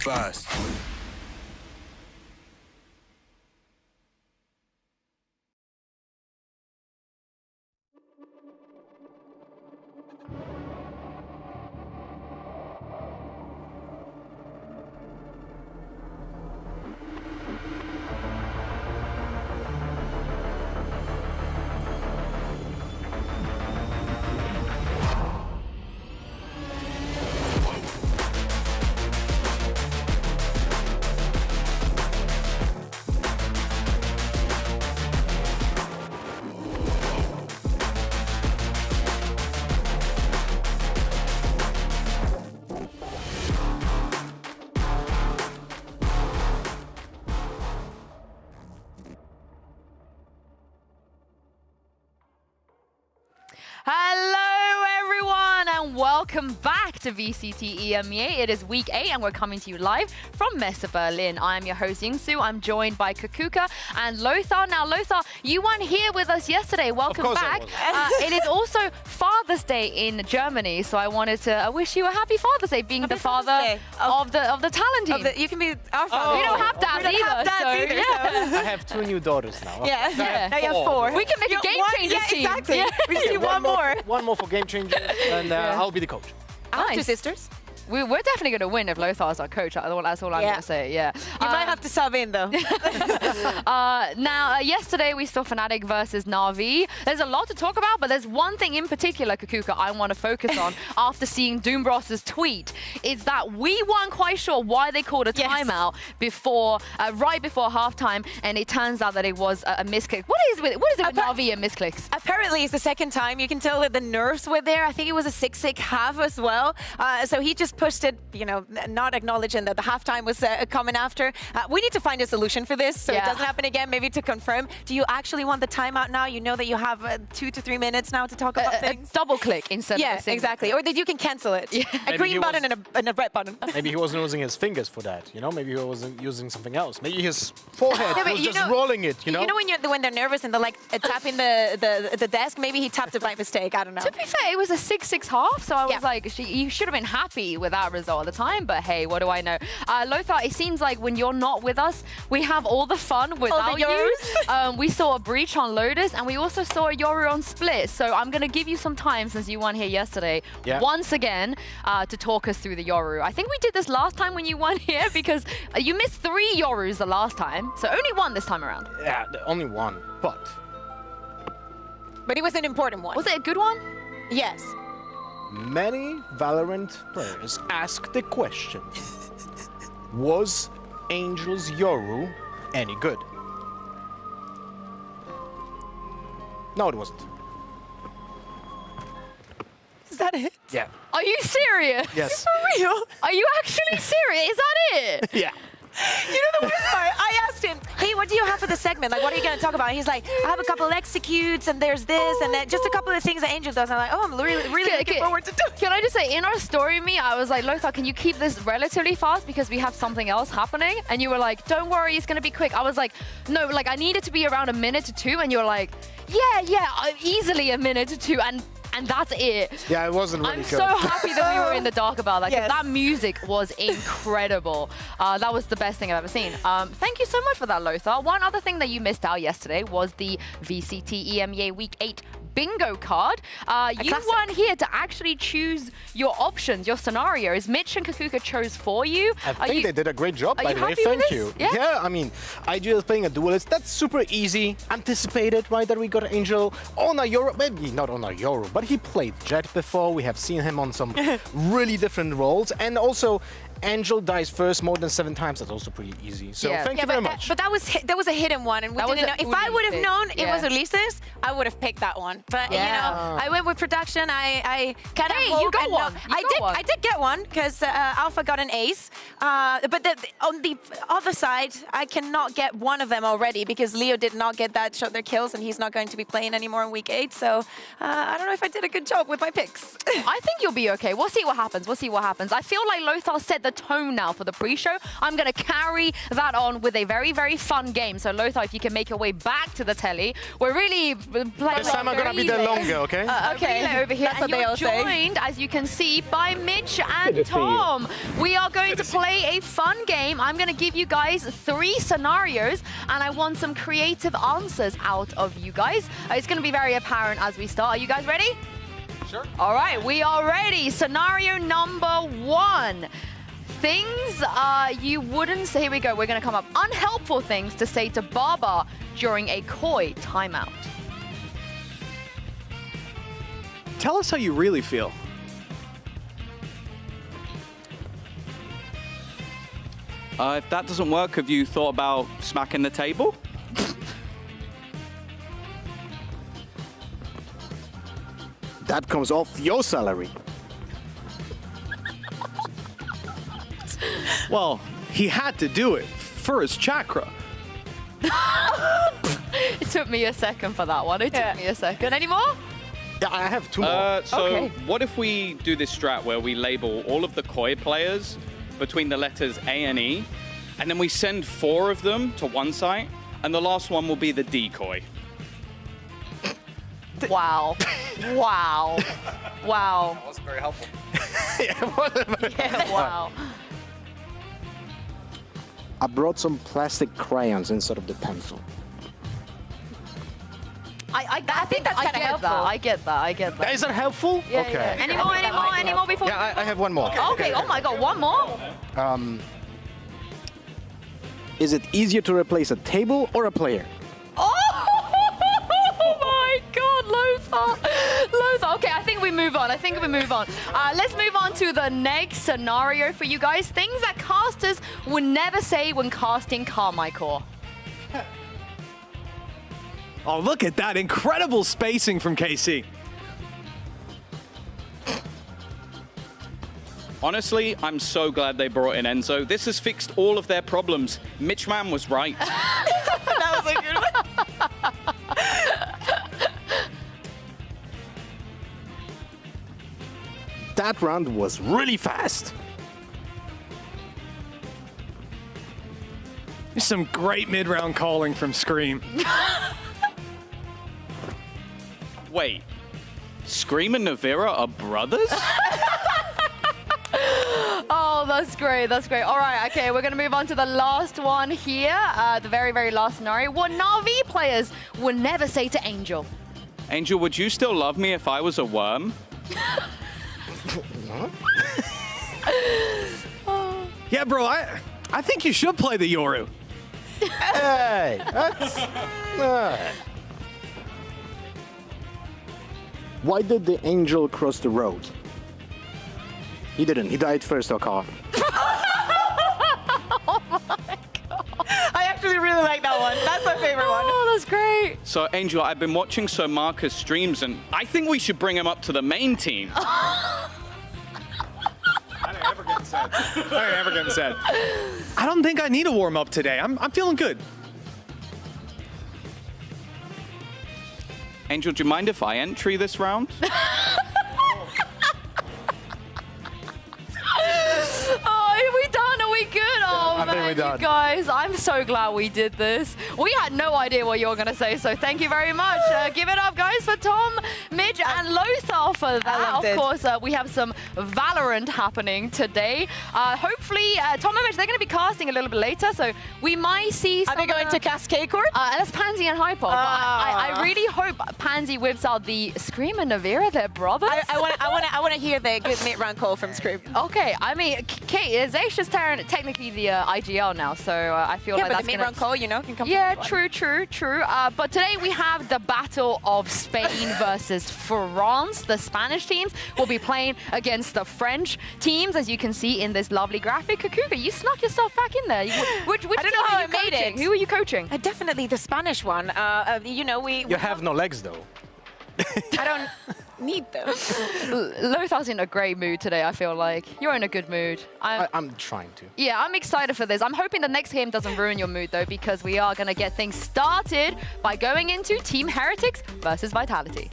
first. Hello, everyone, and welcome back to VCT EMEA. It is week 8, and we're coming to you live from Messe Berlin. I am your host, Yingsu. I'm joined by Kakuka and Lothar. Now, Lothar, you weren't here with us yesterday. Welcome back. It is also Father's Day in Germany, so I wanted to wish you a happy Father's Day, being the father of the talent team. You can be our father. We don't have dads either. Yeah. I have 2 new daughters now. Yeah, now you have 4. We can make a game changer team. Exactly. Yeah. We just need one more. One more for game changers, and I'll be the coach. I have 2 Nice. sisters. We're definitely going to win if Lothar is our coach. That's all I'm going to say. Yeah. You might have to sub in though. Now, yesterday we saw Fnatic versus Na'Vi. There's a lot to talk about, but there's one thing in particular, Kakuka, I want to focus on after seeing Doombross's tweet. Is that we weren't quite sure why they called a timeout before, right before halftime, and it turns out that it was a misclick. What is it with Na'Vi and misclicks? Apparently, it's the second time. You can tell that the nerves were there. I think it was a 6-6 half as well. So he just pushed it, you know, not acknowledging that the halftime was coming after. We need to find a solution for this so it doesn't happen again, maybe to confirm. Do you actually want the timeout now? You know that you have 2 to 3 minutes now to talk about things. A double click instead of a single exactly. click. Or that you can cancel it. Yeah. A green button and a red button. Maybe he wasn't using his fingers for that, you know? Maybe he wasn't using something else. Maybe his forehead was just rolling it, you know? You know when they're nervous and they're like tapping the desk? Maybe he tapped it by mistake. I don't know. To be fair, it was a 6-6 half, so I was like, you should have been happy with that result at the time, but hey, what do I know? Lothar, it seems like when you're not with us, we have all the fun without you. We saw a breach on Lotus, and we also saw a Yoru on Split, so I'm going to give you some time, since you weren't here yesterday, once again, to talk us through the Yoru. I think we did this last time when you weren't here, because you missed 3 Yorus the last time, so only 1 this time around. Yeah, only 1, but it was an important one. Was it a good one? Yes. many Valorant players ask the question, was Angel's Yoru any good? No, it wasn't. Is that it? Yeah. Are you serious? Yes. For real? Are you actually serious? Is that it? Yeah. You know the worst part? I asked him, hey, what do you have for the segment? Like, what are you going to talk about? And he's like, I have a couple of executes, and there's this, and then just a couple of things that Angel does. And I'm like, oh, I'm really looking forward to doing it. Can I just say, in our story me, I was like, Lothar, can you keep this relatively fast because we have something else happening? And you were like, don't worry, it's going to be quick. I was like, no, like I need it to be around a minute to 2. And you were like, yeah, easily a minute to 2. And that's it. Yeah, it wasn't really I'm good. so happy that we were in the dark about that, because Yes. that music was incredible. That was the best thing I've ever seen. Thank you so much for that, Lothar. One other thing that you missed out yesterday was the VCT EMEA Week 8 bingo card. You weren't here to actually choose your options, your scenarios. Mitch and Kakuka chose for you. I think they did a great job, by the way. happy with Thank this? you. Yeah? I mean, ideal playing a duelist, that's super easy. Anticipated, right, that we got Angel on a Euro, maybe not on a Euro, but he played Jet before. We have seen him on some really different roles. And also, Angel dies first more than 7 times. That's also pretty easy. So thank you very much. But that was a hidden one, and we didn't know. If I would have known it was Ulises, I would have picked that one. But you know, I went with production. I kind of you got one. I did get one because Alpha got an ace. But on the other side, I cannot get one of them already because Leo did not get that shot their kills, and he's not going to be playing anymore in week 8. So I don't know if I did a good job with my picks. I think you'll be okay. We'll see what happens. I feel like Lothar set the tone now for the pre-show. I'm going to carry that on with a very, very fun game. So Lothar, if you can make your way back to the telly, we're really playing. This time I'm going I'll be there longer, okay? Okay, relay over here, that's and what they you're all say. joined, as you can see, by Mitch and Good to see you. Tom. We are going to play a fun game. I'm going to give you guys 3 scenarios, and I want some creative answers out of you guys. It's going to be very apparent as we start. Are you guys ready? Sure. All right, we are ready. Scenario number 1. Things you wouldn't say. Here we go. We're going to come up. Unhelpful things to say to Baba during a koi timeout. Tell us how you really feel. If that doesn't work, have you thought about smacking the table? That comes off your salary. Well, he had to do it for his chakra. It took me a second for that one. It took me a second. Any more? Yeah, I have 2 more. So Okay. what if we do this strat where we label all of the koi players between the letters A and E, and then we send 4 of them to one site, and the last one will be the decoy. Wow. Wow. Wow. That wasn't very helpful. Yeah, wow. I brought some plastic crayons instead of the pencil. I think that's kinda I get helpful. that. I get that. I get that. Is that helpful? Yeah, okay. yeah. Any more? Any more? Any more before? Yeah, I have one more. Okay. Oh my God. One more. Is it easier to replace a table or a player? Oh my God, Lothar. Lothar. Okay, I think we move on. Let's move on to the next scenario for you guys. Things that casters would never say when casting Carmichael. Oh, look at that incredible spacing from KC. Honestly, I'm so glad they brought in Enzo. This has fixed all of their problems. Mitch Man was right. That was a good one. That round was really fast. There's some great mid-round calling from Scream. Wait, Scream and Navira are brothers? Oh, that's great. That's great. All right. Okay, we're going to move on to the last one here. The very, very last scenario. What Na'Vi players would never say to Angel. Angel, would you still love me if I was a worm? Yeah, bro, I think you should play the Yoru. Hey, that's... Why did the angel cross the road? He didn't. He died first, Okar. I actually really like that one. That's my favorite one. Oh, that's great. So, Angel, I've been watching Sir Marcus streams, and I think we should bring him up to the main team. That ain't ever getting said. I don't think I need a warm-up today. I'm feeling good. Angel, do you mind if I entry this round? Oh, are we done? Are we good? Oh, I think man, we're done. you guys, I'm so glad we did this. We had no idea what you were going to say, so thank you very much. Give it up, guys, for Tom, Midge, and Lothar for that. loved it. Of course, we have some Valorant happening today. Hopefully, Tom and Midge, they're going to be casting a little bit later, so we might see some... Are they going to Cascade Court? that's Pansy and Hyper. But I really hope Pansy whips out the Scream and Navira, their brothers. I want to hear the good mid-round call from Scream. Okay, I mean, Kate, Zacia's technically the IGL now, so I feel Yeah, like but that's the mid-round call, you know, can come Yeah, from true. But today we have the battle of Spain versus France. The Spanish teams will be playing against the French teams, as you can see in this lovely graphic. Kukuka, you snuck yourself back in there. Which I don't know how I made it. Who are you coaching? Definitely the Spanish one. You know, You have no legs, though. I don't need them. Lothar's in a great mood today, I feel like. You're in a good mood. I'm trying to. Yeah, I'm excited for this. I'm hoping the next game doesn't ruin your mood, though, because we are going to get things started by going into Team Heretics versus Vitality.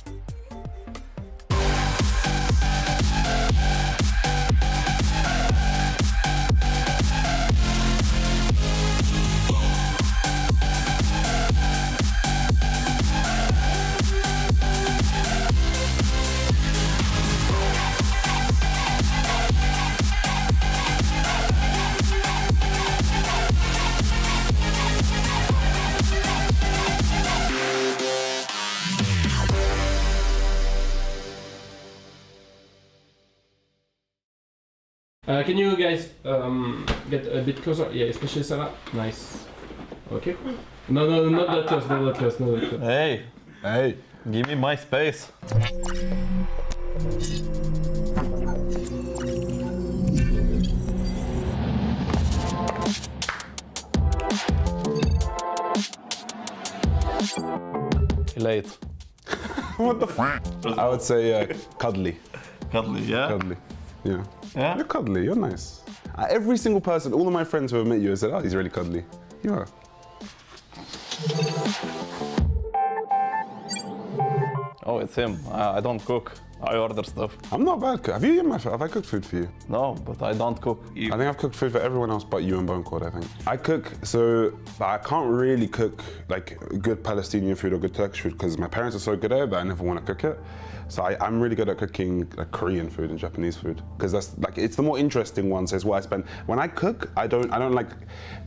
Can you guys get a bit closer? Yeah, especially Sarah. Nice. Okay. No, not that close, not that close, not that close. Hey, give me my space. Late. What the f? I would say cuddly. Cuddly, yeah? Cuddly. Yeah. Yeah? You're cuddly, you're nice. Every single person, all of my friends who have met you have said, oh, he's really cuddly. You are. Oh, it's him. I don't cook. I order stuff. I'm not bad cook. Have you eaten my food? Have I cooked food for you? No, but I don't cook. I think I've cooked food for everyone else but you and Bone Chord, I think. I cook, but I can't really cook like good Palestinian food or good Turkish food because my parents are so good at it, but I never want to cook it. So I'm really good at cooking like Korean food and Japanese food because that's like it's the more interesting one. So it's what I spend. When I cook, I don't like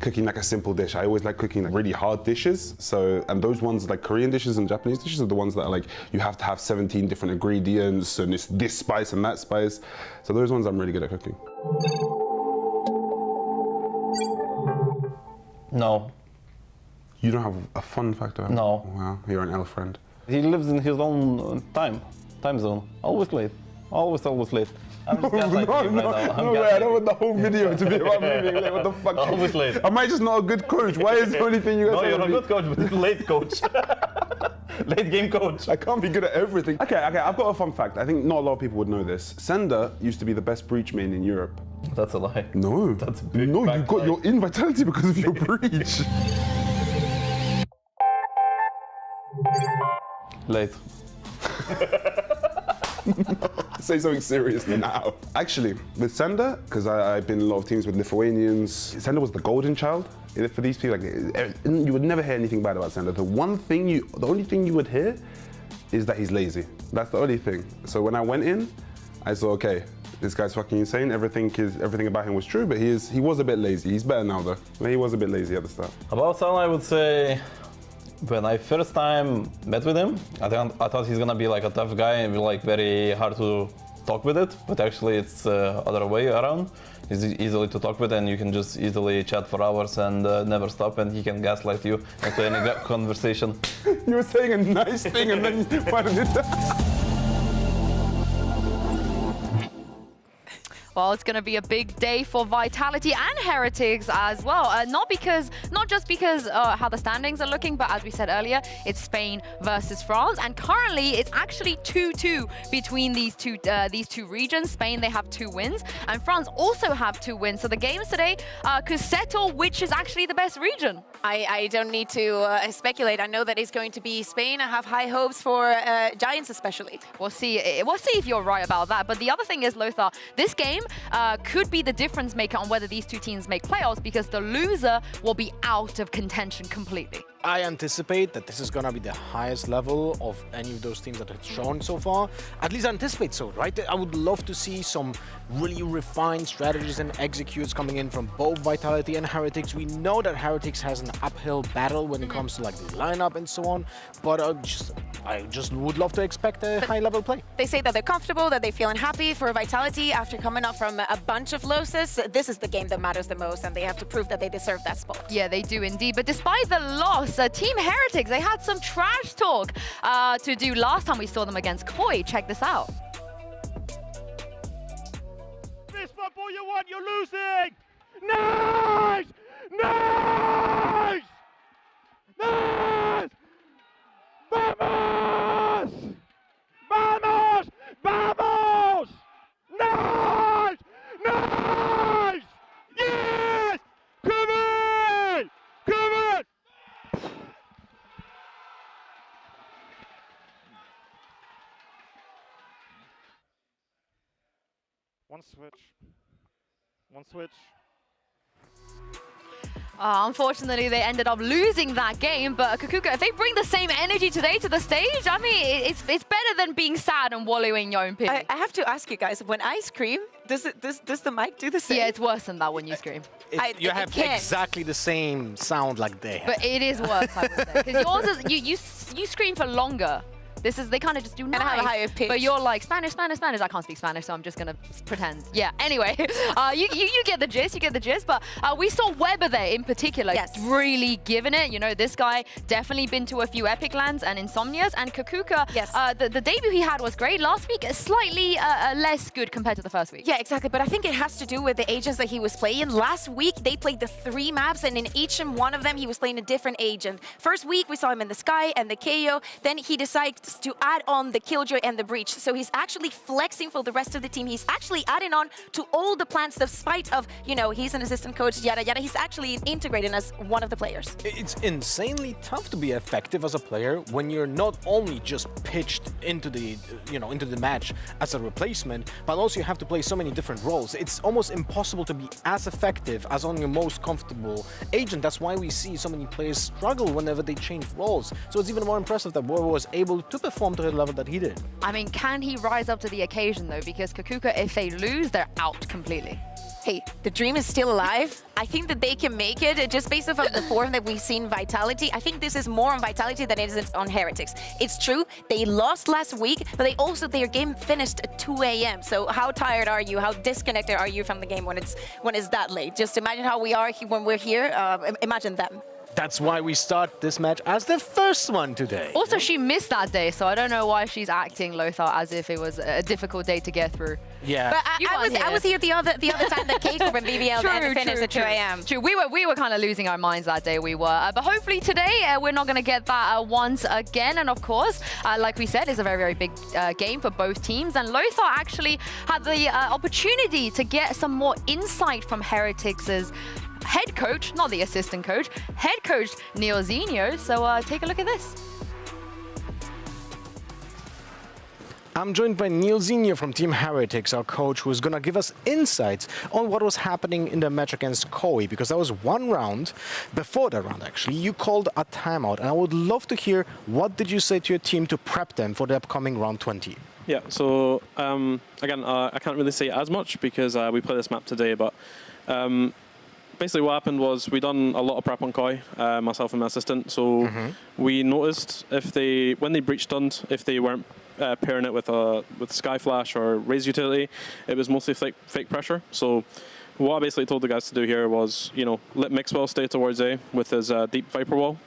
cooking like a simple dish. I always like cooking like really hard dishes. So and those ones like Korean dishes and Japanese dishes are the ones that are like you have to have 17 different ingredients and it's this spice and that spice. So those ones I'm really good at cooking. No. You don't have a fun fact about No. Wow, you're an elf friend. He lives in his own time zone. Always late. Always late. I'm just gaslighting him right now. No way, I don't want the whole video to be about me being late. What the fuck? Always late. Am I just not a good coach? Why is the only thing you guys No, say you're a about me? good coach, but it's late coach. Late game coach. I can't be good at everything. Okay, I've got a fun fact. I think not a lot of people would know this. Sender used to be the best breach main in Europe. That's a lie. No. That's a big No, you fact got lie. your invitality because of your breach. Late. Say something serious now. Actually, with Sender, because I've been in a lot of teams with Lithuanians, Sender was the golden child. For these people, like, you would never hear anything bad about Sender. The only thing you would hear is that he's lazy. That's the only thing. So when I went in, I saw, okay, this guy's fucking insane. Everything about him was true, but he was a bit lazy. He's better now though. But he was a bit lazy at the start. About Salah, I would say when I first time met with him, I thought he's gonna be like a tough guy and be like very hard to talk with it, but actually it's other way around. He's easily to talk with and you can just easily chat for hours and never stop and he can gaslight you into any conversation. You were saying a nice thing and then you find it. Well, it's going to be a big day for Vitality and Heretics as well. Not just because how the standings are looking, but as we said earlier, it's Spain versus France. And currently, it's actually 2-2 between these two regions. Spain, they have 2 wins, and France also have 2 wins. So the games today could settle which is actually the best region. I don't need to speculate. I know that it's going to be Spain. I have high hopes for Giants especially. We'll see if you're right about that. But the other thing is, Lothar, this game could be the difference maker on whether these two teams make playoffs because the loser will be out of contention completely. I anticipate that this is going to be the highest level of any of those teams that have shown so far. At least I anticipate so, right? I would love to see some really refined strategies and executes coming in from both Vitality and Heretics. We know that Heretics has an uphill battle when it comes to like the lineup and so on, but I just would love to expect a high-level play. They say that they're comfortable, that they're feeling happy for Vitality after coming off from a bunch of losses. This is the game that matters the most, and they have to prove that they deserve that spot. Yeah, they do indeed. But despite the loss, Team Heretics, they had some trash talk to do last time we saw them against Koi. Check this out. This football you want, you're losing! Nice! Nice! Nice! Vamos! Vamos! Vamos! Nice! Nice! Yes! Come on! Come on! One switch. One switch. Unfortunately, they ended up losing that game. But Kukuka, if they bring the same energy today to the stage, I mean, it's better than being sad and wallowing in your own pity. I have to ask you guys, when I scream, does the mic do the same? Yeah, it's worse than that when you scream. You have exactly the same sound like they have. But it is worse, I would say. Because yours is, you scream for longer. They kind of just do nice. And have a higher pitch. But you're like, Spanish. I can't speak Spanish, so I'm just going to pretend. Yeah, anyway, you get the gist, But we saw Weber there in particular really giving it. You know, this guy definitely been to a few Epic Lands and Insomnias. And Kakuka, the debut he had was great. Last week, slightly less good compared to the first week. Yeah, exactly. But I think it has to do with the agents that he was playing. Last week, they played the 3 maps, and in each and one of them, he was playing a different agent. First week, we saw him in the Sky and the KO. Then he decides to add on the Killjoy and the Breach. So he's actually flexing for the rest of the team. He's actually adding on to all the plans, despite of, you know, he's an assistant coach, yada, yada. He's actually integrating as one of the players. It's insanely tough to be effective as a player when you're not only just pitched into the, into the match as a replacement, but also you have to play so many different roles. It's almost impossible to be as effective as on your most comfortable agent. That's why we see so many players struggle whenever they change roles. So it's even more impressive that Weber was able to perform to the level that he did. I mean, can he rise up to the occasion though? Because Kakuka, if they lose, they're out completely. Hey, the dream is still alive. I think that they can make it just based off of the form that we've seen Vitality. I think this is more on Vitality than it is on Heretics. It's true, they lost last week, but their game finished at 2 a.m. So how tired are you? How disconnected are you from the game when it's that late? Just imagine how we are when we're here. Imagine them. That's why we start this match as the first one today. Also, she missed that day, so I don't know why she's acting, Lothar, as if it was a difficult day to get through. Yeah. But I was here the other time that Kate from BBL and finished at 2 a.m. True, we were kind of losing our minds that day, we were. But hopefully today, we're not going to get that once again. And of course, like we said, it's a very, very big game for both teams. And Lothar actually had the opportunity to get some more insight from Heretics' head coach, not the assistant coach, head coach Neozinho. So take a look at this. I'm joined by Neozinho from Team Heretics, our coach, who is going to give us insights on what was happening in the match against Koi, because that was one round. Before that round, actually, you called a timeout, and I would love to hear what did you say to your team to prep them for the upcoming round 20? Yeah, so again, I can't really say as much because we play this map today, but basically what happened was we done a lot of prep on Koi, myself and my assistant. So we noticed when they breach stunned, if they weren't pairing it with Sky Flash or Raze utility, it was mostly fake pressure. So what I basically told the guys to do here was, let Mixwell stay towards A with his deep Viper wall.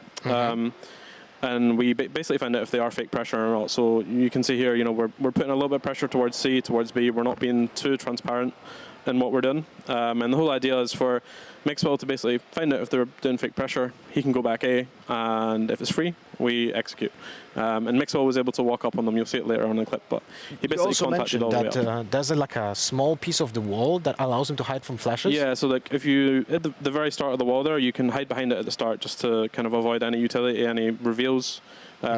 And we basically find out if they are fake pressure or not. So you can see here, we're putting a little bit of pressure towards C, towards B. We're not being too transparent in what we're doing. And the whole idea is for Mixwell to basically find out if they're doing fake pressure. He can go back A, and if it's free, we execute. And Mixwell was able to walk up on them. You'll see it later on in the clip. But he basically contacted all the way up. That there's like a small piece of the wall that allows him to hide from flashes? Yeah, so like if you, at the very start of the wall there, you can hide behind it at the start just to kind of avoid any utility, any reveals,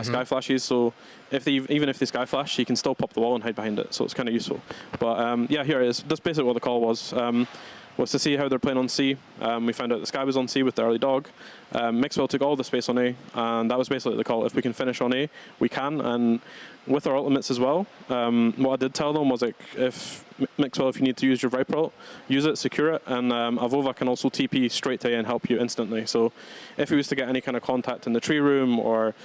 sky flashes. So even if they sky flash, he can still pop the wall and hide behind it. So it's kind of useful. But yeah, here it is. That's basically what the call was to see how they're playing on C. We found out the Sky was on C with the early dog. Mixwell took all the space on A, and that was basically the call. If we can finish on A, we can. And with our ultimates as well, what I did tell them was, like, if Mixwell, if you need to use your Viper ult, use it, secure it, and Avova can also TP straight to A and help you instantly. So if he was to get any kind of contact in the tree room or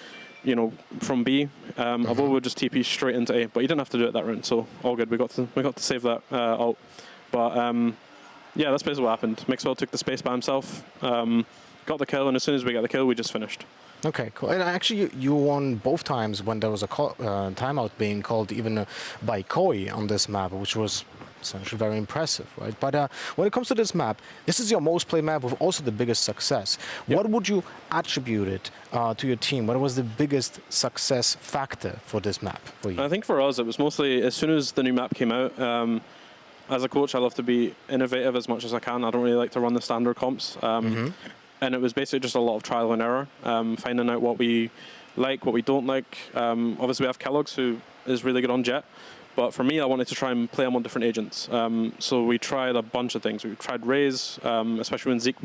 from B, Avova would just TP straight into A, but he didn't have to do it that round, so all good. We got to save that ult. But yeah, that's basically what happened. Mixwell took the space by himself, got the kill, and as soon as we got the kill, we just finished. Okay, cool. And actually, you won both times when there was a timeout being called even by Koi on this map, which was essentially very impressive, right? But when it comes to this map, this is your most played map with also the biggest success. Yep. What would you attribute it to your team? What was the biggest success factor for this map for you? I think for us, it was mostly as soon as the new map came out. As a coach, I love to be innovative as much as I can. I don't really like to run the standard comps. And it was basically just a lot of trial and error, finding out what we like, what we don't like. Obviously, we have Kellogg's, who is really good on Jet. But for me, I wanted to try and play him on different agents. So we tried a bunch of things. We tried Raze, especially when Zeke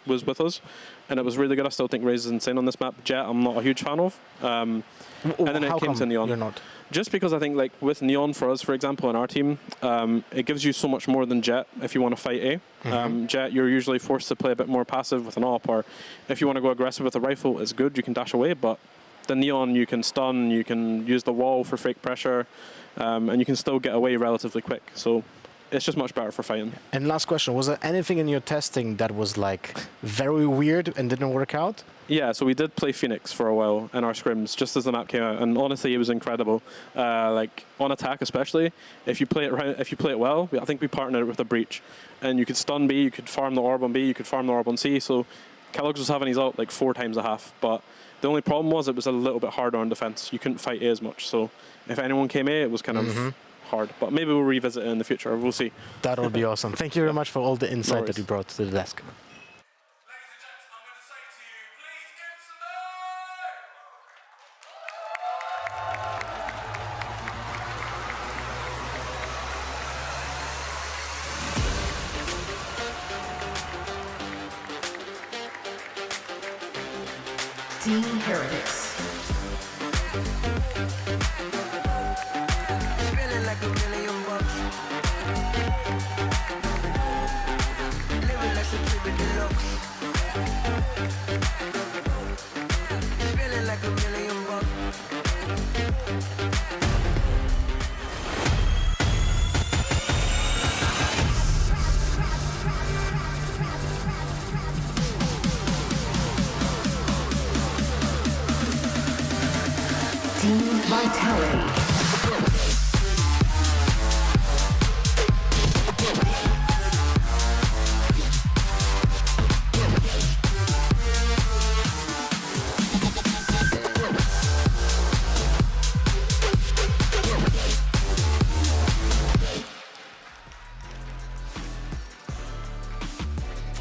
was with us. And it was really good. I still think Raze is insane on this map. Jet, I'm not a huge fan of. And then it came to Neon. You're not? Just because I think, like, with Neon, for us, for example, in our team, it gives you so much more than Jet if you want to fight A. Jet, you're usually forced to play a bit more passive with an AWP, or if you want to go aggressive with a rifle, it's good, you can dash away, but the neon, you can stun, you can use the wall for fake pressure, and you can still get away relatively quick. So it's just much better for fighting. And last question, was there anything in your testing that was like very weird and didn't work out? Yeah, so we did play Phoenix for a while in our scrims, just as the map came out, and honestly, it was incredible. Like on attack, especially, if you play it right, if you play it well, I think we partnered with a breach, and you could stun B, you could farm the orb on B, you could farm the orb on C. So Kellogg's was having his ult like 4 times a half, but the only problem was it was a little bit harder on defense. You couldn't fight A as much. So if anyone came A, it was kind of hard. But maybe we'll revisit it in the future. We'll see. That would be awesome. Thank you very much for all the insight No that you brought to the desk. Team Heretics. Feeling like $1 million bucks. Living like security deluxe. Feeling like $1 million bucks. Team Vitality.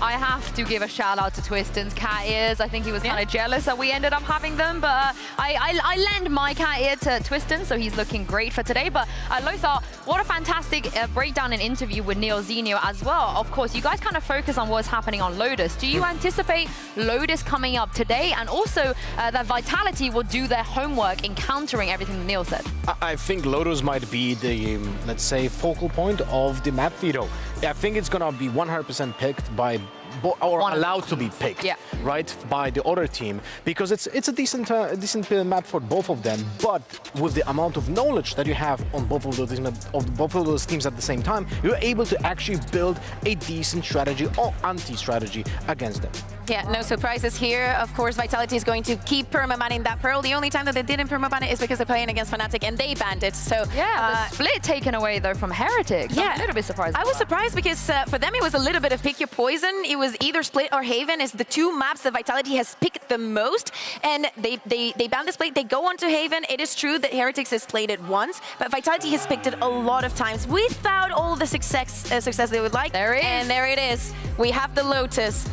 I have to give a shout out to Twiston's cat ears. I think he was kind of jealous that we ended up having them, but I lend my cat ear to Twiston, so he's looking great for today. But Lothar, what a fantastic breakdown and interview with Neo Zenio as well. Of course, you guys kind of focus on what's happening on Lotus. Do you anticipate Lotus coming up today, and also that Vitality will do their homework in countering everything Neil said? I think Lotus might be the, let's say, focal point of the map veto. I think it's gonna be 100% picked by, or allowed to be picked, right, by the other team, because it's a decent map for both of them. But with the amount of knowledge that you have on both of those teams at the same time, you're able to actually build a decent strategy or anti-strategy against them. Yeah, no surprises here. Of course, Vitality is going to keep permabanning that Pearl. The only time that they didn't permaban it is because they're playing against Fnatic and they banned it. So yeah, the split taken away though from Heretics. Yeah, I'm a little bit surprised. I was surprised because for them it was a little bit of pick your poison. It was either Split or Haven is the two maps that Vitality has picked the most, and they banned the Split. They go on to Haven. It is true that Heretics has played it once, but Vitality has picked it a lot of times without all the success they would like. There it is. And there it is. We have the Lotus.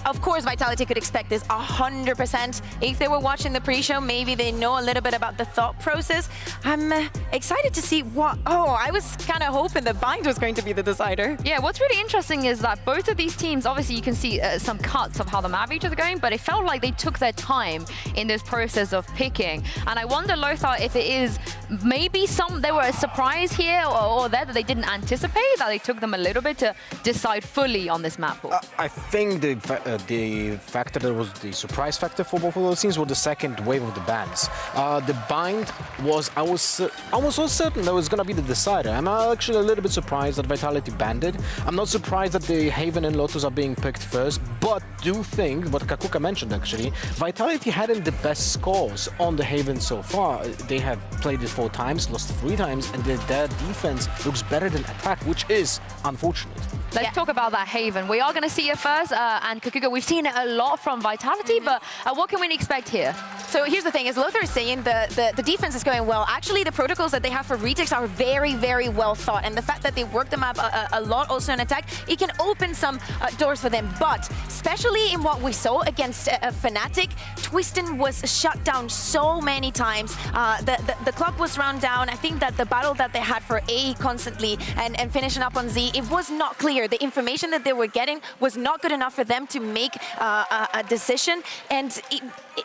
Of course, Vitality could expect this 100%. If they were watching the pre-show, maybe they know a little bit about the thought process. I'm excited to see what... Oh, I was kind of hoping that Bind was going to be the decider. Yeah, what's really interesting is that both of these teams, obviously you can see some cuts of how the map each are going, but it felt like they took their time in this process of picking. And I wonder, Lothar, if it is maybe there were a surprise here or there that they didn't anticipate, that they took them a little bit to decide fully on this map. I think the factor that was the surprise factor for both of those teams was the second wave of the bans. The Bind was, I was so certain that was going to be the decider. I'm actually a little bit surprised that Vitality banned it. I'm not surprised that the Haven and Lotus are being picked first, but do think, what Kakuka mentioned actually, Vitality hadn't the best scores on the Haven so far. They have played it 4 times, lost 3 times, and their defense looks better than attack, which is unfortunate. Let's talk about that Haven. We are going to see it first, and Kakuka, we've seen it a lot from Vitality, but what can we expect here? So here's the thing, as Lothar is saying, the defense is going well. Actually, the protocols that they have for retics are very, very well thought, and the fact that they work them up a lot also in attack, it can open some doors for them. But especially in what we saw against Fnatic, Twiston was shut down so many times. The clock was run down. I think that the battle that they had for A constantly and finishing up on Z, it was not clear. The information that they were getting was not good enough for them to make a decision. And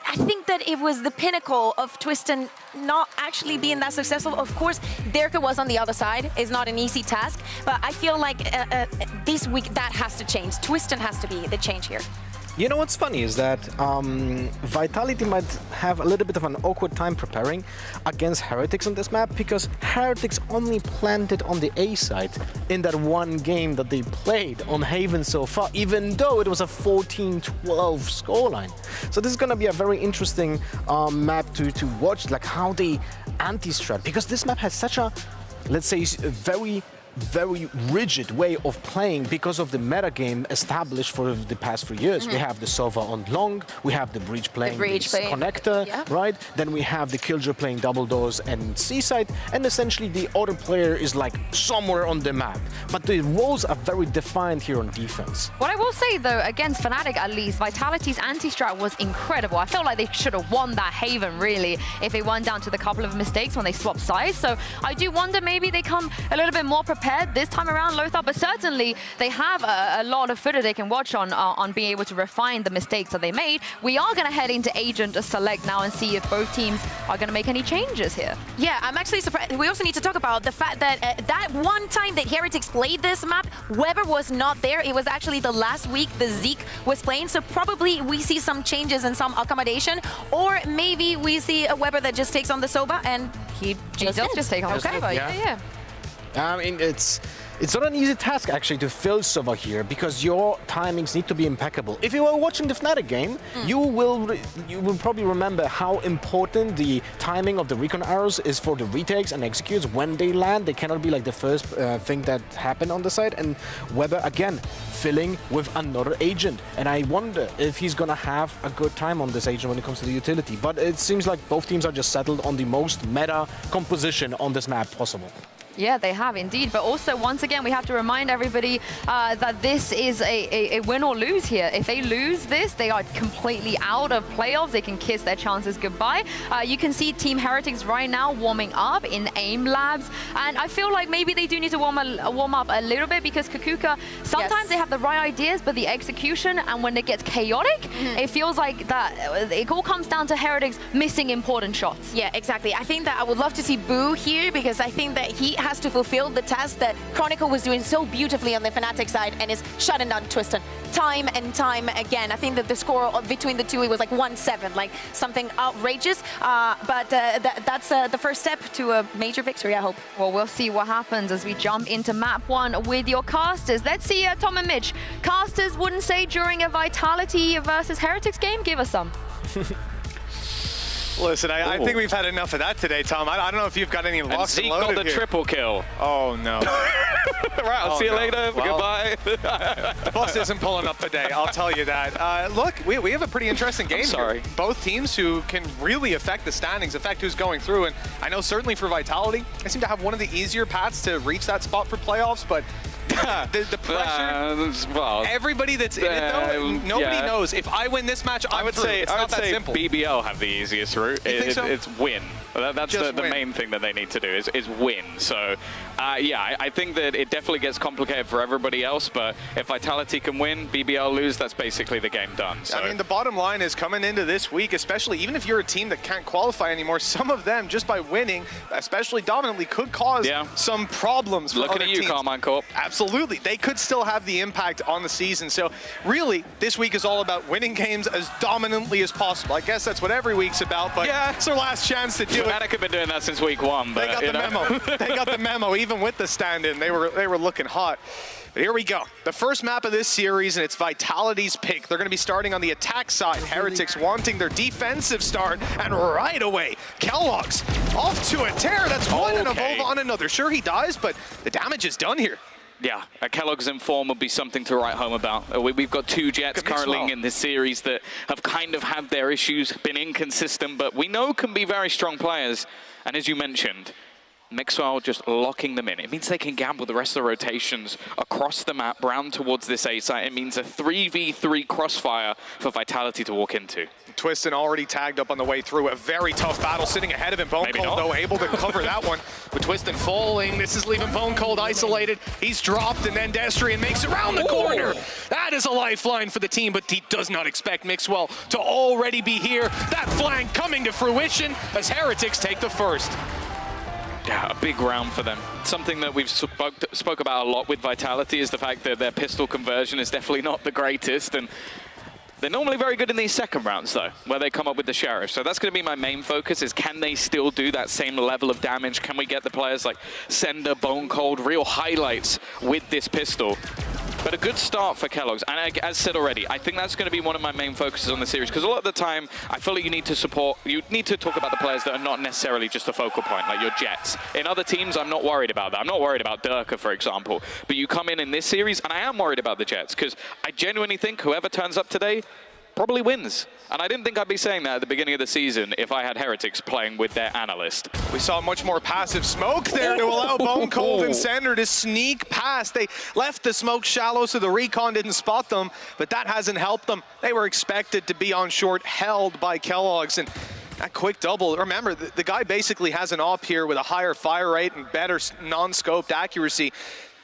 I think that it was the pinnacle of Twiston not actually being that successful. Of course, Derka was on the other side. It's not an easy task, but I feel like this week that has to change. Twiston has to be the change here. You know what's funny is that Vitality might have a little bit of an awkward time preparing against Heretics on this map because Heretics only planted on the A side in that one game that they played on Haven so far, even though it was a 14-12 scoreline. So this is going to be a very interesting map to watch, like how they anti-strat, because this map has such a, let's say, very rigid way of playing because of the meta game established for the past 3 years. We have the Sova on long, we have the Breach playing connector, right? Then we have the Killjoy playing double doors and seaside, and essentially the other player is like somewhere on the map. But the roles are very defined here on defense. What I will say though, against Fnatic at least, Vitality's anti-strat was incredible. I felt like they should have won that Haven really if they went down to the couple of mistakes when they swapped sides. So I do wonder maybe they come a little bit more prepared this time around, Lothar, but certainly they have a lot of footage they can watch on being able to refine the mistakes that they made. We are going to head into Agent Select now and see if both teams are going to make any changes here. Yeah, I'm actually surprised. We also need to talk about the fact that that one time that Heretics played this map, Weber was not there. It was actually the last week the Zeke was playing, so probably we see some changes and some accommodation, or maybe we see a Weber that just takes on the Soba and he does just take on the Soba. Yeah. I mean, it's not an easy task actually to fill Sova here because your timings need to be impeccable. If you were watching the Fnatic game, you will probably remember how important the timing of the recon arrows is for the retakes and executes when they land. They cannot be like the first thing that happened on the side. And Weber again filling with another agent, and I wonder if he's gonna have a good time on this agent when it comes to the utility. But it seems like both teams are just settled on the most meta composition on this map possible. Yeah, they have indeed. But also, once again, we have to remind everybody that this is a win or lose here. If they lose this, they are completely out of playoffs. They can kiss their chances goodbye. You can see Team Heretics right now warming up in AIM labs. And I feel like maybe they do need to warm up a little bit because Kukuka, sometimes they have the right ideas, but the execution, and when it gets chaotic, it feels like that it all comes down to Heretics missing important shots. Yeah, exactly. I think that I would love to see Boo here because I think that he has to fulfill the task that Chronicle was doing so beautifully on the Fnatic side and is shutting down Twiston time and time again. I think that the score between the two, it was like 1-7, like something outrageous. But that's the first step to a major victory, I hope. Well, we'll see what happens as we jump into map 1 with your casters. Let's see, Tom and Mitch, casters wouldn't say during a Vitality versus Heretics game? Give us some. Listen, I think we've had enough of that today, Tom. I don't know if you've got any locked and Zeke loaded got the here. triple kill. Oh, no. Right, I'll see you later. Well, Goodbye. The bus isn't pulling up today, I'll tell you that. Look, we have a pretty interesting game here. Both teams who can really affect the standings, affect who's going through. And I know certainly for Vitality, they seem to have one of the easier paths to reach that spot for playoffs, but the pressure, everybody that's in it though, nobody knows. If I win this match, I would say simple. BBL have the easiest route. It's win. That's the main thing that they need to do is win. So yeah, I think that it definitely gets complicated for everybody else, but if Vitality can win, BBL lose, that's basically the game done. So. I mean, the bottom line is coming into this week, especially even if you're a team that can't qualify anymore, some of them just by winning, especially dominantly, could cause some problems for Looking other at you, teams. Carmine Corp. Absolutely. They could still have the impact on the season. So really, this week is all about winning games as dominantly as possible. I guess that's what every week's about, but it's their last chance to do it. Fnatic have been doing that since week 1. But, they got the memo. They got the memo. Even with the stand-in, they were looking hot. But here we go. The first map of this series, and it's Vitality's pick. They're going to be starting on the attack side. Heretics wanting their defensive start, and right away, Kellogg's off to a tear. That's one and a Vova on another. Sure, he dies, but the damage is done here. Yeah, a Kellogg's in form would be something to write home about. We've got 2 Jets currently in this series that have kind of had their issues, been inconsistent, but we know can be very strong players. And as you mentioned, Mixwell just locking them in. It means they can gamble the rest of the rotations across the map, round towards this A site. It means a 3v3 crossfire for Vitality to walk into. Twiston already tagged up on the way through. A very tough battle sitting ahead of him. Bone Cold, though, able to cover that one. With Twiston falling, this is leaving Bone Cold isolated. He's dropped, and then Destrian makes it around the corner. That is a lifeline for the team, but he does not expect Mixwell to already be here. That flank coming to fruition as Heretics take the first. Yeah, a big round for them. Something that we've spoke about a lot with Vitality is the fact that their pistol conversion is definitely not the greatest. And They're normally very good in these second rounds, though, where they come up with the Sheriff. So that's going to be my main focus, is can they still do that same level of damage? Can we get the players like Sender, Bone Cold, real highlights with this pistol? But a good start for Kellogg's. And as said already, I think that's going to be one of my main focuses on the series, because a lot of the time, I feel like you need to talk about the players that are not necessarily just a focal point, like your Jets. In other teams, I'm not worried about that. I'm not worried about Durka, for example. But you come in this series, and I am worried about the Jets, because I genuinely think whoever turns up today probably wins. And I didn't think I'd be saying that at the beginning of the season if I had Heretics playing with their analyst. We saw much more passive smoke there to allow Bone Cold and Sender to sneak past. They left the smoke shallow so the recon didn't spot them, but that hasn't helped them. They were expected to be on short, held by Kellogg's, and that quick double. Remember, the guy basically has an op here with a higher fire rate and better non-scoped accuracy.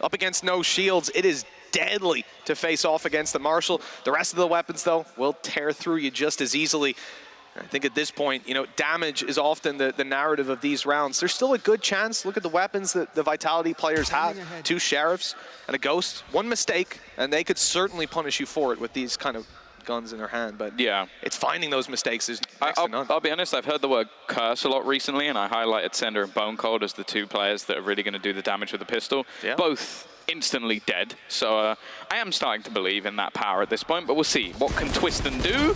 Up against no shields, it is deadly to face off against the Marshal. The rest of the weapons, though, will tear through you just as easily. I think at this point, you know, damage is often the narrative of these rounds. There's still a good chance. Look at the weapons that the Vitality players have. 2 Sheriffs and a Ghost. 1 mistake, and they could certainly punish you for it with these kind of guns in their hand. But yeah, it's finding those mistakes is next to none. I'll be honest, I've heard the word curse a lot recently, and I highlighted Sender and Bone Cold as the 2 players that are really going to do the damage with the pistol. Yeah. Both instantly dead, so I am starting to believe in that power at this point, but we'll see what can Twist and do.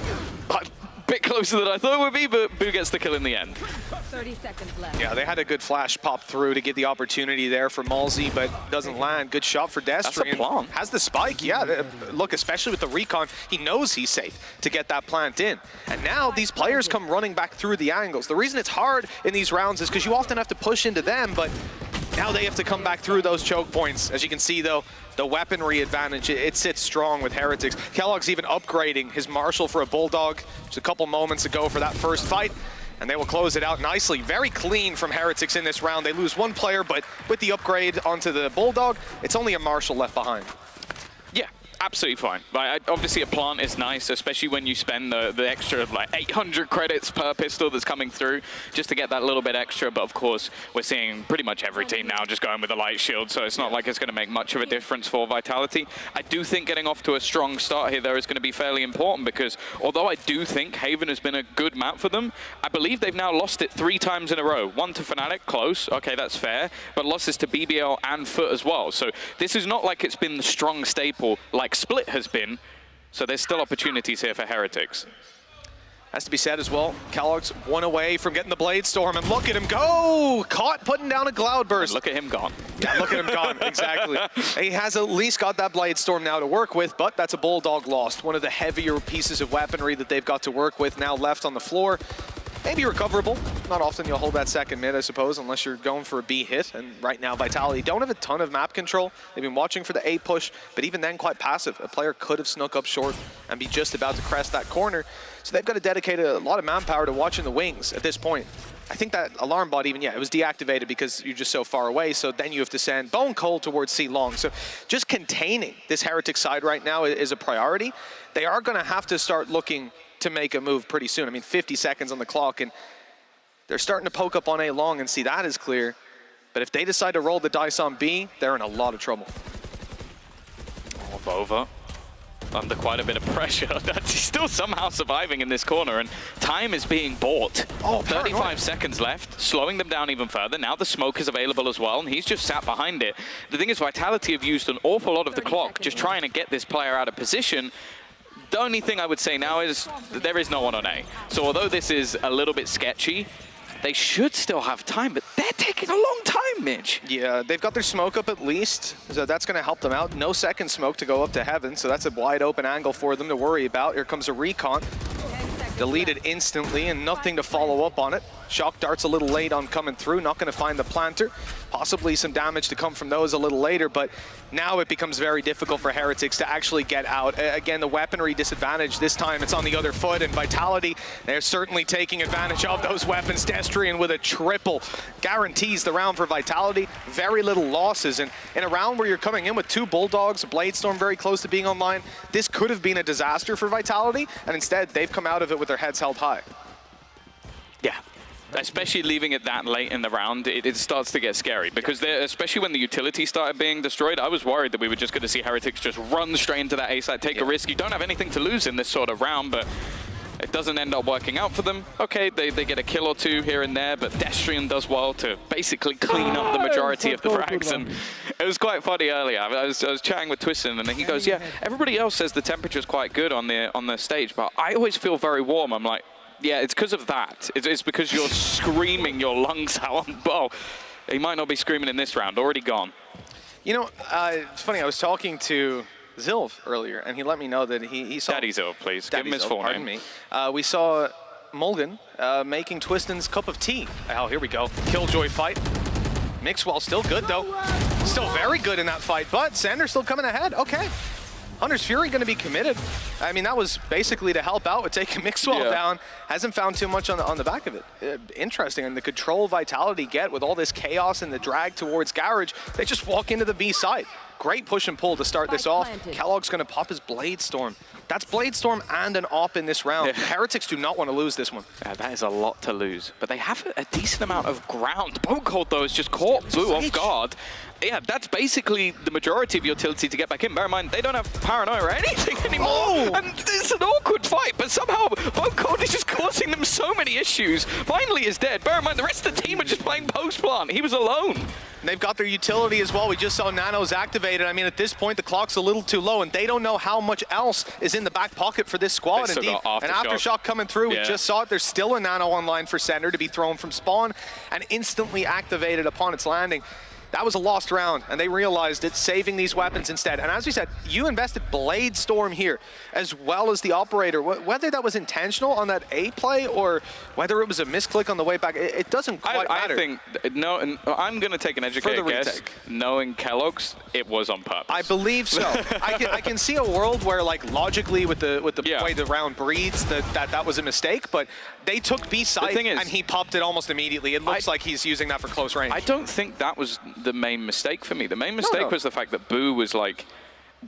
But a bit closer than I thought it would be, but Boo gets the kill in the end. 30 seconds left. Yeah, they had a good flash pop through to get the opportunity there for Malzy, but doesn't land. Good shot for Destry. That's a plan. Has the spike, yeah. Look, especially with the recon, he knows he's safe to get that plant in. And now these players come running back through the angles. The reason it's hard in these rounds is because you often have to push into them, but now they have to come back through those choke points. As you can see, though, the weaponry advantage, it sits strong with Heretics. Kellogg's even upgrading his Marshal for a Bulldog just a couple moments ago for that first fight, and they will close it out nicely. Very clean from Heretics in this round. They lose 1 player, but with the upgrade onto the Bulldog, it's only a Marshal left behind. Yeah, absolutely fine. Like, obviously a plant is nice, especially when you spend the extra like 800 credits per pistol that's coming through just to get that little bit extra. But of course, we're seeing pretty much every team now just going with a light shield, so it's not like it's going to make much of a difference for Vitality. I do think getting off to a strong start here, though, is going to be fairly important, because although I do think Haven has been a good map for them, I believe they've now lost it 3 times in a row. 1 to Fnatic, close, okay, that's fair, but losses to BBL and Foot as well. So this is not like it's been the strong staple like Split has been, so there's still opportunities here for Heretics. Has to be said as well, Kellogg's 1 away from getting the Blade Storm, and look at him go! Caught putting down a Cloudburst. Look at him gone. Yeah, look at him gone, exactly. He has at least got that Blade Storm now to work with, but that's a Bulldog lost. One of the heavier pieces of weaponry that they've got to work with now left on the floor. Maybe recoverable. Not often you'll hold that second mid, I suppose, unless you're going for a B hit. And right now, Vitality don't have a ton of map control. They've been watching for the A push, but even then, quite passive. A player could have snuck up short and be just about to crest that corner. So they've got to dedicate a lot of manpower to watching the wings at this point. I think that alarm bot even, yeah, it was deactivated because you're just so far away. So then you have to send Bone Cold towards C Long. So just containing this Heretic side right now is a priority. They are going to have to start looking to make a move pretty soon. I mean, 50 seconds on the clock, and they're starting to poke up on A long and see that is clear. But if they decide to roll the dice on B, they're in a lot of trouble. Oh, Vova under quite a bit of pressure. He's still somehow surviving in this corner, and time is being bought. Oh, 35 seconds left, slowing them down even further. Now the smoke is available as well, and he's just sat behind it. The thing is, Vitality have used an awful lot of the clock just trying to get this player out of position. The only thing I would say now is that there is no one on A. So although this is a little bit sketchy, they should still have time, but they're taking a long time, Mitch. Yeah, they've got their smoke up at least, so that's going to help them out. No second smoke to go up to heaven, so that's a wide open angle for them to worry about. Here comes a recon. Deleted instantly and nothing to follow up on it. Shock dart's a little late on coming through, not going to find the planter. Possibly some damage to come from those a little later, but now it becomes very difficult for Heretics to actually get out. Again, the weaponry disadvantage, this time it's on the other foot, and Vitality, they're certainly taking advantage of those weapons. Destrian with a triple guarantees the round for Vitality. Very little losses, and in a round where you're coming in with 2 Bulldogs, a Blade Storm very close to being online, this could have been a disaster for Vitality, and instead they've come out of it with their heads held high. Yeah. especially leaving it that late in the round, it starts to get scary because especially when the utility started being destroyed, I was worried that we were just going to see Heretics just run straight into that A site, take a risk. You don't have anything to lose in this sort of round, but it doesn't end up working out for them. Okay, they get a kill or two here and there, but Destrian does well to basically clean up the majority of the frags. And it was quite funny earlier. I was chatting with Twiston, and he goes, yeah, everybody else says the temperature's quite good on the stage, but I always feel very warm. I'm like, yeah, it's because of that. It's because you're screaming your lungs out on bow. He might not be screaming in this round, already gone. You know, it's funny, I was talking to Zilv earlier, and he let me know that he saw... Daddy Zilv, please. Give him his full name. Pardon me. We saw Mulligan making Twiston's cup of tea. Oh, here we go. Killjoy fight. Mixwell still good, though. Still very good in that fight, but Sander's still coming ahead. Okay. Hunter's Fury going to be committed. I mean, that was basically to help out with taking Mixwell down. Hasn't found too much on the back of it. Interesting, and the control Vitality get with all this chaos and the drag towards Garage, they just walk into the B side. Great push and pull to start this off. Kellogg's going to pop his Blade Storm. That's Blade Storm and an AWP in this round. Heretics do not want to lose this one. Yeah, that is a lot to lose. But they have a decent amount of ground. Bonecold, though, is just caught Boo off guard. Yeah, that's basically the majority of utility to get back in. Bear in mind, they don't have Paranoia or anything anymore. Oh. And it's an awkward fight, but somehow Bonecold is just causing them so many issues. Finally is dead. Bear in mind, the rest of the team are just playing post-plant. He was alone. And they've got their utility as well. We just saw Nanos activated. I mean, at this point, the clock's a little too low, and they don't know how much else is in the back pocket for this squad. Indeed, an Aftershock coming through. We just saw it. There's still a Nano online for Sender to be thrown from spawn and instantly activated upon its landing. That was a lost round, and they realized it's saving these weapons instead. And as we said, you invested Blade Storm here, as well as the Operator. Whether that was intentional on that A play, or whether it was a misclick on the way back, it doesn't quite matter. I think, no, and I'm going to take an educated guess. Knowing Kellogg's, it was on purpose. I believe so. I can see a world where, like, logically, with the way the round breeds, that was a mistake, but they took B side, and he popped it almost immediately. It looks like he's using that for close range. I don't think that was the main mistake for me. The main mistake was the fact that Boo was like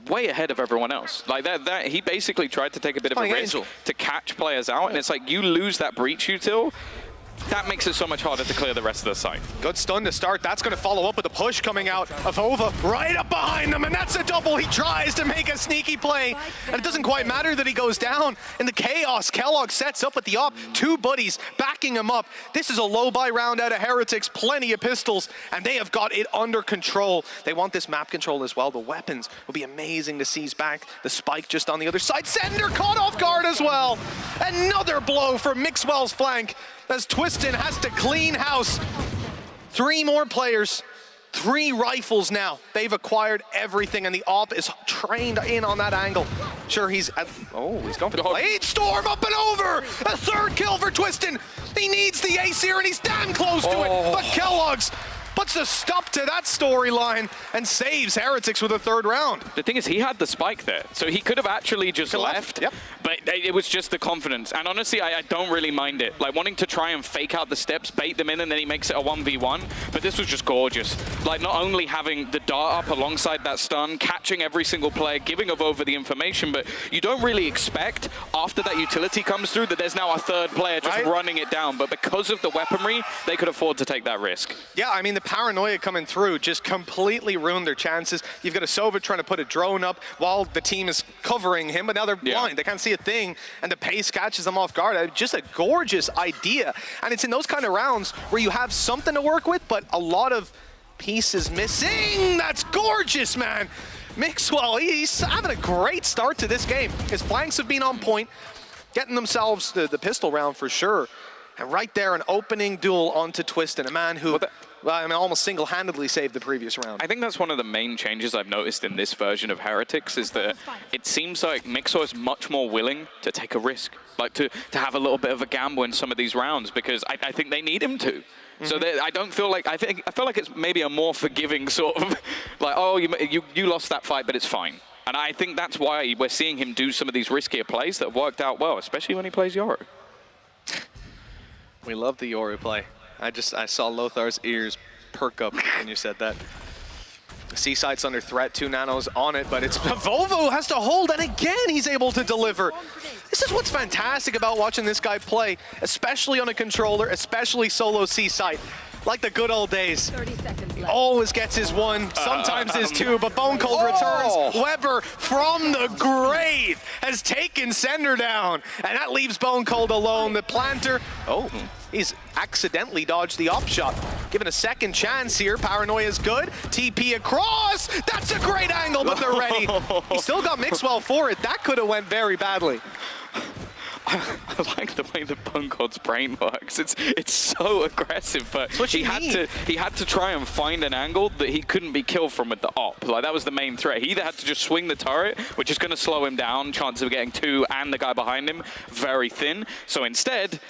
way ahead of everyone else. Like that he basically tried to take a bit of a risk to catch players out, and it's like you lose that breach util. That makes it so much harder to clear the rest of the site. Good stun to start. That's going to follow up with a push coming out of Ova right up behind them, and that's a double. He tries to make a sneaky play, and it doesn't quite matter that he goes down. In the chaos, Kellogg sets up with the op. Two buddies backing him up. This is a low-buy round out of Heretics. Plenty of pistols, and they have got it under control. They want this map control as well. The weapons will be amazing to seize back. The spike just on the other side. Sender caught off guard as well. Another blow for Mixwell's flank, as Twiston has to clean house. 3 more players, 3 rifles now. They've acquired everything, and the op is trained in on that angle. Sure, he's going for the Blade Storm up and over. A 3rd kill for Twiston. He needs the ace here, and he's damn close to it. But Kellogg's puts a stop to that storyline and saves Heretics with a 3rd round. The thing is, he had the spike there, so he could have actually just left. But it was just the confidence. And honestly, I don't really mind it. Like, wanting to try and fake out the steps, bait them in, and then he makes it a 1v1. But this was just gorgeous. Like, not only having the dart up alongside that stun, catching every single player, giving over the information, but you don't really expect, after that utility comes through, that there's now a 3rd player just running it down. But because of the weaponry, they could afford to take that risk. Yeah, I mean, the paranoia coming through just completely ruined their chances. You've got a Sova trying to put a drone up while the team is covering him, but now they're blind. They can't see a thing, and the pace catches them off guard. Just a gorgeous idea. And it's in those kind of rounds where you have something to work with, but a lot of pieces missing. That's gorgeous, man. Mixwell, he's having a great start to this game. His flanks have been on point, getting themselves the pistol round for sure. And right there, an opening duel onto Twiston, a man who almost single-handedly saved the previous round. I think that's one of the main changes I've noticed in this version of Heretics, is that it seems like Mixwell is much more willing to take a risk, like to have a little bit of a gamble in some of these rounds, because I think they need him to. So I don't feel like, I feel like it's maybe a more forgiving sort of, like, oh, you lost that fight, but it's fine. And I think that's why we're seeing him do some of these riskier plays that have worked out well, especially when he plays Yoru. We love the Yoru play. I saw Lothar's ears perk up when you said that. Seaside's under threat, 2 nanos on it, but it's Volvo has to hold, and again he's able to deliver. This is what's fantastic about watching this guy play, especially on a controller, especially solo Seaside. Like the good old days. 30 seconds left. Always gets his 1, sometimes his 2, but Bone Cold returns. Weber from the grave has taken Sender down, and that leaves Bone Cold alone. The planter, he's accidentally dodged the op shot. Given a second chance here, Paranoia's good. TP across, that's a great angle, but they're ready. He still got Mixwell for it. That could have went very badly. I like the way that Bone Cold's brain works. It's so aggressive, but he had to try and find an angle that he couldn't be killed from with the op. Like, that was the main threat. He either had to just swing the turret, which is going to slow him down, chance of getting 2 and the guy behind him very thin. So instead,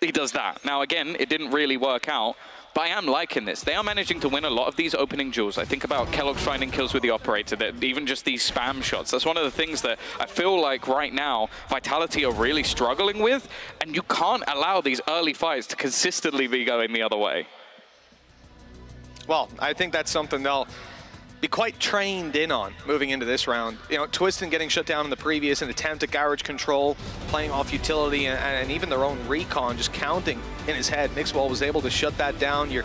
he does that. Now again, it didn't really work out. But I am liking this. They are managing to win a lot of these opening duels. I think about Kellogg's finding kills with the operator, that even just these spam shots. That's one of the things that I feel like right now Vitality are really struggling with, and you can't allow these early fights to consistently be going the other way. Well, I think that's something they'll be quite trained in on moving into this round. You know, Twistin getting shut down in the previous, an attempt at garage control, playing off utility, and even their own recon just counting in his head. Mixwell was able to shut that down. You're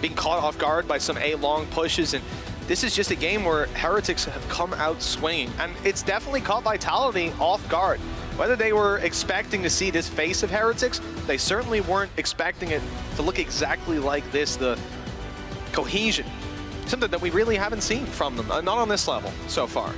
being caught off guard by some A-long pushes, and this is just a game where Heretics have come out swinging, and it's definitely caught Vitality off guard. Whether they were expecting to see this face of Heretics, they certainly weren't expecting it to look exactly like this, the cohesion. Something that we really haven't seen from them, not on this level so far.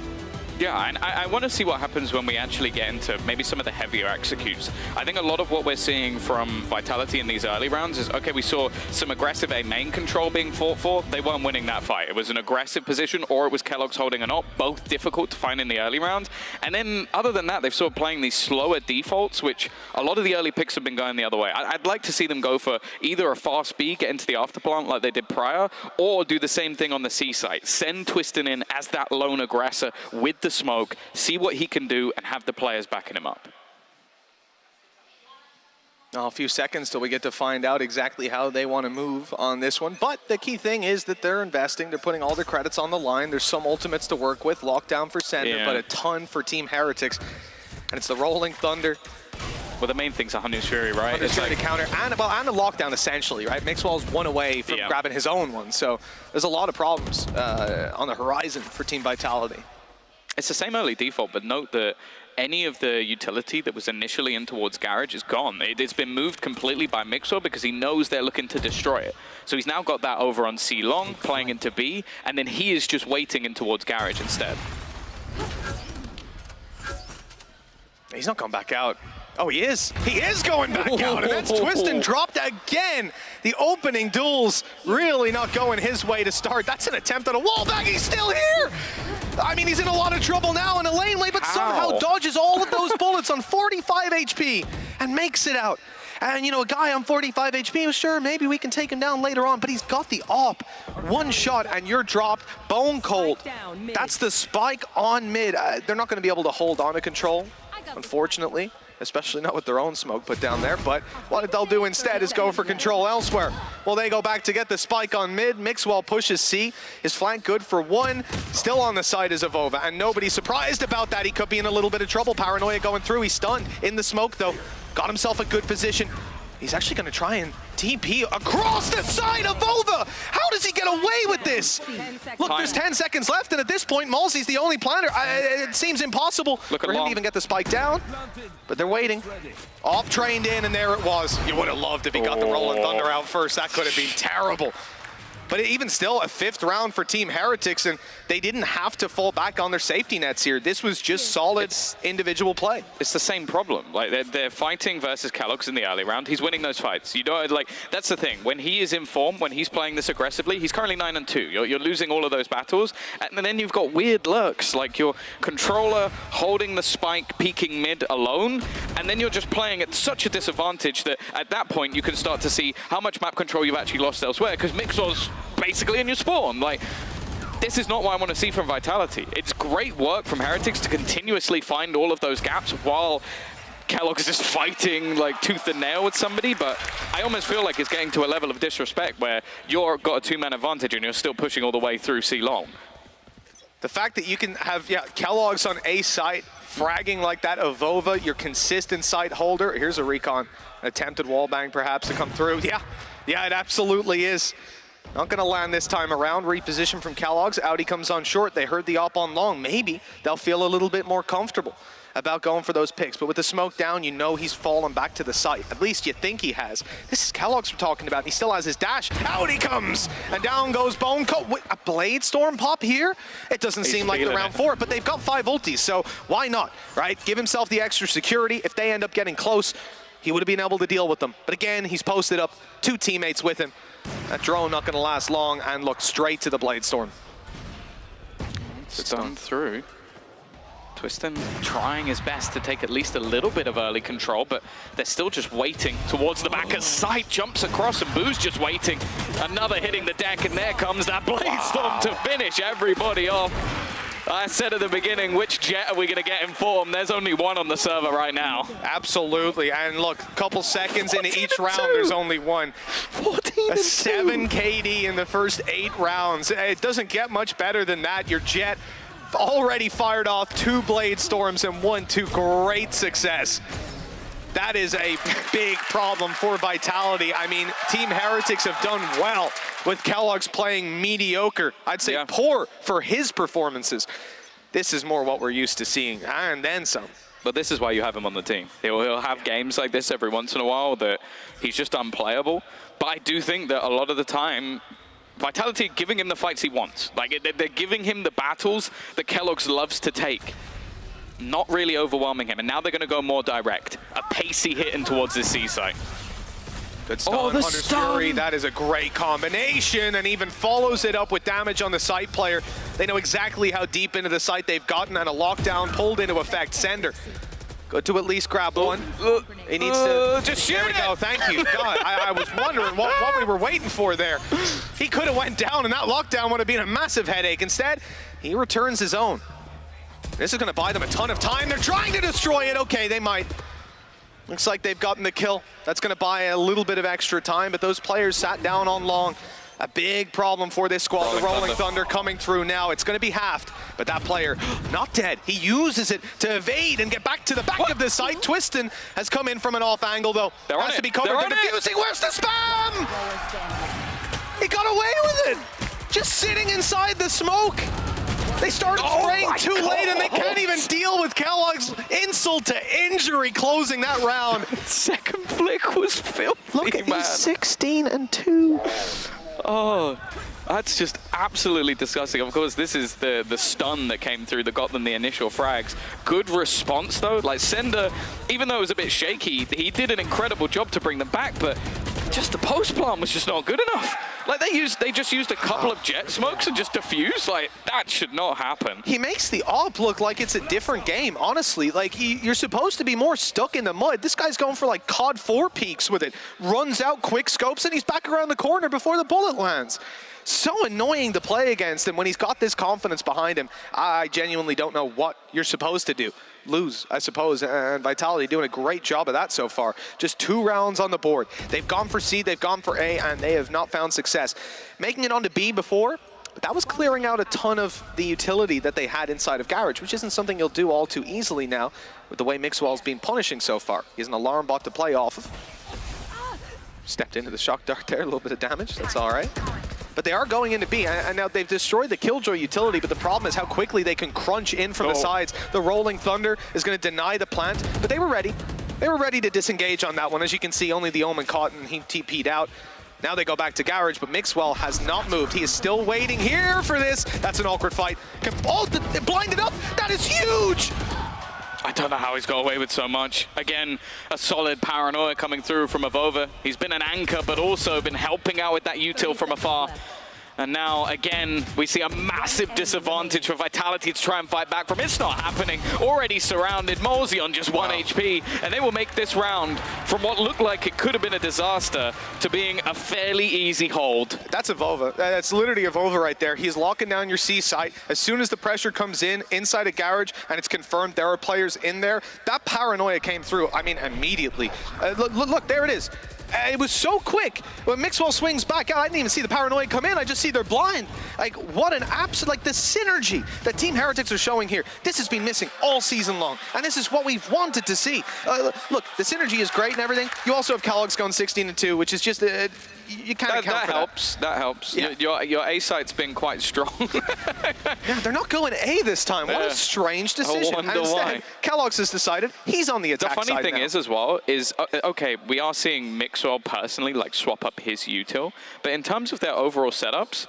Yeah, and I want to see what happens when we actually get into maybe some of the heavier executes. I think a lot of what we're seeing from Vitality in these early rounds is, okay, we saw some aggressive A main control being fought for. They weren't winning that fight. It was an aggressive position, or it was Kellogg's holding an op, both difficult to find in the early rounds. And then other than that, they've sort of playing these slower defaults, which a lot of the early picks have been going the other way. I'd like to see them go for either a fast B, get into the afterplant like they did prior, or do the same thing on the C site. Send Twistin in as that lone aggressor with the smoke, see what he can do, and have the players backing him up. Now, a few seconds till we get to find out exactly how they want to move on this one. But the key thing is that they're investing. They're putting all their credits on the line. There's some ultimates to work with. Lockdown for Sender, but a ton for Team Heretics. And it's the Rolling Thunder. Well, the main thing's a Hunter's Fury, right? Hunter's Fury to counter, and a lockdown, essentially, right? Mixwell's 1 away from grabbing his own one. So there's a lot of problems on the horizon for Team Vitality. It's the same early default, but note that any of the utility that was initially in towards Garage is gone. It's been moved completely by Mixwell because he knows they're looking to destroy it. So he's now got that over on C long, playing into B, and then he is just waiting in towards Garage instead. He's not going back out. Oh, he is. He is going back out, and that's Twistin dropped again. The opening duels really not going his way to start. That's an attempt at a wall bang. He's still here. I mean, he's in a lot of trouble now in a lane lane, but somehow dodges all of those bullets on 45 HP and makes it out. And, you know, a guy on 45 HP, well, sure, maybe we can take him down later on, but he's got the op. One shot, and you're dropped. Bone Cold. That's the spike on mid. They're not going to be able to hold on to control, unfortunately. Especially not with their own smoke put down there, but what they'll do instead is go for control elsewhere. Well, they go back to get the spike on mid. Mixwell pushes C. His flank good for 1. Still on the side is Avova, and nobody's surprised about that. He could be in a little bit of trouble. Paranoia going through. He's stunned in the smoke, though. Got himself a good position. He's actually going to try and TP across the side of Vova. How does he get away with this? Look, there's 10 seconds left, and at this point, Malsey's the only planter. It seems impossible for him to even get the spike down, but they're waiting. Off trained in, and there it was. You would have loved if he got the Rolling Thunder out first. That could have been terrible. But even still, a 5th round for Team Heretics, and they didn't have to fall back on their safety nets here. This was just solid individual play. It's the same problem. Like, they're fighting versus Kellogg's in the early round. He's winning those fights. You know, like, that's the thing. When he is in form, when he's playing this aggressively, he's currently 9-2. You're losing all of those battles, and then you've got weird lurks, like your controller holding the spike, peeking mid alone, and then you're just playing at such a disadvantage that at that point you can start to see how much map control you've actually lost elsewhere, because Mixwell's basically in your spawn. Like, this is not what I want to see from Vitality. It's great work from Heretics to continuously find all of those gaps while Kellogg's just fighting like tooth and nail with somebody, but I almost feel like it's getting to a level of disrespect where you've got a two-man advantage and you're still pushing all the way through C-Long. The fact that you can have, Kellogg's on A site, fragging like that, Avova, your consistent site holder. Here's a recon, an attempted wallbang perhaps to come through. Yeah, it absolutely is. Not gonna land this time around. Reposition from Kellogg's. Audi comes on short. They heard the op on long. Maybe they'll feel a little bit more comfortable about going for those picks. But with the smoke down, you know he's fallen back to the site. At least you think he has. This is Kellogg's we're talking about. He still has his dash. Out he comes! And down goes Bone Coat. Wait, a Blade Storm pop here? It doesn't seem like the round for it, but they've got 5 ultis, so why not, right? Give himself the extra security. If they end up getting close, he would have been able to deal with them. But again, he's posted up 2 teammates with him. That drone not going to last long, and look straight to the Blade Storm. Stunned through. Twiston trying his best to take at least a little bit of early control, but they're still just waiting towards the back at sight. Jumps across, and Boo's just waiting. Another hitting the deck, and there comes that Blade Storm to finish everybody off. I said at the beginning, which jet are we going to get informed? There's only one on the server right now. Absolutely, and look, a couple seconds into each round, there's only one. 14 a 7 KD in the first 8 rounds. It doesn't get much better than that. Your jet already fired off 2 Blade Storms and 1 to great success. That is a big problem for Vitality. I mean, Team Heretics have done well with Kellogg's playing mediocre. I'd say poor for his performances. This is more what we're used to seeing, and then some. But this is why you have him on the team. He'll have games like this every once in a while that he's just unplayable. But I do think that a lot of the time, Vitality are giving him the fights he wants. Like, they're giving him the battles that Kellogg's loves to take. Not really overwhelming him, and now they're going to go more direct. A pacey hit in towards this C site. Good stun, Hunter's Fury. That is a great combination, and even follows it up with damage on the site player. They know exactly how deep into the site they've gotten, and a lockdown pulled into effect. Sender, good to at least grab one. He needs to just shoot. There we go. Thank you. God, I was wondering what we were waiting for there. He could have went down, and that lockdown would have been a massive headache. Instead, he returns his own. This is going to buy them a ton of time. They're trying to destroy it. Okay, they might. Looks like they've gotten the kill. That's going to buy a little bit of extra time, but those players sat down on long. A big problem for this squad. The Rolling Thunder coming through now. It's going to be halved, but that player not dead. He uses it to evade and get back to the back of the site. Twiston has come in from an off angle, though. Has to be covered. They're defusing. Where's the spam? He got away with it. Just sitting inside the smoke. They started spraying too late, and they can't even deal with Kellogg's insult to injury closing that round. Second flick was filthy, Look at he's 16 and 2. Oh, that's just absolutely disgusting. Of course, this is the stun that came through that got them the initial frags. Good response, though. Like, Sender, even though it was a bit shaky, he did an incredible job to bring them back, but just the post plant was just not good enough. Like, they just used a couple of jet smokes and just diffused. Like, that should not happen. He makes the op look like it's a different game, honestly. Like, you're supposed to be more stuck in the mud. This guy's going for, like, COD 4 peaks with it. Runs out, quick scopes, and he's back around the corner before the bullet lands. So annoying to play against, and when he's got this confidence behind him, I genuinely don't know what you're supposed to do. Lose, I suppose, and Vitality doing a great job of that so far. Just 2 rounds on the board. They've gone for C, they've gone for A, and they have not found success. Making it onto B before, but that was clearing out a ton of the utility that they had inside of Garage, which isn't something you'll do all too easily now with the way Mixwell's been punishing so far. He has an alarm bot to play off of. Stepped into the shock dart there, a little bit of damage, that's all right. But they are going into B, and now they've destroyed the Killjoy utility, but the problem is how quickly they can crunch in from the sides. The Rolling Thunder is going to deny the plant, but they were ready. They were ready to disengage on that one. As you can see, only the Omen caught, and he TP'd out. Now they go back to Garage, but Mixwell has not moved. He is still waiting here for this. That's an awkward fight. Oh, they blinded up. That is huge. I don't know how he's got away with so much. Again, a solid paranoia coming through from Avova. He's been an anchor, but also been helping out with that util from afar. And now, again, we see a massive disadvantage for Vitality to try and fight back from. It's not happening. Already surrounded. Mosey on just 1 HP. And they will make this round from what looked like it could have been a disaster to being a fairly easy hold. That's Evolva. That's literally Evolva right there. He's locking down your C site. As soon as the pressure comes in inside a garage and it's confirmed there are players in there, that paranoia came through. I mean, immediately. Look, there it is. It was so quick. When Mixwell swings back out, I didn't even see the paranoia come in. I just see they're blind. Like, what an absolute, like, the synergy that Team Heretics are showing here. This has been missing all season long, and this is what we've wanted to see. Look, the synergy is great and everything. You also have Kellogg's going 16-2, which is just you kind of count for helps. That helps. Yeah. Your A site's been quite strong. Yeah, they're not going A this time. What a strange decision. I wonder why. Kellogg's has decided he's on the attack side. The funny thing now. is as well is, okay, we are seeing Mixwell personally like swap up his util, but in terms of their overall setups,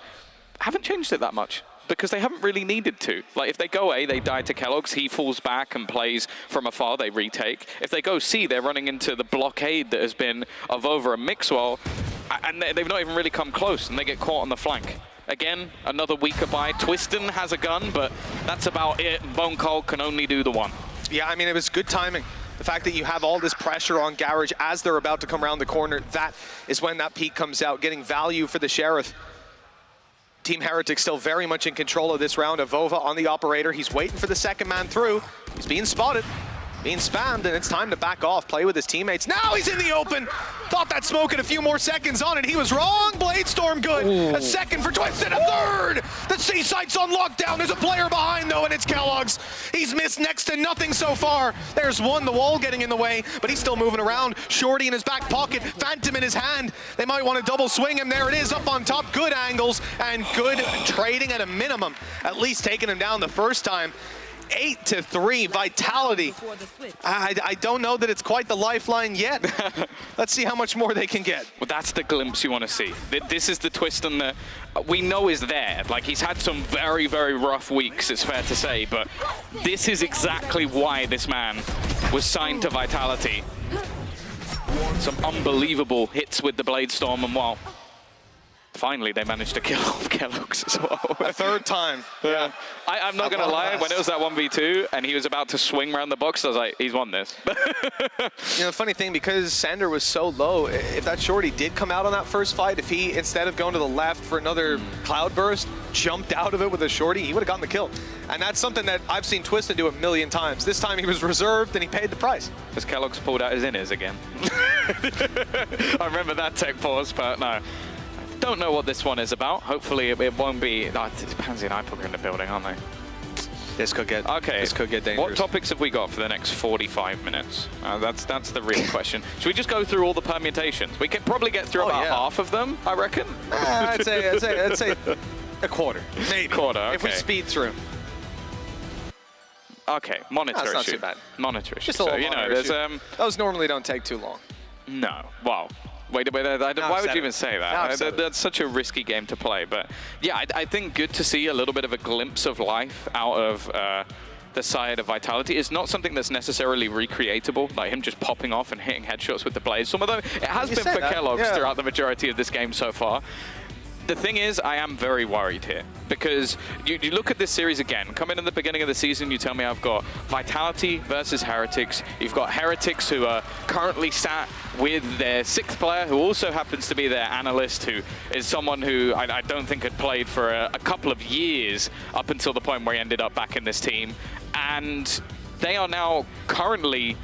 haven't changed it that much. Because they haven't really needed to. Like, if they go A, they die to Kellogg's, he falls back and plays from afar, they retake. If they go C, they're running into the blockade that has been Evolva and Mixwell, and they've not even really come close, and they get caught on the flank. Again, another weaker buy. Twiston has a gun, but that's about it. Bone Cold can only do the one. Yeah, I mean, it was good timing. The fact that you have all this pressure on Garage as they're about to come around the corner, that is when that peak comes out, getting value for the Sheriff. Team Heretics still very much in control of this round. Evolva on the operator. He's waiting for the second man through. He's being spotted, being spammed, and it's time to back off, play with his teammates. Now he's in the open. Thought that smoke had a few more seconds on it. He was wrong. Bladestorm good. Ooh. A second for Twisted, a third. The C site's on lockdown. There's a player behind though, and it's Kellogg's. He's missed next to nothing so far. There's one, the wall getting in the way, but he's still moving around. Shorty in his back pocket, Phantom in his hand. They might want to double swing him. There it is, up on top. Good angles and good trading at a minimum. At least taking him down the first time. 8-3, Vitality. I don't know that it's quite the lifeline yet. Let's see how much more they can get. Well, that's the glimpse you want to see. This is the Twiston that we know is there. Like, he's had some very, very rough weeks, it's fair to say, but this is exactly why this man was signed to Vitality. Some unbelievable hits with the Bladestorm, and well, finally they managed to kill off Kellogg's as well. A third time. Yeah. I'm not going to lie, when it was that 1v2 and he was about to swing around the box, I was like, he's won this. You know, the funny thing, because Sander was so low, if that Shorty did come out on that first fight, if he, instead of going to the left for another cloud burst, jumped out of it with a Shorty, he would have gotten the kill. And that's something that I've seen Twisted do a million times. This time he was reserved and he paid the price. Because Kellogg's pulled out his inners again. I remember that tech pause, but no. Don't know what this one is about. Hopefully it won't be. Pansy and Ipoc are in the building, aren't they? This could get dangerous. What topics have we got for the next 45 minutes? That's the real question. Should we just go through all the permutations? We can probably get through about half of them, I reckon. I'd say a quarter, maybe. Quarter. Okay. If we speed through. Okay, monitor issue. That's not too bad. Monitor issue. Just a little monitor issue. There's those normally don't take too long. No. Wow. Wait, why would you even say that? That's such a risky game to play. But yeah, I think good to see a little bit of a glimpse of life out of the side of Vitality. It's not something that's necessarily recreatable, like him just popping off and hitting headshots with the blades. Although it has been for Kellogg's throughout the majority of this game so far. The thing is, I am very worried here, because you look at this series again. Come in the beginning of the season, you tell me I've got Vitality versus Heretics. You've got Heretics, who are currently sat with their 6th player, who also happens to be their analyst, who is someone who I don't think had played for a couple of years up until the point where he ended up back in this team. And they are now currently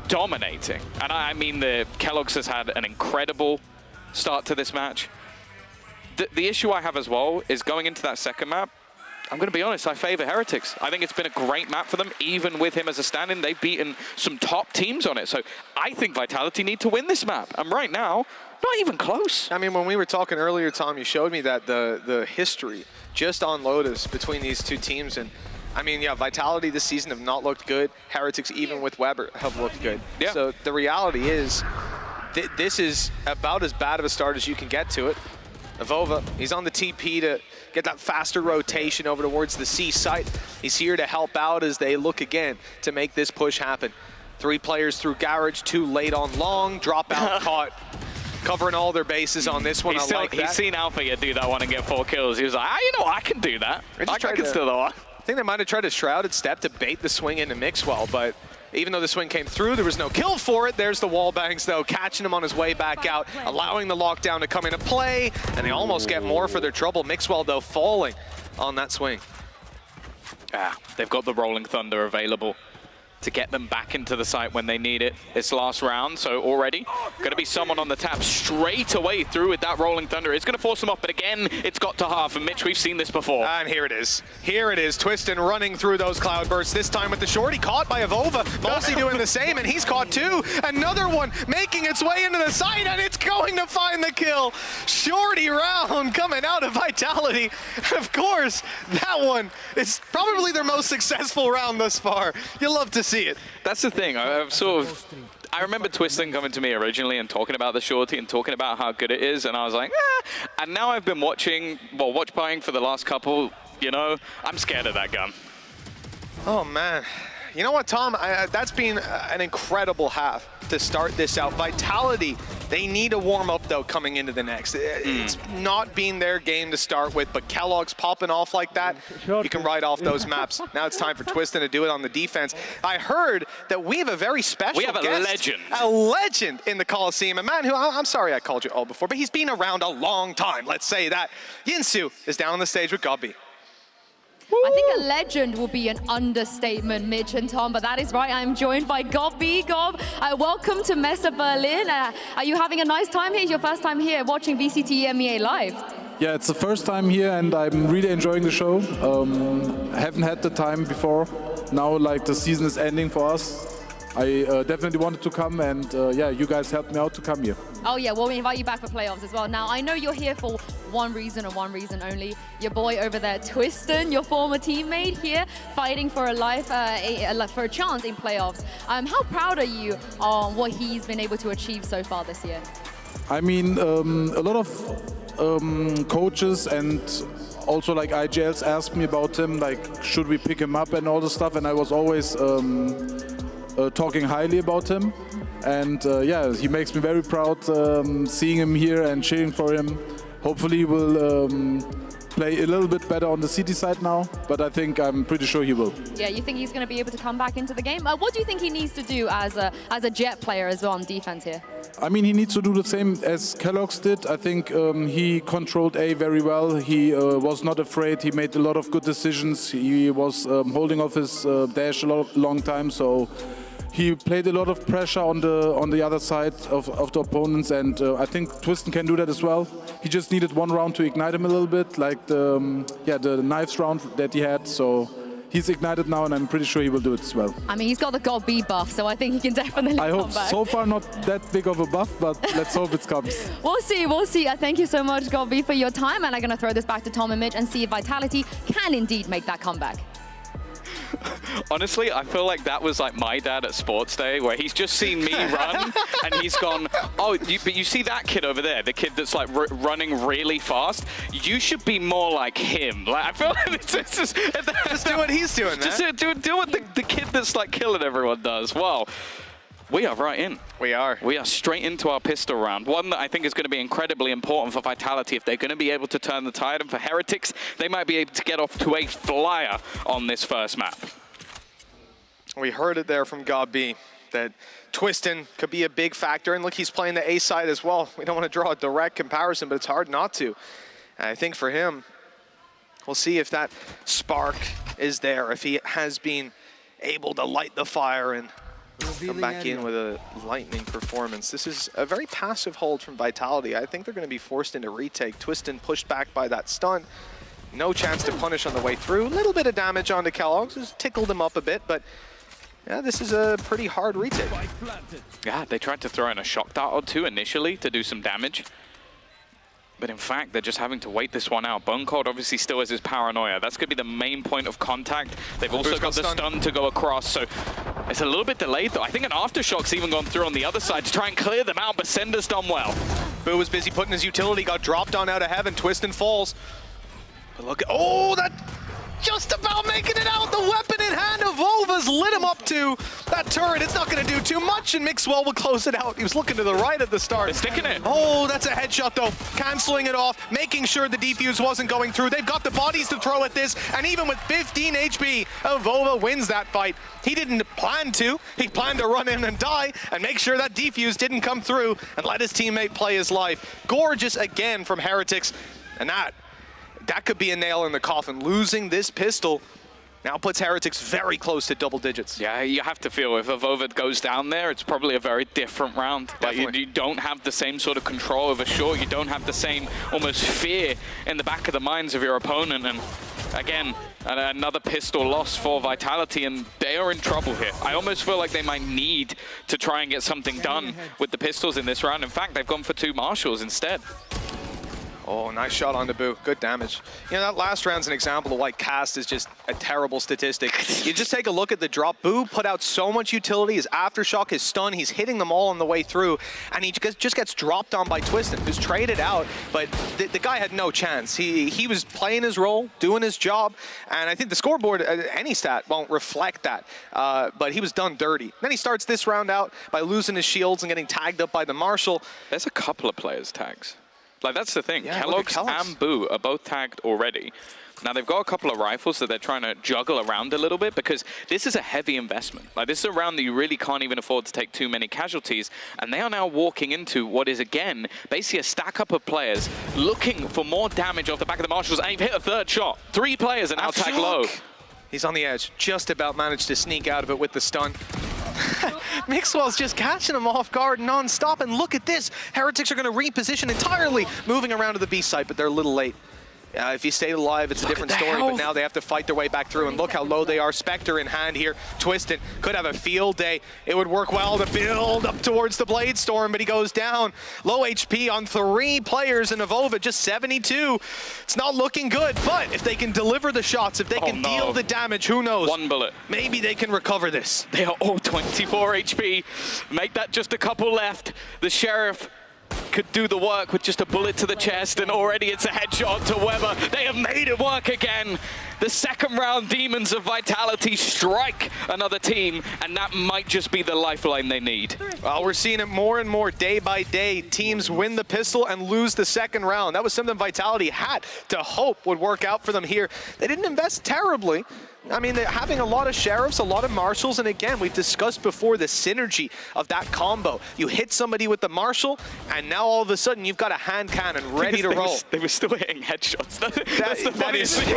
dominating. And I mean, Kellogg's has had an incredible start to this match. The issue I have as well is going into that second map, I'm going to be honest, I favor Heretics. I think it's been a great map for them, even with him as a stand-in. They've beaten some top teams on it. So I think Vitality need to win this map. And right now, not even close. I mean, when we were talking earlier, Tom, you showed me that the history just on Lotus between these two teams. And I mean, yeah, Vitality this season have not looked good. Heretics, even with Weber, have looked good. Yeah. So the reality is, this is about as bad of a start as you can get to it. Evolva, he's on the TP to get that faster rotation over towards the C site. He's here to help out as they look again to make this push happen. 3 players through Garage, 2 late on long, dropout caught. covering all their bases on this one. He's seen Alpha do that one and get 4 kills. He was like, you know what, I can do that. I can steal that one. I think they might have tried a shrouded step to bait the swing into Mixwell, but even though the swing came through, there was no kill for it. There's the wall bangs, though, catching him on his way back out, allowing the lockdown to come into play, and they almost get more for their trouble. Mixwell, though, falling on that swing. They've got the Rolling Thunder available to get them back into the site when they need it. It's last round, so already going to be someone on the tap straight away through with that Rolling Thunder. It's going to force them off, but again, it's got to half. And Mitch, we've seen this before. And here it is. Here it is. Twistin running through those cloudbursts, this time with the shorty caught by Avova. Malsey doing the same, and he's caught too. Another one making its way into the site, and it's going to find the kill. Shorty round coming out of Vitality. And of course, that one is probably their most successful round thus far. You'll love to see it. That's the thing. I remember Twistin coming to me originally and talking about the shorty and talking about how good it is, and I was like, And now I've been watch buying for the last couple, I'm scared of that gun. Oh, man. You know what, Tom? That's been an incredible half to start this out. Vitality, they need a warm-up, though, coming into the next. It's not been their game to start with, but Kellogg's popping off like that, you can ride off those maps. Now it's time for Twistin to do it on the defense. I heard that we have a very special guest. We have a legend. A legend in the Coliseum. A man who, I'm sorry I called you all before, but he's been around a long time, let's say that. Yinsu is down on the stage with Gobby. I think a legend will be an understatement, Mitch and Tom, but that is right. I'm joined by Gobby. Gob, welcome to Messe Berlin. Are you having a nice time here? It's your first time here watching VCT EMEA live? Yeah, it's the first time here, and I'm really enjoying the show. Haven't had the time before. Now, like, the season is ending for us. I definitely wanted to come, and yeah, you guys helped me out to come here. Oh yeah, well, we invite you back for playoffs as well. Now, I know you're here for one reason and one reason only. Your boy over there, Twistin, your former teammate here, fighting for a for a chance in playoffs. How proud are you on what he's been able to achieve so far this year? I mean, a lot of coaches and also like IGLs asked me about him, like, should we pick him up and all the stuff, and I was always talking highly about him. And yeah, he makes me very proud seeing him here and cheering for him. Hopefully he will play a little bit better on the city side now, but I'm pretty sure he will. Yeah, you think he's going to be able to come back into the game? What do you think he needs to do as a Jet player as well on defense here? I mean, he needs to do the same as Kellogg's did. I think he controlled A very well. He was not afraid. He made a lot of good decisions. He was holding off his dash a long time, so he played a lot of pressure on the other side of the opponents, and I think Twistin can do that as well. He just needed one round to ignite him a little bit, like the knives round that he had. So he's ignited now, and I'm pretty sure he will do it as well. I mean, he's got the God B buff, so I think he can definitely come back. I hope so far not that big of a buff, but let's hope it comes. We'll see, we'll see. Thank you so much, God B, for your time, and I'm going to throw this back to Tom and Mitch and see if Vitality can indeed make that comeback. Honestly, I feel like that was like my dad at Sports Day, where he's just seen me run and he's gone, but you see that kid over there, the kid that's like running really fast? You should be more like him. Like, I feel like just do what he's doing, man. Just do what the kid that's like killing everyone does. Wow. We are right in. We are. We are straight into our pistol round. One that I think is going to be incredibly important for Vitality if they're going to be able to turn the tide. And for Heretics, they might be able to get off to a flyer on this first map. We heard it there from God B, that Twistin could be a big factor. And look, he's playing the A side as well. We don't want to draw a direct comparison, but it's hard not to. And I think for him, we'll see if that spark is there, if he has been able to light the fire and come back in with a lightning performance. This is a very passive hold from Vitality. I think they're going to be forced into retake. Twistin pushed back by that stunt. No chance to punish on the way through. A little bit of damage onto Kellogg's. Just tickled him up a bit, but yeah, this is a pretty hard retake. Yeah, they tried to throw in a shock dart or two initially to do some damage. But in fact, they're just having to wait this one out. Bone Cold obviously still has his paranoia. That's going to be the main point of contact. They've also got the stun to go across, so it's a little bit delayed, though. I think an Aftershock's even gone through on the other side to try and clear them out, but Sender's done well. Boo was busy putting his utility, got dropped on out of heaven. Twistin falls. But look, that just about making it out. The weapon in hand of Volva's lit him up to that turret. It's not going to do too much, and Mixwell will close it out. He was looking to the right at the start. They're sticking it. Oh, that's a headshot, though. Canceling it off, making sure the defuse wasn't going through. They've got the bodies to throw at this, and even with 15 HP, Avova wins that fight. He didn't plan to. He planned to run in and die and make sure that defuse didn't come through and let his teammate play his life. Gorgeous again from Heretics, and that could be a nail in the coffin. Losing this pistol now puts Heretics very close to double digits. Yeah, you have to feel if Avova goes down there, it's probably a very different round. Like you don't have the same sort of control over short. You don't have the same almost fear in the back of the minds of your opponent. And again, another pistol loss for Vitality, and they are in trouble here. I almost feel like they might need to try and get something done with the pistols in this round. In fact, they've gone for 2 marshals instead. Oh, nice shot on the Boo. Good damage. You know, that last round's an example of why cast is just a terrible statistic. You just take a look at the drop. Boo put out so much utility. His aftershock, his stun, he's hitting them all on the way through, and he just gets dropped on by Twistin, who's traded out, but the guy had no chance. He was playing his role, doing his job, and I think the scoreboard, any stat, won't reflect that, but he was done dirty. Then he starts this round out by losing his shields and getting tagged up by the Marshal. There's a couple of players tags. Like, that's the thing. Yeah, Kellogg's and Boo are both tagged already. Now, they've got a couple of rifles that they're trying to juggle around a little bit because this is a heavy investment. Like, this is a round that you really can't even afford to take too many casualties. And they are now walking into what is, again, basically a stack up of players looking for more damage off the back of the Marshals. And you've hit a 3rd shot. 3 players are now tagged low. He's on the edge. Just about managed to sneak out of it with the stun. Mixwell's just catching him off guard non-stop, and look at this. Heretics are going to reposition entirely, moving around to the B site, but they're a little late. If he stayed alive, it's a different story, but now they have to fight their way back through, and look how low they are. Spectre in hand here. Twistin could have a field day. It would work well to build up towards the Blade Storm, but he goes down. Low HP on 3 players in Avova, just 72. It's not looking good, but if they can deliver the shots, if they can deal the damage, who knows? 1 bullet. Maybe they can recover this. They are all 24 HP. Make that just a couple left. The Sheriff could do the work with just a bullet to the chest, and already it's a headshot to Weber. They have made it work again. The second round Demons of Vitality strike another team, and that might just be the lifeline they need. Well, we're seeing it more and more day by day. Teams win the pistol and lose the second round. That was something Vitality had to hope would work out for them here. They didn't invest terribly. I mean, they're having a lot of Sheriffs, a lot of Marshals, and again, we've discussed before the synergy of that combo. You hit somebody with the Marshal, and now all of a sudden you've got a hand cannon ready to roll. They were still hitting headshots. That's the funniest thing.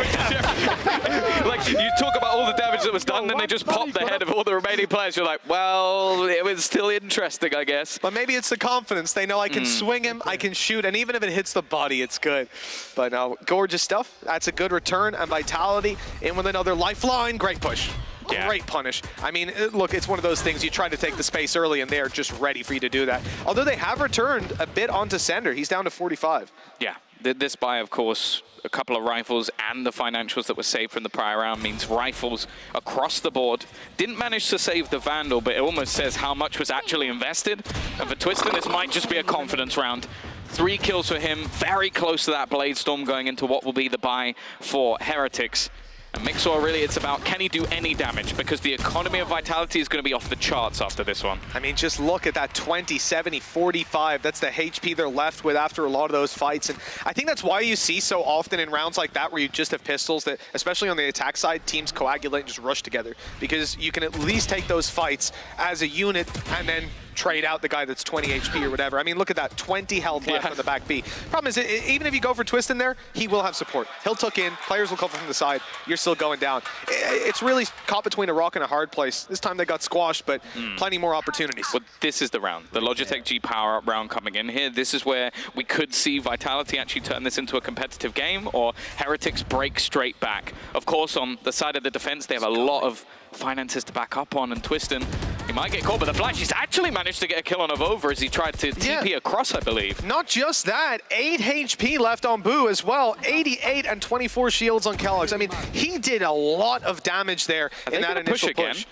Like, you talk about all the damage that was done, and they just popped the head of all the remaining players. You're like, well, it was still interesting, I guess. But maybe it's the confidence. They know I can swing him, I can shoot, and even if it hits the body, it's good. But no, gorgeous stuff. That's a good return, and Vitality in with another lifeline. Great push. Great punish. I mean, look, it's one of those things, you try to take the space early and they're just ready for you to do that. Although they have returned a bit onto Sender. He's down to 45. Yeah, this buy, of course, a couple of rifles and the financials that were saved from the prior round means rifles across the board. Didn't manage to save the Vandal, but it almost says how much was actually invested. And for Twistin, this might just be a confidence round. 3 kills for him, very close to that Blade Storm going into what will be the buy for Heretics. And Mixwell, really, it's about, can he do any damage? Because the economy of Vitality is going to be off the charts after this one. I mean, just look at that 20, 70, 45. That's the HP they're left with after a lot of those fights. And I think that's why you see so often in rounds like that where you just have pistols that, especially on the attack side, teams coagulate and just rush together. Because you can at least take those fights as a unit and then trade out the guy that's 20 HP or whatever. I mean, look at that, 20 health left on the back B. Problem is, even if you go for Twistin there, he will have support. He'll tuck in, players will cover from the side, you're still going down. It's really caught between a rock and a hard place. This time they got squashed, but plenty more opportunities. Well, this is the round. The Logitech G power-up round coming in here. This is where we could see Vitality actually turn this into a competitive game, or Heretics break straight back. Of course, on the side of the defense, they have a lot of finances to back up on, and Twistin, he might get caught, but the flash, he's actually managed to get a kill on Avova as he tried to TP across, I believe. Not just that, 8 HP left on Boo as well, 88 and 24 shields on Kellogg's. I mean, he did a lot of damage there in that initial push.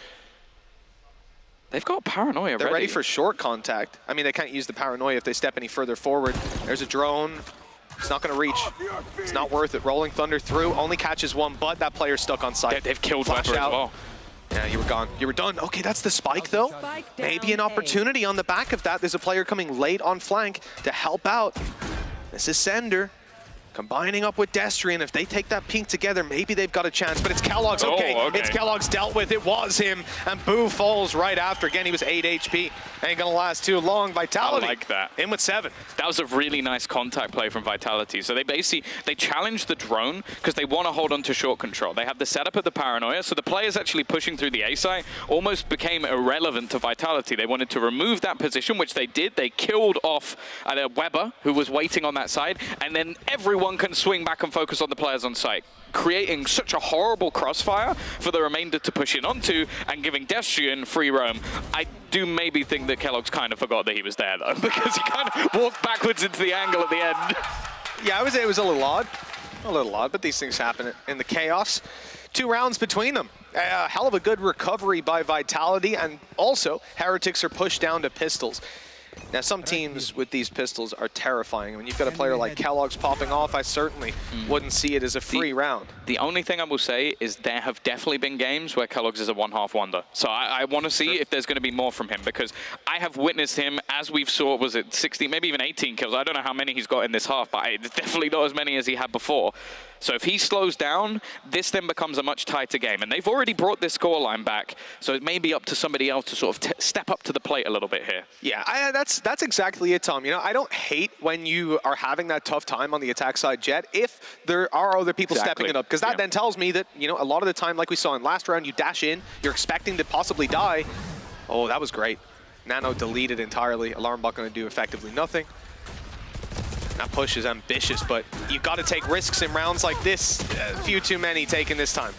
They've got paranoia They're ready for short contact. I mean, they can't use the paranoia if they step any further forward. There's a drone. It's not going to reach. It's not worth it. Rolling Thunder through, only catches one, but that player's stuck on site. They've killed Weber as well. Yeah, you were gone. You were done. Okay, that's the spike, though. Maybe an opportunity on the back of that. There's a player coming late on flank to help out. This is Sender. Combining up with Destrian, if they take that pink together, maybe they've got a chance, but it's Kellogg's. Okay, it's Kellogg's dealt with. It was him, and Boo falls right after. Again, he was 8 HP. Ain't gonna last too long. Vitality. I like that. In with 7. That was a really nice contact play from Vitality. So they challenged the drone because they want to hold on to short control. They have the setup of the Paranoia, so the players actually pushing through the A site almost became irrelevant to Vitality. They wanted to remove that position, which they did. They killed off Weber, who was waiting on that side, and then everyone can swing back and focus on the players on site, creating such a horrible crossfire for the remainder to push in onto and giving Destrian free roam. I do maybe think that Kellogg's kind of forgot that he was there, though, because he kind of walked backwards into the angle at the end. Yeah, I would say it was a little odd. A little odd, but these things happen in the chaos. 2 rounds between them. A hell of a good recovery by Vitality, and also Heretics are pushed down to pistols. Now, some teams with these pistols are terrifying. When you've got a player like Kellogg's popping off, I certainly wouldn't see it as a free round. The only thing I will say is there have definitely been games where Kellogg's is a one-half wonder. So I want to see if there's going to be more from him, because I have witnessed him, as we've saw, was it 60, maybe even 18 kills? I don't know how many he's got in this half, but it's definitely not as many as he had before. So if he slows down, this then becomes a much tighter game. And they've already brought this scoreline back, so it may be up to somebody else to sort of step up to the plate a little bit here. Yeah, that's exactly it, Tom. You know, I don't hate when you are having that tough time on the attack side, Jet, if there are other people stepping it up, because that then tells me that, you know, a lot of the time, like we saw in last round, you dash in, you're expecting to possibly die. Oh, that was great. Nano deleted entirely. Alarm bot going to do effectively nothing. That push is ambitious, but you've got to take risks in rounds like this. A few too many taken this time.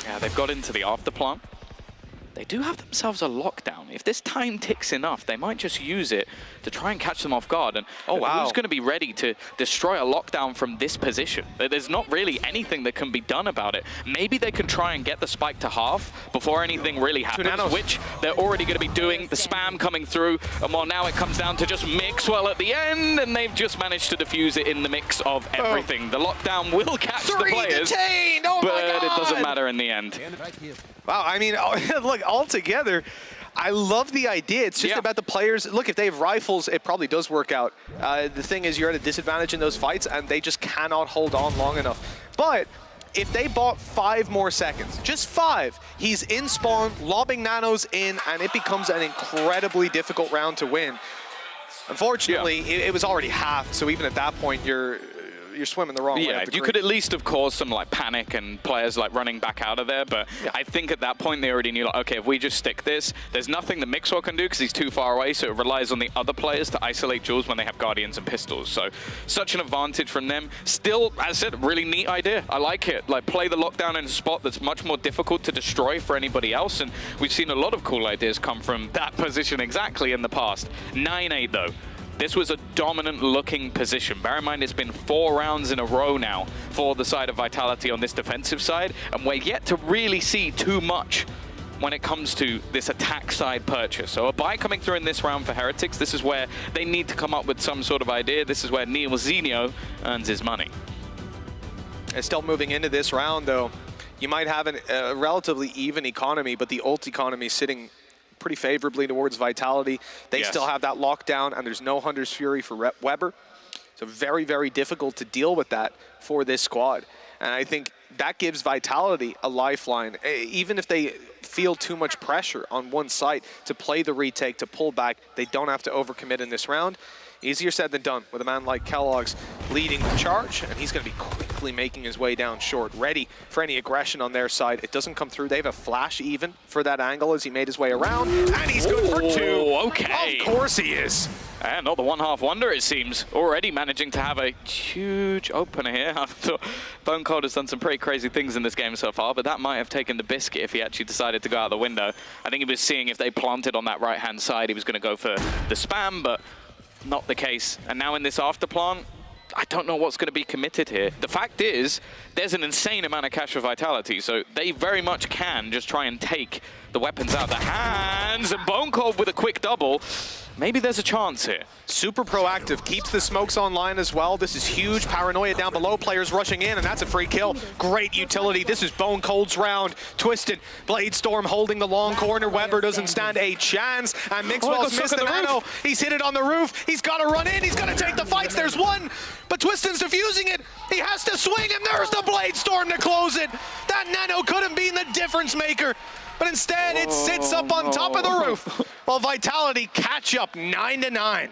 Yeah, they've got into the after plant. They do have themselves a lockdown. If this time ticks enough, they might just use it to try and catch them off guard. And who's going to be ready to destroy a lockdown from this position? There's not really anything that can be done about it. Maybe they can try and get the spike to half before anything really happens, which they're already going to be doing. The spam coming through, and well, now it comes down to just Mixwell at the end, and they've just managed to defuse it in the mix of everything. The lockdown will catch the players, but it doesn't matter in the end. Wow, I mean, look, altogether, I love the idea. It's just about the players. Look, if they have rifles, it probably does work out. The thing is, you're at a disadvantage in those fights, and they just cannot hold on long enough. But if they bought 5 more seconds, just 5, he's in spawn, lobbing nanos in, and it becomes an incredibly difficult round to win. Unfortunately, it was already half, so even at that point, you're swimming the wrong way. Yeah, you could at least have caused some like panic and players like running back out of there, but I think at that point they already knew, like, okay, if we just stick this, there's nothing that Mixwell can do because he's too far away, so it relies on the other players to isolate Jules when they have Guardians and pistols. So such an advantage from them. Still, as I said, really neat idea. I like it. Like, play the lockdown in a spot that's much more difficult to destroy for anybody else, and we've seen a lot of cool ideas come from that position exactly in the past. 9-8 though. This was a dominant-looking position. Bear in mind, it's been 4 rounds in a row now for the side of Vitality on this defensive side, and we're yet to really see too much when it comes to this attack side purchase. So a buy coming through in this round for Heretics. This is where they need to come up with some sort of idea. This is where Neil Zinio earns his money. And still moving into this round, though, you might have a relatively even economy, but the ult economy is sitting pretty favorably towards Vitality. They still have that lockdown, and there's no Hunter's Fury for Weber. So very, very difficult to deal with that for this squad. And I think that gives Vitality a lifeline. Even if they feel too much pressure on one side to play the retake, to pull back, they don't have to overcommit in this round. Easier said than done with a man like Kellogg's leading the charge, and he's going to be quickly making his way down short, ready for any aggression on their side. It doesn't come through. They have a flash even for that angle as he made his way around, and he's good for 2. Okay. Of course he is. And not the one-half wonder, it seems. Already managing to have a huge opener here. I thought Bone Cold has done some pretty crazy things in this game so far, but that might have taken the biscuit if he actually decided to go out the window. I think he was seeing if they planted on that right-hand side, he was going to go for the spam, but not the case. And now in this after plant, I don't know what's going to be committed here. The fact is, there's an insane amount of cash for Vitality, so they very much can just try and take the weapons out of their hands. And Bone Cold with a quick double. maybe there's a chance here. Super proactive, keeps the smokes online as well. This is huge. Paranoia down below, players rushing in, and that's a free kill. Great utility. This is Bone Cold's round. Twisted, Blade Storm holding the long corner. Weber doesn't stand a chance, and Mixwell's missed the nano. He's hit it on the roof. He's got to run in. He's got to take the fights. There's one, but Twiston's defusing it. He has to swing, and there's the Blade Storm to close it. That nano could have been the difference maker, but instead it sits up on top of the roof. While Vitality catch up 9-9.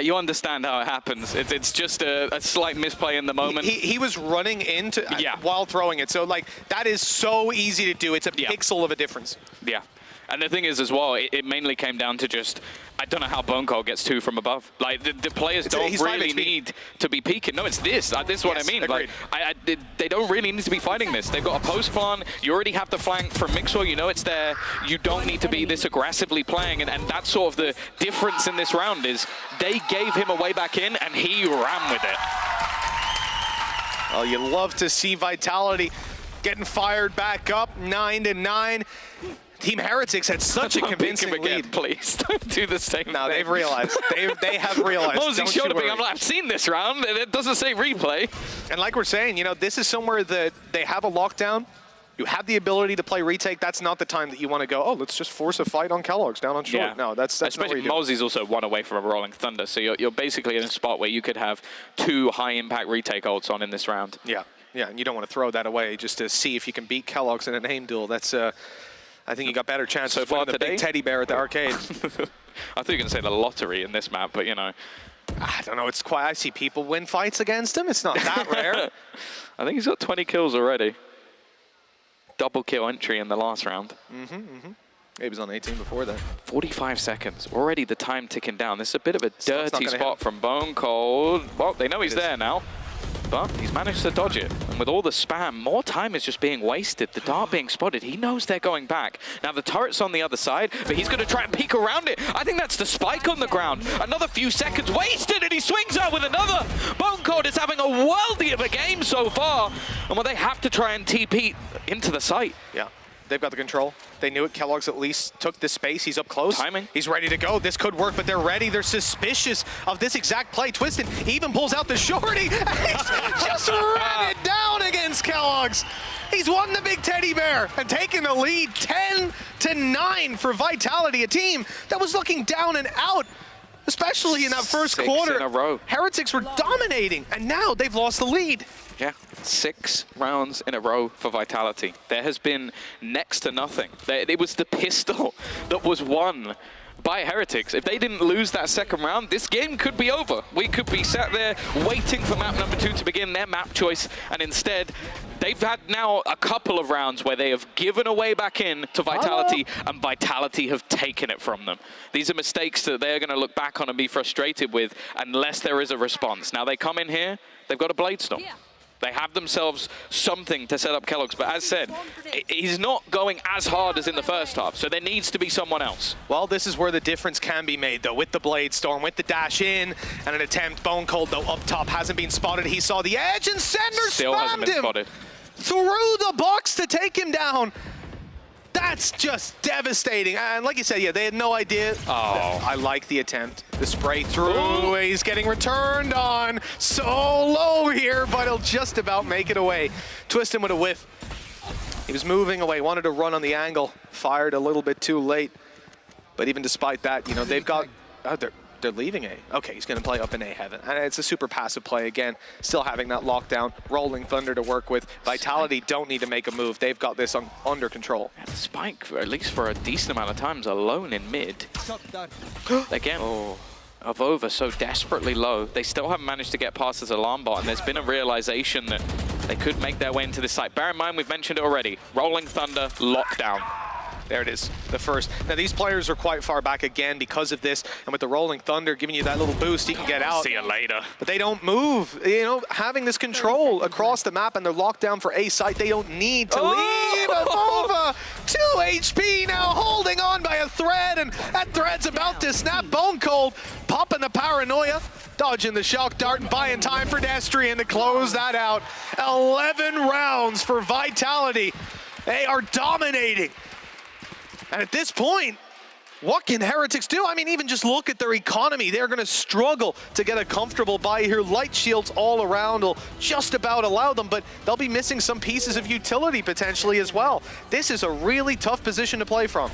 You understand how it happens. It's just a slight misplay in the moment. He was running into while throwing it. So, like, that is so easy to do. It's a pixel of a difference. Yeah. And the thing is as well, it mainly came down to just, I don't know how Bone Cold gets 2 from above. Like, the players don't really need to be peeking. No, it's this. This is what I mean. Agreed. Like, they don't really need to be fighting this. They've got a post plan. You already have the flank from Mixwell. You know it's there. You don't need to be this aggressively playing. And that's sort of the difference in this round is they gave him a way back in, and he ran with it. Well, you love to see Vitality getting fired back up, 9-9. Team Heretics had such a convincing lead. Please don't do the same. No, they've realized. They have realized. Mosey showed me. I'm like, I've seen this round, and it doesn't say replay. And like we're saying, you know, this is somewhere that they have a lockdown. You have the ability to play retake. That's not the time that you want to go, oh, let's just force a fight on Kellogg's down on short. Yeah. No, that's especially Mosey's also 1 away from a Rolling Thunder, so you're basically in a spot where you could have 2 high-impact retake ults on in this round. Yeah, yeah, and you don't want to throw that away just to see if you can beat Kellogg's in an aim duel. That's I think you got better chances so far winning the big teddy bear at the arcade. I thought you were going to say the lottery in this map, but you know. I don't know, it's quite, I see people win fights against him. It's not that rare. I think he's got 20 kills already. Double kill entry in the last round. He was on 18 before that. 45 seconds, already the time ticking down. This is a bit of a dirty spot from Bone Cold. Well, they know he's there now, but he's managed to dodge it. And with all the spam, more time is just being wasted. The dart being spotted, he knows they're going back. Now the turret's on the other side, but he's going to try and peek around it. I think that's the spike on the ground. Another few seconds wasted, and he swings out with another. Bone Cold is having a worldie of a game so far. And well, they have to try and TP into the site. Yeah. They've got the control. They knew it. Kellogg's at least took the space. He's up close. Timing. He's ready to go. This could work, but they're ready. They're suspicious of this exact play. Twisted even pulls out the shorty. He's just ran it down against Kellogg's. He's won the big teddy bear and taken the lead 10-9 for Vitality, a team that was looking down and out, especially in that first quarter. 6 in a row. Heretics were dominating, and now they've lost the lead. Yeah, 6 rounds in a row for Vitality. There has been next to nothing. It was the pistol that was won by Heretics. If they didn't lose that second round, this game could be over. We could be sat there waiting for map number 2 to begin their map choice, and instead, they've had now a couple of rounds where they have given away back in to Vitality, and Vitality have taken it from them. These are mistakes that they're going to look back on and be frustrated with unless there is a response. Now they come in here, they've got a Blade Storm. Yeah. They have themselves something to set up Kellogg's, but as said, he's not going as hard as in the first half, so there needs to be someone else. Well, this is where the difference can be made, though, with the Blade Storm, with the dash in, and an attempt. Bone Cold, though, up top, hasn't been spotted. He saw the edge, and Sender still hasn't been spotted. Through the box to take him down. That's just devastating. And like you said, yeah, they had no idea. Oh. I like the attempt. The spray through. Ooh. He's getting returned on. So low here, but he'll just about make it away. Twiston with a whiff. He was moving away, wanted to run on the angle. Fired a little bit too late. But even despite that, you know, they've got... Oh, they're leaving A. Okay, he's going to play up in A heaven. And it's a super passive play again. Still having that lockdown. Rolling Thunder to work with. Vitality don't need to make a move. They've got this under control. And Spike, at least for a decent amount of times, alone in mid. Again, Avova so desperately low. They still haven't managed to get past his alarm bot, and there's been a realization that they could make their way into this site. Bear in mind, we've mentioned it already. Rolling Thunder, lockdown. There it is, the first. Now these players are quite far back again because of this, and with the Rolling Thunder giving you that little boost, you can get out. See you later. But they don't move. You know, having this control across the map, and they're locked down for A site, they don't need to leave. Avova, 2 HP now, holding on by a thread, and that thread's about to snap. Bone Cold, popping the paranoia, dodging the shock dart, and buying time for Destrian to close that out. 11 rounds for Vitality. They are dominating. And at this point, What can Heretics do? I mean, even just look at their economy. They're going to struggle to get a comfortable buy here. Light shields all around will just about allow them, but they'll be missing some pieces of utility potentially as well. This is a really tough position to play from.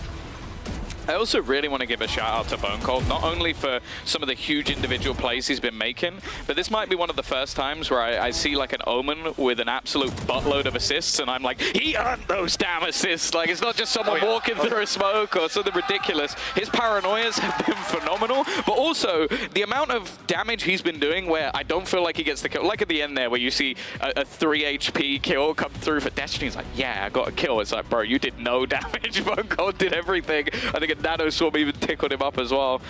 I also really want to give a shout out to Bone Cold, not only for some of the huge individual plays he's been making, but this might be one of the first times where I see like an Omen with an absolute buttload of assists, and I'm like, he earned those damn assists. Like, it's not just someone walking through a smoke or something ridiculous. His paranoias have been phenomenal, but also the amount of damage he's been doing where I don't feel like he gets the kill. Like at the end there where you see a 3 HP kill come through for Destiny. It's like, yeah, I got a kill. It's like, bro, you did no damage. Bone Cold did everything. I think Nano Swarm even tickled him up as well.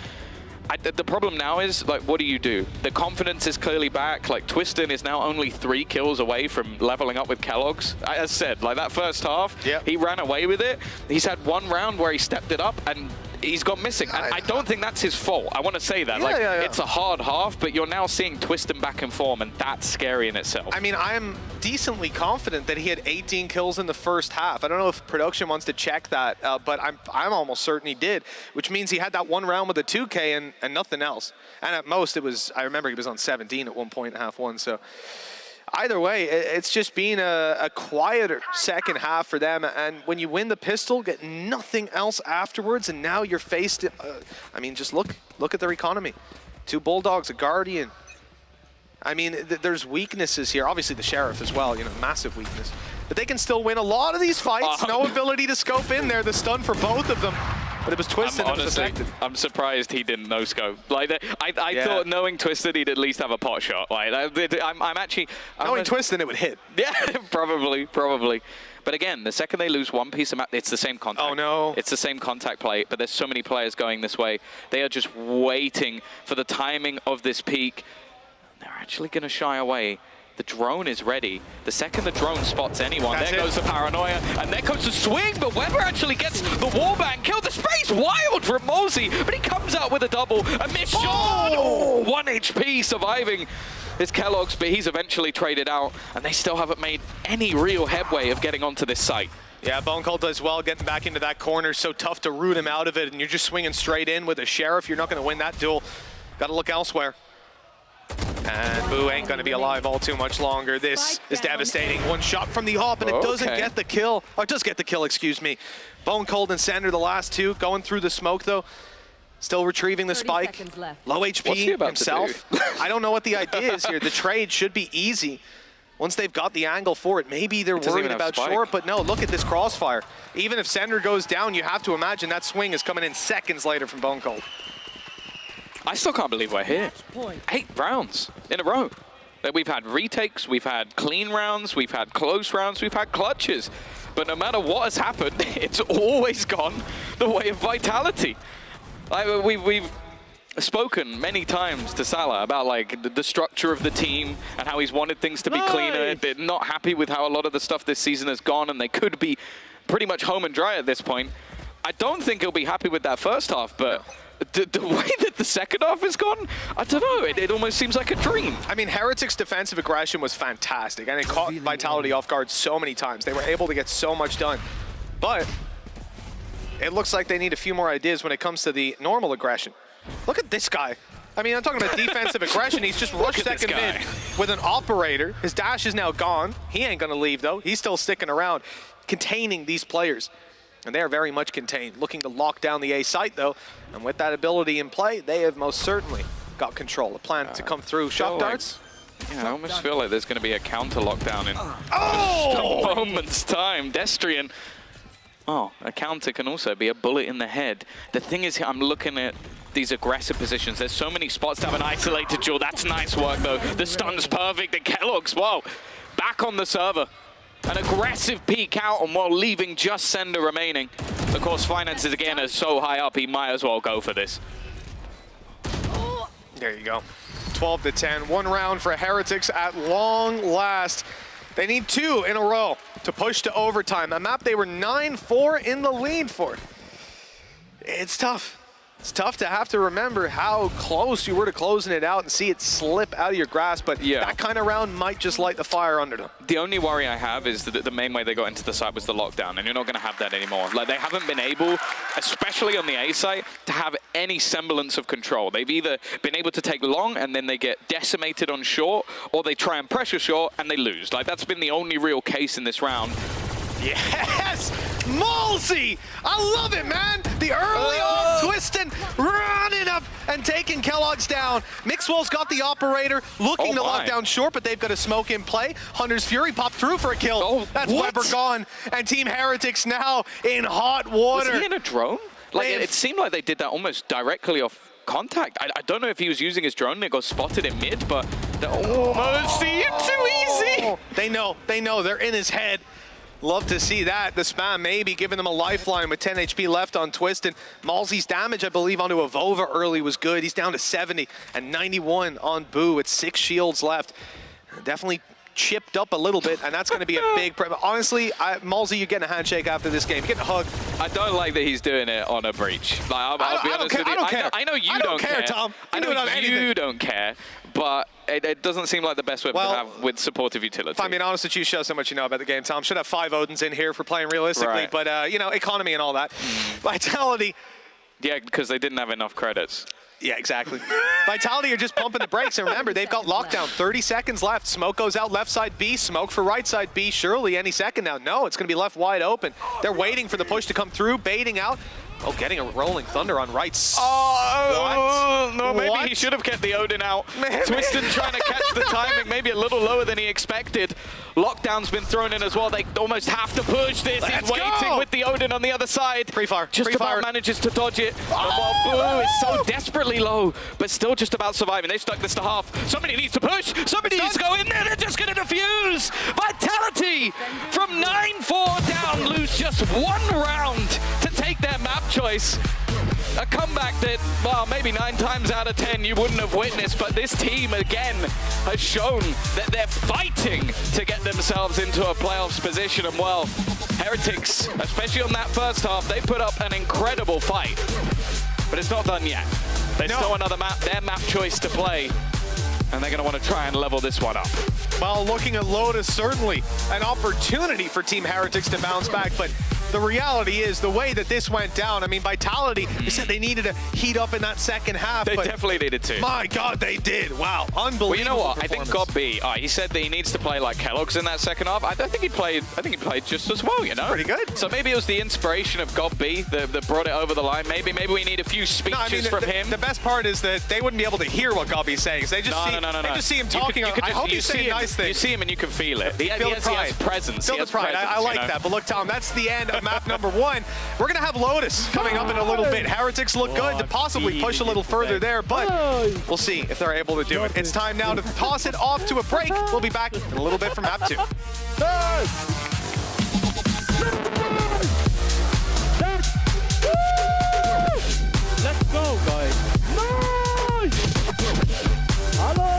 The problem now is, like, what do you do? The confidence is clearly back. Like, Twiston is now only 3 kills away from leveling up with Kellogg's. As I said, like, that first half, he ran away with it. He's had one round where he stepped it up, and he's gone missing. And I don't think that's his fault. I want to say that. It's a hard half, but you're now seeing Twiston back in form, and that's scary in itself. I mean, I'm decently confident that he had 18 kills in the first half. I don't know if production wants to check that, but I'm almost certain he did, which means he had that one round with a 2K and nothing else. And at most, it was, I remember he was on 17 at one point in half one, so either way, it's just been a quieter second half for them. And when you win the pistol, get nothing else afterwards, and now you're faced, I mean, just look at their economy. 2 Bulldogs, a Guardian. I mean, there's weaknesses here. Obviously the Sheriff as well, you know, massive weakness. But they can still win a lot of these fights. No ability to scope in there. The stun for both of them. But it was Twiston that was affected. I'm surprised he didn't no-scope. Like, I thought knowing Twiston, he'd at least have a pot shot. Like, I'm actually... Knowing Twiston, it would hit. Yeah, probably. But again, the second they lose one piece of map, it's the same contact. Oh, no. It's the same contact play, but there's so many players going this way. They are just waiting for the timing of this peak. They're actually going to shy away. The drone is ready. The second the drone spots anyone, there goes the paranoia, and there goes the swing, but Weber actually gets the warband kill. The spray's wild from Mosey, but he comes out with a double. A missed shot! Oh, 1 HP surviving is Kellogg's, but he's eventually traded out, and they still haven't made any real headway of getting onto this site. Yeah, Bone Cold does well getting back into that corner. So tough to root him out of it, and you're just swinging straight in with a Sheriff. You're not going to win that duel. Got to look elsewhere. And Boo ain't going to be alive all too much longer. This is devastating. One shot from the hop, and it doesn't get the kill. Or it does get the kill, excuse me. Bone Cold and Sander, the last 2, going through the smoke, though. Still retrieving the spike. Low HP himself. I don't know what the idea is here. The trade should be easy once they've got the angle for it. Maybe they're worried about short, but no, look at this crossfire. Even if Sander goes down, you have to imagine that swing is coming in seconds later from Bone Cold. I still can't believe we're here. 8 rounds in a row. We've had retakes, we've had clean rounds, we've had close rounds, we've had clutches. But no matter what has happened, it's always gone the way of Vitality. We've spoken many times to Salah about like the structure of the team and how he's wanted things to be cleaner. They're not happy with how a lot of the stuff this season has gone, and they could be pretty much home and dry at this point. I don't think he'll be happy with that first half, but the way that the second half has gone, I don't know, it almost seems like a dream. I mean, Heretics' defensive aggression was fantastic, and it caught Vitality off guard so many times. They were able to get so much done. But it looks like they need a few more ideas when it comes to the normal aggression. Look at this guy. I mean, I'm talking about defensive aggression. He's just rushed second mid with an operator. His dash is now gone. He ain't going to leave, though. He's still sticking around, containing these players. And they are very much contained, looking to lock down the A site, though. And with that ability in play, they have most certainly got control. A plan to come through. Shock darts. Yeah, I almost feel like there's going to be a counter lockdown in just a moment's time. Destrian. Oh, a counter can also be a bullet in the head. The thing is, I'm looking at these aggressive positions. There's so many spots to have an isolated duel. That's nice work, though. The stun's perfect. And Kellogg's, whoa, back on the server. An aggressive peek out, and while leaving just Sender remaining. Of course, finances again are so high up, he might as well go for this. There you go. 12 to 10. 1 round for Heretics at long last. They need 2 in a row to push to overtime. A map they were 9-4 in the lead for. It's tough. It's tough to have to remember how close you were to closing it out and see it slip out of your grasp, but that kind of round might just light the fire under them. The only worry I have is that the main way they got into the site was the lockdown, and you're not going to have that anymore. Like, they haven't been able, especially on the A site, to have any semblance of control. They've either been able to take long and then they get decimated on short, or they try and pressure short and they lose. Like, that's been the only real case in this round. Yes! Malsey! I love it, man! The early on twisting, running up and taking Kellogg's down. Mixwell's got the operator, looking to lock down short, but they've got a smoke in play. Hunter's Fury popped through for a kill. That's Weber gone. And Team Heretics now in hot water. Was he in a drone? Like, it seemed like they did that almost directly off contact. I don't know if he was using his drone and it got spotted in mid, but they're almost too easy. They know, they're in his head. Love to see that. The spam maybe giving them a lifeline with 10 HP left on Twisted. Malsey's damage, I believe, onto Avova early was good. He's down to 70 and 91 on Boo with 6 shields left. Definitely chipped up a little bit, and that's going to be a big problem. Honestly, Malsey, you're getting a handshake after this game. You're getting a hug. I don't like that he's doing it on a breach. Like, I'll be honest with you. I know you don't care, Tom. I know you don't care, but it doesn't seem like the best weapon to have with supportive utility. If I'm being honest with you, show so much you know about the game, Tom. Should have 5 Odins in here for playing realistically, but, you know, economy and all that. Vitality. Yeah, because they didn't have enough credits. Yeah, exactly. Vitality are just pumping the brakes, and remember, they've got lockdown. 30 seconds left. Smoke goes out left side B. Smoke for right side B. Surely any second now. No, it's going to be left wide open. They're waiting for the push to come through, baiting out. Oh, getting a rolling thunder on right. Oh, no, maybe he should have kept the Odin out. Twisted trying to catch the timing, maybe a little lower than he expected. Lockdown's been thrown in as well. They almost have to push this. He's waiting with the Odin on the other side. Pre-fire. Just about manages to dodge it. While Boo is so desperately low, but still just about surviving. They stuck this to half. Somebody needs to push. Somebody needs to go in there. They're just going to defuse. Vitality from 9-4 down, lose just 1 round to take their map choice. A comeback that, well, maybe 9 times out of 10 you wouldn't have witnessed, but this team again has shown that they're fighting to get themselves into a playoffs position. And well, Heretics, especially on that first half, they put up an incredible fight, but it's not done yet. There's still another map, their map choice to play, and they're going to want to try and level this one up. Well, looking at Lotus, certainly an opportunity for Team Heretics to bounce back, but the reality is the way that this went down, I mean, Vitality, they said they needed to heat up in that second half. They but definitely needed to. My God, they did. Wow, unbelievable. Well, you know what? I think God B, he said that he needs to play like Kellogg's in that second half. I think he played just as well, you know? Pretty good. So maybe it was the inspiration of God B that brought it over the line. Maybe we need a few speeches from him. The best part is that they wouldn't be able to hear what God B's saying. So they just they just see him talking. I hope he's saying nice things. You see him and you can feel it. He has presence. Feel the pride. I like that. But look, Tom, that's the end of map number 1. We're going to have Lotus coming up in a little bit. Heretics look good to possibly push a little further there, but we'll see if they're able to do it. It's time now to toss it off to a break. We'll be back in a little bit from map 2. Let's go, guys. Nice! Hello!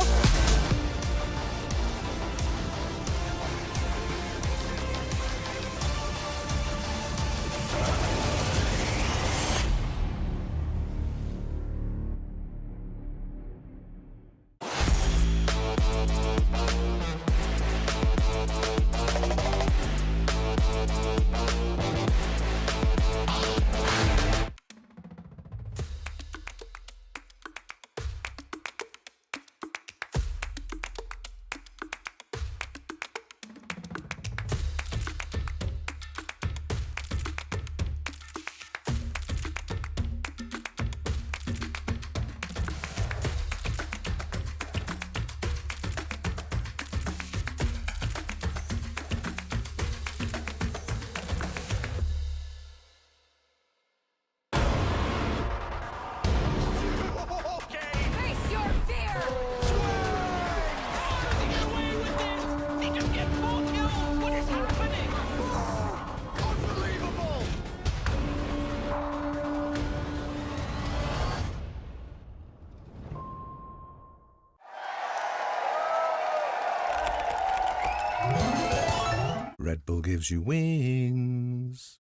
Red Bull gives you wings.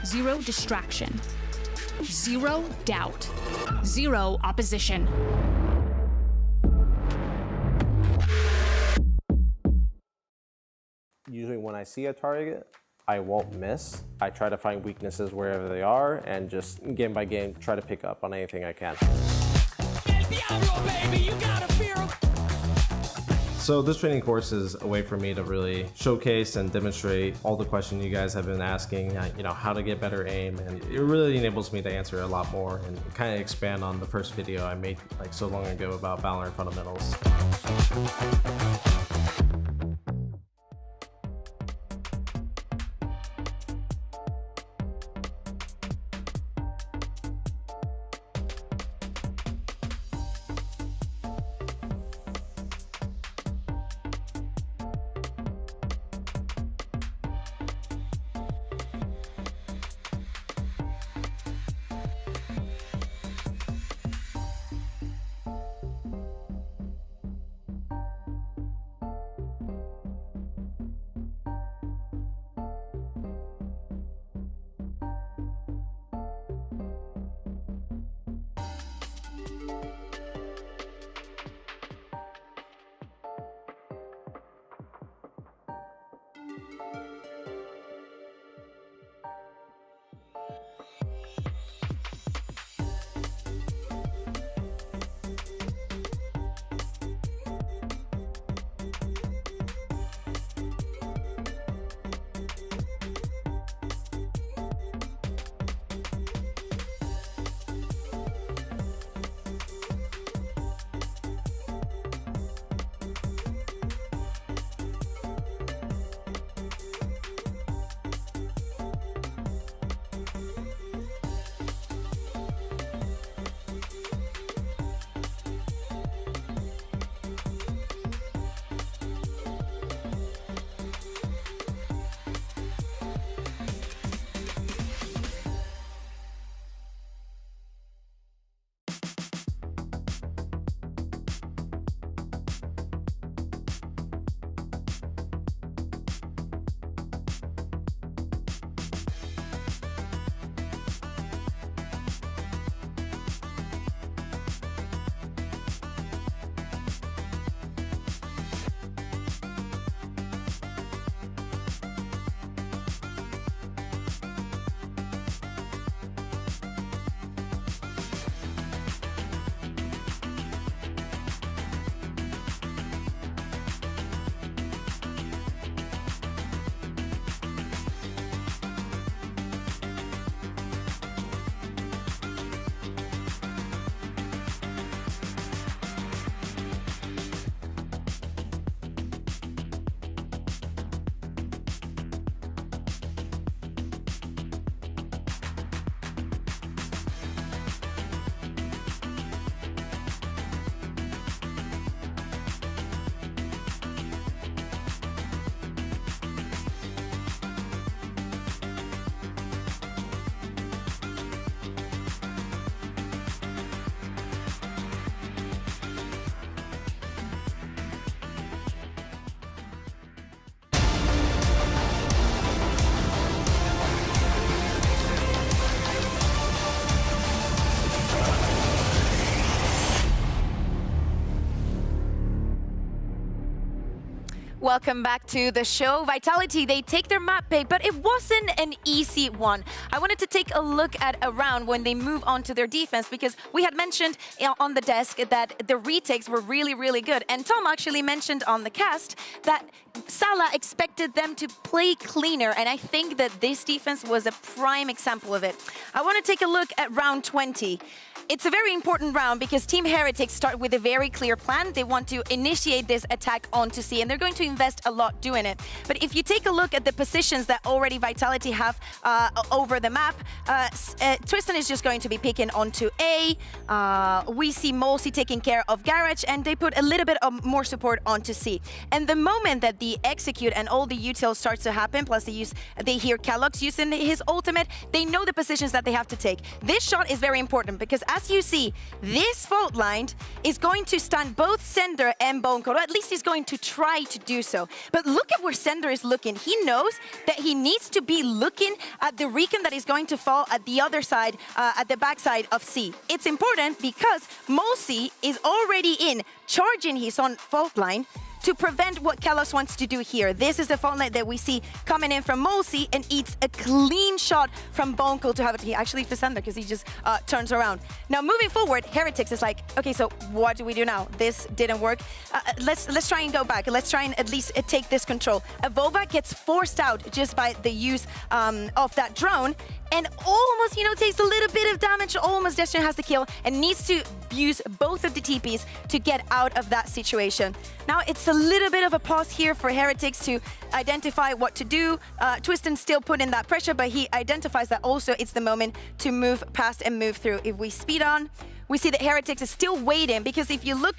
Zero distraction. Zero doubt. Zero opposition. Usually when I see a target, I won't miss. I try to find weaknesses wherever they are and just game by game try to pick up on anything I can. So this training course is a way for me to really showcase and demonstrate all the questions you guys have been asking, how to get better aim, and it really enables me to answer a lot more and kind of expand on the first video I made like so long ago about Valorant fundamentals. Welcome back to the show. Vitality, they take their map pick, but it wasn't an easy one. I wanted to take a look at a round when they move on to their defense, because we had mentioned on the desk that the retakes were really, really good. And Tom actually mentioned on the cast that Salah expected them to play cleaner, and I think that this defense was a prime example of it. I want to take a look at round 20. It's a very important round because Team Heretics start with a very clear plan. They want to initiate this attack onto C, and they're going to invest a lot doing it. But if you take a look at the positions that already Vitality have over the map, Tristan is just going to be picking onto A. We see Molsey taking care of Garage, and they put a little bit of more support onto C. And the moment that the execute and all the util starts to happen, plus they hear Calox using his ultimate, they know the positions that they have to take. This shot is very important because, as you see, this fault line is going to stun both Sender and Bonecode, or at least he's going to try to do so. But look at where Sender is looking. He knows that he needs to be looking at the recon that is going to fall at the other side, at the backside of C. It's important because Mosi is already in, charging his own fault line to prevent what keloqz wants to do here. This is the fault line that we see coming in from Mosi and eats a clean shot from Bonko to have it. He actually for Sender because he just turns around. Now moving forward, Heretics is like, okay, so what do we do now? This didn't work. Let's try and go back. Let's try and at least take this control. Avova gets forced out just by the use of that drone and almost, takes a little bit of damage. Almost Destron has the kill and needs to use both of the TPs to get out of that situation. Now it's a little bit of a pause here for Heretics to identify what to do. Twiston still put in that pressure, but he identifies that also it's the moment to move past and move through. If we speed on, we see that Heretics is still waiting, because if you look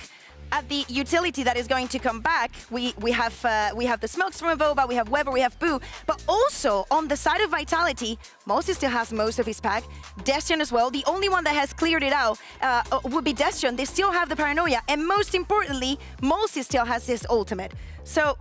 at the utility that is going to come back, we have the smokes from Avova, we have Weber, we have Boo, but also on the side of Vitality, Mosi still has most of his pack, Destron as well. The only one that has cleared it out would be Destron. They still have the Paranoia, and most importantly, Mosi still has his ultimate. So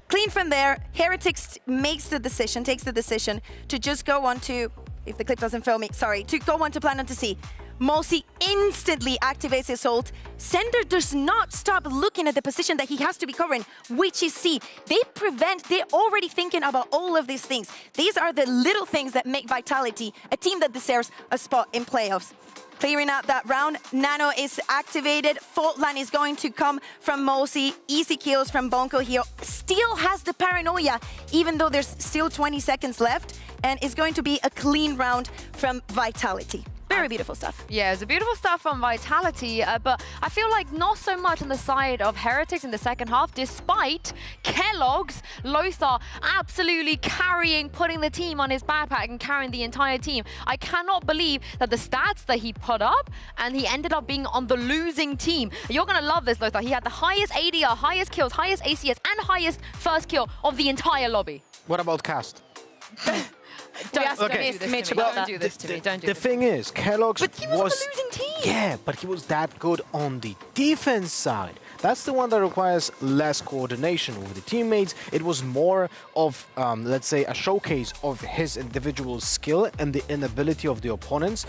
clean from there. Heretics takes the decision to just go on to, if the clip doesn't fail me, sorry, to go on to Planet to see. Mosi instantly activates his ult. Sender does not stop looking at the position that he has to be covering, which is C. They're already thinking about all of these things. These are the little things that make Vitality a team that deserves a spot in playoffs. Clearing out that round, Nano is activated. Fault line is going to come from Mosi. Easy kills from Bonko here. Still has the Paranoia, even though there's still 20 seconds left, and it's going to be a clean round from Vitality. Very beautiful stuff. Yeah, it's a beautiful stuff from Vitality, but I feel like not so much on the side of Heretics in the second half, despite keloqz, Lothar absolutely putting the team on his backpack and carrying the entire team. I cannot believe that the stats that he put up, and he ended up being on the losing team. You're going to love this, Lothar. He had the highest ADR, highest kills, highest ACS, and highest first kill of the entire lobby. What about Cast? Don't do this to me. The thing is, keloqz But he was on the losing team. Yeah, but he was that good on the defense side. That's the one that requires less coordination with the teammates. It was more of, let's say, a showcase of his individual skill and the inability of the opponents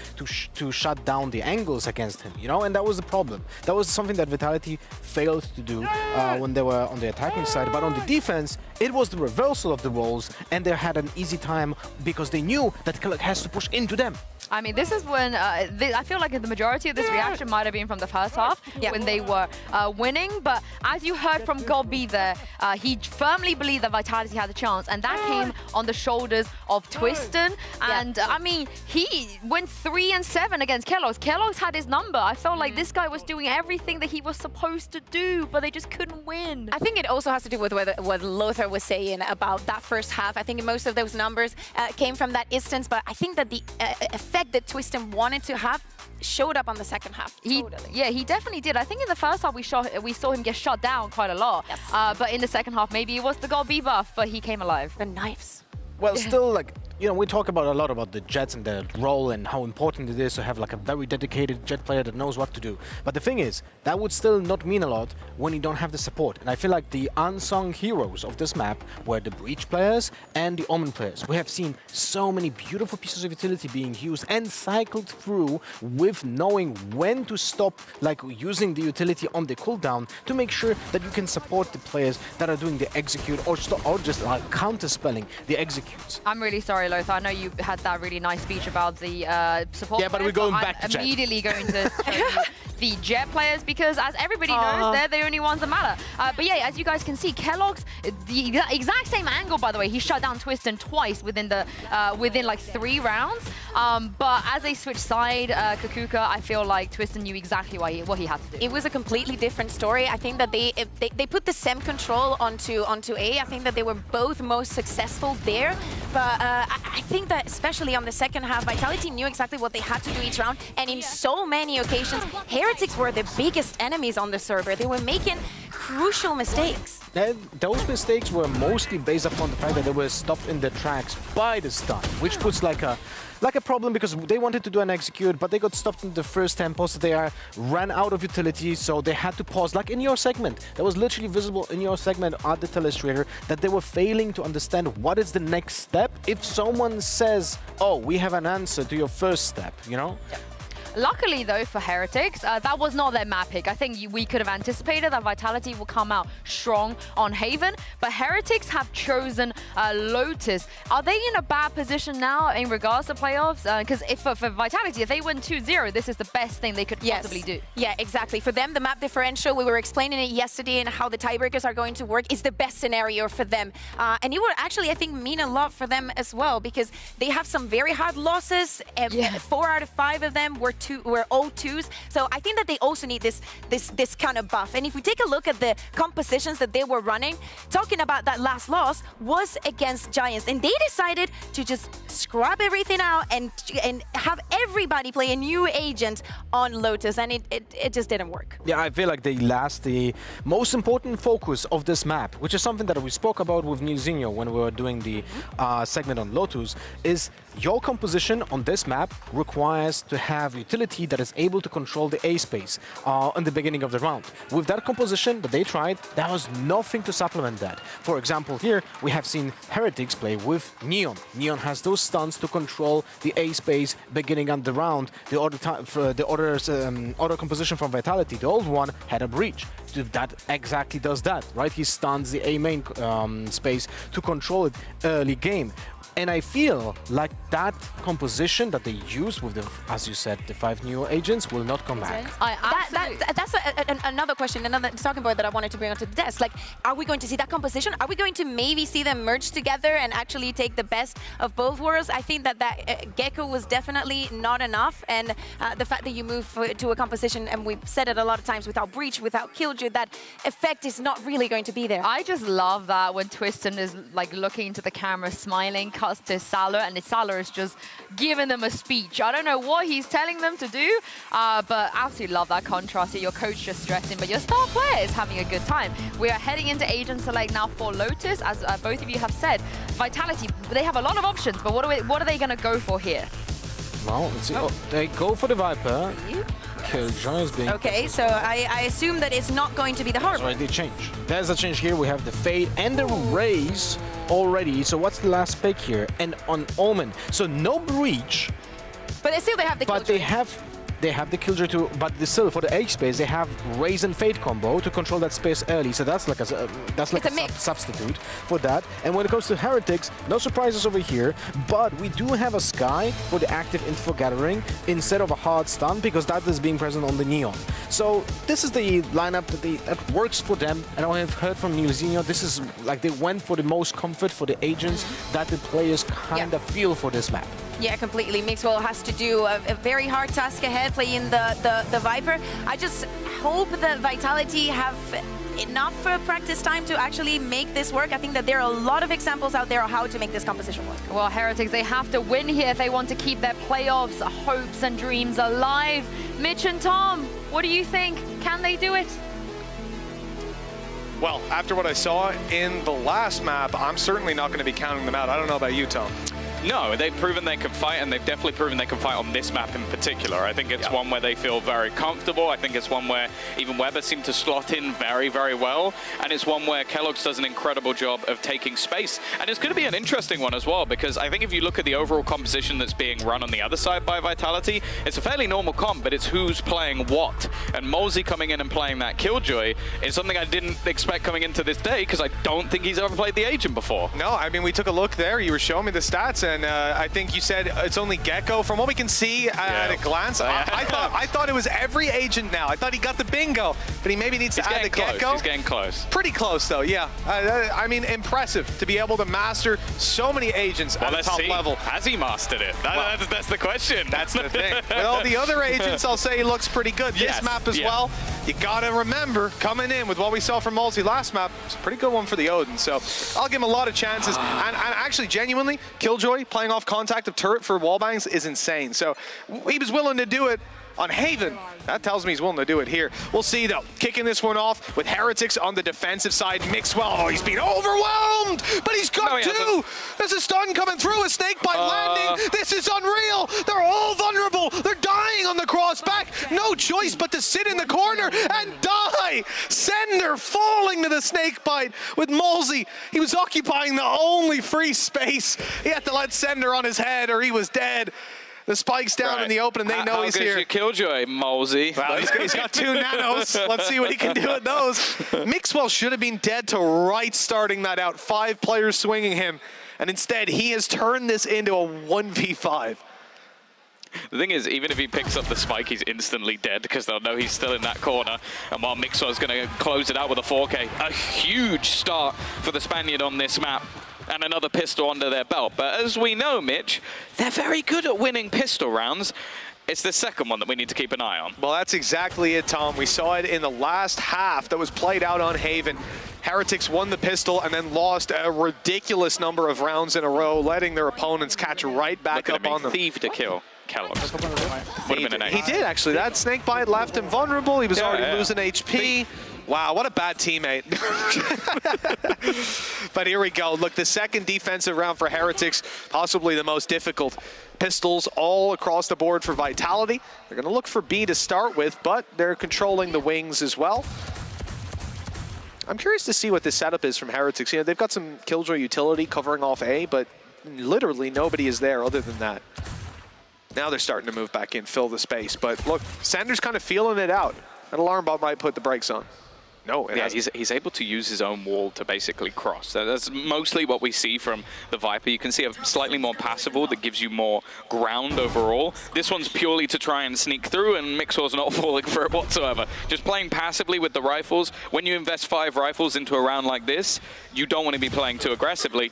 to shut down the angles against him, And that was the problem. That was something that Vitality failed to do when they were on the attacking side. But on the defense, it was the reversal of the roles, and they had an easy time because they knew that keloqz has to push into them. I mean, this is when I feel like the majority of this reaction might have been from the first half when they were winning. But as you heard from Gobby there, he firmly believed that Vitality had a chance, and that came on the shoulders of Twiston. And I mean, he went 3-7 against keloqz. keloqz had his number. I felt like this guy was doing everything that he was supposed to do, but they just couldn't win. I think it also has to do with what Lothar was saying about that first half. I think most of those numbers came from that instance, but I think that the effect that Twiston wanted to have showed up on the second half. Yeah, he definitely did. I think in the first half we saw him get shot down quite a lot. Yes. But in the second half, maybe it was the gold buff, but he came alive. The knives. Well, still, we talk a lot about the Jets and their role and how important it is to have a very dedicated Jet player that knows what to do. But the thing is, that would still not mean a lot when you don't have the support. And I feel like the unsung heroes of this map were the Breach players and the Omen players. We have seen so many beautiful pieces of utility being used and cycled through with knowing when to stop, using the utility on the cooldown to make sure that you can support the players that are doing the execute or just counter-spelling the executes. I'm really sorry, Lothar. I know you had that really nice speech about the support players, but we're going back to Jet. I'm immediately going to show you the Jet players, because as everybody knows, they're the only ones that matter. But yeah, as you guys can see, keloqz, the exact same angle, by the way, he shut down Twiston twice within 3 rounds. But as they switched side, Kakuka, I feel like Twiston knew exactly what he had to do. It was a completely different story. I think that they put the SEM control onto A. I think that they were both most successful there. But I think that especially on the second half, Vitality knew exactly what they had to do each round. And in so many occasions, Heretics were the biggest enemies on the server. They were making crucial mistakes. Those mistakes were mostly based upon the fact that they were stopped in their tracks by the stun, which puts like a problem because they wanted to do an execute, but they got stopped in the first tempo, so they ran out of utility, so they had to pause. Like in your segment, that was literally visible in your segment at the telestrator that they were failing to understand what is the next step. If someone says, oh, we have an answer to your first step, you know? Yeah. Luckily, though, for Heretics, that was not their map pick. I think we could have anticipated that Vitality will come out strong on Haven, but Heretics have chosen Lotus. Are they in a bad position now in regards to playoffs? Because for Vitality, if they win 2-0, this is the best thing they could possibly do. Yeah, exactly. For them, the map differential, we were explaining it yesterday and how the tiebreakers are going to work, is the best scenario for them. And it would actually, I think, mean a lot for them as well, because they have some very hard losses. 4 out of 5 of them were 0-2s. So I think that they also need this kind of buff. And if we take a look at the compositions that they were running, talking about that last loss was against Giants, and they decided to just scrub everything out and have everybody play a new agent on Lotus, and it just didn't work. Yeah, I feel like they lost the most important focus of this map, which is something that we spoke about with Nilzinho when we were doing the segment on Lotus, is your composition on this map requires to have utility that is able to control the A space in the beginning of the round. With that composition that they tried, there was nothing to supplement that. For example, here we have seen Heretics play with Neon. Neon has those stuns to control the A space beginning of the round. The other composition from Vitality, the old one, had a breach. That exactly does that, right? He stuns the A main space to control it early game. And I feel like that composition that they used with the, as you said, the 5 new agents will not come back. That's another question, another talking point that I wanted to bring onto the desk. Like, are we going to see that composition? Are we going to maybe see them merge together and actually take the best of both worlds? I think that Gecko was definitely not enough, and the fact that you move to a composition, and we've said it a lot of times, without Breach, without Killjoy, that effect is not really going to be there. I just love that when Twiston is like looking into the camera, smiling, to Salah, and Salah is just giving them a speech. I don't know what he's telling them to do, but absolutely love that contrast here. Your coach just stressing, but your star player is having a good time. We are heading into Agent Select now for Lotus, as both of you have said. Vitality, they have a lot of options, but what are they going to go for here? Well, let's see. Oh, they go for the Viper. Killjoy is being... Okay, so I assume that it's not going to be the Harbor. That's right, they change. There's a change here. We have the Fade and the Raze already. So what's the last pick here? And on Omen. So no Breach. But still they have the Killjoy. But they have the Killjoy too, but still for the H space they have Raze and Fade combo to control that space early. So that's like a substitute for that. And when it comes to Heretics, no surprises over here, but we do have a Sky for the active info gathering instead of a hard stun, because that is being present on the Neon. So this is the lineup that works for them. And I have heard from Nilzinho, this is like they went for the most comfort for the agents that the players kind of feel for this map. Yeah, completely. Mixwell has to do a very hard task ahead, playing the Viper. I just hope that Vitality have enough practice time to actually make this work. I think that there are a lot of examples out there of how to make this composition work. Well, Heretics, they have to win here if they want to keep their playoffs hopes and dreams alive. Mitch and Tom, what do you think? Can they do it? Well, after what I saw in the last map, I'm certainly not going to be counting them out. I don't know about you, Tom. No, they've proven they can fight, and they've definitely proven they can fight on this map in particular. I think it's one where they feel very comfortable. I think it's one where even Weber seemed to slot in very, very well. And it's one where Kellogg's does an incredible job of taking space. And it's going to be an interesting one as well, because I think if you look at the overall composition that's being run on the other side by Vitality, it's a fairly normal comp, but it's who's playing what. And Molesy coming in and playing that Killjoy is something I didn't expect coming into this day, because I don't think he's ever played the Agent before. No, I mean, we took a look there. You were showing me the stats, and I think you said it's only Gecko. From what we can see at a glance, I thought it was every agent now. I thought he got the bingo, but he maybe needs to add the Gecko. He's getting close. Pretty close, though, yeah. I mean, impressive to be able to master so many agents at the top level. Has he mastered it? That's the question. That's the thing. With all the other agents, I'll say he looks pretty good. This map as well, you got to remember, coming in with what we saw from Molesy last map, it's a pretty good one for the Odin. So I'll give him a lot of chances. And actually, genuinely, Killjoy playing off contact of turret for wallbangs is insane. So he was willing to do it. on Haven. That tells me he's willing to do it here. We'll see, though. Kicking this one off with Heretics on the defensive side. Mixwell, oh, he's being overwhelmed, but he's got two. There's a stun coming through, a snakebite landing. This is unreal. They're all vulnerable. They're dying on the cross back. No choice but to sit in the corner and die. Sender falling to the snakebite with Molsey. He was occupying the only free space. He had to let Sender on his head or he was dead. The spike's down in the open, and they know he's here. How good your Killjoy, Molsey? Well, he's got 2 nanos. Let's see what he can do with those. Mixwell should have been dead to right starting that out. 5 players swinging him, and instead he has turned this into a 1v5. The thing is, even if he picks up the spike, he's instantly dead because they'll know he's still in that corner. And while Mixwell's going to close it out with a 4K, a huge start for the Spaniard on this map. And another pistol under their belt. But as we know, Mitch, they're very good at winning pistol rounds. It's the second one that we need to keep an eye on. Well, that's exactly it, Tom. We saw it in the last half that was played out on Haven. Heretics won the pistol and then lost a ridiculous number of rounds in a row, letting their opponents catch right back up on them. Thief to kill Kellogg's. He did, actually. That snakebite left him vulnerable. He was already losing HP. Wow, what a bad teammate. But here we go. Look, the second defensive round for Heretics, possibly the most difficult. Pistols all across the board for Vitality. They're going to look for B to start with, but they're controlling the wings as well. I'm curious to see what this setup is from Heretics. You know, they've got some Killjoy utility covering off A, but literally nobody is there other than that. Now they're starting to move back in, fill the space. But look, Sander's kind of feeling it out. That alarm bot might put the brakes on. No, yeah, he's able to use his own wall to basically cross. That's mostly what we see from the Viper. You can see a slightly more passive wall that gives you more ground overall. This one's purely to try and sneak through, and Mixwell's not falling for it whatsoever. Just playing passively with the rifles. When you invest 5 rifles into a round like this, you don't want to be playing too aggressively.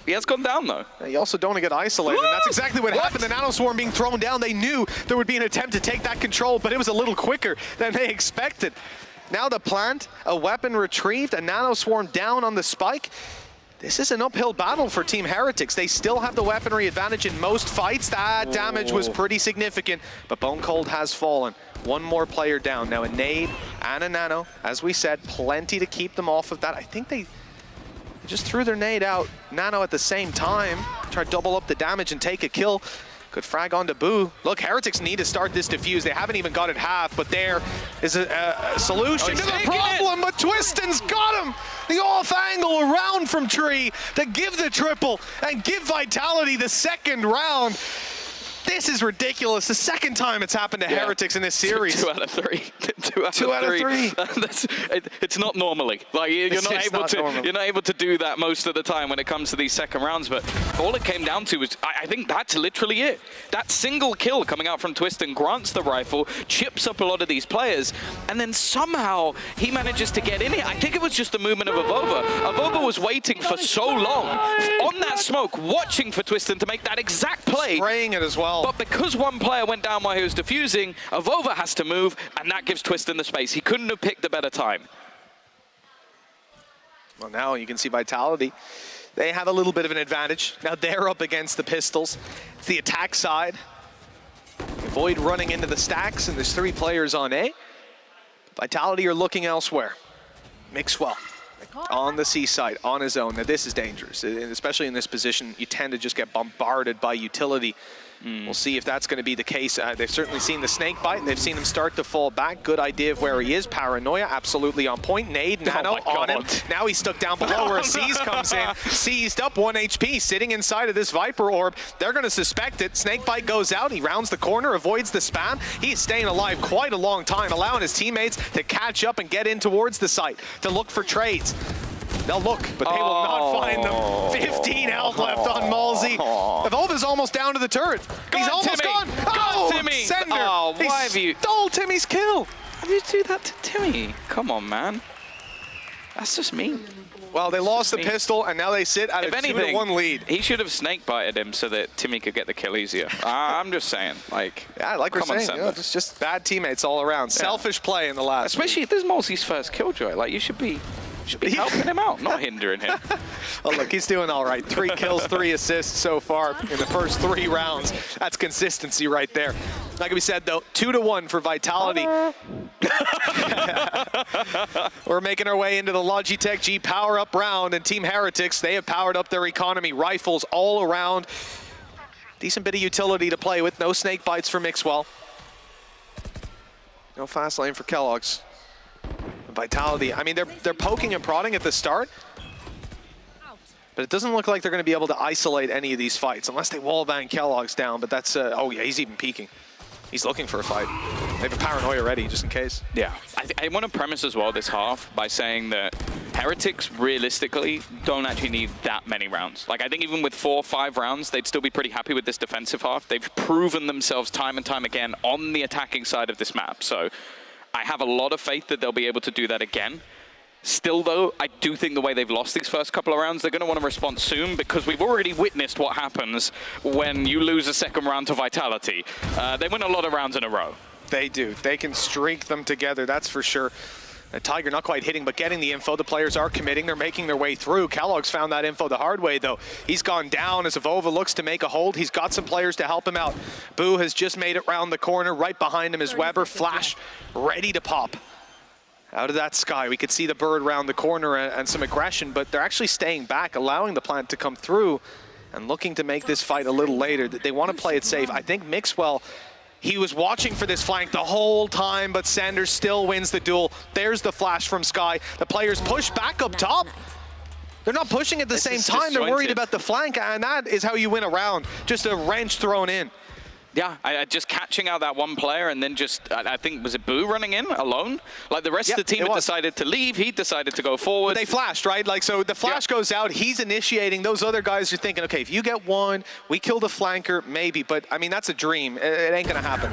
He has gone down, though. You also don't want to get isolated, and that's exactly what happened. The Nanoswarm being thrown down, they knew there would be an attempt to take that control, but it was a little quicker than they expected. Now the plant, a weapon retrieved, a Nanoswarm down on the spike. This is an uphill battle for Team Heretics. They still have the weaponry advantage in most fights. That damage was pretty significant, but Bone Cold has fallen. One more player down. Now a nade and a nano. As we said, plenty to keep them off of that. I think they just threw their nade out. Nano at the same time. Try to double up the damage and take a kill. Good frag onto Boo. Look, Heretics need to start this defuse. They haven't even got it half, but there is a solution to the problem, but Twiston's got him! The off angle around from Tree to give the triple and give Vitality the second round. This is ridiculous. The second time it's happened to Heretics in this series. 2 out of 3. 2 out of 3. It's not normally. Like you're not able to do that most of the time when it comes to these second rounds. But all it came down to was, I think that's literally it. That single kill coming out from Twiston grants the rifle, chips up a lot of these players, and then somehow he manages to get in it. I think it was just the movement of Avova. Avova was waiting for so long on that smoke, watching for Twiston to make that exact play. Spraying it as well. But because one player went down while he was defusing, Avova has to move, and that gives Twiston the space. He couldn't have picked a better time. Well, now you can see Vitality. They have a little bit of an advantage. Now they're up against the pistols. It's the attack side. Avoid running into the stacks, and there's 3 players on A. Vitality are looking elsewhere. Mixwell on the C side, on his own. Now this is dangerous, especially in this position. You tend to just get bombarded by utility. We'll see if that's going to be the case. They've certainly seen the snake bite. They've seen him start to fall back. Good idea of where he is. Paranoia, absolutely on point. Nade, Nano on him. Now he's stuck down below where Seize comes in. Seized up 1 HP, sitting inside of this Viper Orb. They're going to suspect it. Snake bite goes out. He rounds the corner, avoids the spam. He's staying alive quite a long time, allowing his teammates to catch up and get in towards the site to look for trades. They'll look, but they will not find them. 15 health left on Malsey. Evolva's almost down to the turret. He's almost gone. Oh, Timmy. Sender. Oh, why have you stole Timmy's kill? How do you do that to Timmy? Come on, man. That's just mean. Well, they lost the pistol, and now they sit at a 2-1 lead. He should have snake-bited him so that Timmy could get the kill easier. I'm just saying, like, yeah, like we're saying, you know, just bad teammates all around. Yeah. Selfish play in the last. Especially if this is Malsey's first killjoy. Like, you should be helping him out, not hindering him. Well, look, he's doing all right. 3 kills, 3 assists so far in the first 3 rounds. That's consistency right there. Like we said, though, 2-1 for Vitality. We're making our way into the Logitech G power-up round, and Team Heretics, they have powered up their economy. Rifles all around. Decent bit of utility to play with. No snake bites for Mixwell. No fast lane for Kellogg's. Vitality, I mean, they're poking and prodding at the start, but it doesn't look like they're going to be able to isolate any of these fights unless they wallbang Kellogg's down, but that's, oh yeah, he's even peeking. He's looking for a fight. They have a paranoia ready, just in case. Yeah, I want to premise as well this half by saying that Heretics, realistically, don't actually need that many rounds. Like, I think even with 4 or 5 rounds, they'd still be pretty happy with this defensive half. They've proven themselves time and time again on the attacking side of this map. So I have a lot of faith that they'll be able to do that again. Still, though, I do think the way they've lost these first couple of rounds, they're going to want to respond soon, because we've already witnessed what happens when you lose a second round to Vitality. They win a lot of rounds in a row. They do. They can streak them together, that's for sure. Tiger not quite hitting, but getting the info. The players are committing. They're making their way through. Kellogg's found that info the hard way, though. He's gone down as Avova looks to make a hold. He's got some players to help him out. Boo has just made it round the corner. Right behind him is Weber. Flash ready to pop. Out of that sky, we could see the bird round the corner and some aggression, but they're actually staying back, allowing the plant to come through and looking to make this fight a little later. They want to play it safe. I think Mixwell, he was watching for this flank the whole time, but Sanders still wins the duel. There's the flash from Sky. The players push back up top. They're not pushing at the same time. They're worried about the flank, and that is how you win a round. Just a wrench thrown in. Yeah, just catching out that one player, and then just, I think, was it Boo running in alone? Like, the rest of the team had decided to leave, he decided to go forward. But they flashed, right? Like, so the flash goes out, he's initiating, those other guys are thinking, okay, if you get one, we kill the flanker, maybe, but I mean, that's a dream. It ain't gonna happen.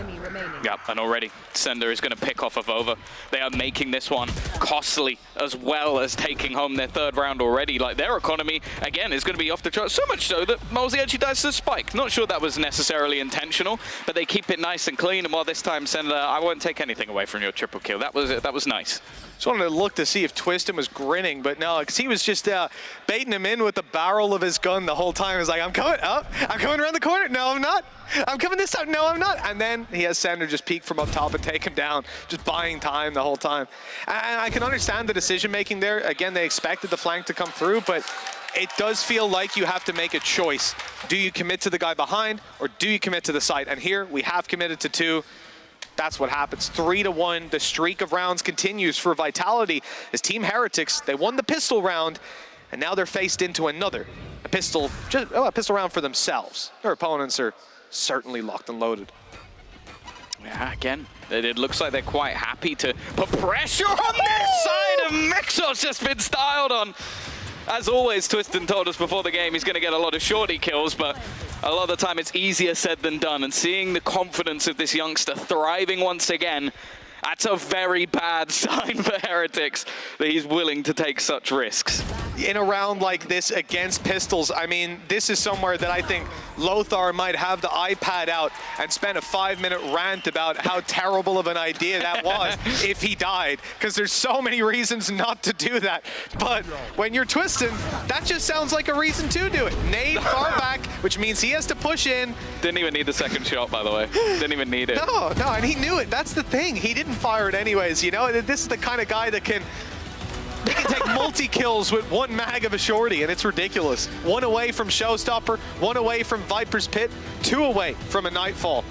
Yeah, and already Sender is gonna pick off Avova. They are making this one costly, as well as taking home their 3rd round already. Like, their economy, again, is gonna be off the charts, so much so that Mosey actually dies to the spike. Not sure that was necessarily intentional, but they keep it nice and clean, and while this time, Senator, I won't take anything away from your triple kill. That was nice. Just wanted to look to see if Twistin was grinning, but no, because he was just baiting him in with the barrel of his gun the whole time. He was like, I'm coming around the corner. No, I'm not. I'm coming this time. No, I'm not. And then he has Sander just peek from up top and take him down, just buying time the whole time. And I can understand the decision-making there. Again, they expected the flank to come through, but it does feel like you have to make a choice. Do you commit to the guy behind, or do you commit to the site? And here, we have committed to 2. That's what happens. 3-1. The streak of rounds continues for Vitality as Team Heretics, they won the pistol round, and now they're faced into another. A pistol round for themselves. Their opponents are certainly locked and loaded. Yeah, again, it looks like they're quite happy to put pressure on this side, and Mixo's just been styled on. As always, Twistin told us before the game he's going to get a lot of shorty kills, but a lot of the time it's easier said than done. And seeing the confidence of this youngster thriving once again, that's a very bad sign for Heretics that he's willing to take such risks. In a round like this against pistols, I mean, this is somewhere that I think Lothar might have the iPad out and spend a 5-minute rant about how terrible of an idea that was if he died, because there's so many reasons not to do that. But when you're Twistin, that just sounds like a reason to do it. Nade far back, which means he has to push in. Didn't even need the second shot, by the way. Didn't even need it. No, and he knew it. That's the thing. He didn't fire it anyways, you know? This is the kind of guy that can take multi-kills with 1 mag of a shorty, and it's ridiculous. 1 away from Showstopper, 1 away from Viper's Pit, 2 away from a Nightfall.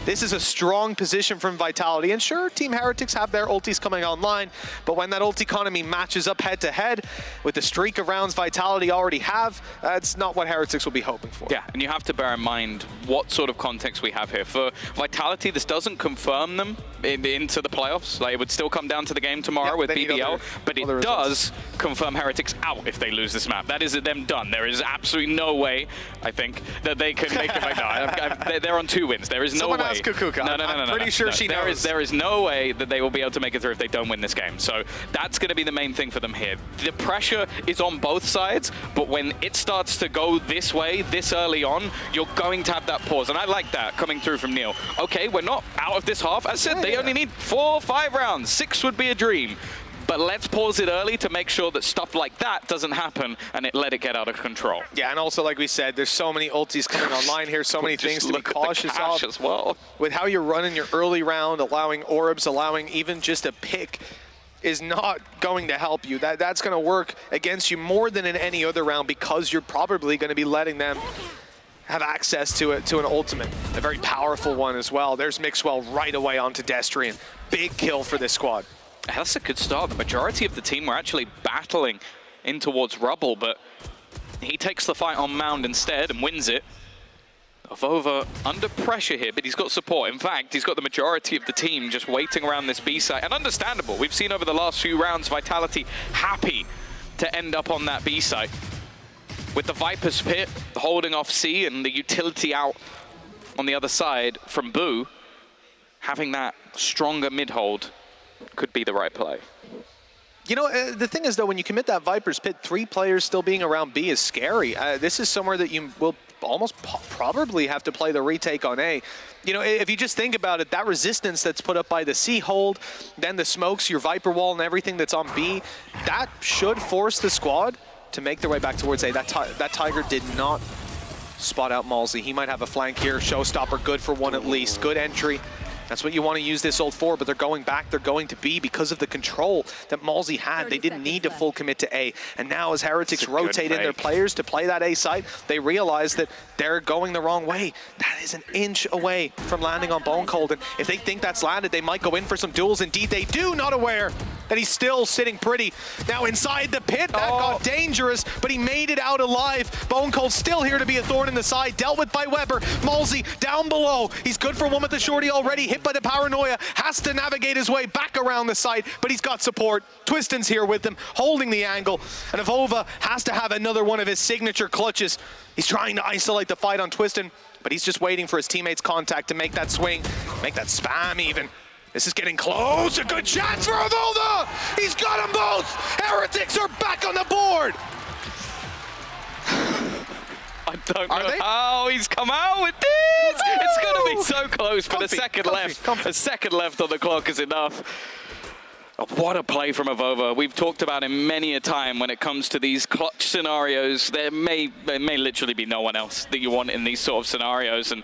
This is a strong position from Vitality, and sure, Team Heretics have their ultis coming online, but when that ult economy matches up head-to-head with the streak of rounds Vitality already have, that's not what Heretics will be hoping for. Yeah, and you have to bear in mind what sort of context we have here. For Vitality, this doesn't confirm them into the playoffs. Like, it would still come down to the game tomorrow with BBL, but it does confirm Heretics out if they lose this map. That is them done. There is absolutely no way, I think, that they can make it back. No, they're on 2 wins. There is no way. Kukuka. No, I'm pretty sure she knows. There is no way that they will be able to make it through if they don't win this game. So that's going to be the main thing for them here. The pressure is on both sides, but when it starts to go this way, this early on, you're going to have that pause. And I like that coming through from Neil. Okay, we're not out of this half. As I said, they only need 4 or 5 rounds. 6 would be a dream. but let's pause it early to make sure that stuff like that doesn't happen and let it get out of control. Yeah, and also, like we said, there's so many ultis coming online here, so many things to be cautious of. As well. With how you're running your early round, allowing orbs, allowing even just a pick is not going to help you. That's going to work against you more than in any other round because you're probably going to be letting them have access to an ultimate, a very powerful one as well. There's Mixwell right away onto Destrian. Big kill for this squad. That's a good start. The majority of the team were actually battling in towards Rubble, but he takes the fight on Mound instead and wins it. Avova under pressure here, but he's got support. In fact, he's got the majority of the team just waiting around this B site, and understandable. We've seen over the last few rounds Vitality happy to end up on that B site. With the Viper's Pit holding off C and the utility out on the other side from Boo, having that stronger mid-hold could be the right play. You know, the thing is, though, when you commit that Viper's Pit, 3 players still being around B is scary. This is somewhere that you will almost probably have to play the retake on A. You know, if you just think about it, that resistance that's put up by the C hold, then the smokes, your Viper wall, and everything that's on B, that should force the squad to make their way back towards A. That Tiger did not spot out Malzy. He might have a flank here. Showstopper good for one at least. Good entry. That's what you want to use this ult for, but they're going back, they're going to B because of the control that Malzy had. They didn't need to full commit to A. And now as Heretics rotate in their players to play that A site, they realize that they're going the wrong way. That is an inch away from landing on Bone Cold. And if they think that's landed, they might go in for some duels. Indeed, they do, not aware that he's still sitting pretty. Now inside the pit, that got dangerous, but he made it out alive. Bone Cold still here to be a thorn in the side, dealt with by Weber. Malzy down below. He's good for one with the shorty already, hit by the paranoia, has to navigate his way back around the site, but he's got support. Twiston's here with him, holding the angle, and Avova has to have another one of his signature clutches. He's trying to isolate the fight on Twiston, but he's just waiting for his teammates' contact to make that swing, make that spam even. This is getting close, a good chance for Avova! He's got them both! Heretics are back on the board! I don't know how he's come out with this! It's going to be so close, but a second left on the clock is enough. Oh, what a play from Avova. We've talked about him many a time when it comes to these clutch scenarios. There may literally be no one else that you want in these sort of scenarios, and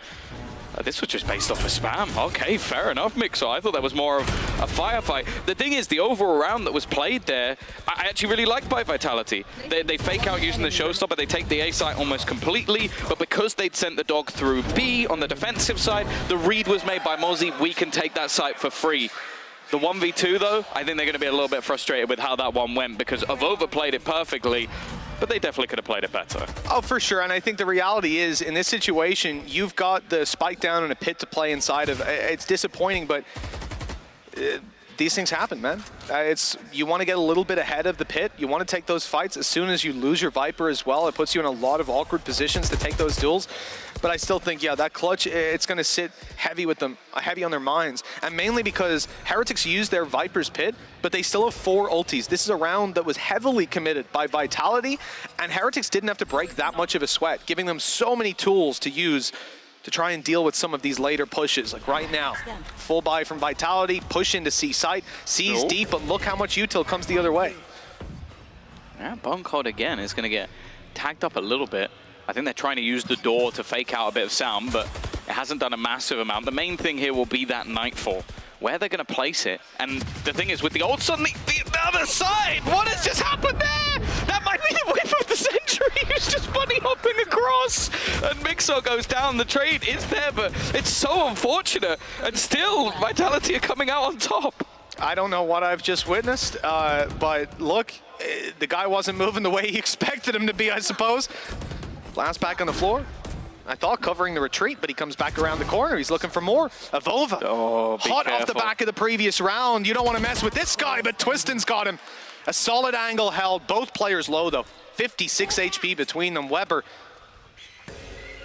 this was just based off a spam. Okay, fair enough, Mixo. I thought that was more of a firefight. The thing is, the overall round that was played there, I actually really liked by Vitality. They fake out using the showstopper, they take the A site almost completely, but because they'd sent the dog through B on the defensive side, the read was made by Mozzie, we can take that site for free. The 1v2 though, I think they're going to be a little bit frustrated with how that one went because Avova played it perfectly, but they definitely could have played it better. Oh, for sure, and I think the reality is, in this situation, you've got the spike down and a pit to play inside of. It's disappointing, but these things happen, man. You want to get a little bit ahead of the pit. You want to take those fights. As soon as you lose your Viper as well, it puts you in a lot of awkward positions to take those duels. But I still think, yeah, that clutch, it's going to sit heavy with them, heavy on their minds. And mainly because Heretics used their Viper's Pit, but they still have 4 ultis. This is a round that was heavily committed by Vitality, and Heretics didn't have to break that much of a sweat, giving them so many tools to use to try and deal with some of these later pushes. Like right now, full buy from Vitality, push into C site. C's deep, but look how much util comes the other way. Yeah, Bone Cold again is going to get tagged up a little bit. I think they're trying to use the door to fake out a bit of sound, but it hasn't done a massive amount. The main thing here will be that Nightfall, where they're going to place it. And the thing is, with the ults on the other side, what has just happened there? That might be the whip of the century. He's just bunny hopping across. And Mixo goes down. The trade is there, but it's so unfortunate. And still, Vitality are coming out on top. I don't know what I've just witnessed, but look, the guy wasn't moving the way he expected him to be, I suppose. Last back on the floor. I thought covering the retreat, but he comes back around the corner. He's looking for more. Avova, hot off the back of the previous round. You don't want to mess with this guy, but Twiston's got him. A solid angle held. Both players low, though. 56 HP between them. Weber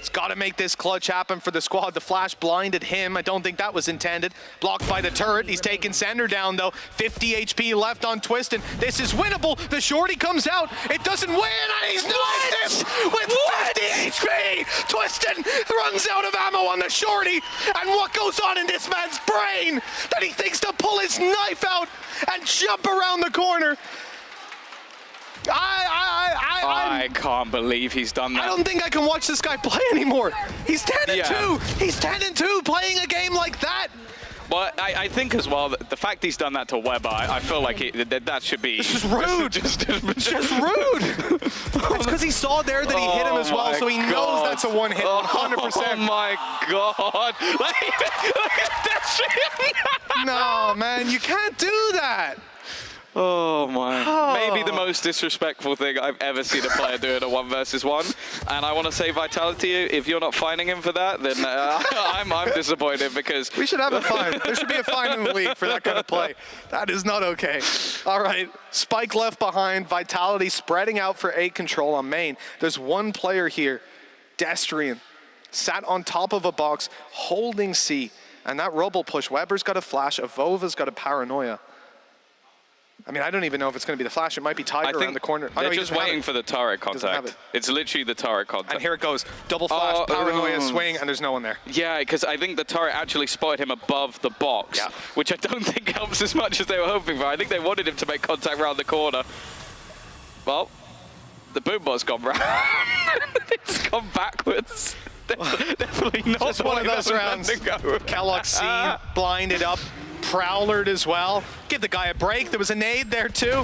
He's got to make this clutch happen for the squad. The flash blinded him. I don't think that was intended. Blocked by the turret. He's taking Sender down, though. 50 HP left on Twistin. This is winnable. The shorty comes out. It doesn't win, and he's knifed him with 50 HP. Twistin runs out of ammo on the shorty. And what goes on in this man's brain that he thinks to pull his knife out and jump around the corner? I can't believe he's done that. I don't think I can watch this guy play anymore. He's 10-2. He's 10-2 playing a game like that. Well, I think as well that the fact he's done that to Weber, I feel like that should be... This is rude. Just rude. It's because he saw there that he hit him as well, so he knows that's a one hit, 100%. Oh my God. Look at that shit. No, man, you can't do that. Oh my. Maybe the most disrespectful thing I've ever seen a player do in a 1 versus 1. And I want to say, Vitality, if you're not fining him for that, then I'm disappointed because... We should have a fine. There should be a fine in the league for that kind of play. That is not okay. All right, Spike left behind. Vitality spreading out for A control on main. There's one player here, Destrian, sat on top of a box, holding C. And that rubble push, Weber's got a flash, Evova's got a paranoia. I mean, I don't even know if it's going to be the flash. It might be Tiger around the corner. They're just waiting for the turret contact. It's literally the turret contact. And here it goes. Double flash, paranoia, swing, and there's no one there. Yeah, because I think the turret actually spotted him above the box, which I don't think helps as much as they were hoping for. I think they wanted him to make contact around the corner. Well, the boombot's gone round. It's gone backwards. Definitely not just one of those rounds. Kellogg seen, blinded up. Prowlered as well. Give the guy a break. There was a nade there too.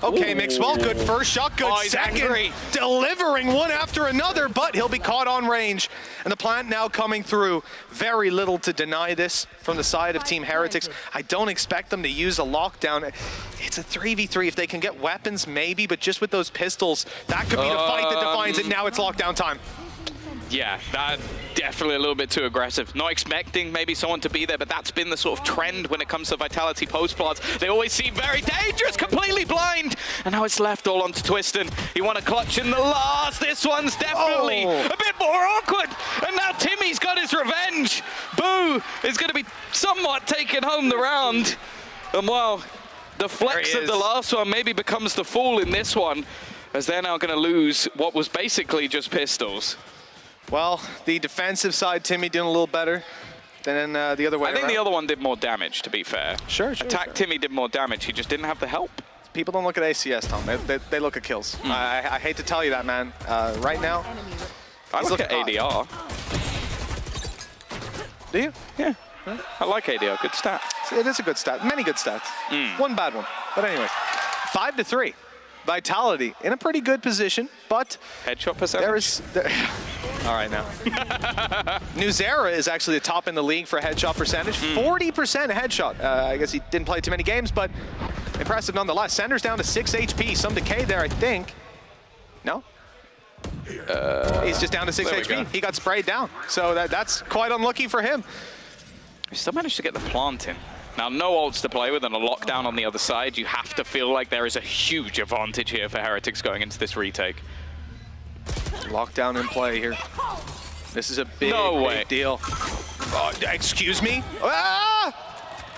Okay, Mixwell, good first shot, good second. Angry. Delivering one after another, but he'll be caught on range. And the plant now coming through. Very little to deny this from the side of Team Heretics. I don't expect them to use a lockdown. It's a 3v3. If they can get weapons, maybe, but just with those pistols, that could be the fight that defines it. Now it's lockdown time. Yeah, that definitely a little bit too aggressive. Not expecting maybe someone to be there, but that's been the sort of trend when it comes to Vitality post-plots. They always seem very dangerous, completely blind. And now it's left all onto Twistin. He won a clutch in the last. This one's definitely a bit more awkward. And now Timmy's got his revenge. Boo is going to be somewhat taking home the round. And well, the flex of the last one maybe becomes the fool in this one, as they're now going to lose what was basically just pistols. Well, the defensive side, Timmy doing a little better than the other way around. I think the other one did more damage, to be fair. Sure. Attack Timmy did more damage. He just didn't have the help. People don't look at ACS, Tom. They look at kills. I hate to tell you that, man. Right now, I look at ADR. Do you? Yeah. I like ADR. Good stat. It is a good stat. Many good stats. One bad one. But anyway, 5-3. Vitality in a pretty good position, but headshot percentage. All right now. Nuzera is actually the top in the league for headshot percentage. 40% headshot. I guess he didn't play too many games, but impressive nonetheless. Sender's down to 6 HP. Some decay there, I think. No? He's just down to 6 HP. He got sprayed down. So that's quite unlucky for him. He still managed to get the plant in. Now, no ults to play with and a lockdown on the other side. You have to feel like there is a huge advantage here for Heretics going into this retake. Lockdown in play here. This is a big deal. Excuse me?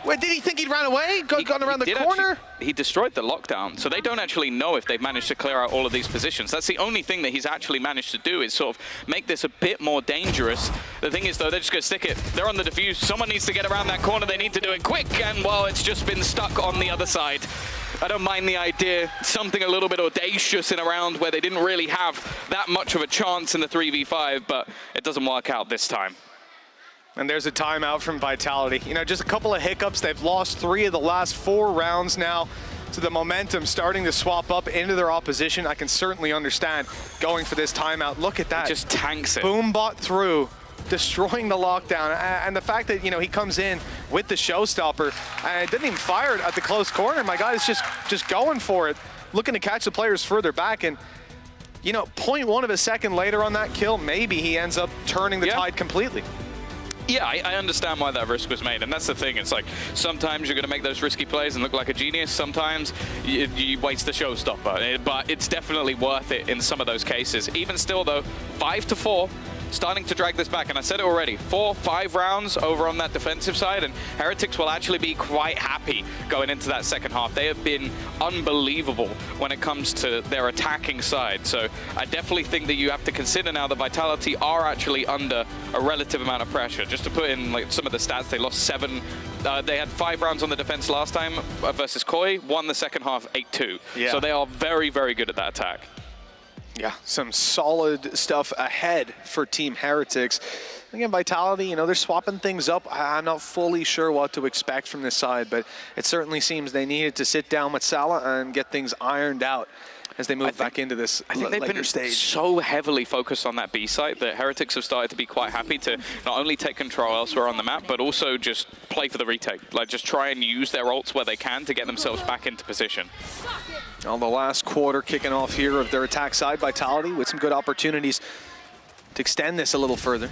Wait, did he think he'd run away? Gone around the corner? He destroyed the lockdown, so they don't actually know if they've managed to clear out all of these positions. That's the only thing that he's actually managed to do, is sort of make this a bit more dangerous. The thing is, though, they're just going to stick it. They're on the defuse. Someone needs to get around that corner. They need to do it quick, and, well, it's just been stuck on the other side. I don't mind the idea. Something a little bit audacious in a round where they didn't really have that much of a chance in the 3v5, but it doesn't work out this time. And there's a timeout from Vitality. You know, just a couple of hiccups. They've lost 3 of the last 4 rounds now. So the momentum starting to swap up into their opposition. I can certainly understand going for this timeout. Look at that. It just tanks it. Boombot through, destroying the lockdown. And the fact that, you know, he comes in with the showstopper and didn't even fire it at the close corner. My guy is just going for it, looking to catch the players further back. And, you know, 0.1 of a second later on that kill, maybe he ends up turning the tide completely. Yeah, I understand why that risk was made, and that's the thing. It's like, sometimes you're going to make those risky plays and look like a genius. Sometimes you waste the showstopper, but it's definitely worth it in some of those cases. Even still, though, 5-4, starting to drag this back. And I said it already, 4-5 rounds over on that defensive side, and Heretics will actually be quite happy going into that second half. They have been unbelievable when it comes to their attacking side. So I definitely think that you have to consider now that Vitality are actually under a relative amount of pressure. Just to put in like some of the stats, they lost 7. They had 5 rounds on the defense last time versus Koi, won the second half 8-2. Yeah. So they are very, very good at that attack. Yeah, some solid stuff ahead for Team Heretics. Again, Vitality, they're swapping things up. I'm not fully sure what to expect from this side, but it certainly seems they needed to sit down with Salah and get things ironed out as they move back into this I think they've been so heavily focused on that B site that Heretics have started to be quite happy to not only take control elsewhere on the map, but also just play for the retake. Like, just try and use their ults where they can to get themselves back into position. On the last quarter kicking off here of their attack side, Vitality with some good opportunities to extend this a little further.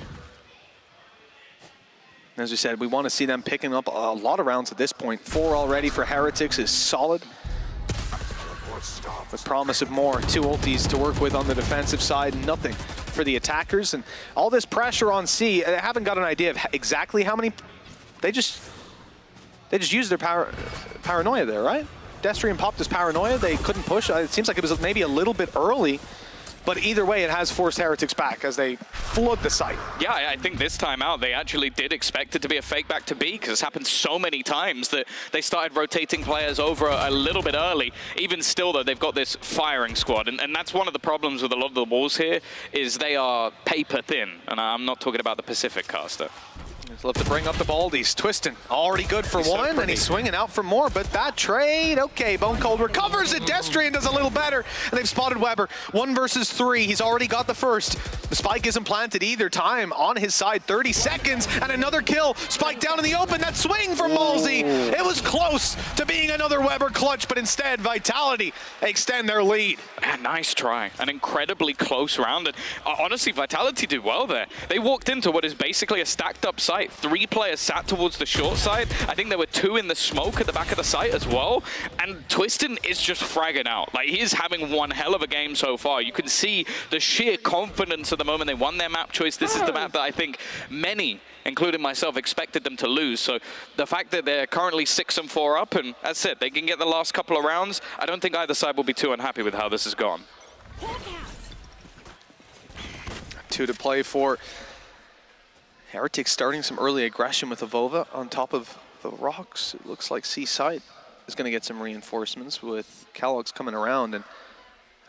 As we said, we want to see them picking up a lot of rounds at this point. 4 already for Heretics is solid. With promise of more. 2 ultis to work with on the defensive side, nothing for the attackers. And all this pressure on C, I haven't got an idea of exactly how many. They just used their paranoia there, right? Destrian popped his paranoia. They couldn't push. It seems like it was maybe a little bit early. But either way, it has forced Heretics back as they flood the site. Yeah, I think this time out, they actually did expect it to be a fake back to B, because it's happened so many times that they started rotating players over a little bit early. Even still, though, they've got this firing squad. And that's one of the problems with a lot of the walls here, is they are paper thin. And I'm not talking about the Pacific caster. He's left to bring up the Baldies. Twistin, already good for one, and he's swinging out for more, but that trade, okay, Bone Cold recovers it. Destrian does a little better, and they've spotted Weber. 1 versus 3, he's already got the first. The spike isn't planted either time on his side. 30 seconds, and another kill. Spike down in the open, that swing from Malzy. It was close to being another Weber clutch, but instead, Vitality extend their lead. Yeah, nice try. An incredibly close round, and honestly, Vitality did well there. They walked into what is basically a stacked up site. 3 players sat towards the short side. I think there were 2 in the smoke at the back of the site as well. And Twistin is just fragging out. Like, he is having one hell of a game so far. You can see the sheer confidence at the moment. They won their map choice. This is the map that I think many, including myself, expected them to lose. So the fact that they're currently 6-4 up, and as I said, they can get the last couple of rounds, I don't think either side will be too unhappy with how this has gone. 2 to play for Heretics, starting some early aggression with Avova on top of the rocks. It looks like C-side is going to get some reinforcements with Kellogg's coming around, and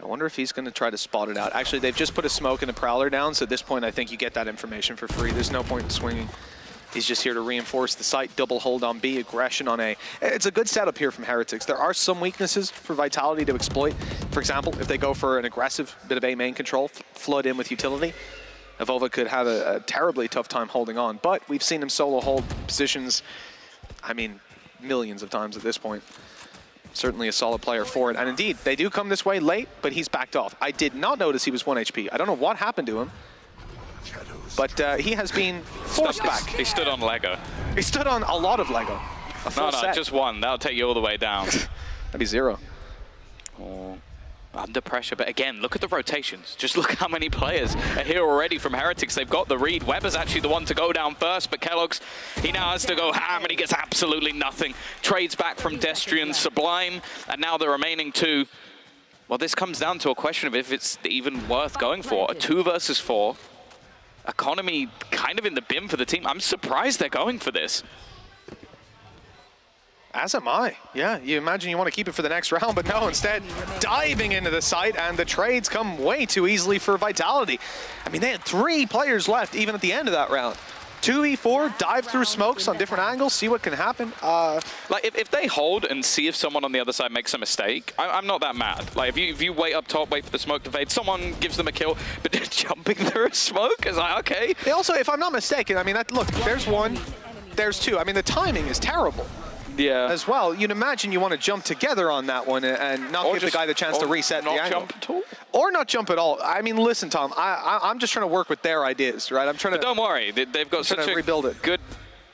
I wonder if he's going to try to spot it out. Actually, they've just put a smoke and a Prowler down, so at this point I think you get that information for free. There's no point in swinging. He's just here to reinforce the site, double hold on B, aggression on A. It's a good setup here from Heretics. There are some weaknesses for Vitality to exploit. For example, if they go for an aggressive bit of A main control, flood in with utility, Avova could have a terribly tough time holding on, but we've seen him solo hold positions, I mean, millions of times at this point. Certainly a solid player for it. And indeed, they do come this way late, but he's backed off. I did not notice he was 1 HP. I don't know what happened to him, but he has been forced back. He stood on Lego. He stood on a lot of Lego. No, just 1. That'll take you all the way down. That'd be 0. Oh. Under pressure, but again, look at the rotations. Just look how many players are here already from Heretics. They've got the read. Weber's actually the one to go down first, but Kellogg's, he now has to go ham, and he gets absolutely nothing. Trades back from Destrian, Sublime, and now the remaining 2. Well, this comes down to a question of if it's even worth going for. A 2 versus 4. Economy kind of in the bin for the team. I'm surprised they're going for this. As am I. Yeah, you imagine you want to keep it for the next round, but no, instead diving into the site, and the trades come way too easily for Vitality. I mean, they had 3 players left even at the end of that round. 2v4, dive through smokes on different angles, see what can happen. Like, if they hold and see if someone on the other side makes a mistake, I'm not that mad. Like, if you wait up top, wait for the smoke to fade, someone gives them a kill, but jumping through a smoke is like, okay. They also, if I'm not mistaken, I mean, look, there's 1, there's 2. I mean, the timing is terrible. Yeah. As well, you'd imagine you want to jump together on that one and not give the guy the chance to reset the angle. Not jump at all? Or not jump at all. I mean, listen, Tom, I'm just trying to work with their ideas, right? I'm trying to. But don't worry, they've got such a rebuild it. good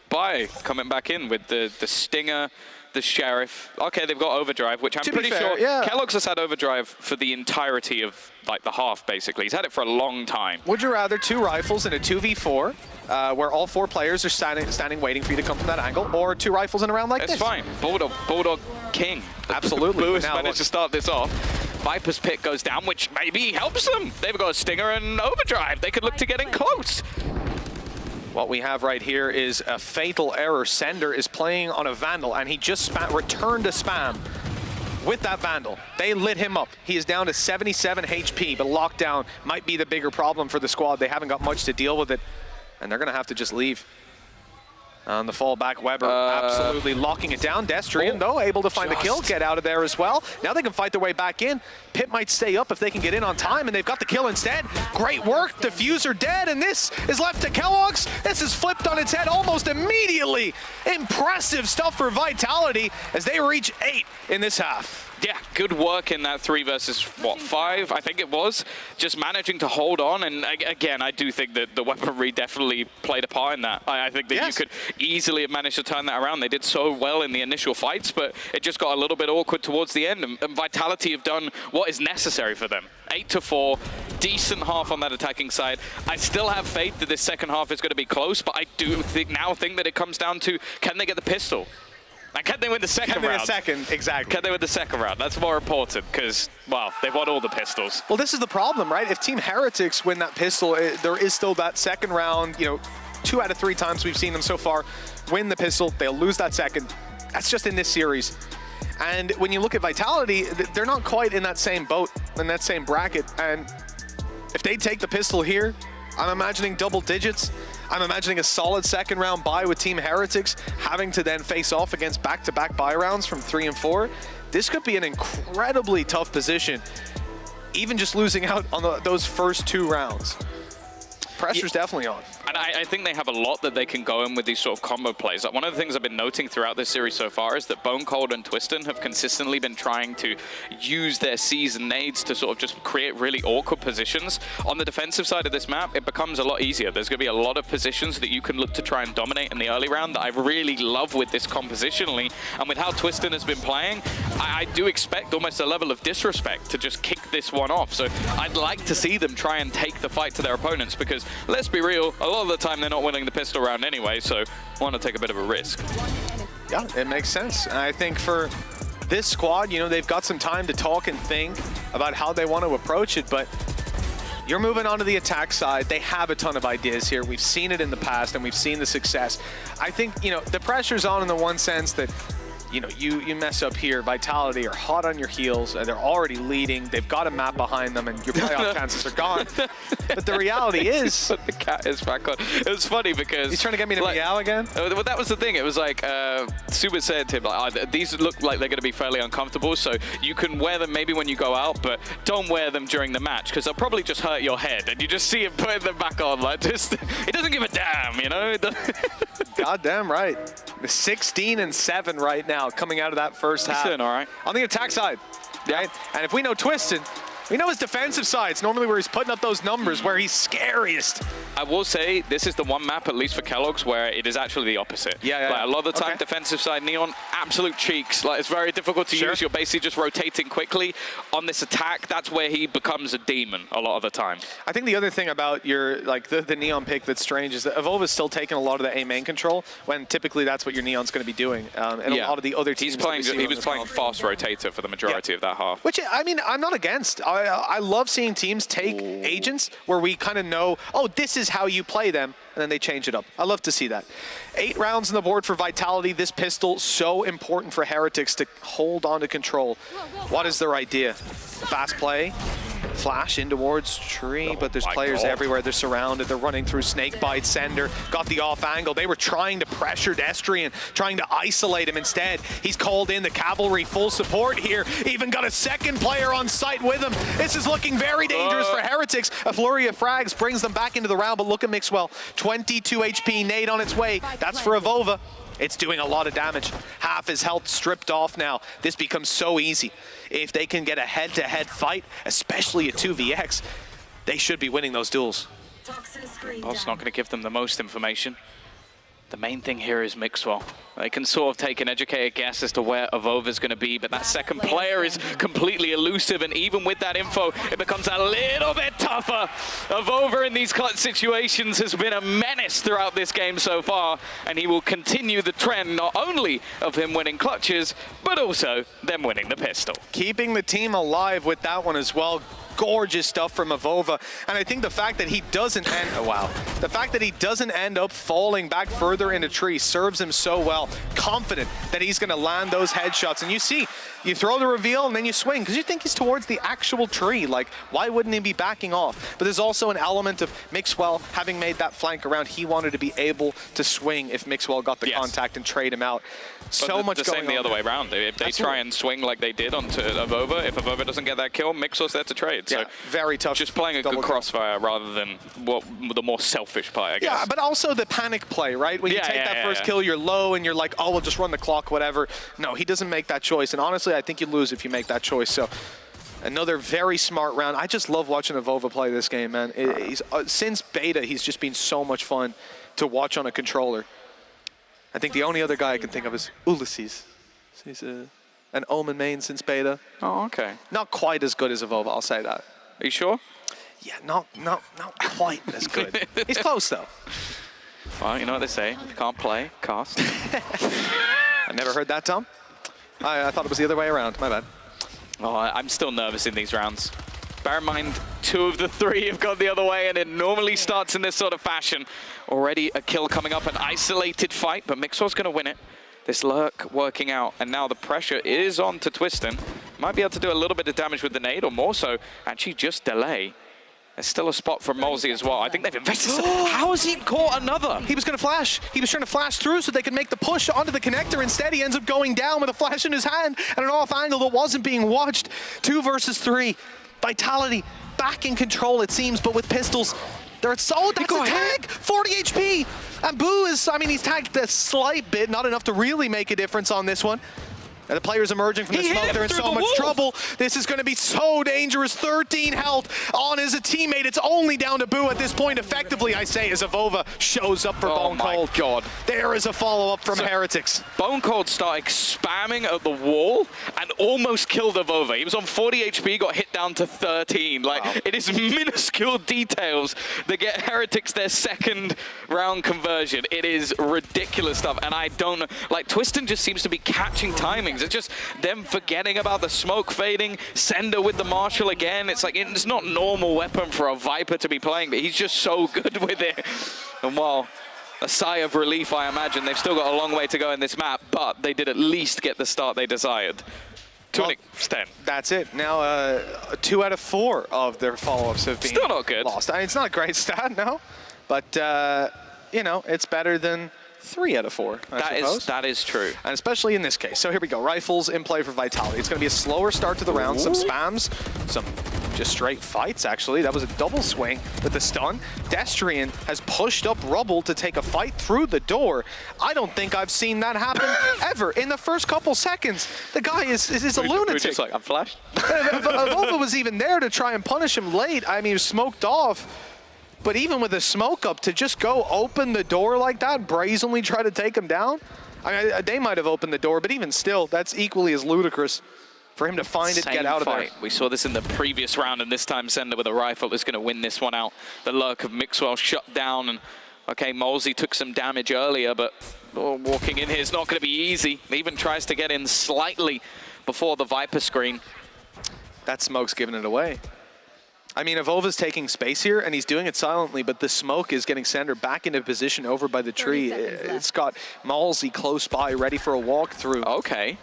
buy coming back in with the Stinger, the Sheriff. Okay, they've got Overdrive, which I'm pretty sure Kellogg's has had Overdrive for the entirety of like the half, basically. He's had it for a long time. Would you rather 2 rifles in a 2v4, where all 4 players are standing waiting for you to come from that angle, or 2 rifles in a round like this? It's fine. Bulldog King. Absolutely. Lewis managed to start this off. Viper's pick goes down, which maybe helps them. They've got a Stinger and Overdrive. They could look to get in close. What we have right here is a fatal error. Sender is playing on a Vandal, and he just returned a spam with that Vandal. They lit him up. He is down to 77 HP, but lockdown might be the bigger problem for the squad. They haven't got much to deal with it, and they're going to have to just leave. On the fallback, Weber absolutely locking it down. Destrian, though, able to find the kill, get out of there as well. Now they can fight their way back in. Pit might stay up if they can get in on time, and they've got the kill instead. Great work. Diffuser dead, and this is left to Kellogg's. This is flipped on its head almost immediately. Impressive stuff for Vitality as they reach 8 in this half. Yeah, good work in that 3 versus, what, 5, I think it was. Just managing to hold on, and again, I do think that the weaponry definitely played a part in that. I think that you could easily have managed to turn that around. They did so well in the initial fights, but it just got a little bit awkward towards the end, and Vitality have done what is necessary for them. 8-4, decent half on that attacking side. I still have faith that this second half is going to be close, but I do think that it comes down to, can they get the pistol? And can they win the second round? Exactly. Can they win the second round? That's more important because, well, they've won all the pistols. Well, this is the problem, right? If Team Heretics win that pistol, there is still that second round. You know, 2 out of 3 times we've seen them so far win the pistol. They'll lose that second. That's just in this series. And when you look at Vitality, they're not quite in that same boat, in that same bracket. And if they take the pistol here, I'm imagining double digits. I'm imagining a solid second round bye with Team Heretics, having to then face off against back-to-back bye rounds from 3 and 4. This could be an incredibly tough position, even just losing out on those first 2 rounds. Pressure's definitely on. And I think they have a lot that they can go in with these sort of combo plays. Like one of the things I've been noting throughout this series so far is that Bone Cold and Twiston have consistently been trying to use their C's and nades to sort of just create really awkward positions. On the defensive side of this map, it becomes a lot easier. There's going to be a lot of positions that you can look to try and dominate in the early round that I really love with this compositionally. And with how Twiston has been playing, I do expect almost a level of disrespect to just kick this one off. So I'd like to see them try and take the fight to their opponents because, let's be real, a lot of the time they're not winning the pistol round anyway, so want to take a bit of a risk. Yeah, it makes sense. And I think for this squad, you know, they've got some time to talk and think about how they want to approach it, but you're moving on to the attack side. They have a ton of ideas here. We've seen it in the past, and we've seen the success. I think, you know, the pressure's on in the one sense that, you know, you mess up here, Vitality are hot on your heels, they're already leading, they've got a map behind them, and your playoff chances are gone. But the reality is... But the cat is back on. It was funny because... He's trying to get me to meow again? Well, that was the thing. It was like, Suba said to him, like, these look like they're going to be fairly uncomfortable, so you can wear them maybe when you go out, but don't wear them during the match, because they'll probably just hurt your head, and you just see him putting them back on, like, just... He doesn't give a damn, you know? Goddamn right. 16-7 right now, coming out of that first half. He's doing all right. On the attack side, right? And if we know Twiston, we know his defensive side. It's normally where he's putting up those numbers, where he's scariest. I will say, this is the one map, at least for Kellogg's, where it is actually the opposite. Yeah. Like, a lot of the time, defensive side, Neon, absolute cheeks. Like, it's very difficult to use. You're basically just rotating quickly. On this attack, that's where he becomes a demon a lot of the time. I think the other thing about your, like, the Neon pick that's strange is that Evolva's still taking a lot of the A main control, when typically that's what your Neon's going to be doing. And a lot of the other teams... He was playing fast rotator for the majority of that half. Which, I mean, I'm not against. I love seeing teams take agents where we kind of know, oh, this is how you play them, and then they change it up. I love to see that. 8 rounds on the board for Vitality. This pistol, so important for Heretics to hold on to control. What is their idea? Fast play. Flash in towards tree, but there's players everywhere. They're surrounded. They're running through Snakebite. Sender got the off angle. They were trying to pressure Destrian, trying to isolate him instead. He's called in the cavalry full support here. Even got a second player on site with him. This is looking very dangerous for Heretics. A flurry of frags brings them back into the round, but look at Mixwell. 22 HP, nade on its way. That's for Evova. It's doing a lot of damage. Half his health stripped off now. This becomes so easy. If they can get a head-to-head fight, especially a 2vx, they should be winning those duels. Bob's not going to give them the most information. The main thing here is Mixwell. They can sort of take an educated guess as to where Avova's going to be, but that second player is completely elusive, and even with that info, it becomes a little bit tougher. Avova in these clutch situations has been a menace throughout this game so far, and he will continue the trend not only of him winning clutches, but also them winning the pistol. Keeping the team alive with that one as well. Gorgeous stuff from Avova, and I think the fact that he doesn't end up falling back further in a tree serves him so well. Confident that he's going to land those headshots, and you see, you throw the reveal and then you swing because you think he's towards the actual tree. Like, why wouldn't he be backing off? But there's also an element of Mixwell having made that flank around. He wanted to be able to swing if Mixwell got the contact and trade him out. So much the going same the on other there. way around. If they try and swing like they did onto Avova, if Avova doesn't get that kill, Mixwell's there to trade. So yeah, very tough. Just playing a good crossfire rather than the more selfish play, I guess. Yeah, but also the panic play, right? When you take that first kill, you're low and you're like, oh, we'll just run the clock, whatever. No, he doesn't make that choice. And honestly, I think you lose if you make that choice. So another very smart round. I just love watching Avova play this game, man. Since beta, he's just been so much fun to watch on a controller. I think the only other guy I can think of is Ulysses. He's an Omen main since beta. Oh, okay. Not quite as good as Avova, I'll say that. Are you sure? Yeah, not quite as good. He's close, though. Well, you know what they say. If you can't play, cast. I never heard that, Tom. I thought it was the other way around. My bad. Oh, I'm still nervous in these rounds. Bear in mind, 2 of the 3 have gone the other way, and it normally starts in this sort of fashion. Already a kill coming up, an isolated fight, but Mixwell's going to win it. This lurk working out, and now the pressure is on to Twiston. Might be able to do a little bit of damage with the nade, or more so, actually just delay. There's still a spot for Molsey as well. I think they've invested. How has he caught another? He was going to flash. He was trying to flash through so they could make the push onto the connector. Instead, he ends up going down with a flash in his hand and an off angle that wasn't being watched. 2 versus 3. Vitality back in control, it seems, but with pistols. That's a tag! 40 HP! And Boo is, I mean, he's tagged a slight bit, not enough to really make a difference on this one. And the players emerging from the smoke, they're in so much trouble. This is going to be so dangerous. 13 health on as a teammate. It's only down to Boo at this point, effectively, I say, as Avova shows up for Bone Cold. Oh my God. There is a follow-up from Heretics. Bone Cold started spamming at the wall and almost killed Avova. He was on 40 HP, got hit down to 13. Like, it is minuscule details that get Heretics their second round conversion. It is ridiculous stuff, and I don't know. Like, Twiston just seems to be catching timings. It's just them forgetting about the smoke fading. Sender with the Marshall again. It's like, it's not normal weapon for a Viper to be playing, but he's just so good with it. And while a sigh of relief, I imagine, they've still got a long way to go in this map, but they did at least get the start they desired. To an extent. That's it. Now, 2 out of 4 of their follow-ups have been still not good. Lost. I mean, it's not a great stat, no, but you know, it's better than 3 out of 4, I suppose. That is true. And especially in this case. So here we go. Rifles in play for Vitality. It's going to be a slower start to the round. Some spams, some just straight fights, actually. That was a double swing with the stun. Destrian has pushed up Rubble to take a fight through the door. I don't think I've seen that happen ever in the first couple seconds. The guy is a lunatic. Just like, I'm flashed. Avova was even there to try and punish him late. I mean, he was smoked off. But even with a smoke up, to just go open the door like that, brazenly try to take him down? I mean, they might have opened the door, but even still, that's equally as ludicrous for him to find it, get out of there. We saw this in the previous round, and this time Sender with a rifle is going to win this one out. The lurk of Mixwell shut down, and okay, Molsey took some damage earlier, but walking in here is not going to be easy. He even tries to get in slightly before the Viper screen. That smoke's giving it away. I mean, Avova's taking space here, and he's doing it silently, but the smoke is getting Sander back into position over by the tree. It's got Malsey close by, ready for a walkthrough. Okay.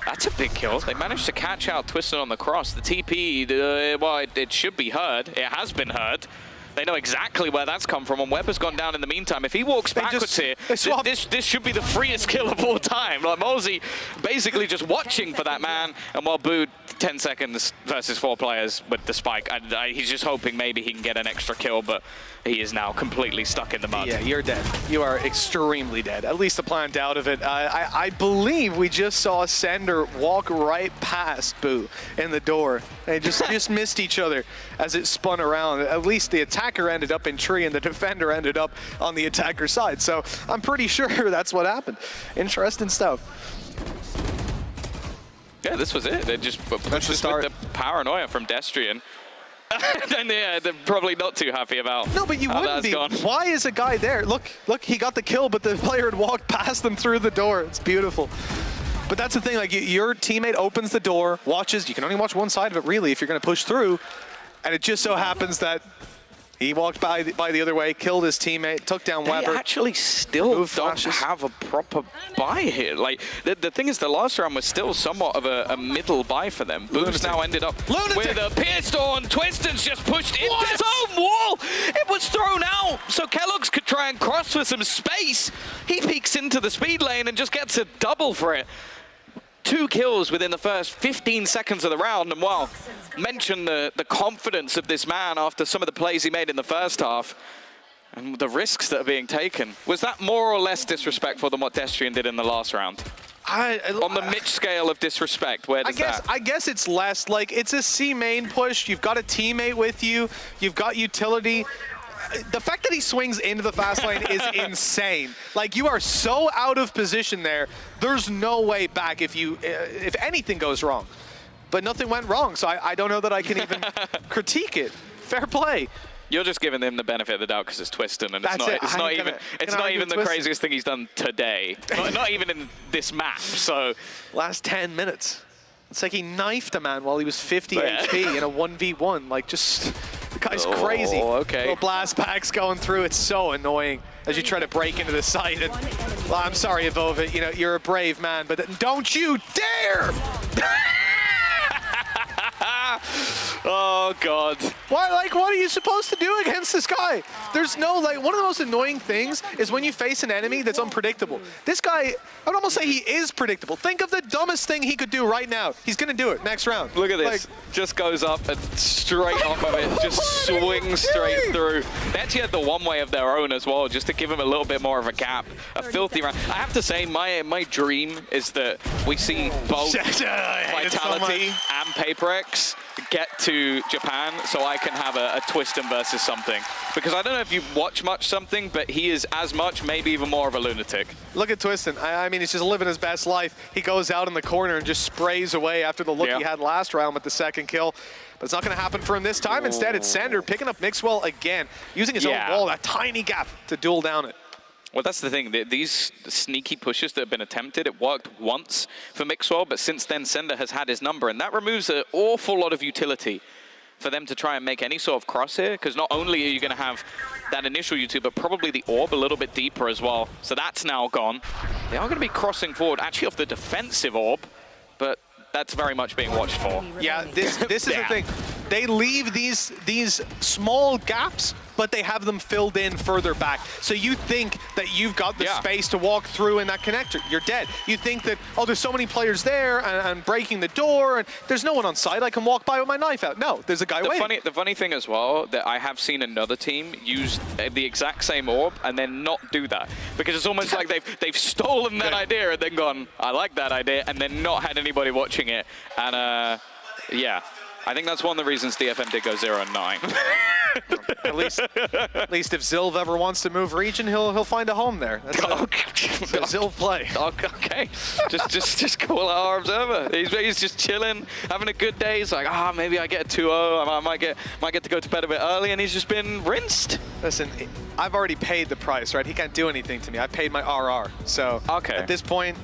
That's a big kill. They managed to catch out Twiston on the cross. The TP, well, it should be heard. It has been heard. They know exactly where that's come from, and Webber's gone down in the meantime. If he walks backwards here, this should be the freest kill of all time. Like, Molsey basically just watching for that man, and while Boo 10 seconds versus 4 players with the spike, he's just hoping maybe he can get an extra kill, but he is now completely stuck in the mud. Yeah, you're dead. You are extremely dead. At least the plant out of it. I believe we just saw Sender walk right past Boo in the door. They just missed each other as it spun around. At least the attack attacker ended up in tree and the defender ended up on the attacker side. So I'm pretty sure that's what happened. Interesting stuff. Yeah, this was it. They just pushed this with the paranoia from Destrian. And yeah, they're probably not too happy about No, but you how wouldn't that's be. gone. Why is a guy there? Look, he got the kill, but the player had walked past them through the door. It's beautiful. But that's the thing, like your teammate opens the door, watches, you can only watch one side of it really if you're gonna push through, and it just so happens that he walked by the other way, killed his teammate, took down Weber. They actually still don't have a proper buy here. Like, the thing is, the last round was still somewhat of a middle buy for them. Boost now ended up with a pierced on. Twiston's just pushed into his own wall. It was thrown out, so Kellogg's could try and cross for some space. He peeks into the speed lane and just gets a double for it. 2 kills within the first 15 seconds of the round, and well, mention the confidence of this man after some of the plays he made in the first half and the risks that are being taken. Was that more or less disrespectful than what Destrian did in the last round? On the Mitch scale of disrespect, where does that? I guess it's less. Like, it's a C main push. You've got a teammate with you. You've got utility. The fact that he swings into the fast lane is insane. Like, you are so out of position there. There's no way back if anything goes wrong. But nothing went wrong, so I don't know that I can even critique it. Fair play. You're just giving him the benefit of the doubt because it's Twiston, and it's not even the craziest thing he's done today. not even in this map. So last 10 minutes. It's like he knifed a man while he was 50 HP in a 1v1. Like, just, the guy's crazy. Okay. Little blast packs going through. It's so annoying as you try to break into the site. And, well, I'm sorry, Avova, you know, you're a brave man, but don't you dare! Oh, God. What are you supposed to do against this guy? There's no, like, one of the most annoying things is when you face an enemy that's unpredictable. This guy, I would almost say he is predictable. Think of the dumbest thing he could do right now. He's going to do it next round. Look at this. Just goes up and straight off of it. Just swings straight through. They actually had the one-way of their own as well, just to give him a little bit more of a gap. A filthy round. I have to say, my dream is that we see both Vitality and PaperX get to Japan so I can have a Twiston versus something. Because I don't know if you watch much something, but he is as much, maybe even more of a lunatic. Look at Twiston. I mean, he's just living his best life. He goes out in the corner and just sprays away after the look he had last round with the second kill. But it's not going to happen for him this time. Instead, it's Sender picking up Mixwell again, using his own wall, that tiny gap, to duel down it. Well, that's the thing. These sneaky pushes that have been attempted, it worked once for Mixwell, but since then, Sender has had his number, and that removes an awful lot of utility for them to try and make any sort of cross here, because not only are you going to have that initial U2, but probably the orb a little bit deeper as well. So that's now gone. They are going to be crossing forward, actually off the defensive orb, but that's very much being watched for. Yeah, this is the thing. They leave these small gaps, but they have them filled in further back. So you think that you've got the space to walk through in that connector. You're dead. You think that, oh, there's so many players there and breaking the door, and there's no one on site. I can walk by with my knife out. No, there's a guy waiting. The funny thing as well, that I have seen another team use the exact same orb and then not do that. Because it's almost like they've stolen that idea and then gone, I like that idea, and then not had anybody watching it. And yeah. I think that's one of the reasons DFM did go 0-9. At least if Zilv ever wants to move region, he'll find a home there. That's a Zilv play. Okay, just call out our observer. He's just chilling, having a good day. He's like, maybe I get a 2-0. I might get to go to bed a bit early, and he's just been rinsed. Listen, I've already paid the price, right? He can't do anything to me. I paid my RR, so at this point.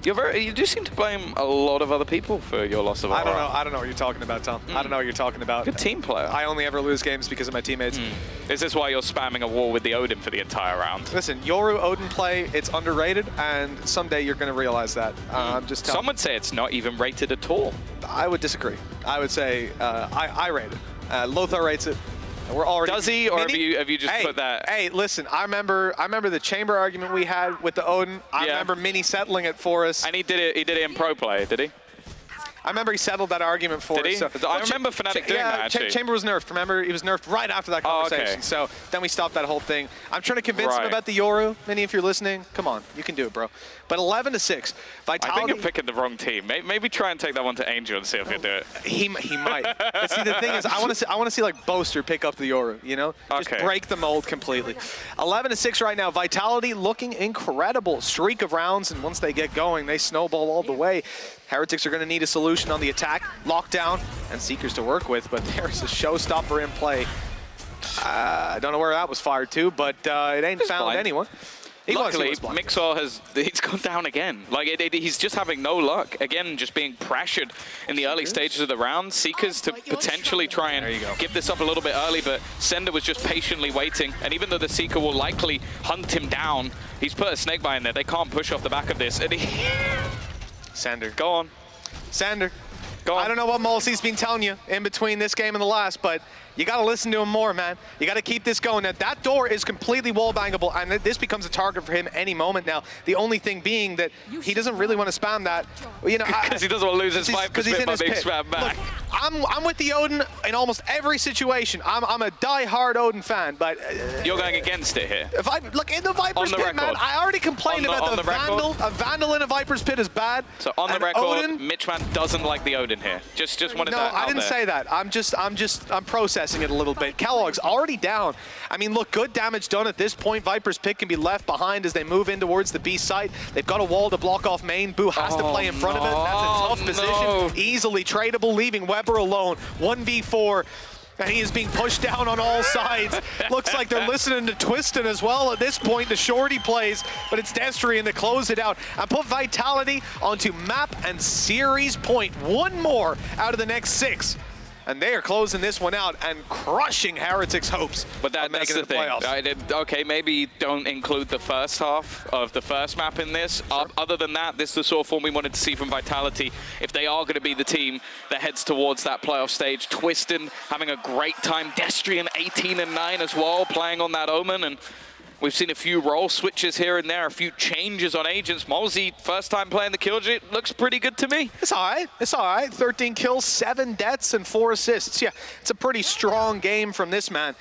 You do seem to blame a lot of other people for your loss of RR. I don't know what you're talking about, Tom. I don't know what you're talking about. Good team player. I only ever lose games because of my teammates. Is this why you're spamming a wall with the Odin for the entire round? Listen, Yoru Odin play, it's underrated, and someday you're going to realize that. Just some would say it's not even rated at all. I would disagree. I would say I rate it. Lothar rates it. We're already. Does he, or have you just put that? Hey, listen. I remember the chamber argument we had with the Odin. I remember Mini settling it for us. And he did it in pro play, did he? I remember he settled that argument for Did us. he? So, I remember Fnatic doing that, actually. Chamber was nerfed. Remember, he was nerfed right after that conversation. Okay. So then we stopped that whole thing. I'm trying to convince him about the Yoru. Minnie, if you're listening, come on, you can do it, bro. But 11-6, Vitality. I think you're picking the wrong team. Maybe try and take that one to Angel and see if he'll do it. He might. But see, the thing is, I want to see like Boaster pick up the Yoru. You know, just break the mold completely. 11-6 right now. Vitality looking incredible. Streak of rounds, and once they get going, they snowball all the way. Heretics are going to need a solution on the attack, lockdown, and Seekers to work with, but there's a showstopper in play. I don't know where that was fired to, but it ain't found blind. anyone. Luckily, Mixwell he's gone down again. Like he's just having no luck. Again, just being pressured in the early stages of the round. Seekers to potentially try and give this up a little bit early, but Sender was just patiently waiting. And even though the Seeker will likely hunt him down, he's put a snakebite in there. They can't push off the back of this. And Sander. Go on. Sander. Go on. I don't know what Molsey's been telling you in between this game and the last, but you got to listen to him more, man. You got to keep this going. Now, that door is completely wall bangable, and this becomes a target for him any moment now. The only thing being that he doesn't really want to spam that. You know, because he doesn't want to lose his 5% by being spammed back. Look, I'm with the Odin in almost every situation. I'm a die-hard Odin fan, but you're going against it here. If I look in the Viper's Pit, man, I already complained about the Vandal. A Vandal in a Viper's Pit is bad. So on the record, Odin, Mitchman doesn't like the Odin here. Just wanted that out there. No, I didn't say that. I'm processing it a little bit. Kellogg's already down. I mean, look, good damage done at this point. Viper's Pit can be left behind as they move in towards the B site. They've got a wall to block off main. Boo has to play in front of it. That's a tough position. Easily tradable, leaving Weber alone. 1v4. And he is being pushed down on all sides. Looks like they're listening to Twistin as well at this point. The shorty plays, but it's Destry to close it out and put Vitality onto map and series point. One more out of the next 6. And they are closing this one out and crushing Heretics' hopes but that's the thing. Okay, maybe don't include the first half of the first map in this. Sure. Other than that, this is the sort of form we wanted to see from Vitality. If they are going to be the team that heads towards that playoff stage, Twistin having a great time. Destrian 18-9 as well, playing on that Omen. And we've seen a few role switches here and there, a few changes on agents. Molsey, first time playing the Killjoy, looks pretty good to me. It's all right. It's all right. 13 kills, 7 deaths, and 4 assists. Yeah, it's a pretty strong game from this man.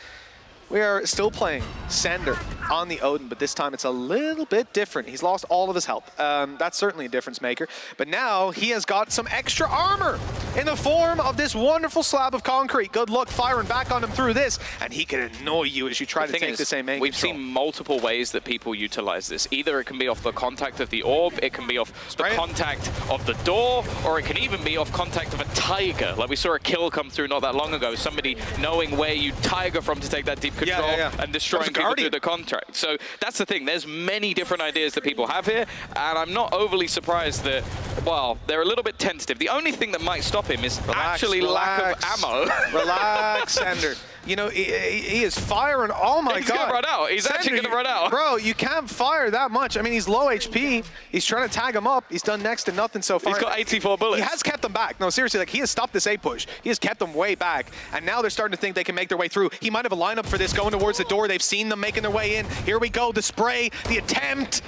We are still playing Sander on the Odin, but this time it's a little bit different. He's lost all of his health. That's certainly a difference maker. But now he has got some extra armor in the form of this wonderful slab of concrete. Good luck firing back on him through this, and he can annoy you as you try to take the same main We've control. seen multiple ways that people utilize this. Either it can be off the contact of the orb, it can be off the contact of the door, or it can even be off contact of a Tiger. Like we saw a kill come through not that long ago. Somebody knowing where you Tiger from to take that deep control and destroying people through the contract. So that's the thing. There's many different ideas that people have here, and I'm not overly surprised that, well, they're a little bit tentative. The only thing that might stop him is actually lack of ammo. Relax, Sander. You know, he is firing. Oh my God. He's going to run out. He's actually going to run out. Bro, you can't fire that much. I mean, he's low HP. He's trying to tag him up. He's done next to nothing so far. He's got 84 bullets. He has kept them back. No, seriously, like he has stopped this A push. He has kept them way back. And now they're starting to think they can make their way through. He might have a lineup for this going towards the door. They've seen them making their way in. Here we go. The spray, the attempt.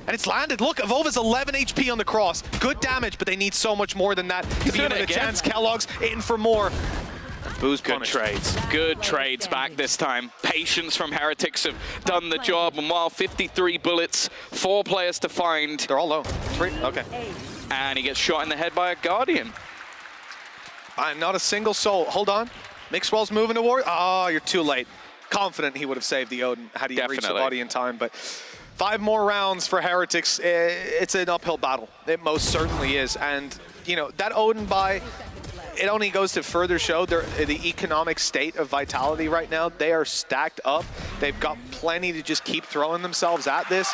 And it's landed. Look, Evolva's 11 HP on the cross. Good damage, but they need so much more than that to be given a chance. Kellogg's in for more. Boo's good trades. Good trades back this time. Patience from Heretics have done the job. And while 53 bullets, 4 players to find. They're all low. 3? Okay. And he gets shot in the head by a Guardian. Not a single soul. Hold on. Mixwell's moving toward. Oh, you're too late. Confident he would have saved the Odin had he reached the body in time. But 5 more rounds for Heretics. It's an uphill battle. It most certainly is. And, you know, that Odin buy, it only goes to further show the economic state of Vitality right now. They are stacked up. They've got plenty to just keep throwing themselves at this.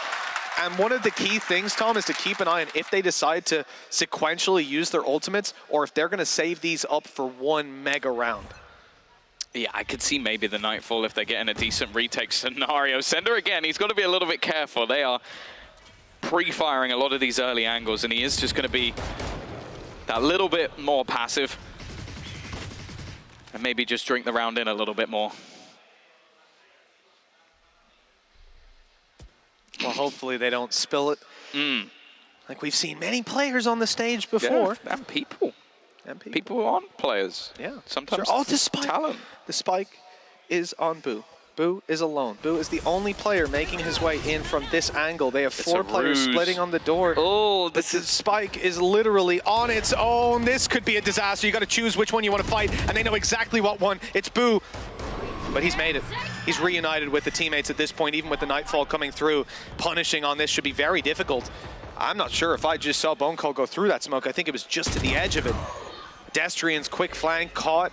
And one of the key things, Tom, is to keep an eye on if they decide to sequentially use their ultimates or if they're going to save these up for one mega round. Yeah, I could see maybe the Nightfall if they're getting a decent retake scenario. Sender, again, he's got to be a little bit careful. They are pre-firing a lot of these early angles, and he is just going to be that little bit more passive. And maybe just drink the round in a little bit more. Well, hopefully they don't spill it. Like we've seen many players on the stage before. Yeah, and people. MP. People aren't players. Yeah. Sometimes sure. Oh, the spike. Talent. The spike is on Boo. Boo is alone. Boo is the only player making his way in from this angle. They have 4 players splitting on the door. Oh, the spike is literally on its own. This could be a disaster. You got to choose which one you want to fight, and they know exactly what one. It's Boo. But he's made it. He's reunited with the teammates at this point, even with the Nightfall coming through. Punishing on this should be very difficult. I'm not sure if I just saw Bone Cold go through that smoke. I think it was just to the edge of it. Destrian's quick flank caught.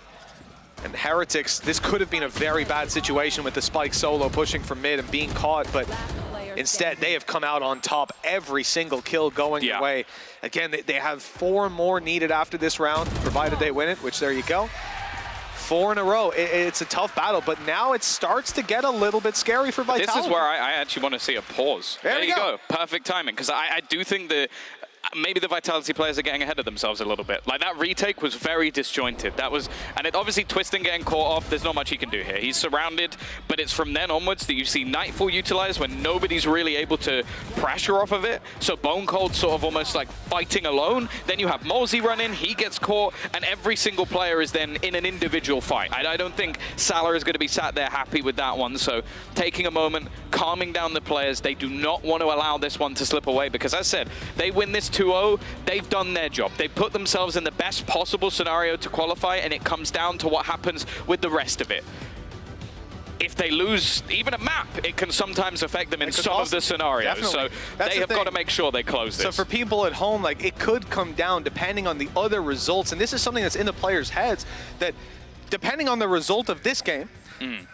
And Heretics, this could have been a very bad situation with the Spike solo pushing from mid and being caught, but instead they have come out on top. Every single kill going their way. Again, they have 4 more needed after this round, provided they win it, which there you go. 4 in a row. It's a tough battle, but now it starts to get a little bit scary for Vitality. This is where I actually want to see a pause. There you go. Perfect timing, because I do think that maybe the Vitality players are getting ahead of themselves a little bit. Like, that retake was very disjointed. That was, and it obviously Twistin getting caught off, there's not much he can do here. He's surrounded, but it's from then onwards that you see Nightfall utilized when nobody's really able to pressure off of it. So Bone Cold sort of almost like fighting alone. Then you have Molzy run in, he gets caught, and every single player is then in an individual fight. I don't think Salah is going to be sat there happy with that one. So taking a moment, calming down the players. They do not want to allow this one to slip away, because as I said, they win this 2-0, they've done their job. They put themselves in the best possible scenario to qualify, and it comes down to what happens with the rest of it. If they lose even a map, it can sometimes affect them in some of the scenarios. Definitely. So they have got to make sure they close this. So for people at home, like, it could come down depending on the other results, and this is something that's in the players' heads, that depending on the result of this game,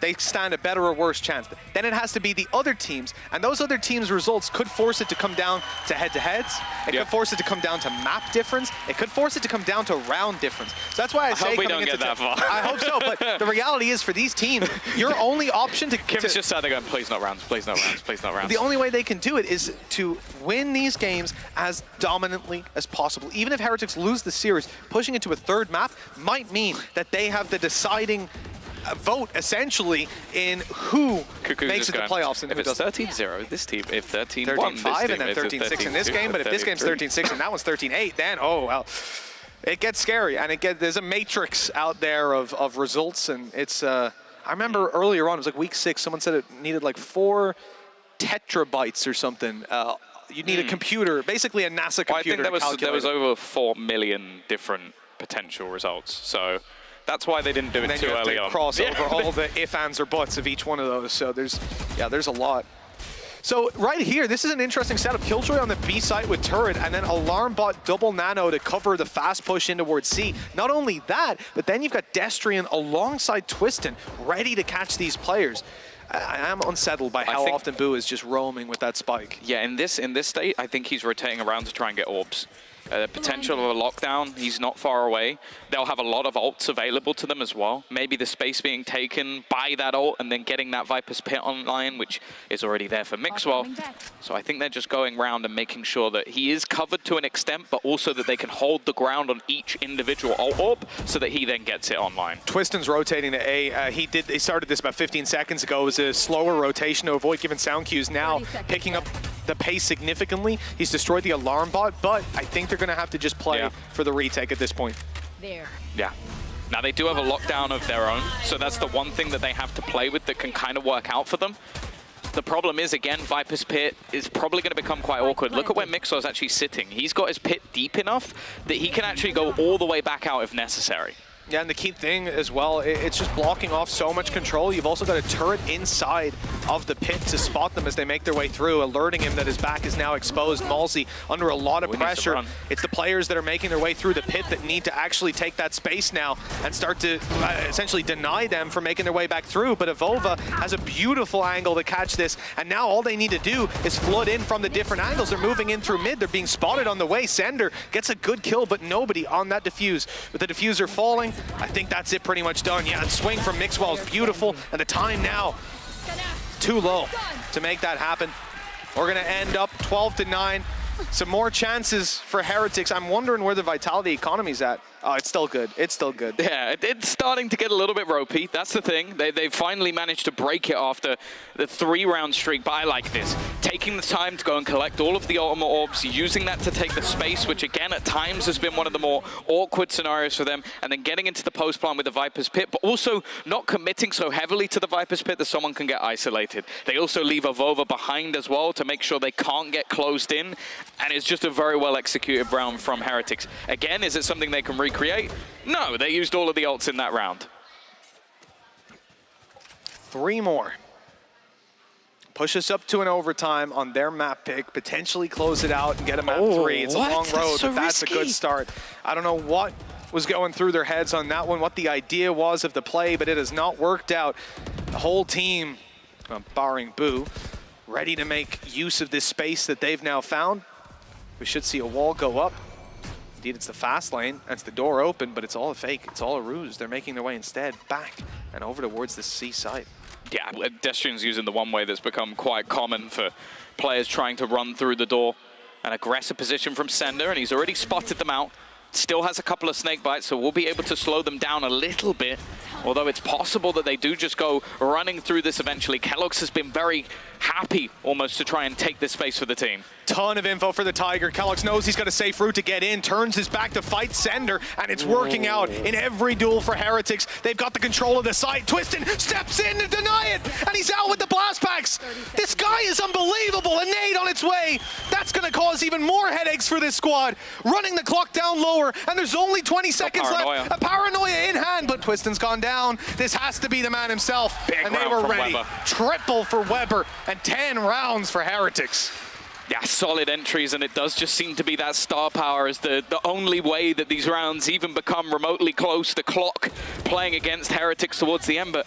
they stand a better or worse chance. Then it has to be the other teams, and those other teams' results could force it to come down to head-to-heads. It could force it to come down to map difference. It could force it to come down to round difference. So that's why I say hope we don't get that far. I hope so, but the reality is for these teams, your only option to... Kim's just sat there going, please not rounds, please not rounds, please not rounds. The only way they can do it is to win these games as dominantly as possible. Even if Heretics lose the series, pushing into a 3rd map might mean that they have the deciding vote, essentially, in who makes it to playoffs and if who it's doesn't. 13-0, this team, if 13-1, 13-5 and then 13-6 in this game, but if this game's 13-6 and that one's 13-8, then, oh, well, it gets scary. And there's a matrix out there of results, and it's, I remember earlier on, it was like week 6, someone said it needed like 4 tetrabytes or something. You need a computer, basically a NASA computer. Well, I think there was over 4 million different potential results, so that's why they didn't do it too early on. Cross over all the if, ands, or buts of each one of those. So there's a lot. So right here, this is an interesting setup. Killjoy on the B site with turret, and then Alarm Bot double nano to cover the fast push in towards C. Not only that, but then you've got Destrian alongside Twistin, ready to catch these players. I am unsettled by how often Boo is just roaming with that spike. Yeah, in this state, I think he's rotating around to try and get orbs. The potential of a lockdown, he's not far away. They'll have a lot of ults available to them as well. Maybe the space being taken by that ult and then getting that Viper's Pit online, which is already there for Mixwell. So I think they're just going around and making sure that he is covered to an extent, but also that they can hold the ground on each individual ult orb so that he then gets it online. Twistin's rotating to A. He started this about 15 seconds ago. It was a slower rotation to avoid giving sound cues. Now picking up the pace significantly. He's destroyed the Alarm Bot, but I think they're going to have to just play for the retake at this point. Yeah. Now they do have a lockdown of their own, so that's the one thing that they have to play with that can kind of work out for them. The problem is, again, Viper's Pit is probably going to become quite awkward. Look at where Mixwell's actually sitting. He's got his pit deep enough that he can actually go all the way back out if necessary. Yeah, and the key thing as well, it's just blocking off so much control. You've also got a turret inside of the pit to spot them as they make their way through, alerting him that his back is now exposed. Malzy under a lot of pressure. It's the players that are making their way through the pit that need to actually take that space now and start to essentially deny them from making their way back through. But Evolva has a beautiful angle to catch this, and now all they need to do is flood in from the different angles. They're moving in through mid. They're being spotted on the way. Sender gets a good kill, but nobody on that defuse. With the diffuser falling, I think that's it pretty much done. Yeah, the swing from Mixwell is beautiful, and the time now too low to make that happen. We're gonna end up 12-9. Some more chances for Heretics. I'm wondering where the Vitality economy's at. Oh, it's still good. It's still good. Yeah, it's starting to get a little bit ropey. That's the thing. They finally managed to break it after the 3-round streak, but I like this. Taking the time to go and collect all of the ultimate orbs, using that to take the space, which again at times has been one of the more awkward scenarios for them, and then getting into the post plant with the Viper's Pit, but also not committing so heavily to the Viper's Pit that someone can get isolated. They also leave a Vova behind as well to make sure they can't get closed in, and it's just a very well executed round from Heretics. Again, is it something they can recreate? No, they used all of the ults in that round. 3 more. Push us up to an overtime on their map pick, potentially close it out and get a map 3. It's a long road, but that's a good start. I don't know what was going through their heads on that one, what the idea was of the play, but it has not worked out. The whole team, barring Boo, ready to make use of this space that they've now found. We should see a wall go up. Indeed, it's the fast lane. That's the door open, but it's all a fake. It's all a ruse. They're making their way instead back and over towards the C side. Yeah, Destrian's using the one way that's become quite common for players trying to run through the door. An aggressive position from Sender, and he's already spotted them out. Still has a couple of snake bites, so we'll be able to slow them down a little bit. Although it's possible that they do just go running through this eventually. keloqz has been very happy almost to try and take this space for the team. Ton of info for the Tiger. keloqz knows he's got a safe route to get in, turns his back to fight Sender, and it's working out in every duel for Heretics. They've got the control of the site. Twistin steps in to deny it, and he's out with the blast packs. This guy is unbelievable. A nade on its way. That's going to cause even more headaches for this squad. Running the clock down lower, and there's only 20 seconds left. A paranoia in hand, but Twistin's gone down. This has to be the man himself. Big and they were ready. Weber. Triple for Weber, and 10 rounds for Heretics. Yeah, solid entries, and it does just seem to be that star power as the only way that these rounds even become remotely close. The clock playing against Heretics towards the end, but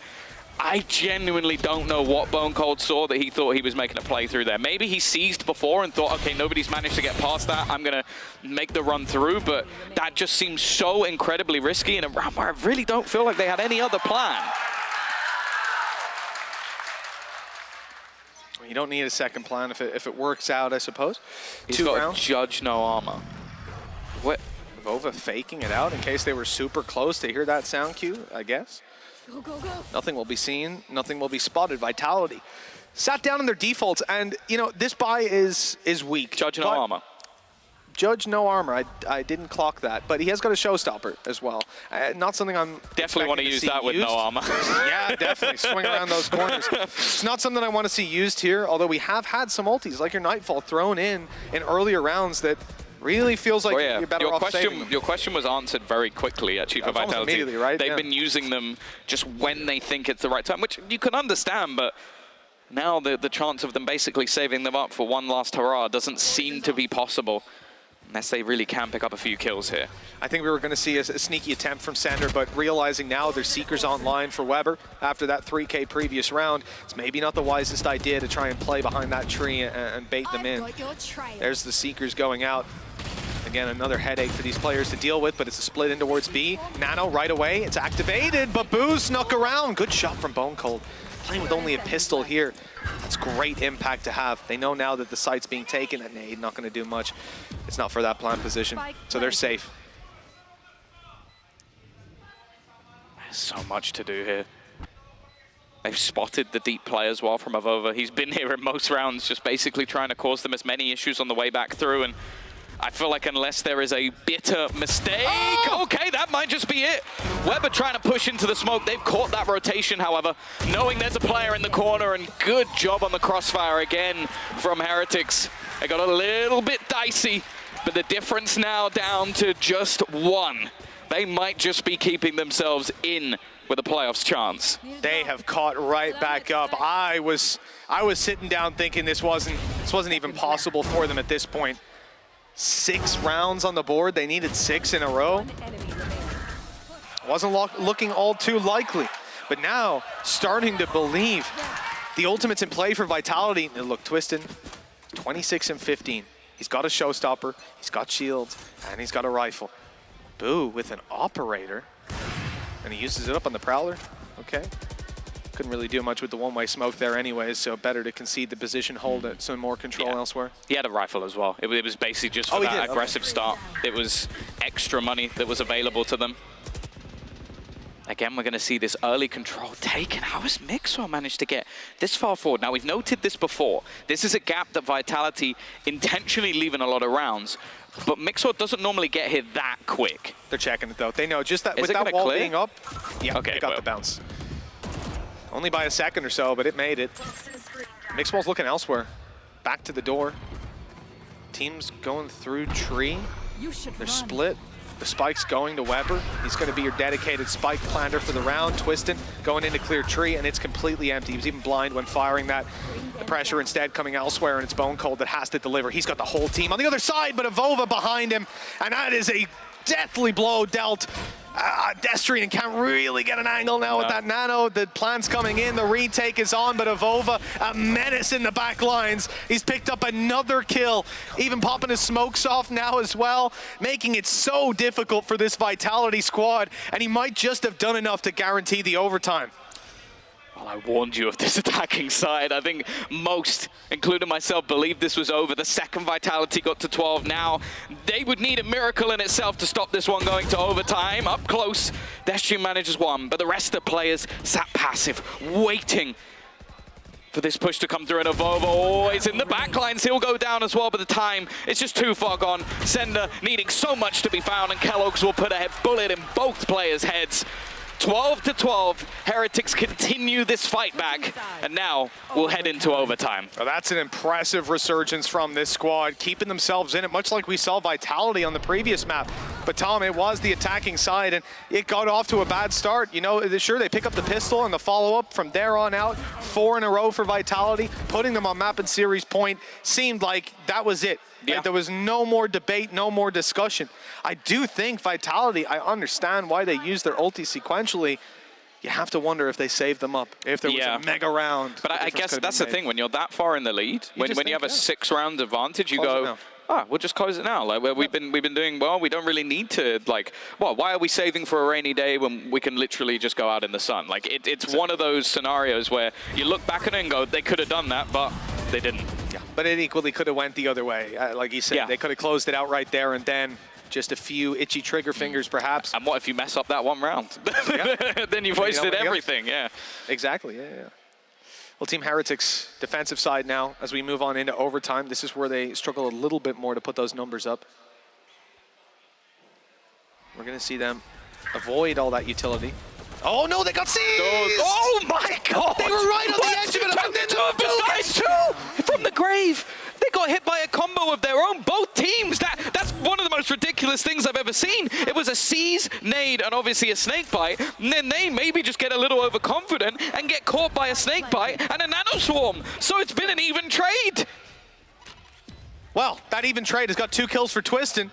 I genuinely don't know what Bone Cold saw that he thought he was making a play through there. Maybe he seized before and thought, okay, nobody's managed to get past that. I'm going to make the run through, but that just seems so incredibly risky in a round where I really don't feel like they had any other plan. You don't need a second plan if it works out, I suppose. He's 2 got rounds. Judge no armor. What? Vova faking it out in case they were super close to hear that sound cue, I guess. Go, go, go. Nothing will be seen, nothing will be spotted. Vitality sat down in their defaults, and you know this buy is weak. Judge no armor. Judge no armor. I didn't clock that, but he has got a showstopper as well. Not something I'm definitely want to use that with no armor. Yeah, definitely swing around those corners. It's not something I want to see used here. Although we have had some ultis like your Nightfall thrown in earlier rounds that really feels like you're better off saving them. Your question was answered very quickly, actually, for Vitality. Immediately, right? They've been using them just when they think it's the right time, which you can understand, but now the chance of them basically saving them up for one last hurrah doesn't seem to be possible. Unless they really can pick up a few kills here. I think we were going to see a sneaky attempt from Sender, but realizing now there's Seekers online for Weber after that 3K previous round, it's maybe not the wisest idea to try and play behind that tree and bait them in. There's the Seekers going out. Again, another headache for these players to deal with, but it's a split in towards B. Nano right away, it's activated, but Boo snuck around. Good shot from Bone Cold. Playing with only a pistol here. That's great impact to have. They know now that the site's being taken, that nade not going to do much. It's not for that plant position, so they're safe. There's so much to do here. They've spotted the deep play as well from Avova. He's been here in most rounds, just basically trying to cause them as many issues on the way back through, and I feel like unless there is a bitter mistake, okay, that might just be it. Weber trying to push into the smoke. They've caught that rotation, however, knowing there's a player in the corner, and good job on the crossfire again from Heretics. They got a little bit dicey, but the difference now down to just 1. They might just be keeping themselves in with a playoffs chance. They have caught right back up. I was sitting down thinking this wasn't even possible for them at this point. 6 rounds on the board. They needed 6 in a row. Wasn't looking all too likely, but now starting to believe the ultimate's in play for Vitality. And look, Twistin, 26 and 15. He's got a showstopper, he's got shields, and he's got a rifle. Boo with an operator, and he uses it up on the Prowler. Okay. Couldn't really do much with the one-way smoke there anyways, so better to concede the position, hold it, some more control elsewhere. He had a rifle as well. It was basically just for that aggressive start. It was extra money that was available to them. Again, we're going to see this early control taken. How has Mixwell managed to get this far forward? Now, we've noted this before. This is a gap that Vitality intentionally leaving a lot of rounds, but Mixwell doesn't normally get here that quick. They're checking it, though. They know just that with that wall being up, yeah, okay, they got the bounce. Only by a second or so, but it made it. Mixwell's looking elsewhere. Back to the door. Team's going through tree. They're split. The spike's going to Weber. He's going to be your dedicated spike planter for the round. Twistin going into clear tree, and it's completely empty. He was even blind when firing that. The pressure instead coming elsewhere, and it's Bone Cold that has to deliver. He's got the whole team on the other side, but Avova behind him, and that is a deathly blow dealt. Destrian can't really get an angle now with that nano. The plan's coming in, the retake is on, but Avova, a menace in the back lines. He's picked up another kill, even popping his smokes off now as well, making it so difficult for this Vitality squad, and he might just have done enough to guarantee the overtime. Well, I warned you of this attacking side. I think most, including myself, believed this was over. The second Vitality got to 12 now. They would need a miracle in itself to stop this one going to overtime. Up close, Destrian manages one, but the rest of the players sat passive, waiting for this push to come through, and Avova always in the backlines. He'll go down as well, but the time is just too far gone. Sender needing so much to be found, and Kellogg's will put a bullet in both players' heads. 12-12, Heretics continue this fight back, and now we'll head into overtime. Well, that's an impressive resurgence from this squad, keeping themselves in it, much like we saw Vitality on the previous map. But Tom, it was the attacking side, and it got off to a bad start. You know, sure, they pick up the pistol and the follow-up from there on out. 4 in a row for Vitality, putting them on map and series point. Seemed like that was it. Yeah. Like there was no more debate, no more discussion. I do think Vitality, I understand why they use their ulti sequentially. You have to wonder if they saved them up, if there was a mega round. But I guess that's the thing, when you're that far in the lead, when you have a 6-round advantage, you go, we'll just close it now. Like we've been doing well. We don't really need to, like, well, why are we saving for a rainy day when we can literally just go out in the sun? Like it's one of those scenarios where you look back at it and go, they could have done that, but they didn't. Yeah, but it equally could have went the other way. Like you said, they could have closed it out right there and then. Just a few itchy trigger fingers, perhaps. And what if you mess up that one round? Then you've wasted everything, Exactly, yeah. Well, Team Heretics, defensive side now, as we move on into overtime. This is where they struggle a little bit more to put those numbers up. We're going to see them avoid all that utility. Oh, no, they got seized! Oh, my God! They were right on the edge of it, and then two from the grave! They got hit by a combo of their own, both teams. That's one of the most ridiculous things I've ever seen. It was a seize, nade, and obviously a snake bite. And then they maybe just get a little overconfident and get caught by a snake bite and a nano swarm. So it's been an even trade. Well, that even trade has got 2 kills for Twistin.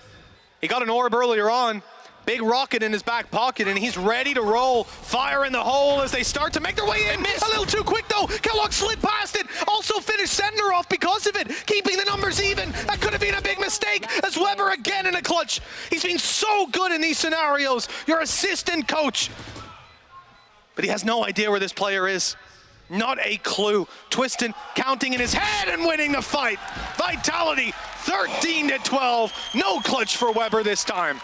He got an orb earlier on. Big rocket in his back pocket, and he's ready to roll. Fire in the hole as they start to make their way in. A little too quick, though. Kellogg slid past it. Also finished Sender off because of it, keeping the numbers even. That could have been a big mistake, as Weber again in a clutch. He's been so good in these scenarios. Your assistant coach. But he has no idea where this player is. Not a clue. Twistin counting in his head and winning the fight. Vitality 13-12. No clutch for Weber this time.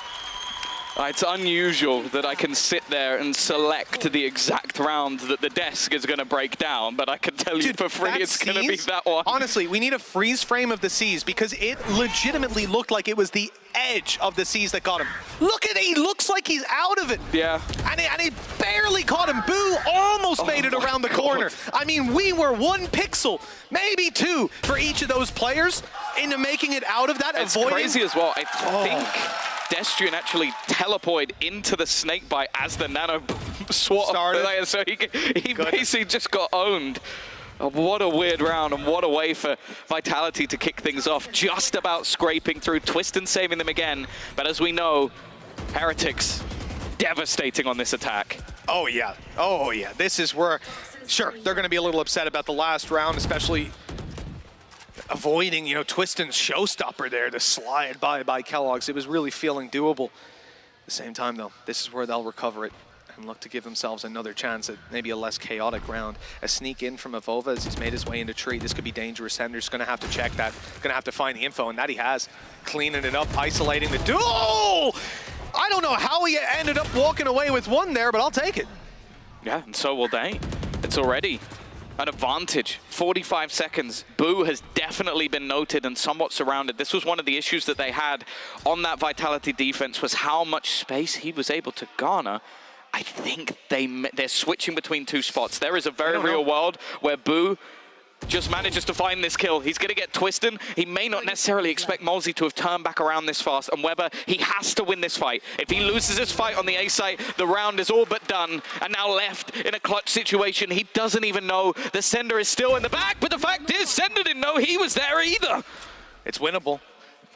It's unusual that I can sit there and select the exact round that the desk is going to break down, but I can tell you for free it's going to be that one. Honestly, we need a freeze frame of the C's because it legitimately looked like it was the edge of the C's that got him. Look at it, he looks like he's out of it. Yeah. And it barely caught him. Boo almost made it around the corner. I mean, we were 1 pixel, maybe 2 for each of those players into making it out of that. It's crazy as well. I think Destrian actually teleported into the snake bite as the nano swat started. So he basically just got owned. What a weird round, and what a way for Vitality to kick things off. Just about scraping through, Twistin saving them again. But as we know, Heretics devastating on this attack. Oh yeah, this is where, sure, they're going to be a little upset about the last round, especially avoiding, Twistin's showstopper there, the slide by Kellogg's. It was really feeling doable. At the same time, though, this is where they'll recover it. and look to give themselves another chance at maybe a less chaotic round. A sneak in from Avova as he's made his way into tree. This could be dangerous. Sender's going to have to check that. Going to have to find the info, and that he has. Cleaning it up, isolating the duel. I don't know how he ended up walking away with one there, but I'll take it. Yeah, and so will they. It's already an advantage. 45 seconds. Boo has definitely been noted and somewhat surrounded. This was one of the issues that they had on that Vitality defense, was how much space he was able to garner. I think they're switching between two spots. There is a very real world where Boo just manages to find this kill. He's going to get twisted. He may not necessarily expect Molzy to have turned back around this fast, and Weber, he has to win this fight. If he loses this fight on the A site, the round is all but done, and now left in a clutch situation. He doesn't even know the Sender is still in the back, but the fact is, Sender didn't know he was there either. It's winnable.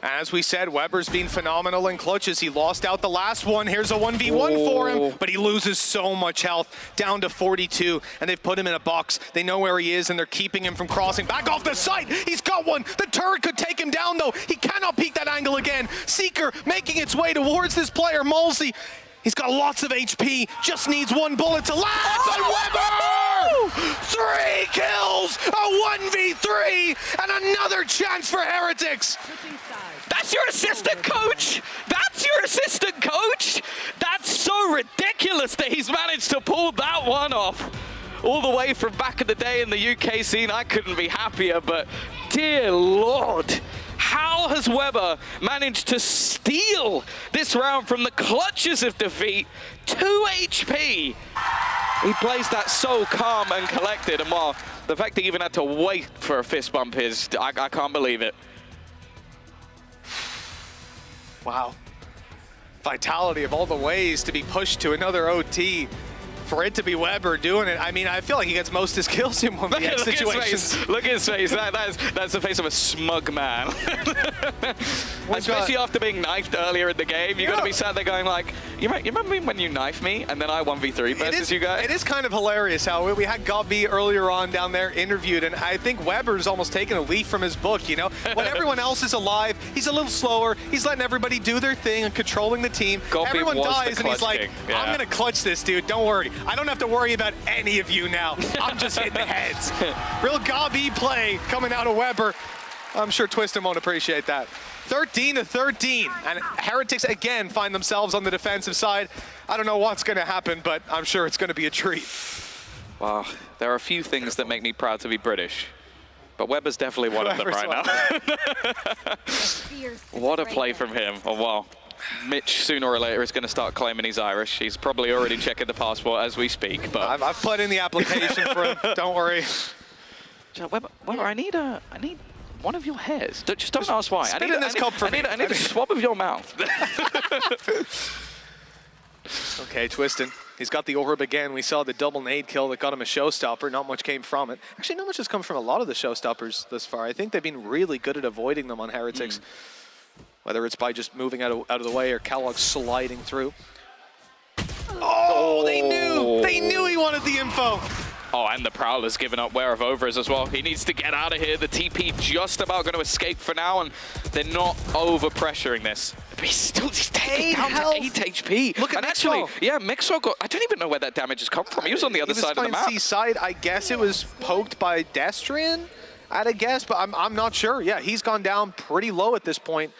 As we said, Weber's been phenomenal in clutches. He lost out the last one. Here's a 1v1 for him, but he loses so much health, down to 42, and they've put him in a box. They know where he is, and they're keeping him from crossing back off the site. He's got one. The turret could take him down, though. He cannot peek that angle again. Seeker making its way towards this player, Molzy. He's got lots of HP, just needs one bullet to land, but Weber! 3 kills, a 1v3, and another chance for Heretics. That's your assistant coach! That's your assistant coach! That's so ridiculous that he's managed to pull that one off. All the way from back in the day in the UK scene, I couldn't be happier, but dear Lord, how has Weber managed to steal this round from the clutches of defeat? 2 HP! He plays that so calm and collected, and while the fact that he even had to wait for a fist bump is, I can't believe it. Wow. Vitality of all the ways to be pushed to another OT. For it to be Weber doing it, I mean, I feel like he gets most of his kills in 1v1 situations. Look at his face. That's the face of a smug man. Especially after being knifed earlier in the game, you're going to be sat there going like, you remember me when you knifed me and then I 1v3 versus you guys? It is kind of hilarious how we had Gabi earlier on down there interviewed, and I think Weber's almost taken a leaf from his book, you know? When everyone else is alive, he's a little slower. He's letting everybody do their thing and controlling the team. Everyone dies and he's like, I'm going to clutch this, dude. Don't worry. I don't have to worry about any of you now. I'm just hitting the heads. Real Gabi play coming out of Weber. I'm sure Twistin won't appreciate that. 13-13, and Heretics again find themselves on the defensive side. I don't know what's going to happen, but I'm sure it's going to be a treat. Wow, there are a few things that make me proud to be British, but Weber's definitely one of them right now. What a play from him. Oh, wow. Mitch, sooner or later, is going to start claiming he's Irish. He's probably already checking the passport as we speak. But I've put in the application for him. Don't worry. Weber, I need one of your hairs. Just don't ask why. Spit in this cup for me. I need a swab of your mouth. Okay, Twistin. He's got the orb again. We saw the double nade kill that got him a showstopper. Not much came from it. Actually, not much has come from a lot of the showstoppers thus far. I think they've been really good at avoiding them on Heretics. Whether it's by just moving out of the way or Kellogg sliding through. Oh, they knew! They knew he wanted the info! Oh, and the Prowler's given up where of overs as well. He needs to get out of here. The TP just about going to escape for now, and they're not over-pressuring this. But he's taking down to 8 HP. Look at actually, yeah, Mixo got, I don't even know where that damage has come from. He was on the other side of the map. C side, I guess it was poked by Destrian, I'd guess, but I'm not sure. Yeah, he's gone down pretty low at this point.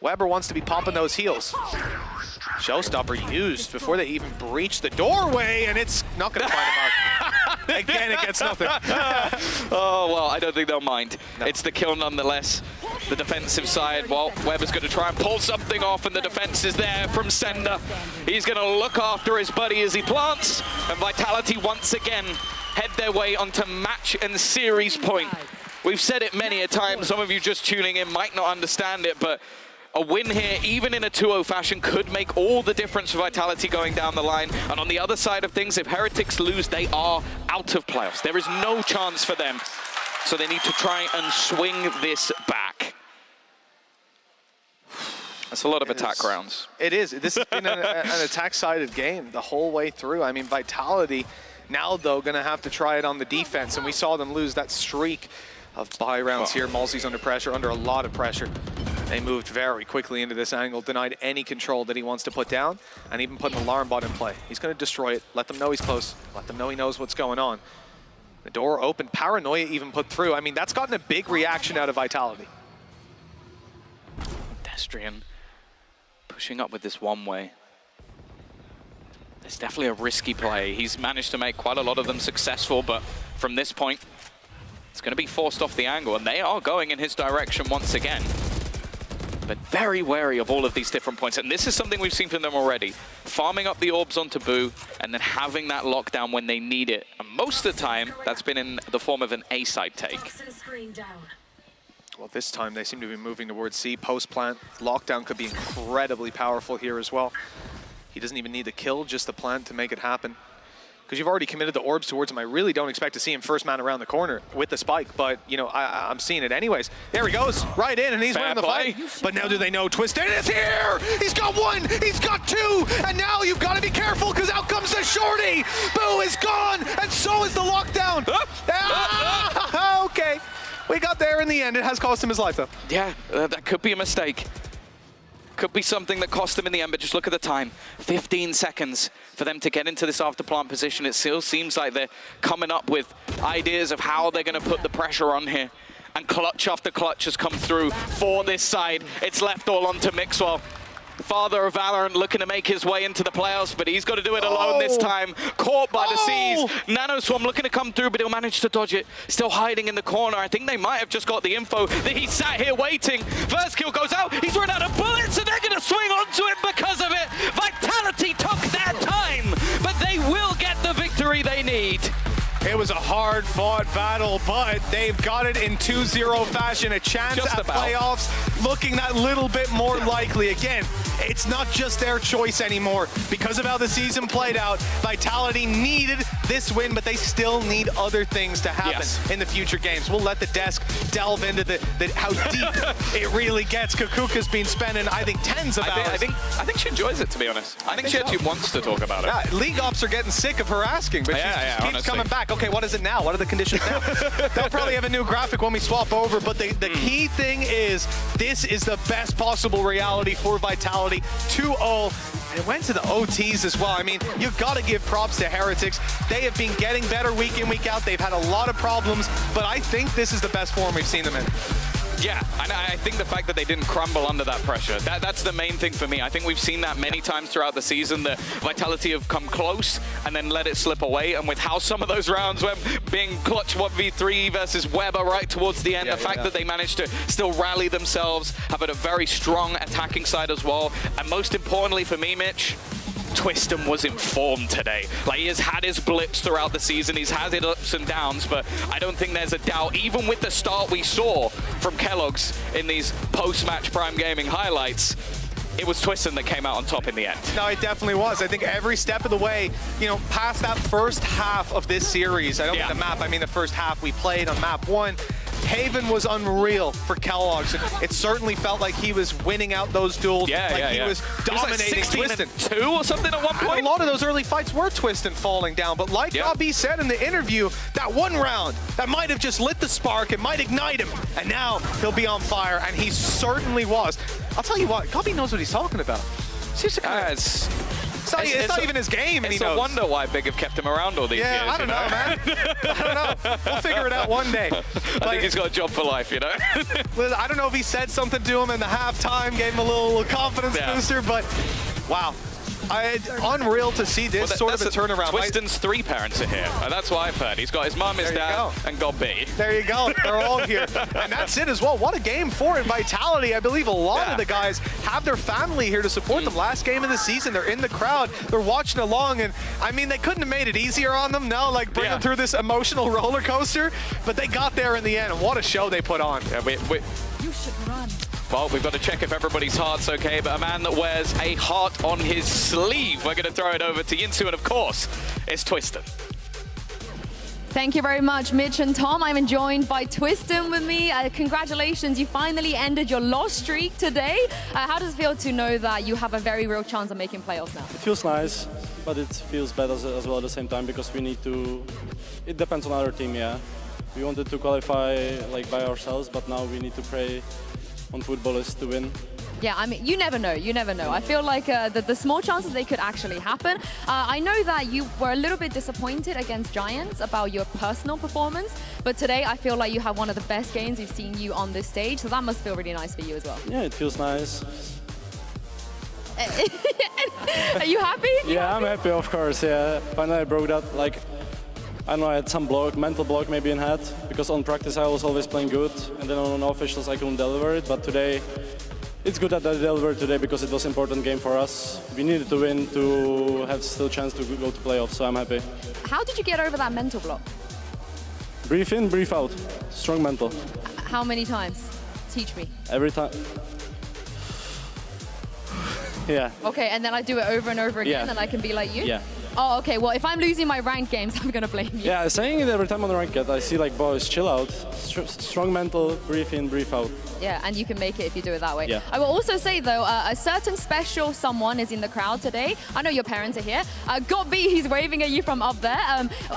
Weber wants to be pumping those heals. Showstopper used before they even breach the doorway, and it's not going to find him out. Again, it gets nothing. Oh, well, I don't think they'll mind. No. It's the kill nonetheless. The defensive side, well, Weber's going to try and pull something off, and the defense is there from Sender. He's going to look after his buddy as he plants, and Vitality once again head their way onto match and series point. We've said it many a time. Some of you just tuning in might not understand it, but a win here, even in a 2-0 fashion, could make all the difference for Vitality going down the line. And on the other side of things, if Heretics lose, they are out of playoffs. There is no chance for them. So they need to try and swing this back. That's a lot of attack rounds. It is. This has been an attack-sided game the whole way through. I mean, Vitality now, though, going to have to try it on the defense. And we saw them lose that streak of buy rounds here. Molzy's under pressure, under a lot of pressure. They moved very quickly into this angle, denied any control that he wants to put down, and even put an alarm bot in play. He's going to destroy it, let them know he's close, let them know he knows what's going on. The door open, Paranoia even put through. I mean, that's gotten a big reaction out of Vitality. Destrian pushing up with this one-way. It's definitely a risky play. He's managed to make quite a lot of them successful, but from this point, it's going to be forced off the angle, and they are going in his direction once again. But very wary of all of these different points, and this is something we've seen from them already. Farming up the orbs onto Boo, and then having that lockdown when they need it. And most of the time, that's been in the form of an A-side take. Well, this time they seem to be moving towards C. Post-plant, lockdown could be incredibly powerful here as well. He doesn't even need the kill, just the plant to make it happen. Because you've already committed the orbs towards him. I really don't expect to see him first man around the corner with the spike, but, you know, I'm seeing it anyways. There he goes, right in, and he's winning the fight. But now do they know Twisted is here? He's got one, he's got two, and now you've got to be careful because out comes the shorty. Boo is gone, and so is the lockdown. Okay, we got there in the end. It has cost him his life, though. Yeah, that could be a mistake. Could be something that cost them in the end, but just look at the time. 15 seconds for them to get into this after-plant position. It still seems like they're coming up with ideas of how they're going to put the pressure on here. And clutch after clutch has come through for this side. It's left all onto Mixwell. Father of Valorant looking to make his way into the playoffs, but he's got to do it alone this time. Caught by the seas. Nanoswarm looking to come through, but he'll manage to dodge it. Still hiding in the corner. I think they might have just got the info that he sat here waiting. First kill goes out. He's run out of bullets, and they're going to swing onto it because of it. Vitality took their time, but they will get the victory they need. It was a hard-fought battle, but they've got it in 2-0 fashion. A chance at playoffs looking that little bit more likely. Again, it's not just their choice anymore. Because of how the season played out, Vitality needed this win, but they still need other things to happen in the future games. We'll let the desk delve into how deep it really gets. Kakuka's been spending, I think, tens of hours. I think she enjoys it, to be honest. I think she actually wants to talk about it. Yeah, League Ops are getting sick of her asking, but she just keeps coming back. Okay, what is it now? What are the conditions now? They'll probably have a new graphic when we swap over, but the key thing is this is the best possible reality for Vitality. 2-0. And it went to the OTs as well. I mean, you've got to give props to Heretics. They have been getting better week in, week out. They've had a lot of problems, but I think this is the best form we've seen them in. Yeah, and I think the fact that they didn't crumble under that pressure, that's the main thing for me. I think we've seen that many times throughout the season, that Vitality have come close and then let it slip away. And with how some of those rounds went, being clutch 1v3 versus Weber right towards the end, the fact that they managed to still rally themselves, have a very strong attacking side as well. And most importantly for me, Mitch, Twiston was informed today. Like, he has had his blips throughout the season, he's had his ups and downs, but I don't think there's a doubt, even with the start we saw from Kellogg's in these post-match Prime Gaming highlights, it was Twiston that came out on top in the end. No, it definitely was. I think every step of the way, you know, past that first half of this series, I don't mean the map, I mean the first half we played on map 1, Haven was unreal for Kellogg's. It certainly felt like he was winning out those duels. He was dominating Twiston. 2 or something at one point. And a lot of those early fights were Twiston falling down, but like Gabi said in the interview, that one round, that might have just lit the spark, it might ignite him, and now he'll be on fire, and he certainly was. I'll tell you what, Gabi knows what he's talking about. It's not even his game, and he knows. It's a wonder why Big have kept him around all these years. I don't know, man. I don't know. We'll figure it out one day. I think he's got a job for life, you know? I don't know if he said something to him in the halftime, gave him a little confidence booster, but wow. Unreal to see this sort of a turnaround. Twiston's 3 parents are here. That's what I've heard. He's got his mum, his dad, and Gabi. There you go. They're all here. And that's it as well. What a game for it. Vitality. I believe a lot of the guys have their family here to support them. Last game of the season, they're in the crowd. They're watching along. And, I mean, they couldn't have made it easier on them. No, like, bring them through this emotional roller coaster. But they got there in the end. And what a show they put on. Yeah, you should run. Well, we've got to check if everybody's heart's okay, but a man that wears a heart on his sleeve, we're going to throw it over to Yinsu, and of course, it's Twiston. Thank you very much, Mitch and Tom. I'm joined by Twiston with me. Congratulations, you finally ended your loss streak today. How does it feel to know that you have a very real chance of making playoffs now? It feels nice, but it feels bad as well at the same time, because we need to... It depends on our team, We wanted to qualify like by ourselves, but now we need to pray on football is to win. Yeah, I mean, you never know. You never know. I feel like the small chances they could actually happen. I know that you were a little bit disappointed against Giants about your personal performance, but today I feel like you have one of the best games we've seen you on this stage, so that must feel really nice for you as well. Yeah, it feels nice. Are you happy? Yeah, I'm happy, of course. Yeah, finally I broke that. Like, I don't know, I had some block, mental block maybe in head, because on practice I was always playing good, and then on officials I couldn't deliver it. But today, it's good that I delivered today because it was an important game for us. We needed to win to have still chance to go to playoffs, so I'm happy. How did you get over that mental block? Breathe in, breathe out. Strong mental. How many times? Teach me. Every time. Yeah. Okay, and then I do it over and over again, Yeah. and I can be like you? Yeah. Oh, okay. Well, if I'm losing my ranked games, I'm gonna blame you. Yeah, saying it every time on the ranked, I see like, boys, chill out. Strong mental, breathe in, breathe out. Yeah, and you can make it if you do it that way. Yeah. I will also say, though, a certain special someone is in the crowd today. I know your parents are here. Gobby, he's waving at you from up there.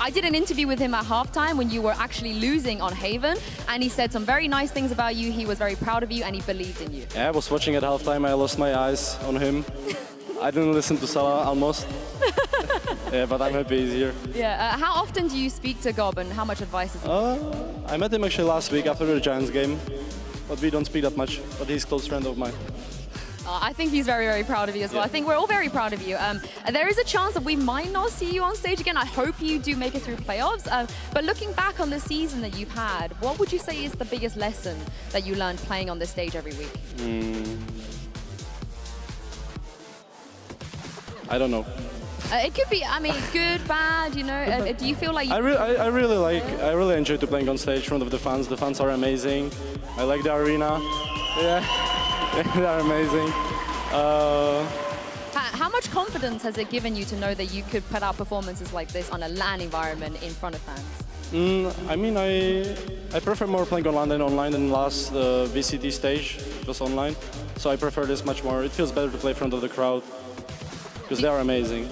I did an interview with him at halftime when you were actually losing on Haven, and he said some very nice things about you. He was very proud of you, and he believed in you. Yeah, I was watching at halftime, I lost my eyes on him. I didn't listen to Salah almost. Yeah, but I'm happy he's here. Yeah. How often do you speak to Gob, and how much advice is he? I met him actually last week after the Giants game, but we don't speak that much. But he's a close friend of mine. I think he's very, very proud of you as well. I think we're all very proud of you. There is a chance that we might not see you on stage again. I hope you do make it through playoffs. But looking back on the season that you've had, what would you say is the biggest lesson that you learned playing on this stage every week? I don't know. It could be, I mean, good, bad, you know. Do you feel like you... I really enjoy to playing on stage in front of the fans. The fans are amazing. I like the arena. Yeah, they're amazing. How much confidence has it given you to know that you could put out performances like this on a LAN environment in front of fans? I mean, I prefer more playing on LAN than online than last VCT stage. It was online. So I prefer this much more. It feels better to play in front of the crowd because they are amazing.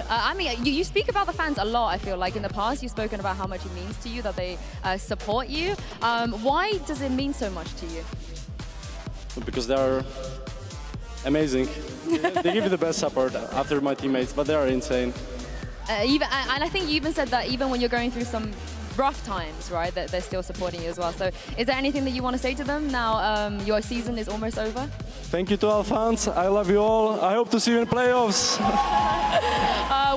I mean, you speak about the fans a lot, I feel like. In the past, you've spoken about how much it means to you, that they support you. Why does it mean so much to you? Because they are amazing. They give you the best support after my teammates, but they are insane. And I think you even said that even when you're going through some rough times, right, that they're still supporting you as well. So is there anything that you want to say to them now your season is almost over? Thank you to all fans. I love you all. I hope to see you in playoffs.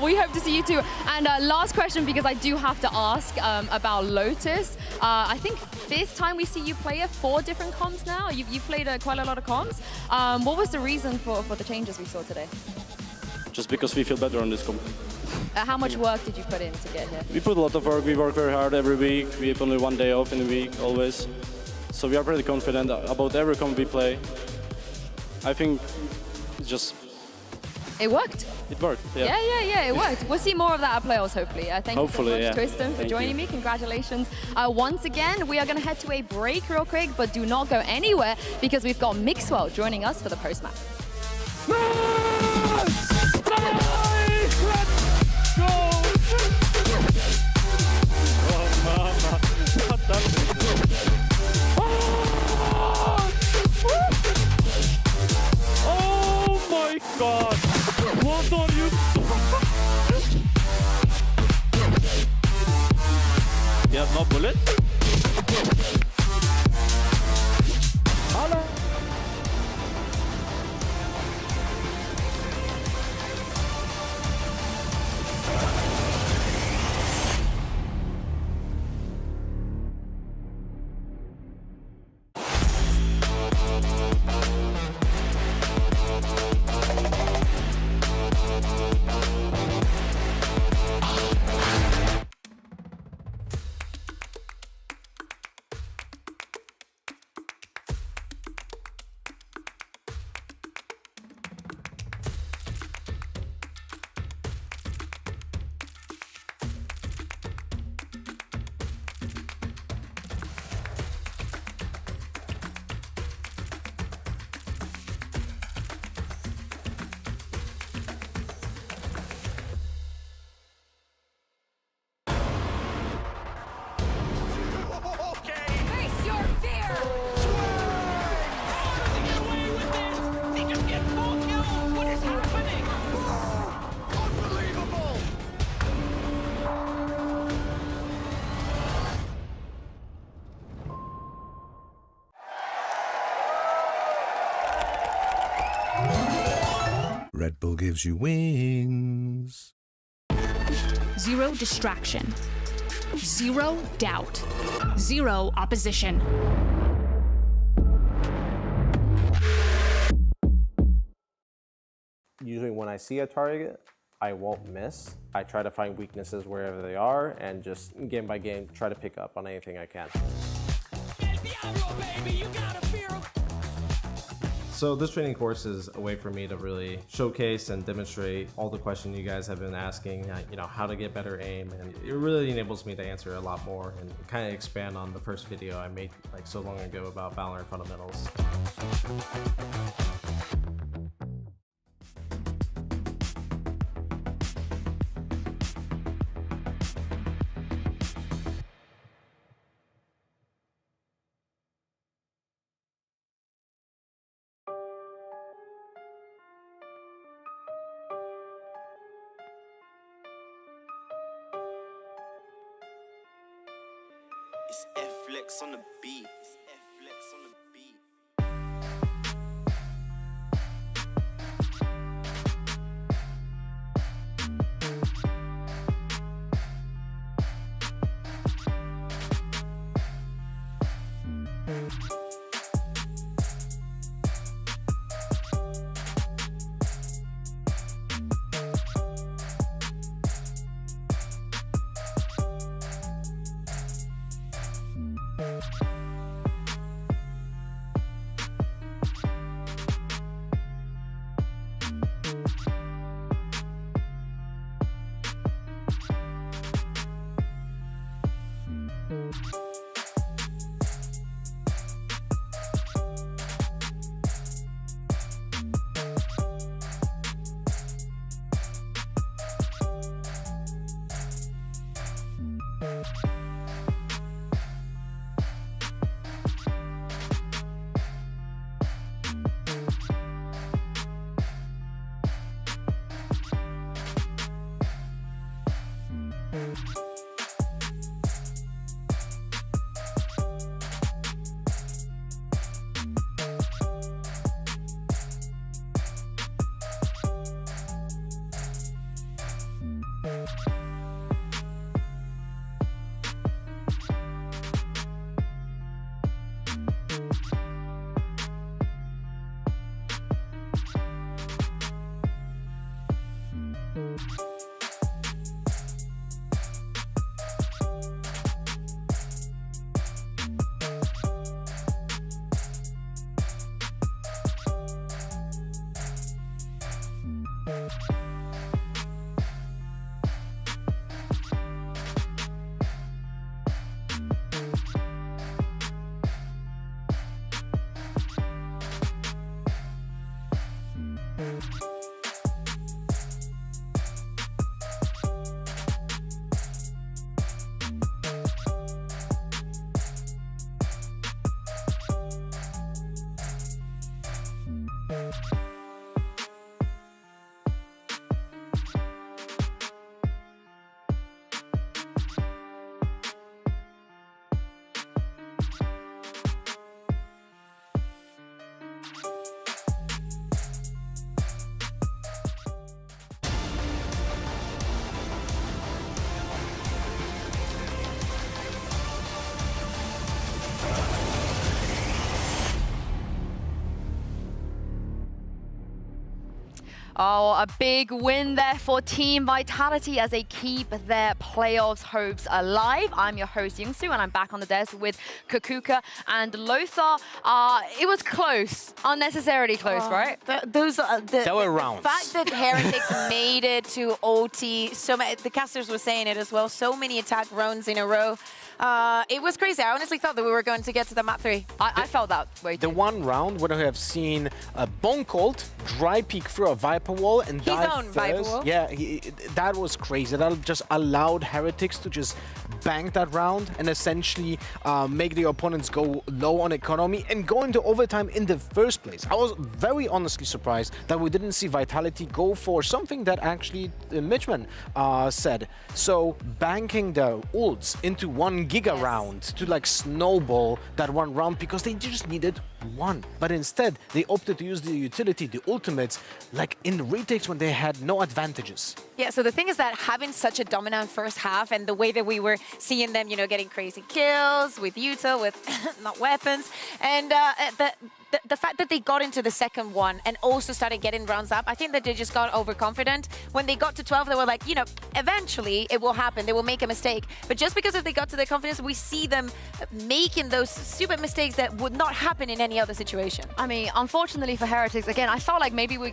We hope to see you too. And last question, because I do have to ask about Lotus. I think 5th time we see you play 4 different comps now. You've played quite a lot of comps. What was the reason for the changes we saw today? Just because we feel better on this comp. How much work did you put in to get here? We put a lot of work. We work very hard every week. We have only 1 day off in a week, always. So we are pretty confident about every comp we play. I think it's just... It worked. It worked, yeah. Yeah, it worked. We'll see more of that at playoffs, hopefully. Thank Hopefully, you so much, yeah. Tristan, for Thank joining you. me. Congratulations. Once again, we are going to head to a break real quick, but do not go anywhere because we've got Mixwell joining us for the post-match. Oh my god! What are you You have no bullet? Hello? Red Bull gives you wings. Zero distraction. Zero doubt. Zero opposition. Usually when I see a target, I won't miss. I try to find weaknesses wherever they are and just game by game try to pick up on anything I can. So this training course is a way for me to really showcase and demonstrate all the questions you guys have been asking, how to get better aim, and it really enables me to answer a lot more and kind of expand on the first video I made like so long ago about Valorant fundamentals. It's F-Flex on the beat. It's F-Flex on the beat. Oh, a big win there for Team Vitality as they keep their playoffs hopes alive. I'm your host, Youngsu, and I'm back on the desk with Kakuka and Lothar. It was close, unnecessarily close, right? There were rounds. The fact that Heretics made it to OT, the casters were saying it as well, so many attack rounds in a row. It was crazy. I honestly thought that we were going to get to the map 3. I felt that way too. The one round where we have seen a Boncolt dry peek through a Viper wall and His dive own first. Viper wall. Yeah, that was crazy. That just allowed Heretics to just bank that round and essentially make the opponents go low on economy and go into overtime in the first place. I was very honestly surprised that we didn't see Vitality go for something that actually Mitchman said. So banking the ults into 1 Giga round to like snowball that one round because they just needed won. But instead, they opted to use the utility, the ultimates, like in retakes when they had no advantages. Yeah, so the thing is that having such a dominant first half and the way that we were seeing them, you know, getting crazy kills with Yuta, with not weapons, and the fact that they got into the second one and also started getting rounds up, I think that they just got overconfident. When they got to 12, they were like, you know, eventually it will happen. They will make a mistake. But just because if they got to their confidence, we see them making those stupid mistakes that would not happen in any other situation. I mean, unfortunately for Heretics, again, I felt like maybe we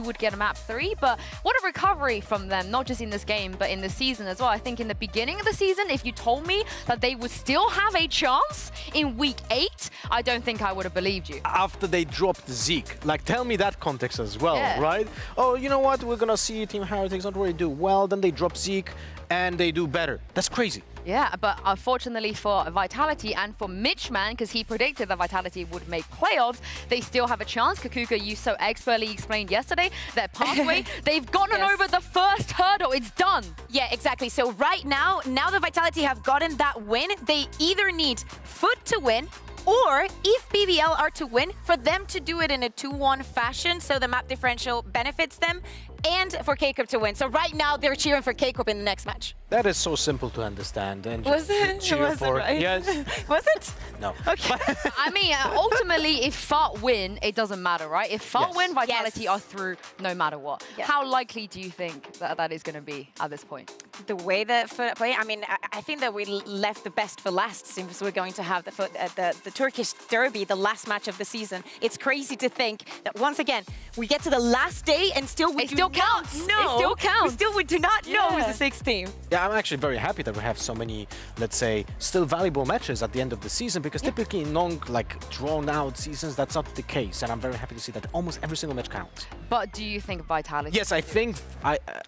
would get a map 3, but what a recovery from them, not just in this game, but in the season as well. I think in the beginning of the season, if you told me that they would still have a chance in week 8, I don't think I would have believed you. After they dropped Zeke, like tell me that context as well, Yeah. right? Oh, you know what? We're gonna see Team Heretics not really do well, then they drop Zeke and they do better. That's crazy. Yeah, but unfortunately for Vitality and for Mitchman, because he predicted that Vitality would make playoffs, they still have a chance. Kakuka, you so expertly explained yesterday their pathway. They've gotten over the first hurdle. It's done. Yeah, exactly. So right now the Vitality have gotten that win, they either need Foot to win, or if BBL are to win, for them to do it in a 2-1 fashion, so the map differential benefits them, and for K-Cup to win. So right now, they're cheering for K-Cup in the next match. That is so simple to understand. And Was it? cheer Was it for right? Yes. Was it? No. Okay. I mean, ultimately, if FUT win, it doesn't matter, right? If FUT Yes. win, Vitality are through no matter what. Yeah. How likely do you think that is going to be at this point? The way that Foot play, I mean, I think that we left the best for last, since we're going to have the Turkish Derby, the last match of the season. It's crazy to think that once again, we get to the last day and still we do not know. It still counts. We do not know who's the sixth team. Yeah, I'm actually very happy that we have so many, let's say, still valuable matches at the end of the season, because typically in long, like, drawn-out seasons, that's not the case, and I'm very happy to see that almost every single match counts. But do you think Vitality? Yes, I think...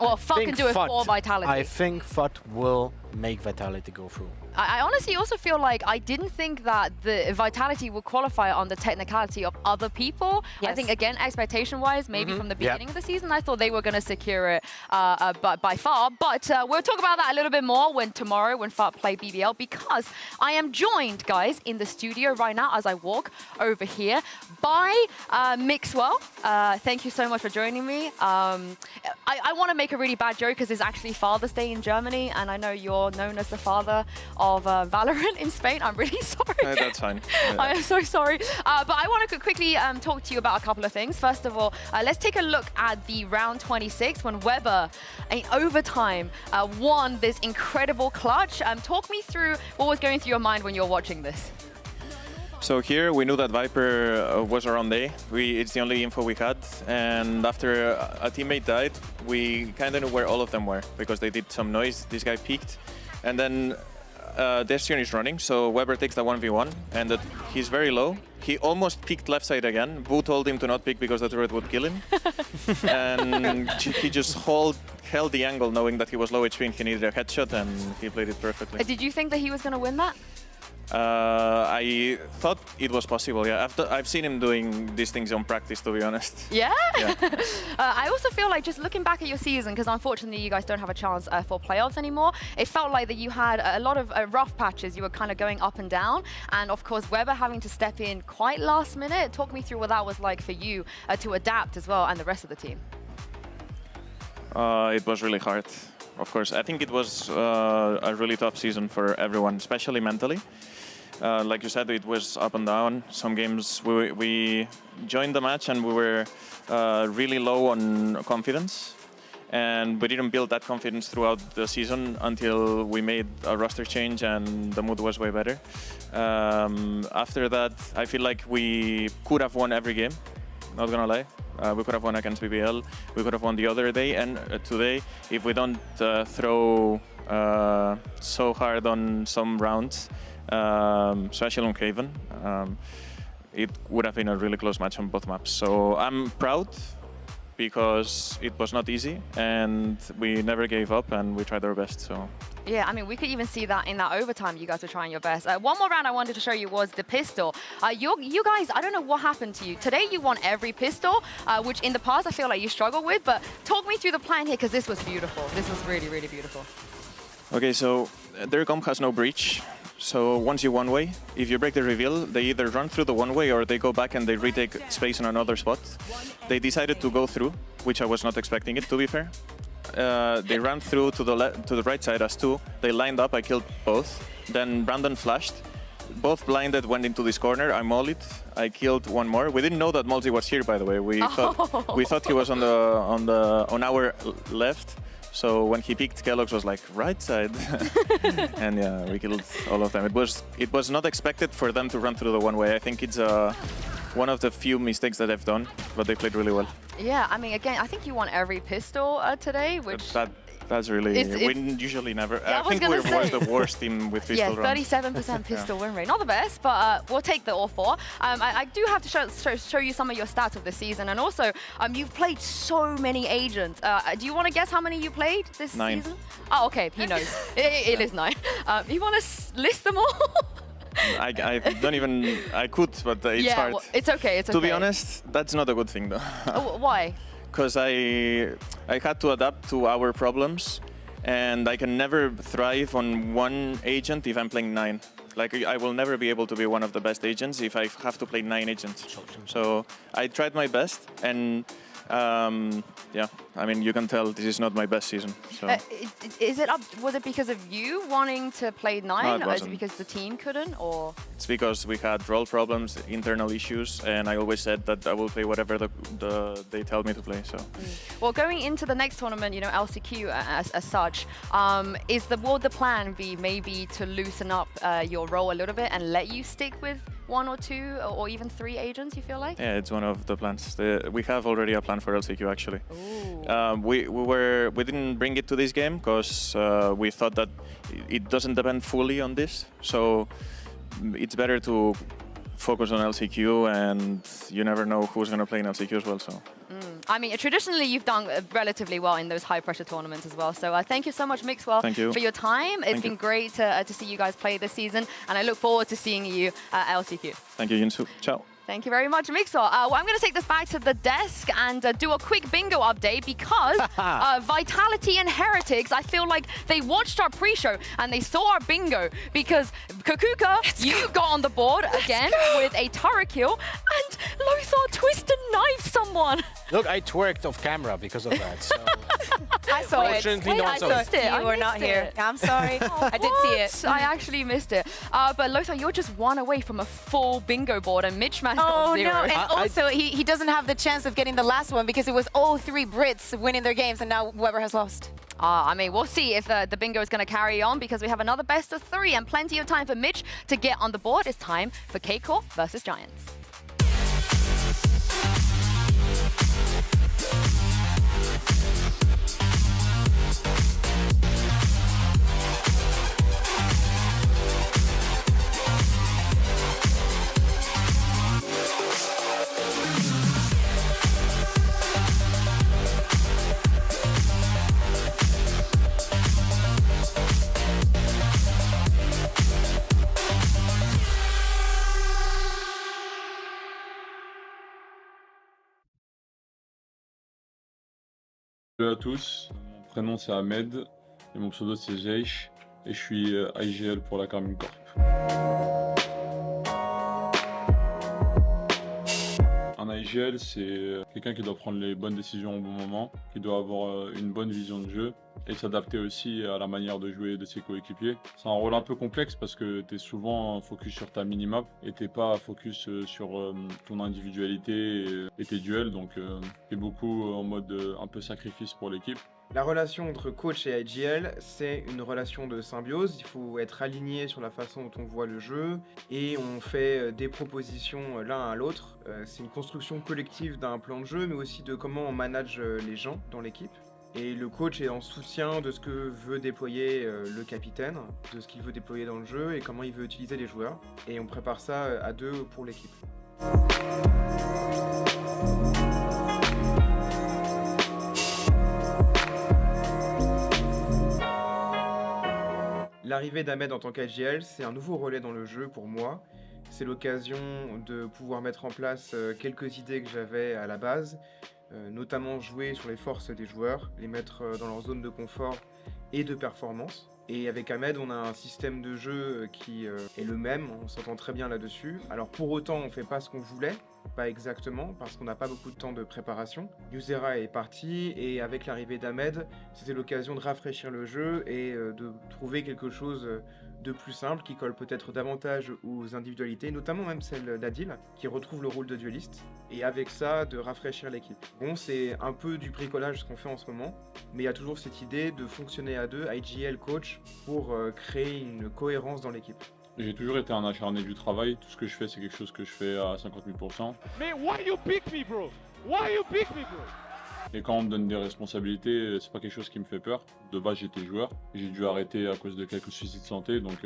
Well, FUT can do it for Vitality. I think FUT will make Vitality go through. I honestly also feel like I didn't think that the Vitality would qualify on the technicality of other people. I think, again, expectation-wise, maybe from the beginning of the season, I thought they were going to secure it by far. But we'll talk about that a little bit more tomorrow when FUT play BBL, because I am joined, guys, in the studio right now as I walk over here by Mixwell. Thank you so much for joining me. I want to make a really bad joke because it's actually Father's Day in Germany, and I know you're known as the father of Valorant in Spain. I'm really sorry. No, that's fine. I am so sorry. But I want to quickly talk to you about a couple of things. First of all, let's take a look at the round 26 when Weber, in overtime, won this incredible clutch. Talk me through what was going through your mind when you were watching this. So here we knew that Viper was around A. It's the only info we had, and after a teammate died, we kind of knew where all of them were because they did some noise. This guy peeked, and then Destion is running, so Weber takes the 1v1, and he's very low. He almost peeked left side again. Boo told him to not peek because the turret would kill him. And he just held the angle knowing that he was low HP and he needed a headshot, and he played it perfectly. Did you think that he was going to win that? I thought it was possible, yeah. I've seen him doing these things on practice, to be honest. Yeah? I also feel like, just looking back at your season, because unfortunately you guys don't have a chance for playoffs anymore, it felt like that you had a lot of rough patches. You were kind of going up and down, and of course Weber having to step in quite last minute. Talk me through what that was like for you to adapt as well, and the rest of the team. It was really hard. Of course, I think it was a really tough season for everyone, especially mentally. Like you said, it was up and down. Some games we joined the match and we were really low on confidence. And we didn't build that confidence throughout the season until we made a roster change and the mood was way better. After that, I feel like we could have won every game, not gonna lie. We could have won against BBL, we could have won the other day, and today, if we don't throw so hard on some rounds, especially on Craven, it would have been a really close match on both maps. So I'm proud because it was not easy and we never gave up and we tried our best. So. Yeah, I mean, we could even see that in that overtime. You guys were trying your best. One more round I wanted to show you was the pistol. You guys, I don't know what happened to you. Today you won every pistol, which in the past I feel like you struggled with, but talk me through the plan here because this was beautiful. This was really, really beautiful. Okay, so their comp has no breach. So once you one way, if you break the reveal, they either run through the one way or they go back and they retake space in another spot. They decided to go through, which I was not expecting it, to be fair. They ran through to the right side as two. They lined up, I killed both. Then Brandon flashed. Both blinded, went into this corner. I mollied. I killed one more. We didn't know that Multi was here, by the way. We thought he was on our left. So when he peeked, Kellogg's was like right side, and yeah, we killed all of them. It was not expected for them to run through the one way. I think it's one of the few mistakes that I've done, but they played really well. Yeah, I mean, again, I think you won every pistol today, which... That's really... we usually never... Yeah, I think we're the worst team with pistol runs. 37% pistol win rate. Not the best, but we'll take the all four. I do have to show you some of your stats of the season. And also, you've played so many agents. Do you want to guess how many you played this season? Oh, okay. He knows. it is 9. You want to list them all? I don't even... I could, but it's hard. Well, it's okay. It's okay. To be honest, that's not a good thing, though. Why? Because I had to adapt to our problems, and I can never thrive on one agent if I'm playing 9. Like, I will never be able to be one of the best agents if I have to play 9 agents. So I tried my best, and yeah, I mean, you can tell this is not my best season. So. Was it because of you wanting to play 9, No, or is it because the team couldn't, or? It's because we had role problems, internal issues, and I always said that I will play whatever they tell me to play. So. Well, going into the next tournament, you know, LCQ as such, will the plan be maybe to loosen up your role a little bit and let you stick with 1 or 2 or even 3 agents, you feel like? Yeah, it's one of the plans. We have already a plan for LCQ, actually. We didn't bring it to this game because we thought that it doesn't depend fully on this. So it's better to focus on LCQ, and you never know who's going to play in LCQ as well. So. I mean, traditionally, you've done relatively well in those high-pressure tournaments as well. So thank you so much, Mixwell, for your time. It's been great to see you guys play this season, and I look forward to seeing you at LCQ. Thank you, Yinsu. Ciao. Thank you very much, Mixwell. Well, I'm going to take this back to the desk and do a quick bingo update because Vitality and Heretics, I feel like they watched our pre-show and they saw our bingo because Kakuka, you got on the board again with a turret kill, and Lothar twisted knifed someone. Look, I twerked off camera because of that. So. I saw it. Fortunately, not so. You were not here. I'm sorry. I did see it. I actually missed it. But Lothar, you're just 1 away from a full bingo board, and Mitch managed Oh, 0. no. And also, he doesn't have the chance of getting the last one because it was all 3 Brits winning their games, and now Weber has lost. I mean, we'll see if the bingo is going to carry on because we have another best of 3 and plenty of time for Mitch to get on the board. It's time for K-Core versus Giants. Salut à tous, mon prénom c'est Ahmed et mon pseudo c'est Jeish et je suis IGL pour la Carmine Corp. Un IGL c'est quelqu'un qui doit prendre les bonnes décisions au bon moment, qui doit avoir une bonne vision de jeu et s'adapter aussi à la manière de jouer de ses coéquipiers. C'est un rôle un peu complexe parce que tu es souvent focus sur ta minimap et t'es pas focus sur ton individualité et tes duels, donc tu es beaucoup en mode un peu sacrifice pour l'équipe. La relation entre coach et IGL, c'est une relation de symbiose. Il faut être aligné sur la façon dont on voit le jeu et on fait des propositions l'un à l'autre. C'est une construction collective d'un plan de jeu, mais aussi de comment on manage les gens dans l'équipe. Et le coach est en soutien de ce que veut déployer le capitaine, de ce qu'il veut déployer dans le jeu et comment il veut utiliser les joueurs. Et on prépare ça à 2 pour l'équipe. L'arrivée d'Ahmed en tant qu'IGL, c'est un nouveau relais dans le jeu pour moi. C'est l'occasion de pouvoir mettre en place quelques idées que j'avais à la base, notamment jouer sur les forces des joueurs, les mettre dans leur zone de confort et de performance. Et avec Ahmed, on a un système de jeu qui est le même, on s'entend très bien là-dessus. Alors pour autant, on fait pas ce qu'on voulait, pas exactement, parce qu'on n'a pas beaucoup de temps de préparation. Yuzera est parti, et avec l'arrivée d'Ahmed, c'était l'occasion de rafraîchir le jeu et de trouver quelque chose de plus simple, qui colle peut-être davantage aux individualités, notamment même celle d'Adil, qui retrouve le rôle de dueliste, et avec ça, de rafraîchir l'équipe. Bon, c'est un peu du bricolage ce qu'on fait en ce moment, mais il y a toujours cette idée de fonctionner à deux, IGL coach, pour créer une cohérence dans l'équipe. J'ai toujours été un acharné du travail. Tout ce que je fais, c'est quelque chose que je fais à 50 000%. Man, why you pick me, bro? Why you pick me, bro? Et quand on me donne des responsabilités, c'est pas quelque chose qui me fait peur. De base, j'étais joueur. J'ai dû arrêter à cause de quelques soucis de santé. Donc,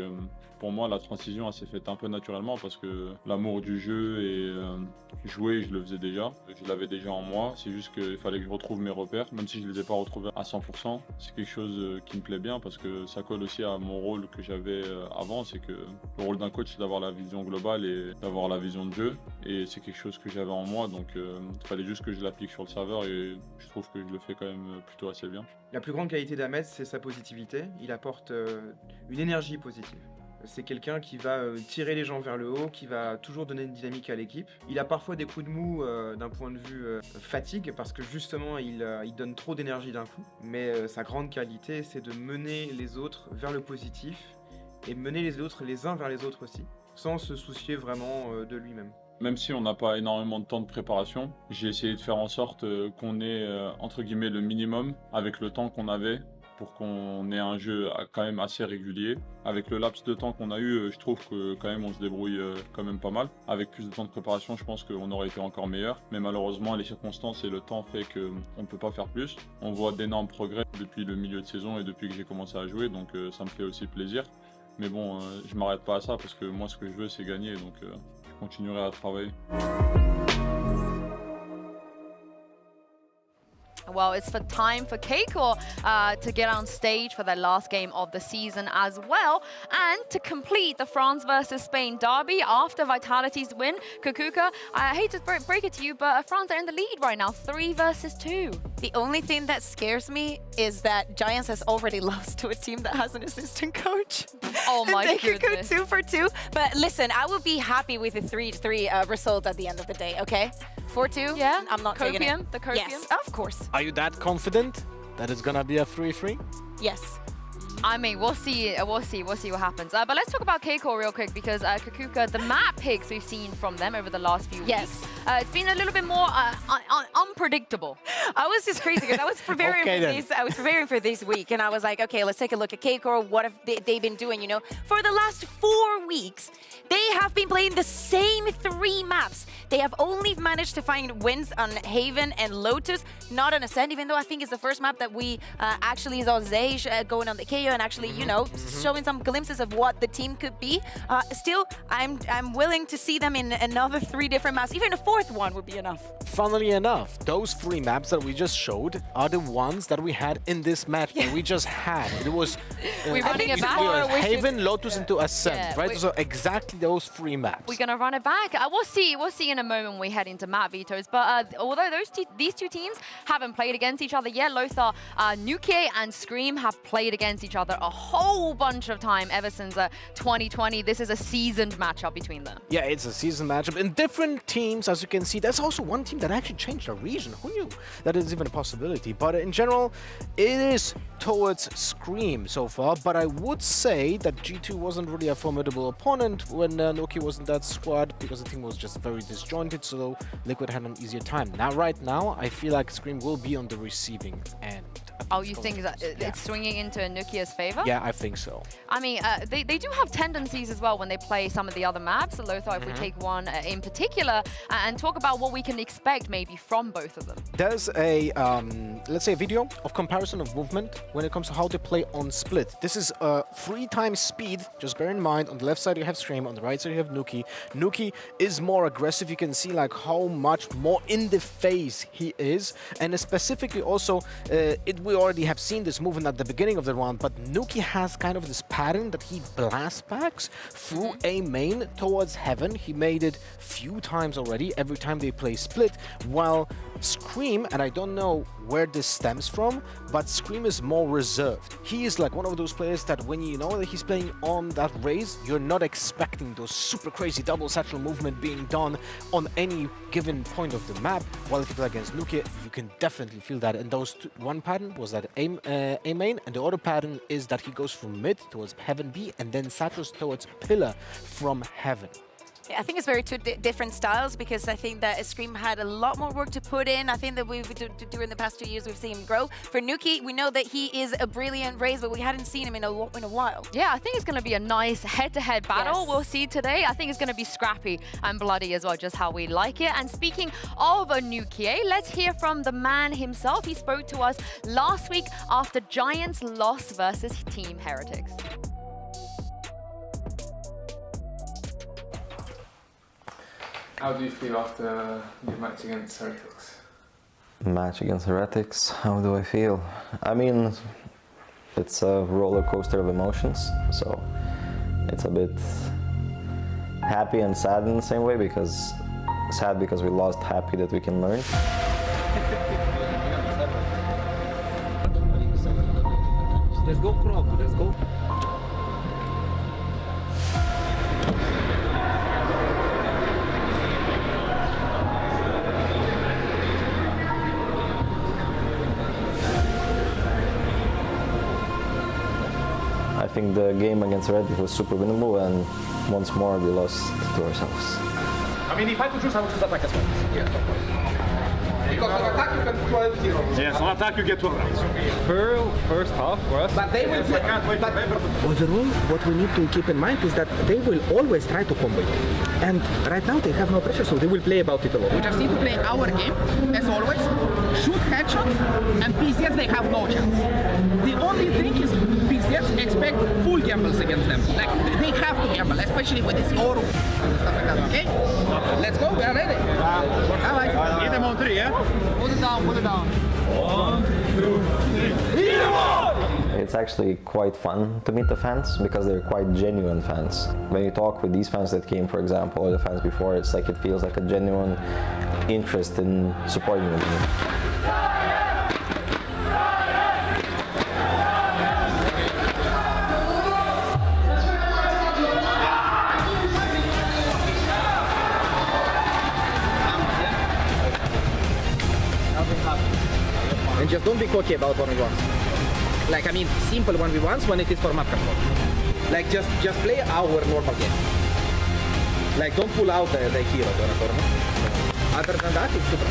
pour moi, la transition, elle s'est faite un peu naturellement parce que l'amour du jeu et jouer, je le faisais déjà. Je l'avais déjà en moi. C'est juste qu'il fallait que je retrouve mes repères, même si je les ai pas retrouvés à 100%. C'est quelque chose qui me plaît bien parce que ça colle aussi à mon rôle que j'avais avant. C'est que le rôle d'un coach, c'est d'avoir la vision globale et d'avoir la vision de jeu. Et c'est quelque chose que j'avais en moi. Donc, il fallait juste que je l'applique sur le serveur et je trouve que je le fais quand même plutôt assez bien. La plus grande qualité d'Ahmed, c'est sa positivité. Il apporte une énergie positive. C'est quelqu'un qui va tirer les gens vers le haut, qui va toujours donner une dynamique à l'équipe. Il a parfois des coups de mou d'un point de vue fatigue, parce que justement, il donne trop d'énergie d'un coup. Mais sa grande qualité, c'est de mener les autres vers le positif, et mener les autres les uns vers les autres aussi, sans se soucier vraiment de lui-même. Même si on n'a pas énormément de temps de préparation, j'ai essayé de faire en sorte qu'on ait entre guillemets le minimum avec le temps qu'on avait pour qu'on ait un jeu quand même assez régulier. Avec le laps de temps qu'on a eu, je trouve que quand même on se débrouille quand même pas mal. Avec plus de temps de préparation, je pense qu'on aurait été encore meilleur. Mais malheureusement, les circonstances et le temps fait qu'on ne peut pas faire plus. On voit d'énormes progrès depuis le milieu de saison et depuis que j'ai commencé à jouer, donc ça me fait aussi plaisir. Mais bon, je m'arrête pas à ça parce que moi ce que je veux c'est gagner, donc je continuerai à travailler. Well, it's for time for Keiko to get on stage for their last game of the season as well. And to complete the France versus Spain derby after Vitality's win, Kukuka, I hate to break it to you, but France are in the lead right now, 3 versus 2. The only thing that scares me is that Giants has already lost to a team that has an assistant coach. Oh my they goodness. could go 2 for 2. But listen, I would be happy with a 3-3 result at the end of the day, okay? 4-2? Yeah, I'm not taking it. The Copium? Yes, of course. Are you that confident that it's gonna be a 3-3? Yes. I mean, we'll see what happens. But let's talk about Keiko real quick because Kukuka, the map picks we've seen from them over the last few weeks, it's been a little bit more unpredictable. I was just crazy because I was preparing I was preparing for this week, and I was like, okay, let's take a look at Keiko. What have they been doing? You know, for the last 4 weeks, they have been playing the same 3 maps. They have only managed to find wins on Haven and Lotus, not on Ascent, even though I think it's the first map that we actually saw Zage going on the KO and actually, you know, showing some glimpses of what the team could be. Still, I'm willing to see them in another 3 different maps. Even a 4th one would be enough. Funnily enough, those 3 maps that we just showed are the ones that we had in this match that we just had. It was we're running it back. Haven, Lotus into Ascent, right? So exactly those 3 maps. We're gonna run it back. We'll see in a moment when we head into map vetoes. But although these 2 teams haven't played against each other yet, Lothar, Nuke and Scream have played against each other a whole bunch of time ever since 2020. This is a seasoned matchup between them. Yeah, it's a seasoned matchup. In different teams, as you can see, there's also one team that actually changed their region. Who knew that is even a possibility? But in general, it is towards Scream so far. But I would say that G2 wasn't really a formidable opponent when Nuke was in that squad because the team was just very disjointed, so Liquid had an easier time. Now, right now, I feel like Scream will be on the receiving end. Oh, you think that it's swinging into Nukia's favor? Yeah, I think so. I mean, they do have tendencies as well when they play some of the other maps. So Lothar, if we take one in particular and talk about what we can expect maybe from both of them. There's a, let's say, a video of comparison of movement when it comes to how to play on Split. This is 3 times speed. Just bear in mind, on the left side you have Scream, on the right side you have Nuki. Nuki is more aggressive. You can see like how much more in the face he is. And specifically also, we already have seen this movement at the beginning of the round, but Nuki has kind of this pattern that he blast backs through a main towards Heaven. He made it few times already, every time they play Split, while Scream, and I don't know where this stems from, but Scream is more reserved. He is like one of those players that when you know that he's playing on that raise, you're not expecting those super crazy double satchel movement being done on any given point of the map. While if you play against Nuke, you can definitely feel that. And those two, one pattern was that A main, and the other pattern is that he goes from mid towards Heaven B and then satchels towards Pillar from Heaven. I think it's very two different styles, because I think that Scream had a lot more work to put in. I think that during the past 2 years we've seen him grow. For Nuki, we know that he is a brilliant raise, but we hadn't seen him in a while. Yeah, I think it's going to be a nice head-to-head battle we'll see today. I think it's going to be scrappy and bloody as well, just how we like it. And speaking of a Nuki, let's hear from the man himself. He spoke to us last week after Giants' loss versus Team Heretics. How do you feel after the match against Heretics? Match against Heretics, how do I feel? I mean, it's a roller coaster of emotions, so it's a bit happy and sad in the same way, because sad because we lost, happy that we can learn. Let's go, Krog, let's go. I think the game against Red was super winnable, and once more we lost to ourselves. I mean, if I could choose, I would choose attack as well. Yes, of course. Because on attack you can 12-0. Yes, on attack you get 12 rounds. Pearl, first half for us. But they will play. But overall, what we need to keep in mind is that they will always try to combo it. And right now they have no pressure, so they will play about it a lot. We just need to play our game, as always. Shoot headshots, and PZs they have no chance. The only thing is PZs expect full gambles against them. Like, they have to gamble, especially with this Oro and stuff like that, okay? Let's go, we are ready. Bye-bye. Get them on 3, yeah? Put it down, put it down. 1, 2, 3. It's actually quite fun to meet the fans, because they're quite genuine fans. When you talk with these fans that came, for example, or the fans before, it's like it feels like a genuine interest in supporting the team. And just don't be cocky about 1v1s. Like, I mean, simple 1v1s when it is for map control. Like, just play our normal game. Like, don't pull out the hero on a tournament. Other than that, it's super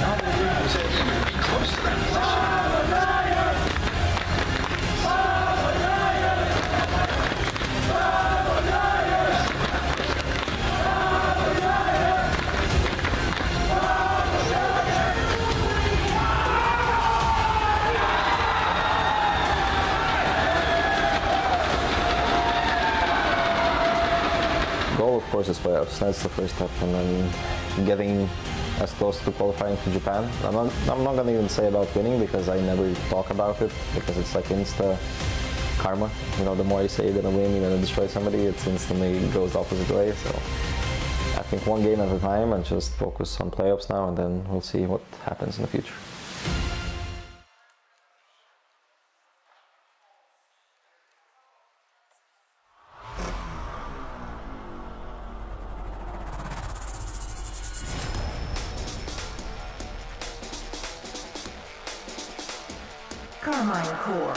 Goal, of course, is playoffs. That's the first step, and then getting as close to qualifying to Japan. I'm not gonna even say about winning, because I never talk about it, because it's like insta karma. You know, the more you say you're gonna win, you're gonna destroy somebody, it instantly goes the opposite way. So I think one game at a time, and just focus on playoffs now, and then we'll see what happens in the future. Carmine Core.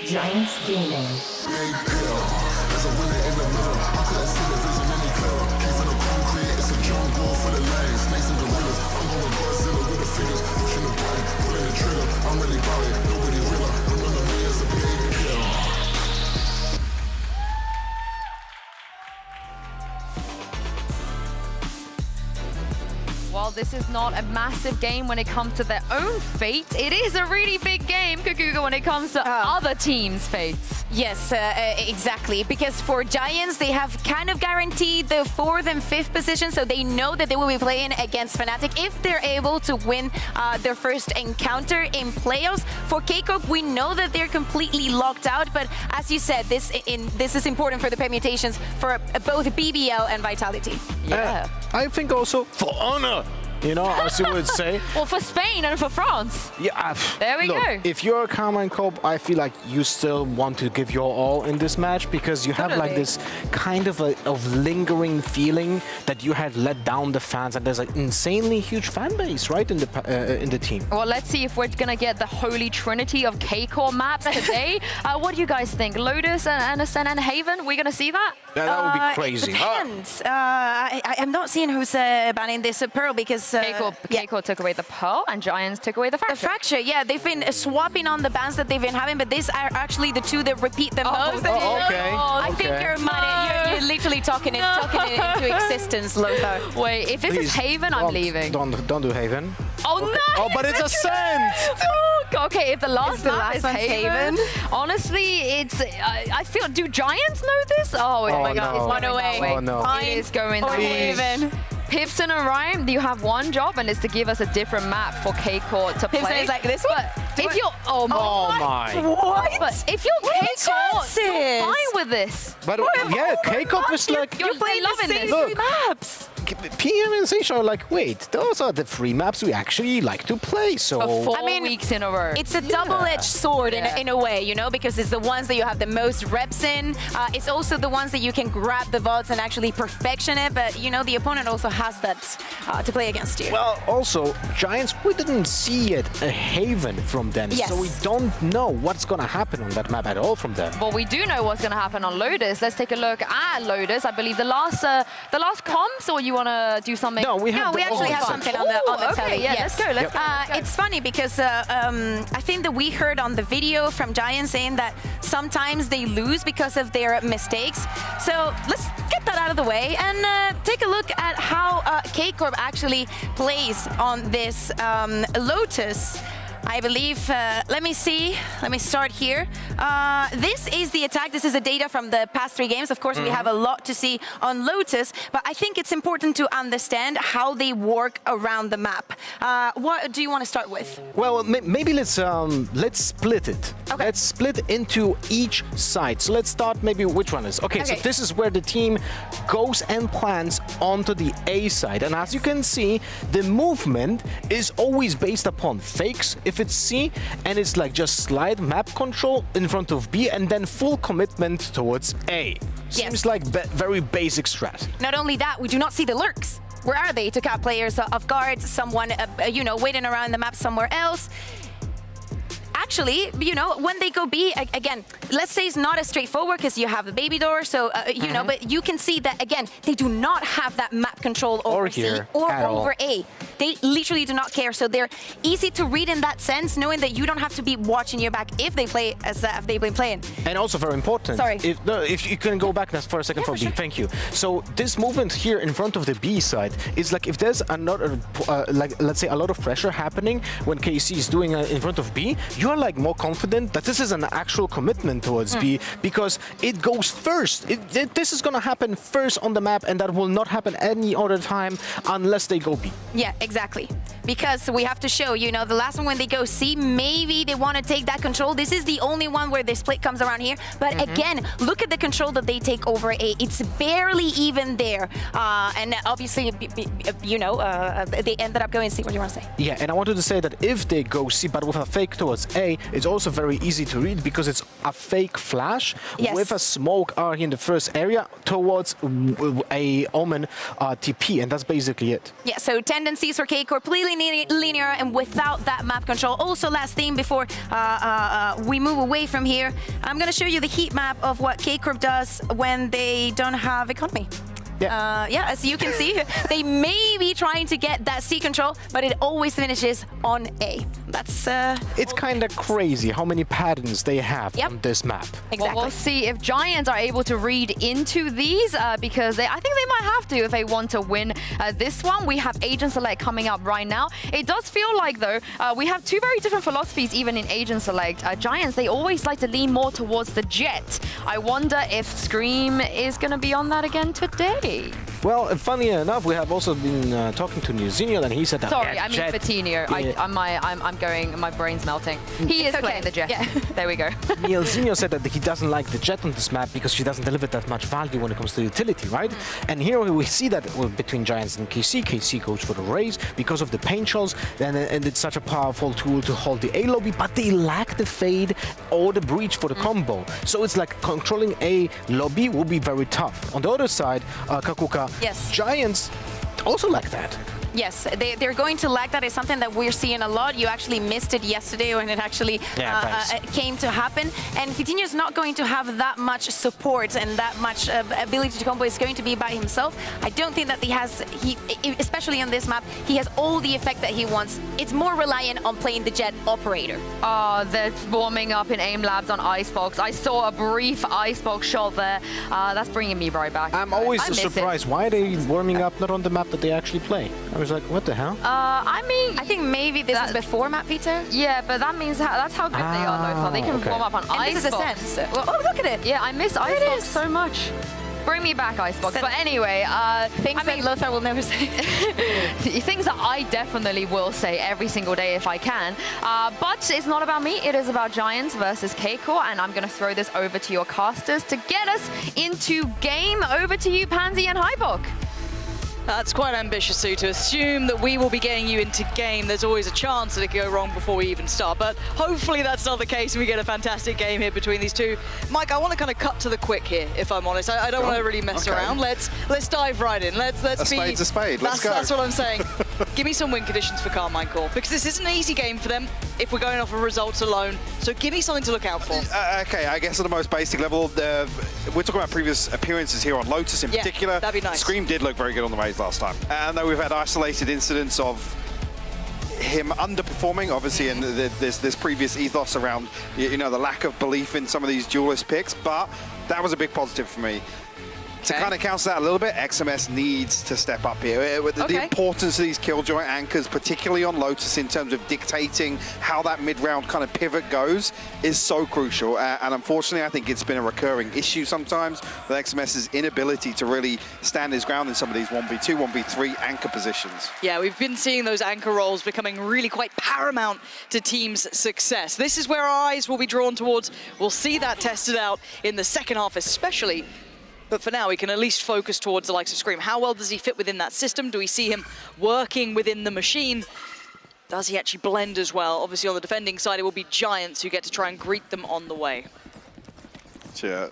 Giants Gaming. while this is not a massive game when it comes to their own fate, it is a really big game, Kakuga, when it comes to other teams' fates. Yes, exactly. Because for Giants, they have kind of guaranteed the 4th and 5th position, so they know that they will be playing against Fnatic if they're able to win their first encounter in playoffs. For K-Corp, we know that they're completely locked out, but as you said, this is important for the permutations for both BBL and Vitality. Yeah. I think also for honor, you know, as you would say. Well, for Spain and for France. Yeah. There we Look, go. if you're a Carmine Corp, I feel like you still want to give your all in this match because you have like this kind of lingering feeling that you had let down the fans, and there's an insanely huge fan base, right, in the team. Well, let's see if we're gonna get the holy trinity of K-Core maps today. What do you guys think? Lotus and Haven? We're gonna see that? Yeah, that would be crazy. It depends. I'm not seeing who's banning this Pearl because K-Core took away the Pearl and Giants took away the Fracture. The Fracture, yeah. They've been swapping on the bans that they've been having, but these are actually the two that repeat the most. Okay. I think you're literally talking it into existence, Lothar. Wait, if this is Haven, I'm leaving. Don't do Haven. Oh, no! Oh, but it's Ascent! Okay, if the last map is one's Haven, honestly, it's... I feel... Do Giants know this? Oh my god, it's one away. Oh, no. It is going or Haven. Pips and Orion, you have one job, and it's to give us a different map for K-Core to play. Pips is like this one? But if you're... Oh my. What? But if you're K-Core, you're fine with this. But yeah, K-Corp is like... You're playing loving this. Look, maps. PM and Seisha are like, wait, those are the 3 maps we actually like to play, so... For 4 weeks in a row. It's a double-edged sword in a way, you know, because it's the ones that you have the most reps in. It's also the ones that you can grab the VODs and actually perfection it, but, you know, the opponent also has that to play against you. Well, also, Giants, we didn't see yet a Haven from them, Yes. so we don't know what's gonna happen on that map at all from them. Well, we do know what's going to happen on Lotus. Let's take a look at Lotus. I believe the last comms, or you want to do something? No, we actually have something on the telly. Yeah, yes. let's go. It's funny because I think that we heard on the video from Giants saying that sometimes they lose because of their mistakes. So let's get that out of the way and take a look at how K-Corp actually plays on this Lotus. I believe, let me see, let me start here. This is the attack, this is the data from the past 3 games. Of course, we have a lot to see on Lotus, but I think it's important to understand how they work around the map. What do you want to start with? Well, maybe let's split it. Okay. Let's split into each side. So let's start maybe which one is. Okay, so this is where the team goes and plans onto the A side. And as you can see, the movement is always based upon fakes, if it's C, and it's like just slide map control in front of B and then full commitment towards A. Seems like very basic strat. Not only that, we do not see the lurks. Where are they? To catch players off guard, someone, you know, waiting around the map somewhere else. Actually, you know, when they go B, again, let's say it's not as straightforward because you have the baby door, so, you know, but you can see that, again, they do not have that map control over C or over A. They literally do not care, so they're easy to read in that sense, knowing that you don't have to be watching your back if they play as if they've been playing. And also very important. Sorry. If you can go back for a second for B, thank you. So this movement here in front of the B side is like if there's another, like let's say a lot of pressure happening when KC is doing in front of B, you're like more confident that this is an actual commitment towards B because it goes first. This is gonna happen first on the map, and that will not happen any other time unless they go B. Yeah, exactly. Because we have to show, you know, the last one when they go C, maybe they want to take that control. This is the only one where the split comes around here. But again, look at the control that they take over A. It's barely even there. And obviously, you know, they ended up going C. What do you want to say? Yeah, and I wanted to say that if they go C, but with a fake towards A, it's also very easy to read because it's a fake flash with a smoke in the first area towards a Omen TP, and that's basically it. Yeah, so tendencies for K-Corp completely linear and without that map control. Also, last thing before we move away from here, I'm going to show you the heat map of what K-Corp does when they don't have economy. Yeah, as you can see, they may be trying to get that C control, but it always finishes on A. That's it's kind of crazy how many patterns they have on this map. Exactly. Well, we'll see if Giants are able to read into these because I think they might have to if they want to win this one. We have Agent Select coming up right now. It does feel like, though, we have two very different philosophies even in Agent Select. Giants, they always like to lean more towards the Jet. I wonder if Scream is going to be on that again today. Well, funny enough, we have also been talking to Newzenial, and he said that. Sorry, I mean Jet, Fatinho. I'm going. My brain's melting. He is playing the Jet. Yeah. There we go. Newzenial said that he doesn't like the Jet on this map because she doesn't deliver that much value when it comes to utility, right? And here we see that between Giants and KC. KC goes for the Raze because of the paint shells, and it's such a powerful tool to hold the A lobby, but they lack the fade or the breach for the combo. So it's like controlling A lobby will be very tough. On the other side, Kakuka, Giants also lack that. Yes, they're going to lack that. It's something that we're seeing a lot. You actually missed it yesterday when it actually came to happen. And Fatinho's not going to have that much support and that much ability to combo. Is going to be by himself. I don't think that he has, especially on this map, he has all the effect that he wants. It's more reliant on playing the Jet operator. Oh, they're warming up in Aim Labs on Icebox. I saw a brief Icebox shot there. That's bringing me right back. I'm always surprised. Why are they warming up not on the map that they actually play? I was like, what the hell? I mean, I think maybe this is before Map Vito. Yeah, but that means that's how good they are, Lothar. They can warm up on Icebox. This is a sense. Well, oh, look at it. Yeah, I miss Icebox so much. Bring me back, Icebox. But anyway, things that Lothar will never say. Things that I definitely will say every single day if I can. But it's not about me. It is about Giants versus K-Core, and I'm going to throw this over to your casters to get us into game. Over to you, Pansy and Hybok. That's quite ambitious, Sue, to assume that we will be getting you into game. There's always a chance that it could go wrong before we even start, but hopefully that's not the case and we get a fantastic game here between these two. Mike, I want to kind of cut to the quick here, if I'm honest. I don't want to really mess around. Let's dive right in. Let's be... Spade's a spade. Let's go. That's what I'm saying. Give me some win conditions for Carmine Core, because this isn't an easy game for them if we're going off of results alone. So give me something to look out for. Okay, I guess at the most basic level, we're talking about previous appearances here on Lotus in particular. That'd be nice. Scream did look very good on the Raze last time. And though we've had isolated incidents of him underperforming, obviously, and this previous ethos around, the lack of belief in some of these duelist picks, but that was a big positive for me. To kind of counter that a little bit, XMS needs to step up here. The importance of these Killjoy anchors, particularly on Lotus, in terms of dictating how that mid-round kind of pivot goes, is so crucial. And unfortunately, I think it's been a recurring issue sometimes with XMS's inability to really stand his ground in some of these 1v2, 1v3 anchor positions. Yeah, we've been seeing those anchor roles becoming really quite paramount to teams' success. This is where our eyes will be drawn towards. We'll see that tested out in the second half, especially. But for now, we can at least focus towards the likes of Scream. How well does he fit within that system? Do we see him working within the machine? Does he actually blend as well? Obviously, on the defending side, it will be Giants who get to try and greet them on the way. It's a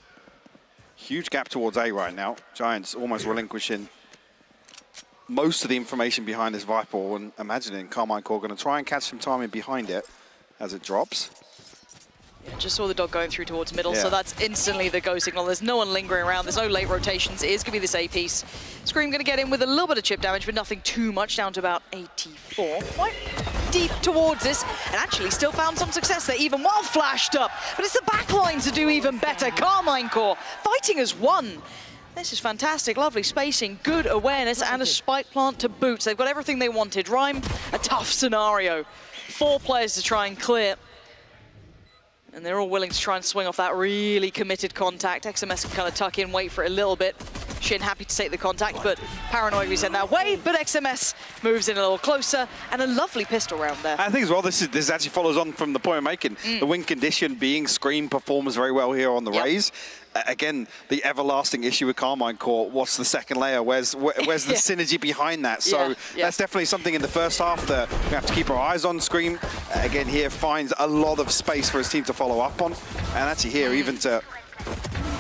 huge gap towards A right now. Giants almost relinquishing most of the information behind this Viper, and imagining Carmine Core going to try and catch some time in behind it as it drops. Just saw the dog going through towards middle, so that's instantly the go signal. There's no one lingering around. There's no late rotations. It is going to be this A piece. Scream going to get in with a little bit of chip damage, but nothing too much, down to about 84. Quite deep towards this, and actually still found some success there, even while flashed up. But it's the backline to do even better. Carmine Core fighting as one. This is fantastic, lovely spacing, good awareness, and a spike plant to boot. So they've got everything they wanted. Rhyme, a tough scenario. 4 players to try and clear. And they're all willing to try and swing off that really committed contact. XMS can kind of tuck in, wait for it a little bit. Shin happy to take the contact, but paranoid we send that way. But XMS moves in a little closer, and a lovely pistol round there. I think as well, this actually follows on from the point I'm making. The win condition being Scream performs very well here on the Raze. Again, the everlasting issue with Carmine Core, what's the second layer? Where's the synergy behind that? So that's definitely something in the first half that we have to keep our eyes on. Scream, again, here finds a lot of space for his team to follow up on. And actually here, even to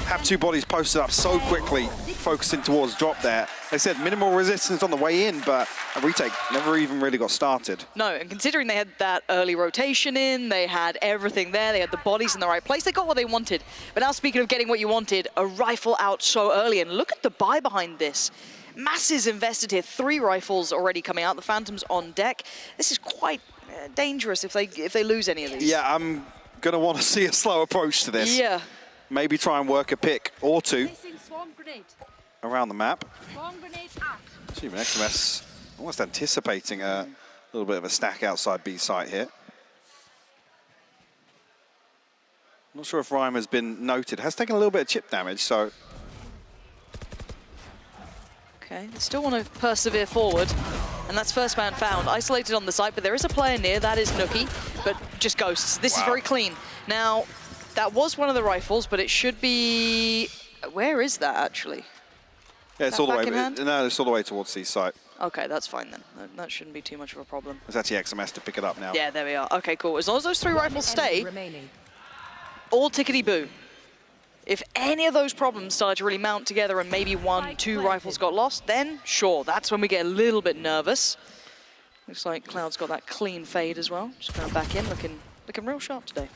have two bodies posted up so quickly, focusing towards drop there. They said minimal resistance on the way in, but a retake never even really got started. No, and considering they had that early rotation in, they had everything there, they had the bodies in the right place, they got what they wanted. But now speaking of getting what you wanted, a rifle out so early, and look at the buy behind this. Masses invested here, 3 rifles already coming out, the Phantoms on deck. This is quite dangerous if they lose any of these. Yeah, I'm going to want to see a slow approach to this. Yeah. Maybe try and work a pick or two around the map. Even XMS almost anticipating a little bit of a stack outside B site here. Not sure if Rhyme has been noted. Has taken a little bit of chip damage, so... Okay, they still want to persevere forward, and that's first man found. Isolated on the site, but there is a player near, that is Nookie, but just ghosts. This is very clean. Now, that was one of the rifles, but it should be... Where is that, actually? Yeah, it's all the way. No, it's all the way towards C site. Okay, that's fine then. That shouldn't be too much of a problem. It's actually XMS to pick it up now. Yeah, there we are. Okay, cool. As long as those 3 rifles stay, all tickety-boo. If any of those problems started to really mount together and maybe 1, 2 rifles got lost, then sure, that's when we get a little bit nervous. Looks like Cloud's got that clean fade as well. Just going back in, looking real sharp today.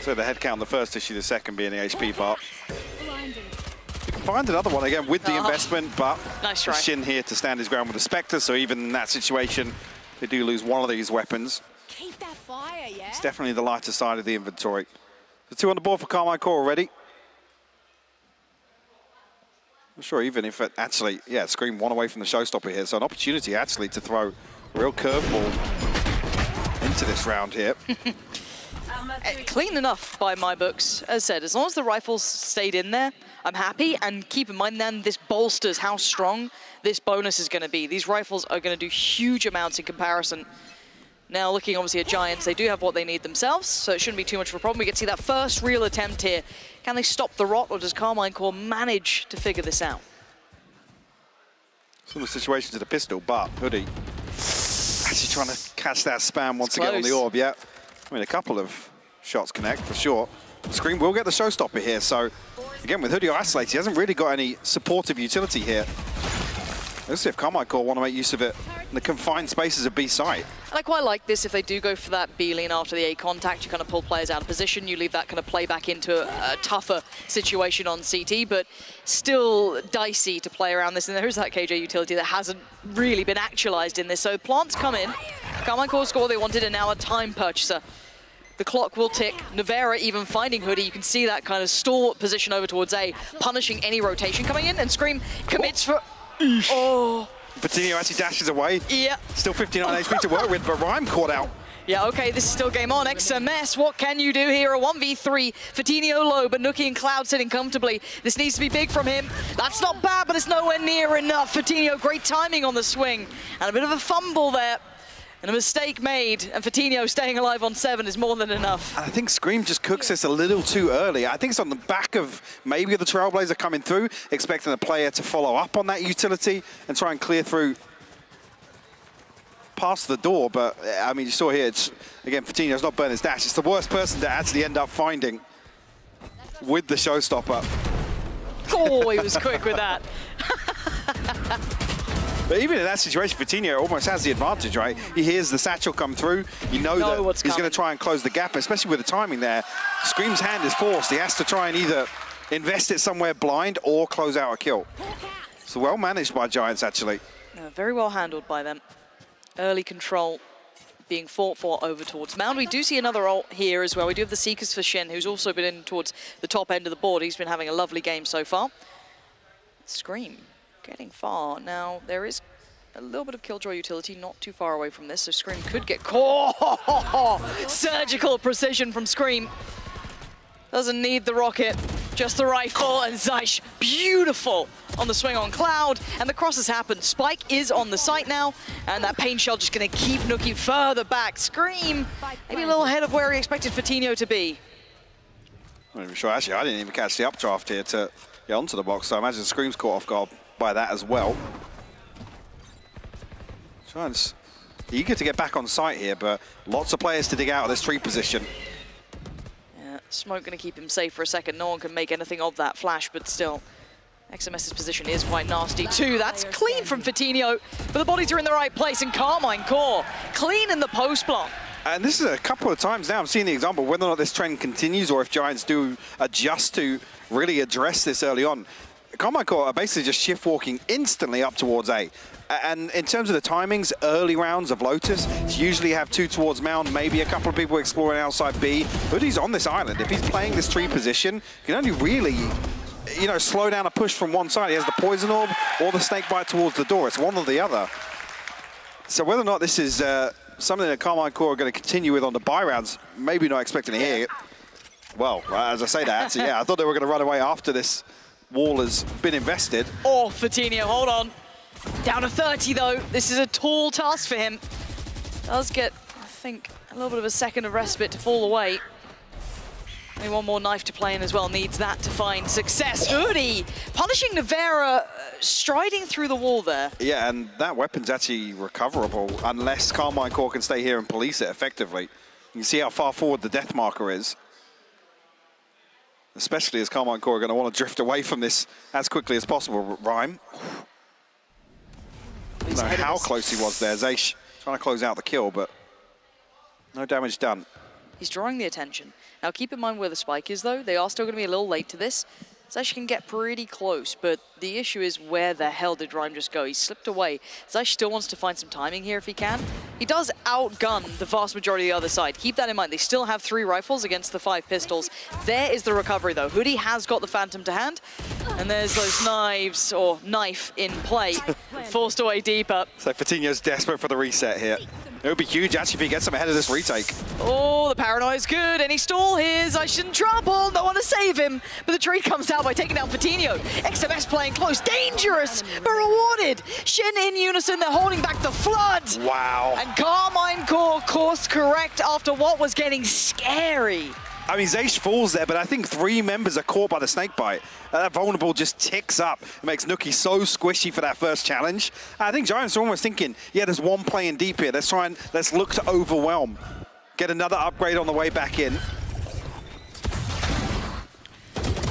So the head count, the first issue, the second being the HP part. You can find another one again with the investment, but nice try. Shin here to stand his ground with the Spectre, so even in that situation, they do lose one of these weapons. Keep that fire, yeah? It's definitely the lighter side of the inventory. The 2 on the board for Carmine Core already. I'm sure even if it actually, yeah, Scream 1 away from the showstopper here, so an opportunity actually to throw a real curveball into this round here. Clean enough by my books. As said, as long as the rifles stayed in there, I'm happy. And keep in mind then, this bolsters how strong this bonus is going to be. These rifles are going to do huge amounts in comparison. Now looking obviously at Giants, they do have what they need themselves, so it shouldn't be too much of a problem. We get to see that first real attempt here. Can they stop the rot, or does Carmine Core manage to figure this out? Similar situation to the pistol, but Hoodie actually trying to catch that spam once again on the orb. Yeah, I mean, a couple of shots connect for sure. Scream will get the showstopper here, so again with Hoodie isolated, he hasn't really got any supportive utility here. Let's see if Carmine Core want to make use of it in the confined spaces of B site. And I quite like this if they do go for that B lean after the A contact. You kind of pull players out of position, you leave that kind of play back into a tougher situation on CT, but still dicey to play around this. And there is that KJ utility that hasn't really been actualized in this. So plants come in, Carmine Core score what they wanted, and now a time purchaser. The clock will tick. Navera even finding Hoodie. You can see that kind of stalwart position over towards A, punishing any rotation coming in, and Scream commits for... Oh. Patino actually dashes away. Yeah. Still 59 HP to work with, but Rhyme caught out. Yeah, okay, this is still game on. XMS, what can you do here? A 1v3. Fatinho low, but Nookie and Cloud sitting comfortably. This needs to be big from him. That's not bad, but it's nowhere near enough. Fatinho, great timing on the swing. And a bit of a fumble there. And a mistake made, and Fatinho staying alive on 7 is more than enough. I think Scream just cooks this a little too early. I think it's on the back of maybe the Trailblazer coming through, expecting the player to follow up on that utility and try and clear through past the door. But, I mean, you saw here, it's, again, Fatinho's not burned his dash. It's the worst person to actually end up finding with the showstopper. Oh, he was quick with that. But even in that situation, Fatinho almost has the advantage, right? He hears the satchel come through. You know that he's going to try and close the gap, especially with the timing there. Scream's hand is forced. He has to try and either invest it somewhere blind or close out a kill. So well managed by Giants, actually. Very well handled by them. Early control being fought for over towards Mound. We do see another ult here as well. We do have the Seekers for Shen, who's also been in towards the top end of the board. He's been having a lovely game so far. Scream getting far. Now, there is a little bit of Killjoy utility not too far away from this, so Scream could get caught. Surgical precision from Scream. Doesn't need the rocket, just the rifle, and Zeish, beautiful on the swing on Cloud, and the cross has happened. Spike is on the site now, and that pain shell just gonna keep Nookie further back. Scream, maybe a little ahead of where he expected Fatinho to be. I'm not even sure, actually, I didn't even catch the updraft here to get onto the box, so I imagine Scream's caught off guard by that as well. Giants eager to get back on site here, but lots of players to dig out of this tree position. Yeah, Smoke going to keep him safe for a second. No one can make anything of that flash, but still, XMS's position is quite nasty too. That's clean from Vitinho, but the bodies are in the right place, and Carmine Core clean in the post block. And this is a couple of times now I'm seeing the example, whether or not this trend continues or if Giants do adjust to really address this early on. Carmine Core are basically just shift walking instantly up towards A. And in terms of the timings, early rounds of Lotus usually have 2 towards Mound, maybe a couple of people exploring outside B. Hoodie's on this island. If he's playing this tree position, he can only really, you know, slow down a push from one side. He has the Poison Orb or the Snake Bite towards the door. It's one or the other. So whether or not this is something that Carmine Core are going to continue with on the buy rounds, maybe not expecting to hear it. Well, as I say that, so yeah, I thought they were going to run away after this wall has been invested. Oh, Vitinho, hold on. Down to 30 though. This is a tall task for him. Does get, I think, a little bit of a second of respite to fall away. Only one more knife to play in as well. Needs that to find success. Hoodie punishing Navera, striding through the wall there. Yeah, and that weapon's actually recoverable unless Carmine Core can stay here and police it effectively. You can see how far forward the death marker is. Especially as Carmine Core are going to want to drift away from this as quickly as possible. Rhyme. I don't know how close he was there. Zaysh trying to close out the kill, but no damage done. He's drawing the attention. Now keep in mind where the spike is though. They are still going to be a little late to this. Zaysh can get pretty close, but the issue is where the hell did Rhyme just go? He slipped away. Zaysh still wants to find some timing here if he can. He does outgun the vast majority of the other side. Keep that in mind. They still have 3 rifles against the 5 pistols. There is the recovery though. Hoodie has got the Phantom to hand, and there's those knives, or knife in play, forced away deeper. So Vitinho's desperate for the reset here. It would be huge actually if he gets him ahead of this retake. Oh, the paranoia is good. Any stall here? Zaysh in trouble. No one to save him. But the trade comes out by taking down Vitinho. XMS playing close. Dangerous, but rewarded. Shin in unison. They're holding back the flood. Wow. And Carmine Core course correct after what was getting scary. I mean, Zaysh falls there, but I think 3 members are caught by the snake bite. That vulnerable just ticks up. It makes Nuki so squishy for that first challenge. I think Giants are almost thinking, yeah, there's one playing deep here. Let's look to overwhelm. Get another upgrade on the way back in.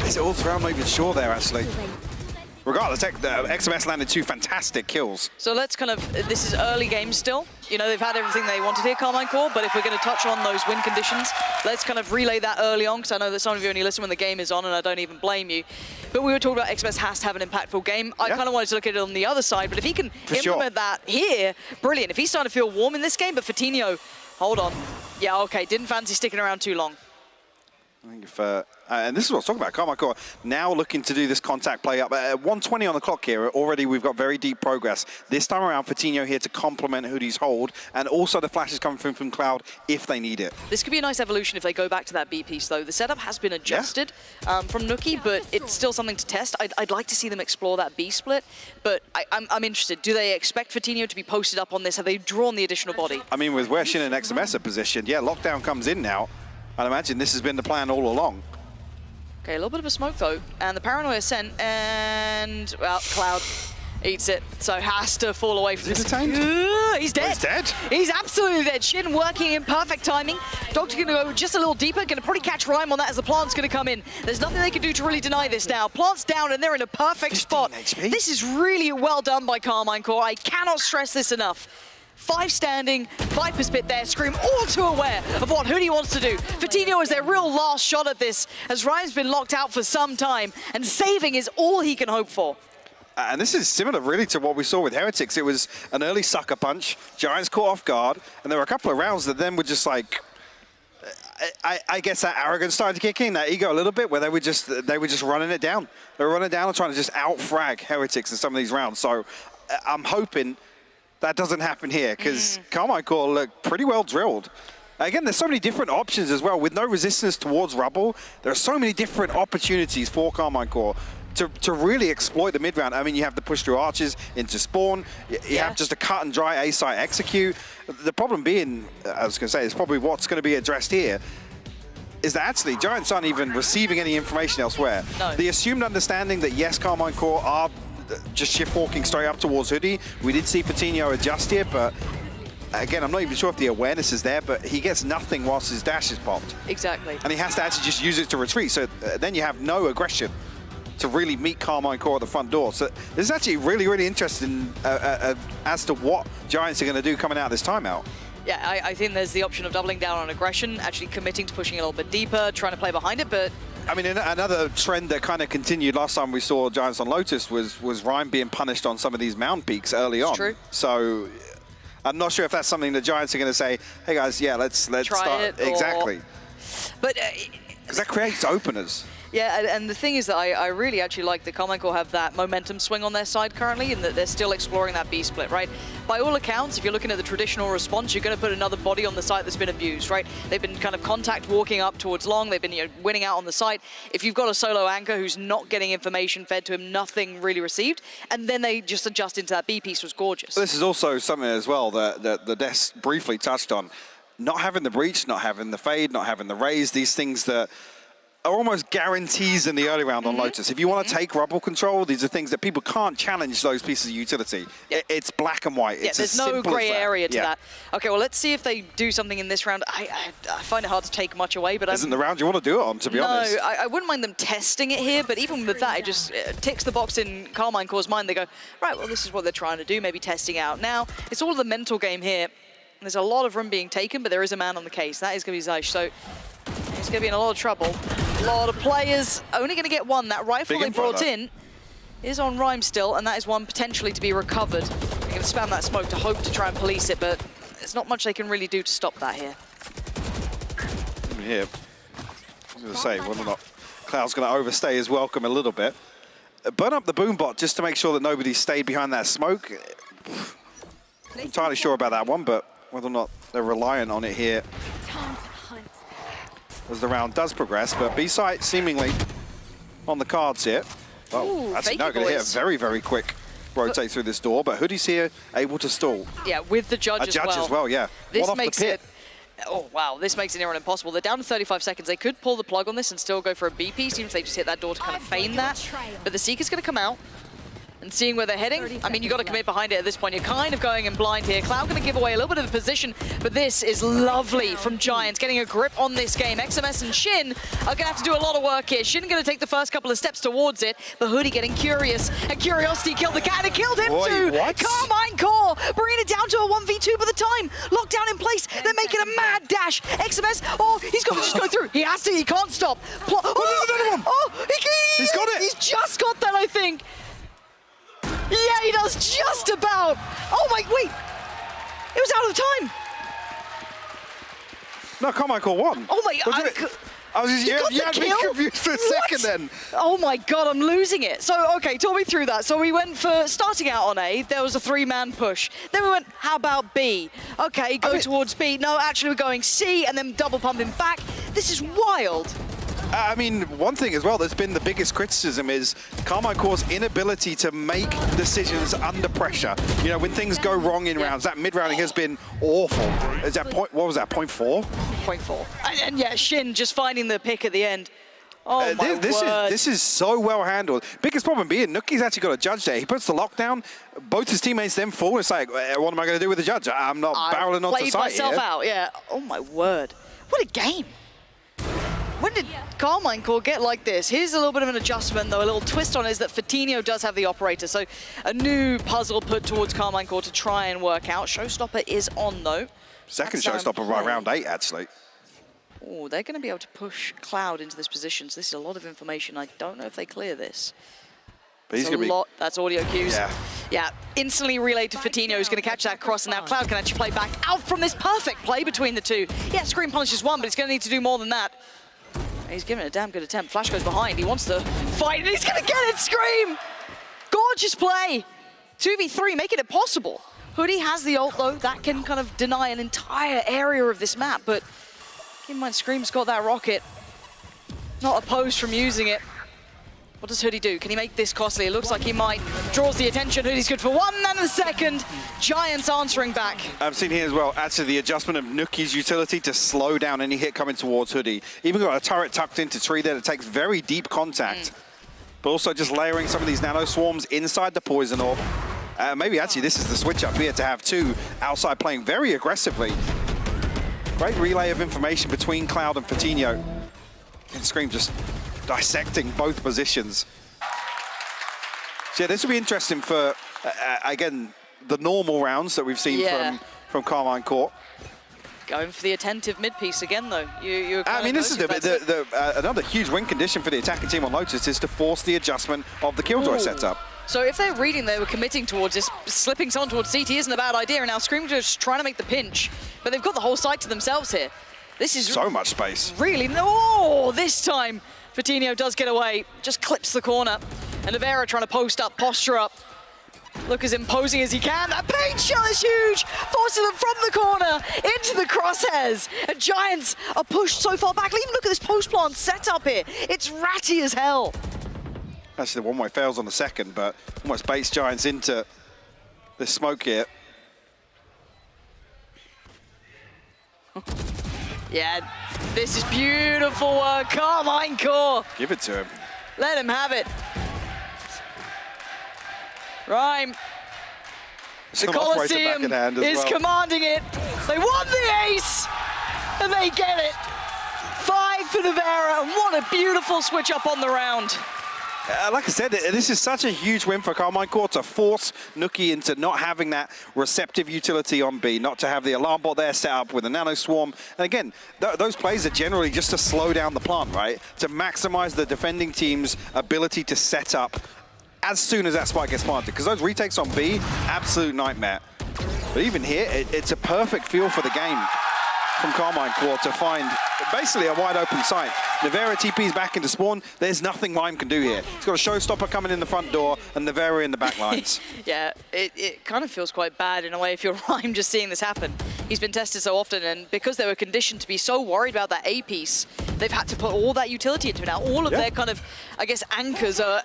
Is it all through? I'm not even sure there, actually. Regardless, XMS landed 2 fantastic kills. So let's kind of, this is early game still. You know, they've had everything they wanted here, Carmine Core, but if we're going to touch on those win conditions, let's kind of relay that early on, because I know that some of you only listen when the game is on, and I don't even blame you. But we were talking about XMS has to have an impactful game. I kind of wanted to look at it on the other side, but if he can implement that here, brilliant. If he's starting to feel warm in this game, but Vitinho, hold on. Yeah, okay, didn't fancy sticking around too long. I think if, and this is what I was talking about, Carmine Core now looking to do this contact play up. 120 on the clock here. Already we've got very deep progress. This time around, Vitinho here to complement Hoodie's hold, and also the flashes coming from Cloud if they need it. This could be a nice evolution if they go back to that B piece, though. The setup has been adjusted from Nuki, but it's still something to test. I'd like to see them explore that B split, but I'm interested. Do they expect Vitinho to be posted up on this? Have they drawn the additional body? I mean, with where Shin and XMS are positioned, yeah, lockdown comes in now. I'd imagine this has been the plan all along. Okay, a little bit of a smoke though, and the paranoia sent, and well, Cloud eats it, so has to fall away from this. He's dead. He's dead. He's absolutely dead. Shin working in perfect timing. Doctor gonna go just a little deeper, gonna probably catch Rhyme on that as the plant's gonna come in. There's nothing they can do to really deny this now. Plant's down and they're in a perfect spot. HP. This is really well done by Carmine Core. I cannot stress this enough. 5 standing, Viper's Pit there, Scream all too aware of what Hoodie wants to do. Vitinho is their real last shot at this, as Ryan's been locked out for some time, and saving is all he can hope for. And this is similar really to what we saw with Heretics. It was an early sucker punch, Giants caught off guard, and there were a couple of rounds that then were just like, I guess that arrogance started to kick in, that ego a little bit, where they were just running it down. They were running it down and trying to just out-frag Heretics in some of these rounds. So I'm hoping that doesn't happen here, because Carmine Core look pretty well drilled. Again, there's so many different options as well. With no resistance towards rubble, there are so many different opportunities for Carmine Core to really exploit the mid-round. I mean, you have the push through arches into spawn. You have just a cut and dry A-site execute. The problem being, I was going to say, is probably what's going to be addressed here, is that actually Giants aren't even receiving any information elsewhere. No. The assumed understanding that, yes, Carmine Core are just shift walking straight up towards Hoodie. We did see Vitinho adjust here, but again, I'm not even sure if the awareness is there, but he gets nothing whilst his dash is popped. Exactly. And he has to actually just use it to retreat. So then you have no aggression to really meet Carmine Core at the front door. So this is actually really, really interesting as to what Giants are going to do coming out of this timeout. Yeah, I think there's the option of doubling down on aggression, actually committing to pushing a little bit deeper, trying to play behind it, but... I mean, another trend that kind of continued last time we saw Giants on Lotus was Rhyme being punished on some of these mound peaks early on. True. So I'm not sure if that's something the Giants are going to say, hey guys, yeah, let's Try start. it, exactly. But... Because that creates openers. Yeah, and the thing is that I really actually like that Carmine Core have that momentum swing on their side currently, and that they're still exploring that B split, right? By all accounts, if you're looking at the traditional response, you're going to put another body on the site that's been abused, right? They've been kind of contact walking up towards long, they've been winning out on the site. If you've got a solo anchor who's not getting information fed to him, nothing really received, and then they just adjust into that B piece was gorgeous. This is also something as well that the Des briefly touched on. Not having the breach, not having the fade, not having the raise, these things that are almost guarantees in the early round on Lotus. If you want to take rubble control, these are things that people can't challenge those pieces of utility. It's black and white. Yeah, it's there's no grey area to that. Okay, well, let's see if they do something in this round. I find it hard to take much away, but isn't the round you want to do it on, to be honest? No, I wouldn't mind them testing it here, but even with that, it just ticks the box in Carmine Core's mind. They go, right, well, this is what they're trying to do, maybe testing out. Now, it's all the mental game here. There's a lot of room being taken, but there is a man on the case. That is going to be Zeish, so he's going to be in a lot of trouble. A lot of players only going to get one. That rifle they brought in is on Rhyme still, and that is one potentially to be recovered. They're going to spam that smoke to hope to try and police it, but there's not much they can really do to stop that here. Here, I was going to say, whether or not Cloud's going to overstay his welcome a little bit. Burn up the boom bot just to make sure that nobody stayed behind that smoke. Not entirely sure about that one, but whether or not they're reliant on it here as the round does progress, but B-site seemingly on the cards here. Oh, that's not going to hit a very, very quick rotate through this door, but Hoodie's here, able to stall. Yeah, with the judge as well. A judge as well, yeah. This makes it... Oh, wow, this makes it near impossible. They're down to 35 seconds. They could pull the plug on this and still go for a B piece, even if they just hit that door to kind of feign that. But the Seeker's going to come out. And seeing where they're heading, I mean, you've got to commit behind it at this point. You're kind of going in blind here. Cloud going to give away a little bit of the position, but this is lovely from Giants, getting a grip on this game. XMS and Shin are going to have to do a lot of work here. Shin going to take the first couple of steps towards it, but Hoodie getting curious, and Curiosity killed the cat, and it killed him too! What? Carmine Core bringing it down to a 1v2 by the time. Lockdown in place, they're making a mad dash. XMS, oh, he's got to just go through. He has to, he can't stop. There's another one! Oh, he's got it! He's just got that, I think. Yeah, he does just about. Oh my, wait. It was out of time. No, Carmine Core won. Oh my, I was just, you had me confused for a second then. Oh my God, I'm losing it. So, okay, talk me through that. So we went for, starting out on A, there was a 3-man push. Then we went, how about B? Okay, go towards B. No, actually we're going C and then double pumping back. This is wild. I mean, one thing as well that's been the biggest criticism is Carmine Core's inability to make decisions under pressure. You know, when things go wrong in rounds, that mid-rounding has been awful. Is that point, what was that, 0.4? 0.4. And yeah, Shin just finding the pick at the end. Oh my word. This is so well handled. Biggest problem being, Nookie's actually got a judge there. He puts the lockdown, both his teammates then fall. It's like, what am I going to do with the judge? I'm not barreling onto played site myself here. out, yeah. Oh my word. What a game. When did Carmine Core get like this? Here's a little bit of an adjustment, though. A little twist on it is that Fatinho does have the operator, so a new puzzle put towards Carmine Core to try and work out. Showstopper is on, though. Second Showstopper right round 8, actually. Oh, they're going to be able to push Cloud into this position, so this is a lot of information. I don't know if they clear this. But he's going to be... That's audio cues. Yeah, instantly relayed to Fatinho, who's going to catch that cross, and now Cloud can actually play back out from this perfect play between the two. Yeah, Scream punishes one, but he's going to need to do more than that. He's giving it a damn good attempt. Flash goes behind. He wants to fight, and he's going to get it, Scream! Gorgeous play. 2v3, making it possible. Hoodie has the ult, though. That can kind of deny an entire area of this map, but keep in mind, Scream's got that rocket. Not opposed from using it. What does Hoodie do? Can he make this costly? It looks like he might. Draws the attention. Hoodie's good for 1 and a second. Giants answering back. I've seen here as well, actually the adjustment of Nookie's utility to slow down any hit coming towards Hoodie. Even got a turret tucked into tree there that takes very deep contact. But also just layering some of these nano swarms inside the poison orb. Maybe actually this is the switch up here to have two outside playing very aggressively. Great relay of information between Cloud and Fatinho. And Scream just dissecting both positions. So yeah, this will be interesting for, again, the normal rounds that we've seen from Carmine Court. Going for the attentive mid-piece again, though. I mean, this is another huge win condition for the attacking team on Lotus is to force the adjustment of the Killjoy setup. So if they're reading they were committing towards this, slipping someone towards CT isn't a bad idea, and now Scream just trying to make the pinch, but they've got the whole site to themselves here. This is so much space. Really, no, this time Fatinho does get away, just clips the corner, and Navera trying to post up, posture up. Look as imposing as he can. That paint shot is huge, forcing them from the corner into the crosshairs. And Giants are pushed so far back. Even look at this post-plant setup here. It's ratty as hell. Actually, the one-way fails on the second, but almost baits Giants into the smoke here. Yeah, this is beautiful work. Carmine Core. Give it to him. Let him have it. Rhyme. The Colosseum is commanding it. They won the ace, and they get it. 5 for Navera, and what a beautiful switch up on the round. Like I said, this is such a huge win for Carmine Core to force Nuki into not having that receptive utility on B, not to have the alarm bot there set up with a nano swarm. And again, those plays are generally just to slow down the plant, right? To maximize the defending team's ability to set up as soon as that spike gets planted. Because those retakes on B, absolute nightmare. But even here, it's a perfect feel for the game from Carmine Core to find basically a wide open site. Navera TP's back into spawn. There's nothing Lime can do here. He's got a showstopper coming in the front door and Navera in the back lines. Yeah, it kind of feels quite bad in a way if you're Lime just seeing this happen. He's been tested so often, and because they were conditioned to be so worried about that A piece, they've had to put all that utility into it. Now, all of their kind of, I guess, anchors are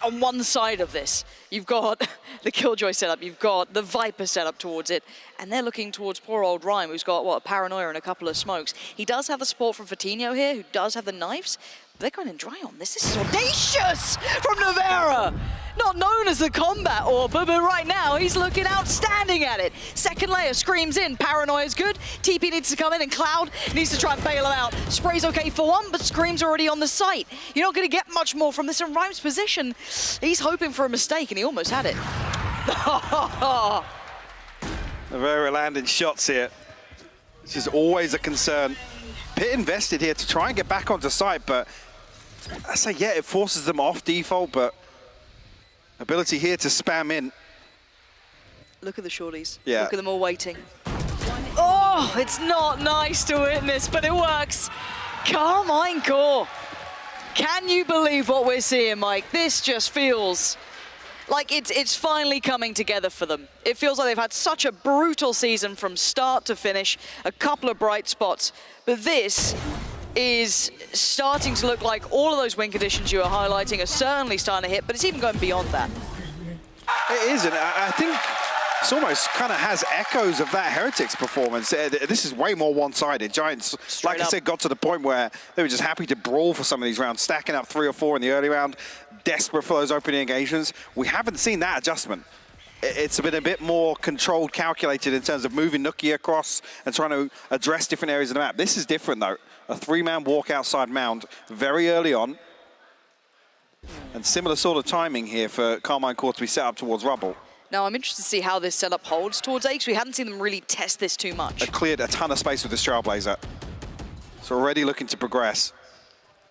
on one side of this. You've got the Killjoy setup, you've got the Viper setup towards it, and they're looking towards poor old Rhyme, who's got, what, a Paranoia and a couple of smokes. He does have the support from Fatinho here, who does have the knives, but they're going in dry on this. This is audacious from Navera! Not known as the combat AWPer, but right now he's looking outstanding at it. Second layer screams in, Paranoia's good, TP needs to come in, and Cloud needs to try and bail him out. Spray's okay for one, but Scream's already on the site. You're not going to get much more from this in Rhyme's position. He's hoping for a mistake, and he almost had it. Navera landing shots here, which is always a concern. Pit invested here to try and get back onto site, but I say, yeah, it forces them off default, but ability here to spam in. Look at the shorties. Yeah. Look at them all waiting. Oh, it's not nice to witness, but it works. Carmine Core. Can you believe what we're seeing, Mike? This just feels like it's finally coming together for them. It feels like they've had such a brutal season from start to finish, a couple of bright spots, but this is starting to look like all of those win conditions you were highlighting are certainly starting to hit, but it's even going beyond that. It is, and I think it's almost kind of has echoes of that Heretics performance. This is way more one-sided. Giants, like I said, got to the point where they were just happy to brawl for some of these rounds, stacking up 3 or 4 in the early round, desperate for those opening engagements. We haven't seen that adjustment. It's been a bit more controlled, calculated in terms of moving Nuki across and trying to address different areas of the map. This is different, though. A 3-man walk outside mound very early on. And similar sort of timing here for Carmine Core to be set up towards Rubble. Now, I'm interested to see how this setup holds towards A, because we hadn't seen them really test this too much. They cleared a ton of space with this Trailblazer. So already looking to progress.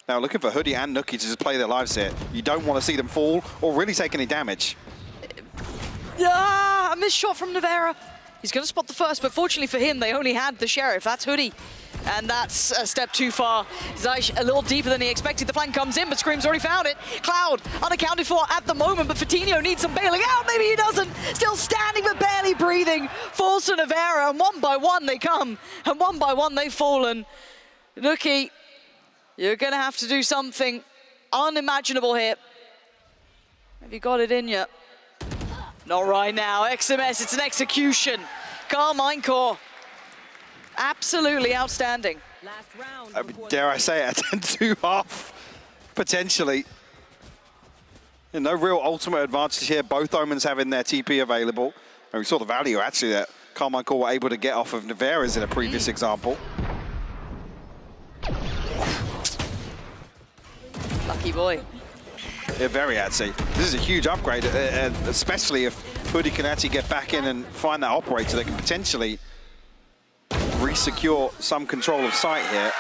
Now looking for Hoodie and Nuki to just play their lives here. You don't want to see them fall or really take any damage. Ah, a missed shot from Navera. He's going to spot the first, but fortunately for him, they only had the Sheriff. That's Hoodie. And that's a step too far. Zeish a little deeper than he expected. The flank comes in, but Scream's already found it. Cloud unaccounted for at the moment, but Fatinho needs some bailing out. Maybe he doesn't. Still standing, but barely breathing. Falls to Navera, and one by one they come. And one by one they've fallen. Nuki, you're going to have to do something unimaginable here. Have you got it in you? Not right now. XMS, it's an execution. Carmine Core. Absolutely outstanding. Dare I say it, a 10-2 half, potentially. And no real ultimate advantage here. Both Omens having their TP available. And we saw the value, actually, that Carmichael were able to get off of Naveras in a previous example. Lucky boy. Yeah, very antsy. This is a huge upgrade, especially if Hoodie can actually get back in and find that operator that can potentially re-secure some control of site here.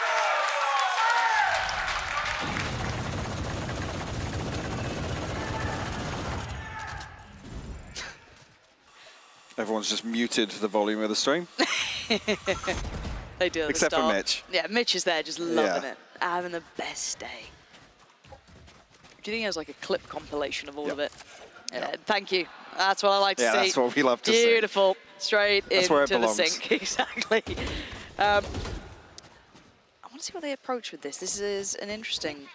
Everyone's just muted the volume of the stream. They do at Except the for start. Mitch. Yeah, Mitch is there just loving it. Having the best day. Do you think there's like a clip compilation of all of it? Thank you. That's what I like to see. Yeah, that's what we love to see. Beautiful. Straight That's where it into the belongs. sink. Exactly. I want to see what they approach with this. This is an interesting...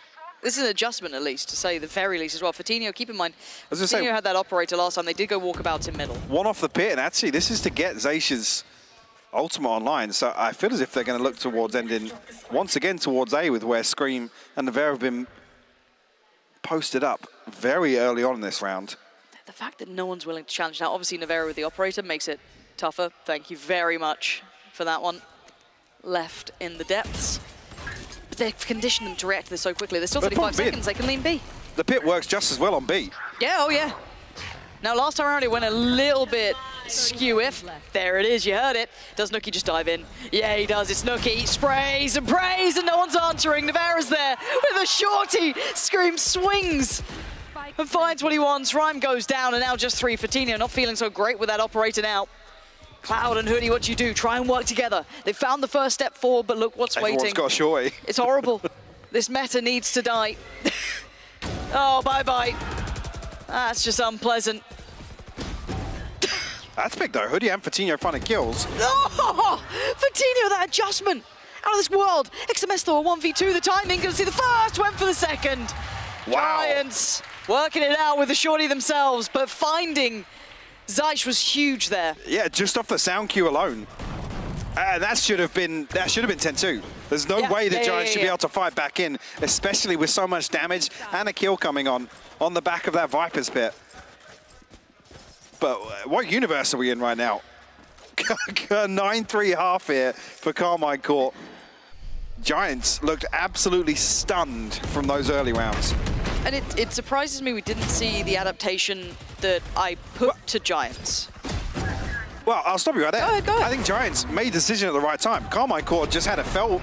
This is an adjustment, at least, to say the very least as well. Fortinho, keep in mind, Fortinho had that operator last time. They did go walkabouts in middle. One off the pit, and actually, this is to get Zacia's ultimate online. So I feel as if they're going to look towards ending, once again, towards A, with where Scream and Navera have been posted up very early on in this round. The fact that no one's willing to challenge now, obviously Navera with the operator makes it tougher. Thank you very much for that one. Left in the depths. But they've conditioned them to react to this so quickly. There's still 35 seconds, they can lean B. The pit works just as well on B. Yeah, oh yeah. Now last time around it went a little bit skew-if. There it is, you heard it. Does Nookie just dive in? Yeah, he does, it's Nookie. Sprays and prays and no one's answering. Navera's there with a shorty. Scream swings and finds what he wants. Rhyme goes down and now just 3 for Fortinho. Not feeling so great with that operator now. Cloud and Hoodie, what do you do? Try and work together. They found the first step forward, but look what's waiting. Everyone's got a shorty. It's horrible. This meta needs to die. Oh, bye-bye. That's just unpleasant. That's big though. Hoodie and Fortinho finding kills. Oh, Fortinho, that adjustment. Out of this world. XMS Thor 1v2, the timing. Gonna see the first, went for the second. Wow. Giants working it out with the shorty themselves, but finding Zeich was huge there. Yeah, just off the sound cue alone. That should have been 10-2. There's no way the Giants should be able to fight back in, especially with so much damage and a kill coming on the back of that Viper's pit. But what universe are we in right now? 9-3 half here for Carmine Court. Giants looked absolutely stunned from those early rounds. And it surprises me we didn't see the adaptation that I put to Giants. Well, I'll stop you right there. Go ahead. I think Giants made a decision at the right time. Carmine Court just had a feel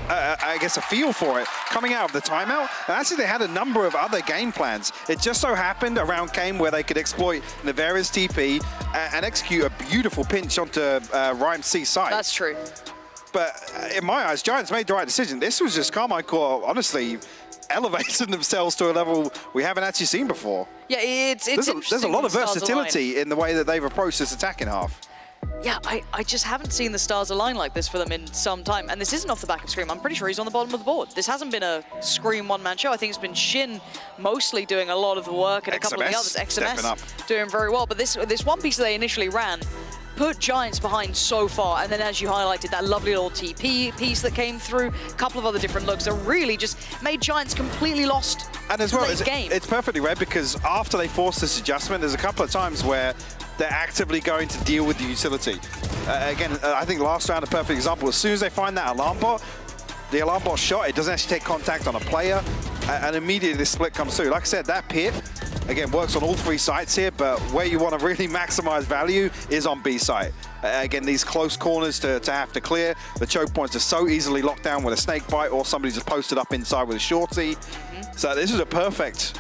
for it coming out of the timeout. And actually, they had a number of other game plans. It just so happened around game where they could exploit Navera's TP and execute a beautiful pinch onto Rhyme C side. That's true. But in my eyes, Giants made the right decision. This was just Carmine Court, honestly, elevating themselves to a level we haven't actually seen before. Yeah, there's a lot of versatility in the way that they've approached this attacking half. Yeah, I just haven't seen the stars align like this for them in some time. And this isn't off the back of Scream. I'm pretty sure he's on the bottom of the board. This hasn't been a Scream one-man show. I think it's been Shin mostly doing a lot of the work and a couple of the others. XMS doing very well. But this one piece that they initially ran put Giants behind so far. And then as you highlighted, that lovely little TP piece that came through, a couple of other different looks that really just made Giants completely lost. And as well, game. It's perfectly read because after they forced this adjustment, there's a couple of times where they're actively going to deal with the utility. I think last round, a perfect example, as soon as they find that alarm bot, the alarm bot shot, it doesn't actually take contact on a player, and immediately this split comes through. Like I said, that pit, again, works on all 3 sites here, but where you want to really maximize value is on B site. Again, these close corners to have to clear. The choke points are so easily locked down with a snake bite or somebody just posted up inside with a shorty. So this is a perfect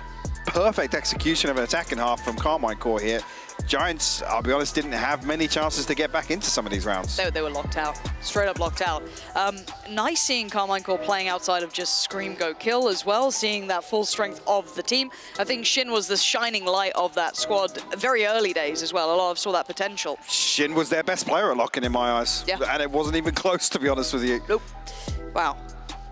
execution of an attacking half from Carmine Court here. Giants, I'll be honest, didn't have many chances to get back into some of these rounds. They were locked out, straight up locked out. Nice seeing Carmine Court playing outside of just Scream Go Kill as well, seeing that full strength of the team. I think Shin was the shining light of that squad very early days as well. A lot of saw that potential. Shin was their best player at locking in my eyes. Yeah. And it wasn't even close, to be honest with you. Nope. Wow.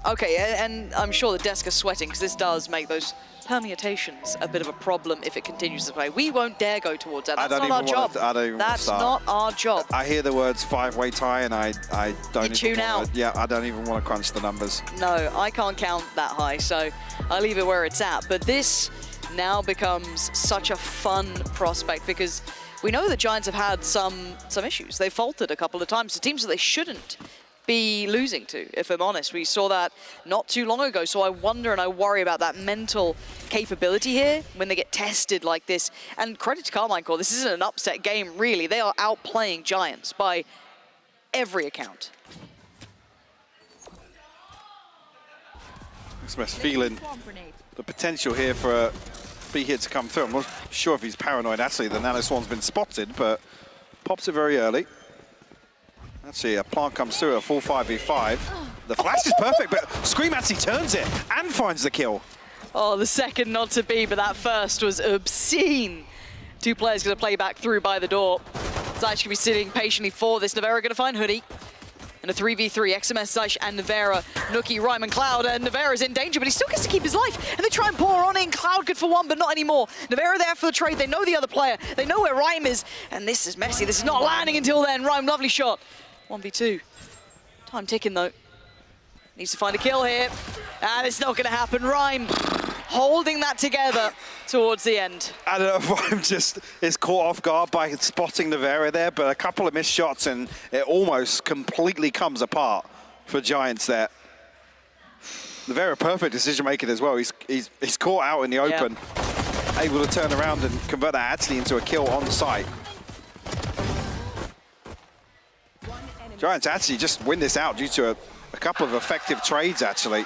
Okay, and I'm sure the desk is sweating because this does make those permutations a bit of a problem if it continues to play. We won't dare go towards that. That's not our job. That's not our job. I hear the words 5-way tie and I don't tune out. I don't even want to crunch the numbers. No, I can't count that high, so I'll leave it where it's at. But this now becomes such a fun prospect because we know the Giants have had some issues. They've faltered a couple of times to teams that they shouldn't be losing to, if I'm honest. We saw that not too long ago, so I wonder and I worry about that mental capability here when they get tested like this. And credit to Carmine Core, this isn't an upset game, really. They are outplaying Giants by every account. XMS feeling the potential here for a B hit to come through. I'm not sure if he's paranoid actually. The Nano Swan's been spotted, but pops it very early. Actually, a plant comes through, a full 5v5. The flash is perfect, but Scream actually turns it and finds the kill. Oh, the second not to be, but that first was obscene. Two players going to play back through by the door. Zysh going to be sitting patiently for this. Nevera going to find Hoodie. And a 3v3, XMS, Zysh and Nevera. Nookie, Ryman, Cloud, and Nevera's in danger, but he still gets to keep his life. And they try and pour on in. Cloud good for one, but not anymore. Nevera there for the trade. They know the other player. They know where Rhyme is. And this is messy. This is not landing until then. Rhyme, lovely shot. 1v2. Time ticking, though. Needs to find a kill here. And it's not going to happen. Rhyme holding that together towards the end. I don't know if Rhyme just is caught off guard by spotting Nevera there, but a couple of missed shots and it almost completely comes apart for Giants there. Nevera, perfect decision making as well. He's caught out in the open, able to turn around and convert that actually into a kill on site. Giants actually just win this out due to a couple of effective trades, actually.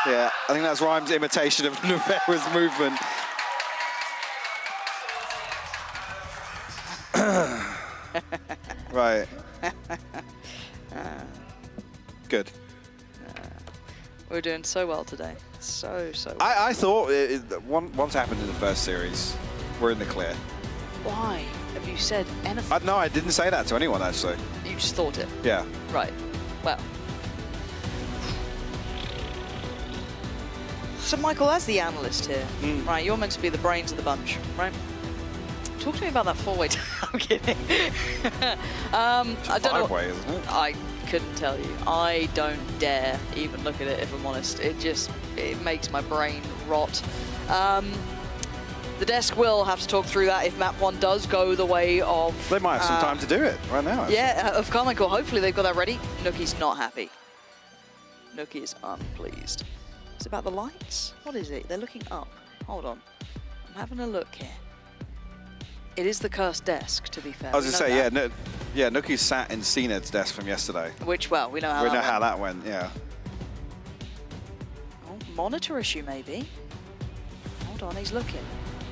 Yeah, I think that's Rhyme's imitation of Nevera's movement. Right. Good. We're doing so well today. So well. I thought once happened in the first series, we're in the clear. Why have you said anything? No, I didn't say that to anyone, actually. You just thought it? Yeah. Right. Well. So, Michael, as the analyst here, right, you're meant to be the brains of the bunch, right? Talk to me about that four-way. I'm kidding. I don't know. Five-way, isn't it? I couldn't tell you. I don't dare even look at it, if I'm honest. It makes my brain rot. The desk will have to talk through that if map 1 does go the way of... They might have some time to do it right now. Actually. Yeah, of Carmichael. Hopefully they've got that ready. Nookie's not happy. Nookie is unpleased. Is it about the lights? What is it? They're looking up. Hold on. I'm having a look here. It is the cursed desk, to be fair. I was going to say, yeah, Nookie sat in CNED's desk from yesterday. Which, well, we know how that went, yeah. Oh, monitor issue, maybe. Hold on, he's looking.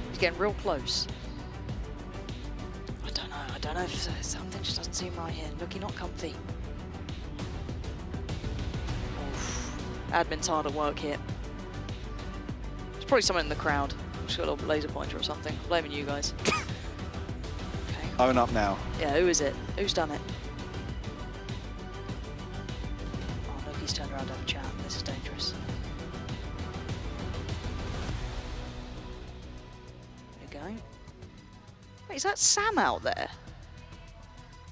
He's getting real close. I don't know if something just doesn't seem right here. Nookie not comfy. Oof. Admin's hard at work here. There's probably someone in the crowd. Just got a little laser pointer or something. Blaming you guys. Okay. Own up now. Yeah, who is it? Who's done it? Oh, Nookie's turned around to have a chat. This is dangerous. Wait, is that Sam out there?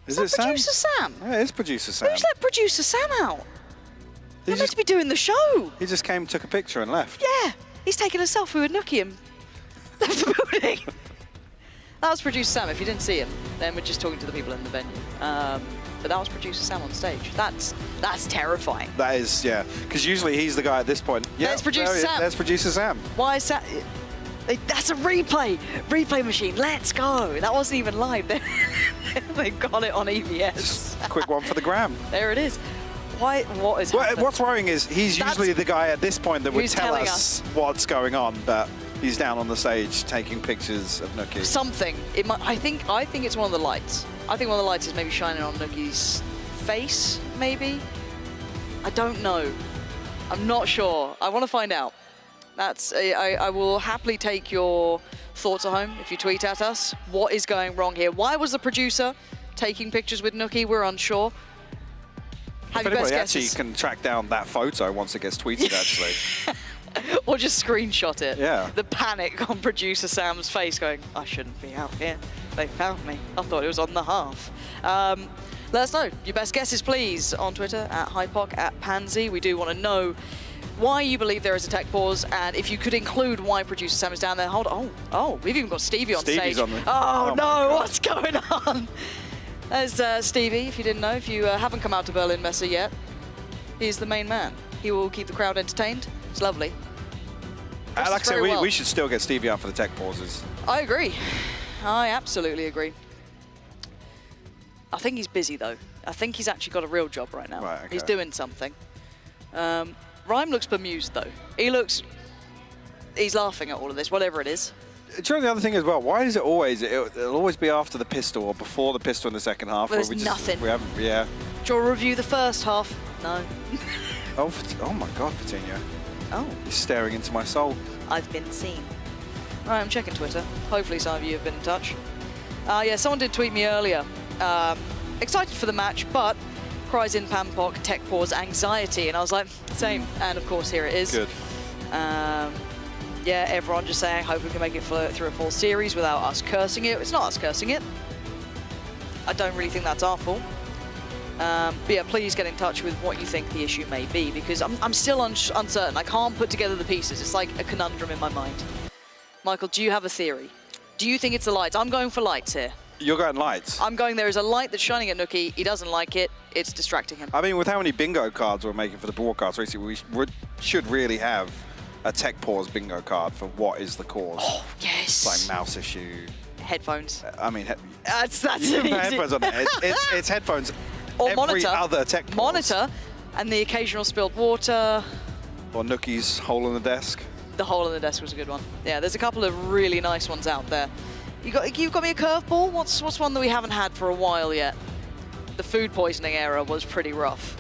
Is it Sam? Producer Sam? Yeah, it is Producer Sam. Who's let Producer Sam out? He's meant to be doing the show. He just came, took a picture and left. Yeah, he's taking a selfie with Nookie and left the building. That was Producer Sam. If you didn't see him, then we're just talking to the people in the venue. But that was Producer Sam on stage. That's terrifying. That is, yeah. Because usually he's the guy at this point. Yeah, there's Producer Sam. There's Producer Sam. Why is that? That's a replay machine. Let's go. That wasn't even live. They got it on EVS. Just a quick one for the gram. There it is. What is happening? What's worrying is he's usually the guy at this point that would tell us what's going on, but he's down on the stage taking pictures of Nookie. Something. It might, I think it's one of the lights. I think one of the lights is maybe shining on Nookie's face, maybe. I don't know. I'm not sure. I want to find out. I will happily take your thoughts at home if you tweet at us. What is going wrong here? Why was the producer taking pictures with Nookie? We're unsure. If anybody actually can track down that photo once it gets tweeted, actually. Or just screenshot it. Yeah. The panic on producer Sam's face going, I shouldn't be out here. They found me. I thought it was on the half. Let us know your best guesses, please, on Twitter, at Hypoc, at Pansy. We do want to know why you believe there is a tech pause, and if you could include why producer Sam is down there. Hold on. Oh, we've even got Stevie on Stevie's stage. on the... Oh no, what's going on? There's Stevie, if you didn't know, if you haven't come out to Berlin Messe yet, he's the main man. He will keep the crowd entertained. It's lovely. Like I said, we should still get Stevie out for the tech pauses. I agree. I absolutely agree. I think he's busy though. I think he's actually got a real job right now. Right, okay. He's doing something. Rhyme looks bemused though. He's laughing at all of this, whatever it is. Do you know the other thing as well? Why is it always, it'll always be after the pistol or before the pistol in the second half? Well, there's nothing. We haven't, yeah. Do you want to review the first half? No. Oh my God, Vitinha. Oh. He's staring into my soul. I've been seen. Right, I'm checking Twitter. Hopefully some of you have been in touch. Yeah, someone did tweet me earlier. Excited for the match, but cries in Pampok, tech pause, anxiety. And I was like, same. And of course, here it is. Good. Yeah, everyone just saying, hope we can make it through a full series without us cursing it. It's not us cursing it. I don't really think that's our fault. But yeah, please get in touch with what you think the issue may be, because I'm still uncertain. I can't put together the pieces. It's like a conundrum in my mind. Michael, do you have a theory? Do you think it's the lights? I'm going for lights here. You're going lights? I'm going, there is a light that's shining at Nookie. He doesn't like it. It's distracting him. I mean, with how many bingo cards we're making for the broadcast recently, we should really have a tech pause bingo card for what is the cause. Oh, yes. It's like mouse issue. Headphones. I mean, that's you easy. put headphones on it. It's headphones. Or every monitor. Other tech pause. Monitor, and the occasional spilled water. Or Nookie's hole in the desk. The hole in the desk was a good one. Yeah, there's a couple of really nice ones out there. You've got me a curveball? What's one that we haven't had for a while yet? The food poisoning era was pretty rough.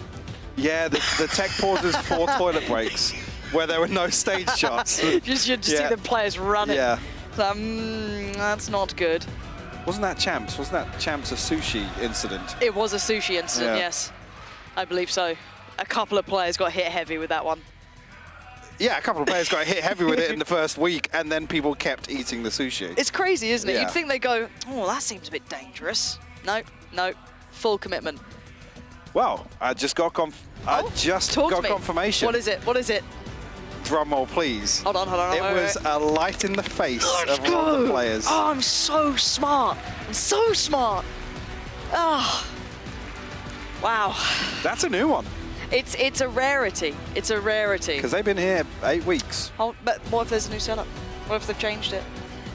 Yeah, the tech pauses for toilet breaks, where there were no stage shots. You just see the players running. Yeah. So, that's not good. Wasn't that Champs? Wasn't that Champs a sushi incident? It was a sushi incident, yes. I believe so. A couple of players got hit heavy with that one. Yeah, a couple of players got hit heavy with it in the first week, and then people kept eating the sushi. It's crazy, isn't it? Yeah. You'd think they go, oh, that seems a bit dangerous. No, full commitment. Well, I just got confirmation. What is it? What is it? Drum roll, please. Hold on. It was a light in the face of one of the players. Oh, I'm so smart. I'm so smart. Oh. Wow. That's a new one. It's a rarity. It's a rarity. Because they've been here 8 weeks. Oh, but what if there's a new setup? What if they've changed it?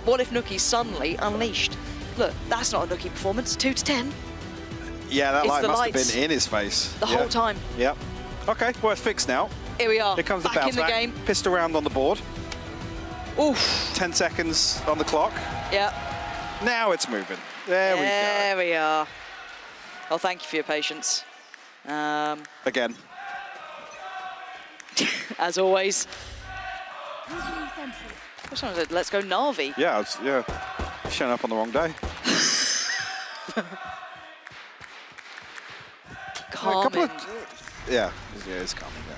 What if Nookie's suddenly unleashed? Look, that's not a Nookie performance. 2 to 10. Yeah, that It's light the must lights. have been in his face. The whole time. Yep. Okay, well, it's fixed now. Here we are. Here comes the back bounce in the back. game. Pistol round on the board. Oof. 10 seconds on the clock. Yeah. Now it's moving. There we go. There we are. Well, thank you for your patience. Again. As always. Someone said, let's go Na'Vi. Yeah, showing up on the wrong day. Calming. Yeah, it's calming. Yeah.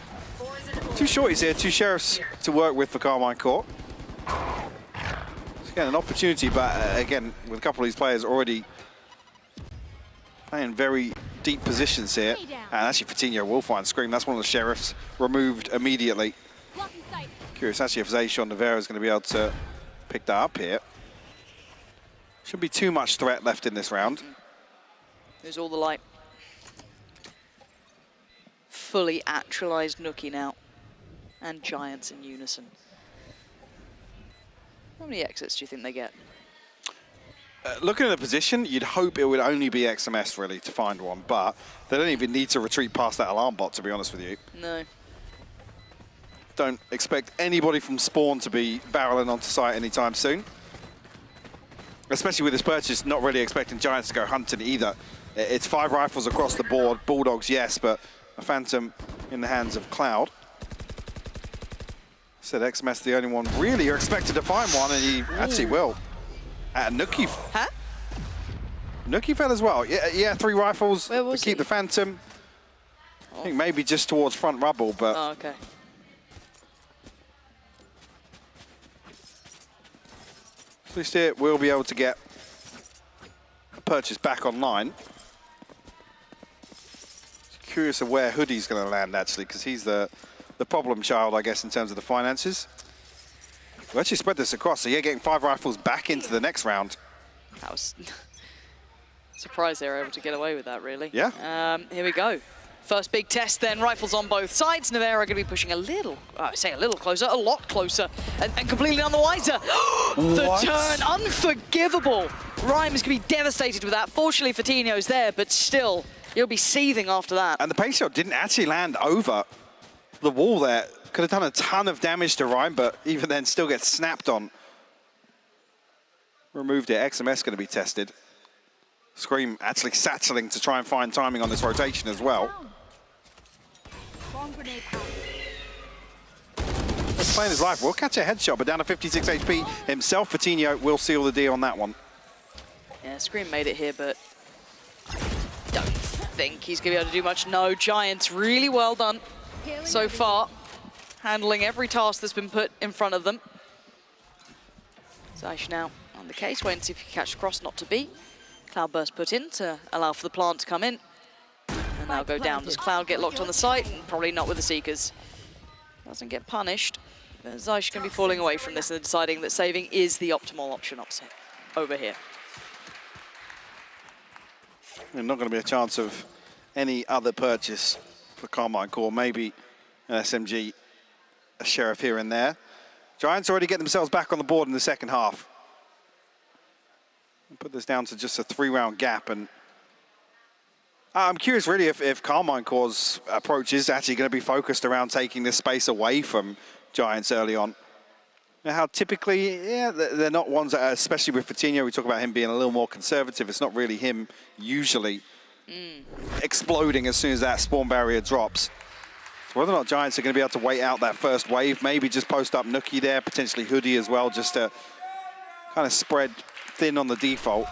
2 shorties here, 2 sheriffs to work with for Carmine Court. It's again an opportunity, but again, with a couple of these players already playing very deep positions here. And actually, Vitinha will find Scream. That's one of the sheriffs removed immediately. Curious actually if Zayshawn Navarro is going to be able to pick that up here. Shouldn't be too much threat left in this round. There's all the light. Fully actualized Nookie now. And Giants in unison. How many exits do you think they get? Looking at the position, you'd hope it would only be XMS really to find one, but they don't even need to retreat past that alarm bot, to be honest with you. No. Don't expect anybody from Spawn to be barreling onto site anytime soon. Especially with this purchase, not really expecting Giants to go hunting either. It's 5 rifles across the board, Bulldogs, yes, but a Phantom in the hands of Cloud. Said XMS the only one really you're expected to find one, and he actually will. Nookie. Huh? Nookie fell as well. Yeah, 3 rifles. Where was keep he? the Phantom. I think maybe just towards front rubble, but. Oh, okay. At least here we'll be able to get a purchase back online. Curious of where Hoodie's going to land actually, because he's the the problem child, I guess, in terms of the finances. We'll actually spread this across, so you're getting 5 rifles back into the next round. That was surprised they were able to get away with that, really. Yeah. Here we go. First big test then, rifles on both sides. Nevera going to be pushing a little, I say a little closer, a lot closer, and completely none the wiser. The turn, unforgivable. Rhyme is going to be devastated with that. Fortunately, Fatino's there, but still, he'll be seething after that. And the pace shot didn't actually land over the wall there. Could have done a ton of damage to Rhyme, but even then still gets snapped on. Removed it, XMS going to be tested. Scream actually satcheling to try and find timing on this rotation as well. Just playing his life. Will catch a headshot, but down to 56 HP himself. Fatino will seal the deal on that one. Yeah, Scream made it here, but don't think he's going to be able to do much. No, Giants, really well done so far. Handling every task that's been put in front of them. Zaish now on the case, waiting to see if he can catch the cross, not to be. Cloudburst put in to allow for the plant to come in. And now go down. Does Cloud get locked on the site? Probably not with the Seekers. Doesn't get punished. Zaish can be falling away from this and deciding that saving is the optimal option opposite over here. There's not going to be a chance of any other purchase for Carmine Core. Maybe an SMG, a Sheriff here and there. Giants already get themselves back on the board in the second half. Put this down to just a 3-round gap, and I'm curious really if Carmine Core's approach is actually going to be focused around taking this space away from Giants early on. How typically, yeah, they're not ones that are, especially with Fatino, we talk about him being a little more conservative. It's not really him usually exploding as soon as that spawn barrier drops. So whether or not Giants are going to be able to wait out that first wave, maybe just post up Nookie there, potentially Hoodie as well, just to kind of spread thin on the default.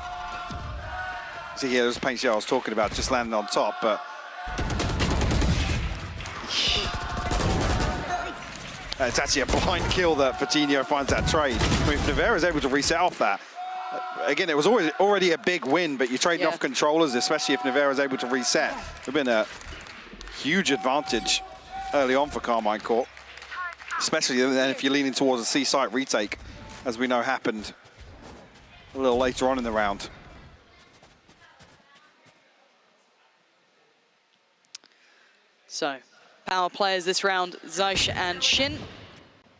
See here, there's a paint shell I was talking about, just landing on top, but it's actually a blind kill that Fatino finds that trade. I mean, if Nevera is able to reset off that, again, it was already a big win, but you're trading off controllers, especially if Nevera is able to reset. It would have been a huge advantage early on for Carmine Core, especially then if you're leaning towards a C-site retake, as we know happened a little later on in the round. So, power players this round, Zaish and Shin.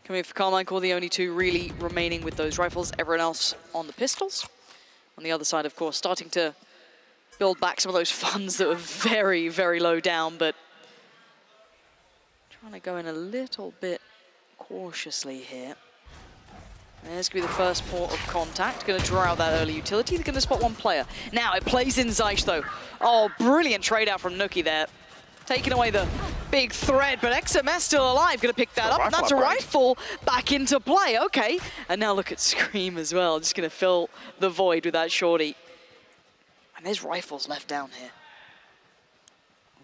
Coming for Carmine Core, the only two really remaining with those rifles. Everyone else on the pistols. On the other side, of course, starting to build back some of those funds that were very, very low down, but trying to go in a little bit cautiously here. There's going to be the first port of contact. Going to draw out that early utility. They're going to spot one player. Now, it plays in Zaish, though. Oh, brilliant trade out from Nookie there. Taking away the big thread, but XMS still alive. Going to pick that up, and that's a rifle back into play. Okay, and now look at Scream as well. Just going to fill the void with that shorty. And there's rifles left down here.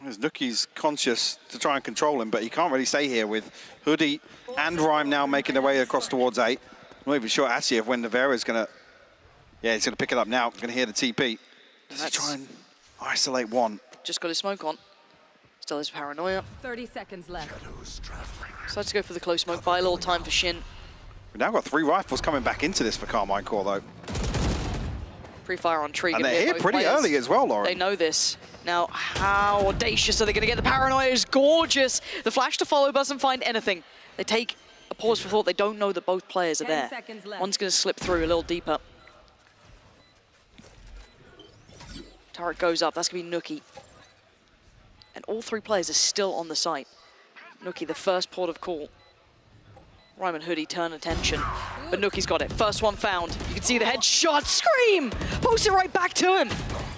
As Nookie's conscious to try and control him, but he can't really stay here with Hoodie and Rhyme now making their way across towards 8. I'm not even sure actually if when Nevera's going to... Yeah, he's going to pick it up now. Going to hear the TP. Does he try and isolate one? Just got his smoke on. Still his paranoia. 30 seconds left. Decides to go for the close smoke. Buy a little time for Shin. We've now got 3 rifles coming back into this for Carmine Core, though. Pre-fire on tree. And they're here pretty early as well, Lauren. They know this. Now, how audacious are they going to get? The paranoia is gorgeous. The flash to follow doesn't find anything. They take a pause for thought. They don't know that both players are there. One's going to slip through a little deeper. Turret goes up. That's going to be Nookie. And all 3 players are still on the site. Nookie, the first port of call. Rhyme and Hoodie turn attention, but Nookie's got it. First one found. You can see the headshot. Scream! Post it right back to him.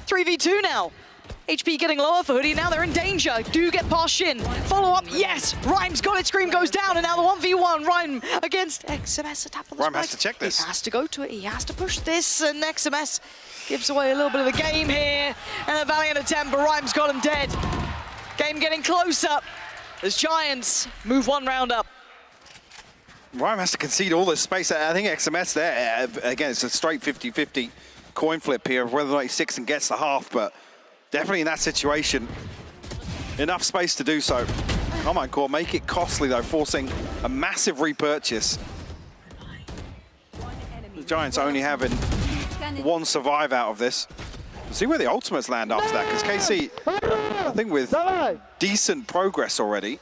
3v2 now. HP getting lower for Hoodie. Now they're in danger. Do get past Shin. Follow up. Yes! Rhyme's got it. Scream goes down, and now the 1v1. Rhyme against XMS. A tap on the Rhyme has to check this. He has to go to it. He has to push this, and XMS gives away a little bit of the game here. And a valiant attempt, but Rhyme's got him dead. Game getting closer as Giants move 1 round up. Rhyme has to concede all this space. I think XMS there, again, it's a straight 50-50 coin flip here of whether or not he sticks and gets the half, but definitely in that situation, enough space to do so. Carmine Core make it costly though, forcing a massive repurchase. The Giants only having one survive out of this. See where the ultimates land after that, because KC, I think with decent progress already.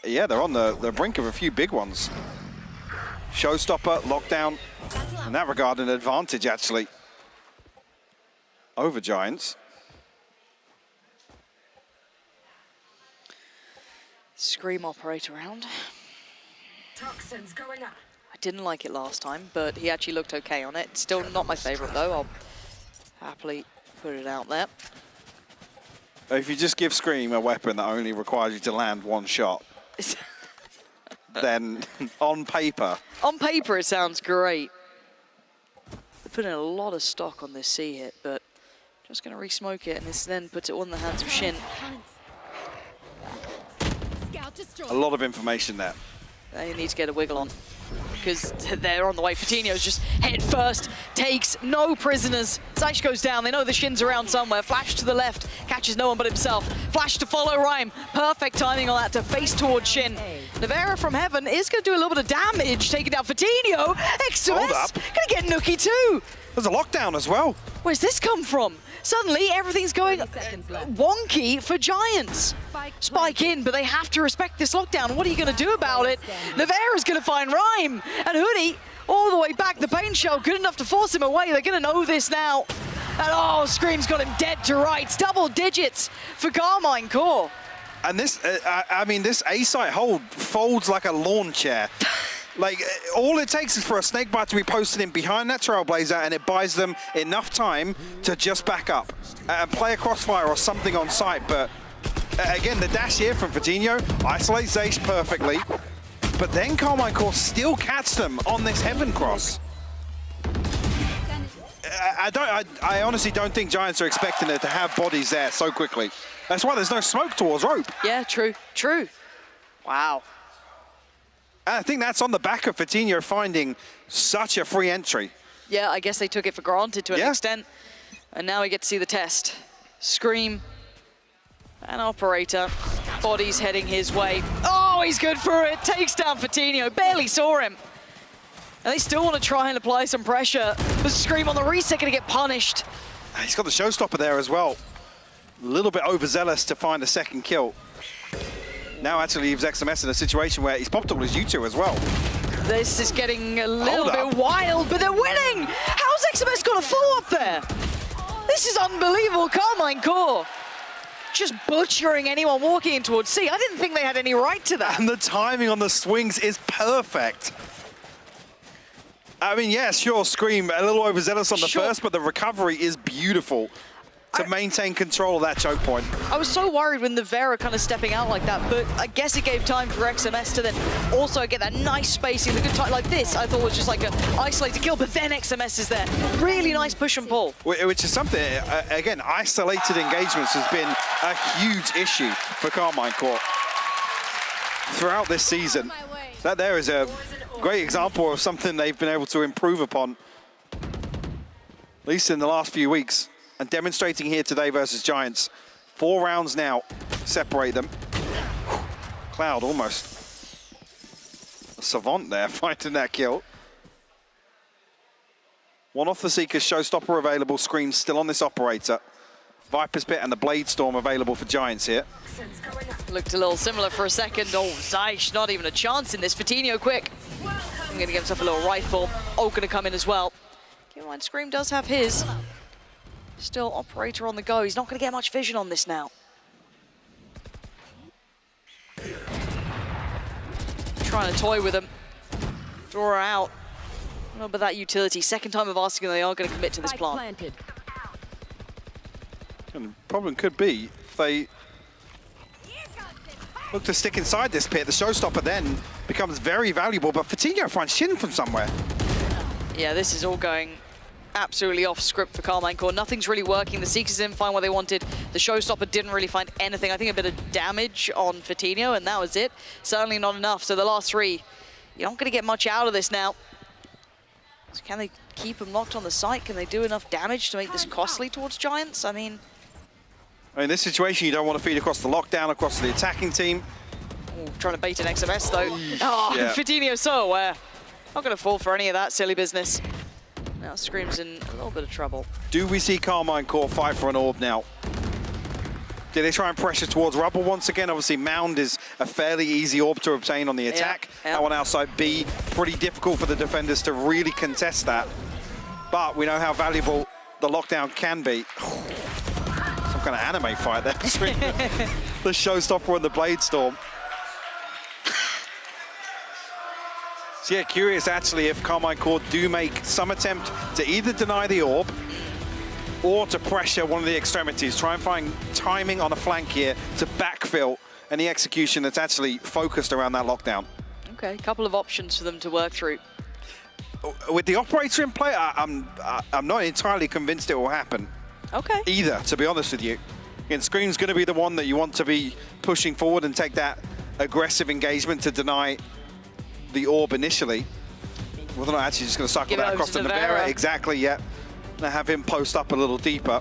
Yeah, they're on the brink of a few big ones. Showstopper, lockdown, in that regard an advantage actually over Giants. Scream operator round. Toxins going up. I didn't like it last time, but he actually looked okay on it. Still not my favorite though. I'll happily put it out there. If you just give Scream a weapon that only requires you to land one shot, then on paper... On paper it sounds great. They're putting a lot of stock on this C hit, but just going to re-smoke it, and this then puts it all in the hands of Shin. A lot of information there. They need to get a wiggle on, because they're on the way. Fatino's just head first, takes no prisoners. Zaish goes down, they know the Shin's around somewhere. Flash to the left, catches no one but himself. Flash to follow Rhyme, perfect timing on that to face towards Shin. Navera from Heaven is going to do a little bit of damage, taking down Fatino. XMS going to get Nookie too. There's a lockdown as well. Where's this come from? Suddenly, everything's going wonky for Giants. Spike in, but they have to respect this lockdown. What are you going to do about it? Navera's going to find Rhyme, and Hoodie all the way back. The pain shell good enough to force him away. They're going to know this now. And oh, Scream's got him dead to rights. Double digits for Carmine Core. And this, I mean, this A-site hold folds like a lawn chair. Like, all it takes is for a snakebite to be posted in behind that Trailblazer, and it buys them enough time to just back up and play a crossfire or something on site. But again, the dash here from Fatino isolates Zaish perfectly, but then Carmine Core still catch them on this Heaven cross. I honestly don't think Giants are expecting it to have bodies there so quickly. That's why there's no smoke towards Rope. Yeah, true. Wow. And I think that's on the back of Fatino finding such a free entry. Yeah, I guess they took it for granted to an extent. And now we get to see the test. Scream and Operator. Bodies heading his way. Oh, he's good for it. Takes down Fatino. Barely saw him. And they still want to try and apply some pressure. But Scream on the reset going to get punished. He's got the showstopper there as well. A little bit overzealous to find a second kill. Now actually leaves XMS in a situation where he's popped up his U2 as well. This is getting a little bit wild, but they're winning! How's XMS got a fall up there? This is unbelievable, Carmine Core. Just butchering anyone walking in towards C. I didn't think they had any right to that. And the timing on the swings is perfect. I mean, yeah, sure, Scream a little overzealous on the first, but the recovery is beautiful to maintain control of that choke point. I was so worried when the Vera kind of stepping out like that, but I guess it gave time for XMS to then also get that nice spacing, the good time. Like this, I thought was just like an isolated kill, but then XMS is there. Really nice push and pull. Which is something, again, isolated engagements has been a huge issue for Carmine Core throughout this season. That there is a great example of something they've been able to improve upon, at least in the last few weeks. And demonstrating here today versus Giants. 4 rounds now separate them. Cloud almost a savant there fighting that kill. One off the Seeker's showstopper available. Scream still on this Operator. Viper's Pit and the Blade Storm available for Giants here. Looked a little similar for a second. Oh, Zaish, not even a chance in this. Fatino quick. I'm going to give himself a little rifle. Oh, going to come in as well. Keep in mind, Scream does have his. Still Operator on the go. He's not going to get much vision on this now. Trying to toy with him. Draw her out. No, but that utility. Second time of asking them, they are going to commit to this plant. And the problem could be if they look to stick inside this pit, the showstopper then becomes very valuable, but Fatino finds Shin from somewhere. Yeah, this is all going absolutely off script for Carmine Core. Nothing's really working. The Seekers didn't find what they wanted. The showstopper didn't really find anything. I think a bit of damage on Fatino, and that was it. Certainly not enough. So the last 3, you're not going to get much out of this now. So can they keep him locked on the site? Can they do enough damage to make this costly towards Giants? I mean, In this situation, you don't want to feed across the lockdown, across the attacking team. Ooh, trying to bait an XMS though. Oh, Yeah. Fidinho so aware. Not going to fall for any of that silly business. Now Scream's in a little bit of trouble. Do we see Carmine Court fight for an orb now? Do they try and pressure towards Rubble once again? Obviously, Mound is a fairly easy orb to obtain on the attack. Yeah. That one outside B, pretty difficult for the defenders to really contest that. But we know how valuable the lockdown can be. Some kind of anime fight there between the Showstopper and the Blade Storm. So yeah, curious actually if Carmine Court do make some attempt to either deny the orb or to pressure one of the extremities. Try and find timing on a flank here to backfill any execution that's actually focused around that lockdown. Okay, a couple of options for them to work through. With the operator in play, I'm not entirely convinced it will happen. Okay. Either, to be honest with you. Again, Scream's going to be the one that you want to be pushing forward and take that aggressive engagement to deny the orb initially. Well, they're not actually just going to suckle that across to Navarra. Exactly, yeah. Now have him post up a little deeper.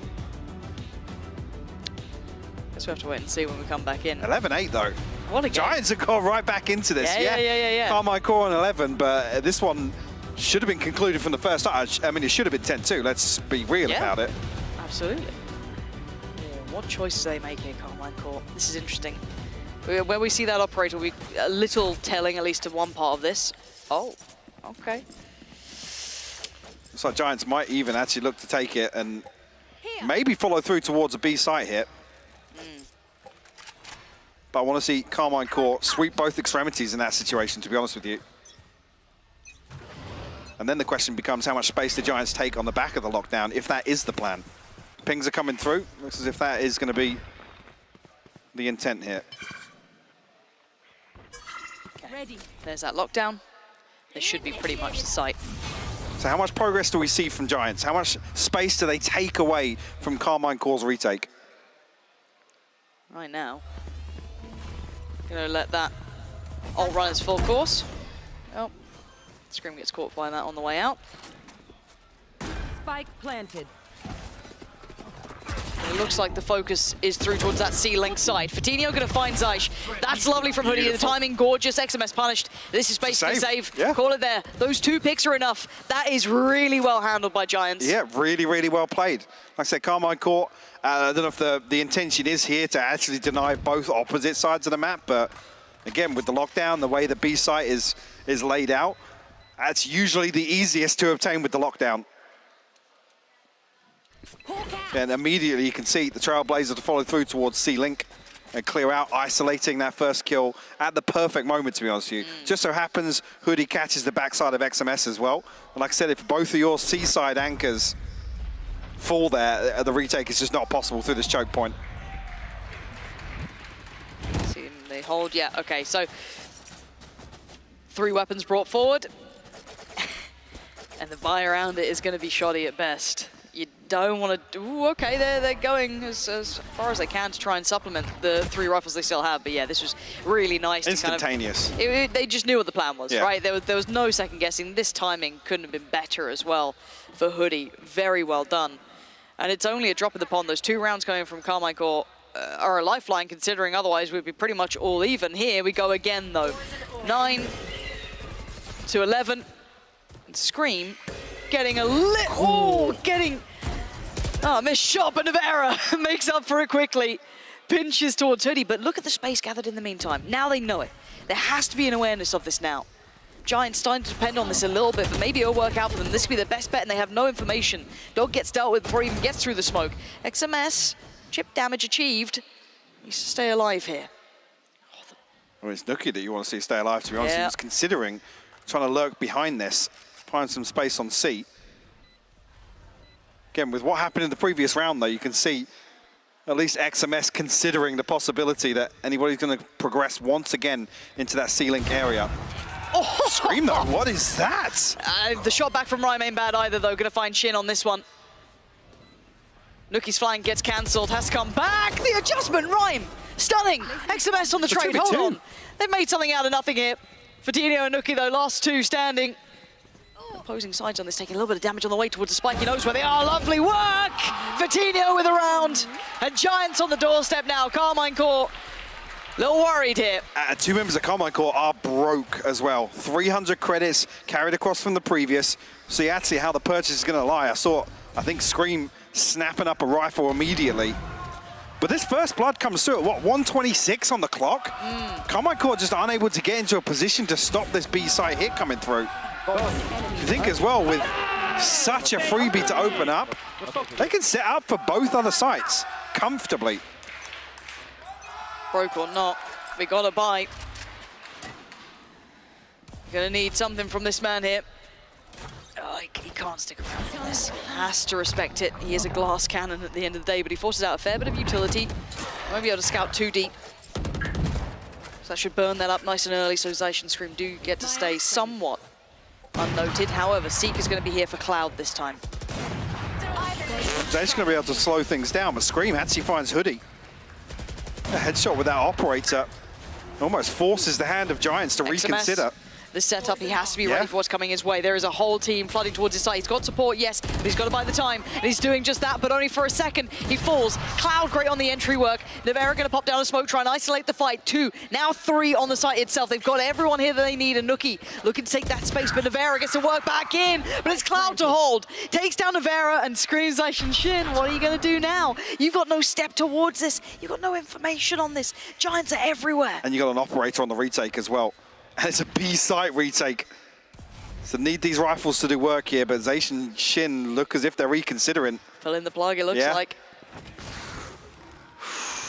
Guess we have to wait and see when we come back in. 11-8 though. What a game. Giants have gone right back into this. Yeah. Carmine Core on 11, but this one should have been concluded from the first start. I mean, it should have been 10-2. Let's be real about it. Absolutely. Yeah, what choices do they make here, Carmine Court? This is interesting. Where we see that operator will be a little telling, at least of one part of this. Oh, okay. Looks like Giants might even actually look to take it and maybe follow through towards a B site here. But I want to see Carmine Court sweep both extremities in that situation, to be honest with you. And then the question becomes how much space the Giants take on the back of the lockdown, if that is the plan. Pings are coming through. Looks as if that is going to be the intent here. Ready. There's that lockdown. This should be pretty much the site. So how much progress do we see from Giants? How much space do they take away from Carmine Core's retake? Right now. Gonna let that ult run its full course. Oh, Scream gets caught by that on the way out. Spike planted. It looks like the focus is through towards that C-Link side. Fidinho gonna find Zysh. That's lovely from Hoodie. The timing gorgeous. XMS punished. This is basically save. Yeah. Call it there. Those 2 picks are enough. That is really well handled by Giants. Yeah, really, really well played. Like I said, Carmine Court, I don't know if the intention is here to actually deny both opposite sides of the map, but again, with the lockdown, the way the B site is laid out, that's usually the easiest to obtain with the lockdown. And immediately you can see the Trailblazer to follow through towards C-Link and clear out, isolating that first kill at the perfect moment, to be honest with you. Just so happens Hoodie catches the backside of XMS as well. And like I said, if both of your C-side anchors fall there, the retake is just not possible through this choke point. See, they hold, yeah, okay, so 3 weapons brought forward. And the buy around it is going to be shoddy at best. You don't want to... Ooh, okay, they're going as far as they can to try and supplement the 3 rifles they still have. But yeah, this was really nice. Instantaneous. To kind of, they just knew what the plan was, yeah. right? There was no second guessing. This timing couldn't have been better as well for Hoodie. Very well done. And it's only a drop in the pond. Those 2 rounds coming from Carmine Court are a lifeline, considering otherwise we'd be pretty much all even. Here we go again, though. 9 to 11. And Scream getting a missed shot, but Navarra makes up for it quickly. Pinches towards Hoodie, but look at the space gathered in the meantime. Now they know it. There has to be an awareness of this now. Giants starting to depend on this a little bit, but maybe it'll work out for them. This could be their best bet, and they have no information. Dog gets dealt with before he even gets through the smoke. XMS, chip damage achieved. Needs to stay alive here. Well, it's Nuki that you want to see stay alive, to be honest. He's considering trying to lurk behind this, find some space on C. Again, with what happened in the previous round, though, you can see at least XMS considering the possibility that anybody's going to progress once again into that C-Link area. Oh! Scream, though. What is that? The shot back from Rhyme ain't bad either, though. Going to find Shin on this one. Nuki's flying gets cancelled, has to come back. The adjustment, Rhyme. Stunning. XMS on the trade. Hold on. They've made something out of nothing here. Fidinho and Nuki, though, last 2 standing. Opposing sides on this taking a little bit of damage on the way towards the spike. He knows where they are. Lovely work! Vitinho with a round. And Giants on the doorstep now. Carmine Core, a little worried here. Two members of Carmine Core are broke as well. 300 credits carried across from the previous. So you see how the purchase is going to lie. I think Scream snapping up a rifle immediately. But this first blood comes through at, what, 126 on the clock? Carmine Core just unable to get into a position to stop this B site hit coming through. You think as well, with such a freebie to open up, they can set up for both other sites comfortably. Broke or not, we got a buy. Gonna need something from this man here. Oh, he can't stick around for this. Has to respect it. He is a glass cannon at the end of the day, but he forces out a fair bit of utility. Won't be able to scout too deep. So that should burn that up nice and early, so Zeiss and Scream do get to stay somewhat unnoted. However, Seek is going to be here for Cloud this time. Zeiss going to be able to slow things down, but Scream actually finds Hoodie. A headshot with that operator almost forces the hand of Giants to reconsider. The setup, he has to be ready for what's coming his way. There is a whole team flooding towards his side. He's got support, yes, but he's got to buy the time. And he's doing just that, but only for a second. He falls. Cloud great on the entry work. Nevera going to pop down a smoke, try and isolate the fight. 2, now 3 on the site itself. They've got everyone here that they need. And Nookie looking to take that space, but Nevera gets to work back in. But it's Cloud to hold. Takes down Nevera and screams Zeiss and Shin. What are you going to do now? You've got no step towards this. You've got no information on this. Giants are everywhere. And you got an operator on the retake as well. And it's a B site retake. So need these rifles to do work here, but Zeiss and Shin look as if they're reconsidering. Fill in the plug, it looks like.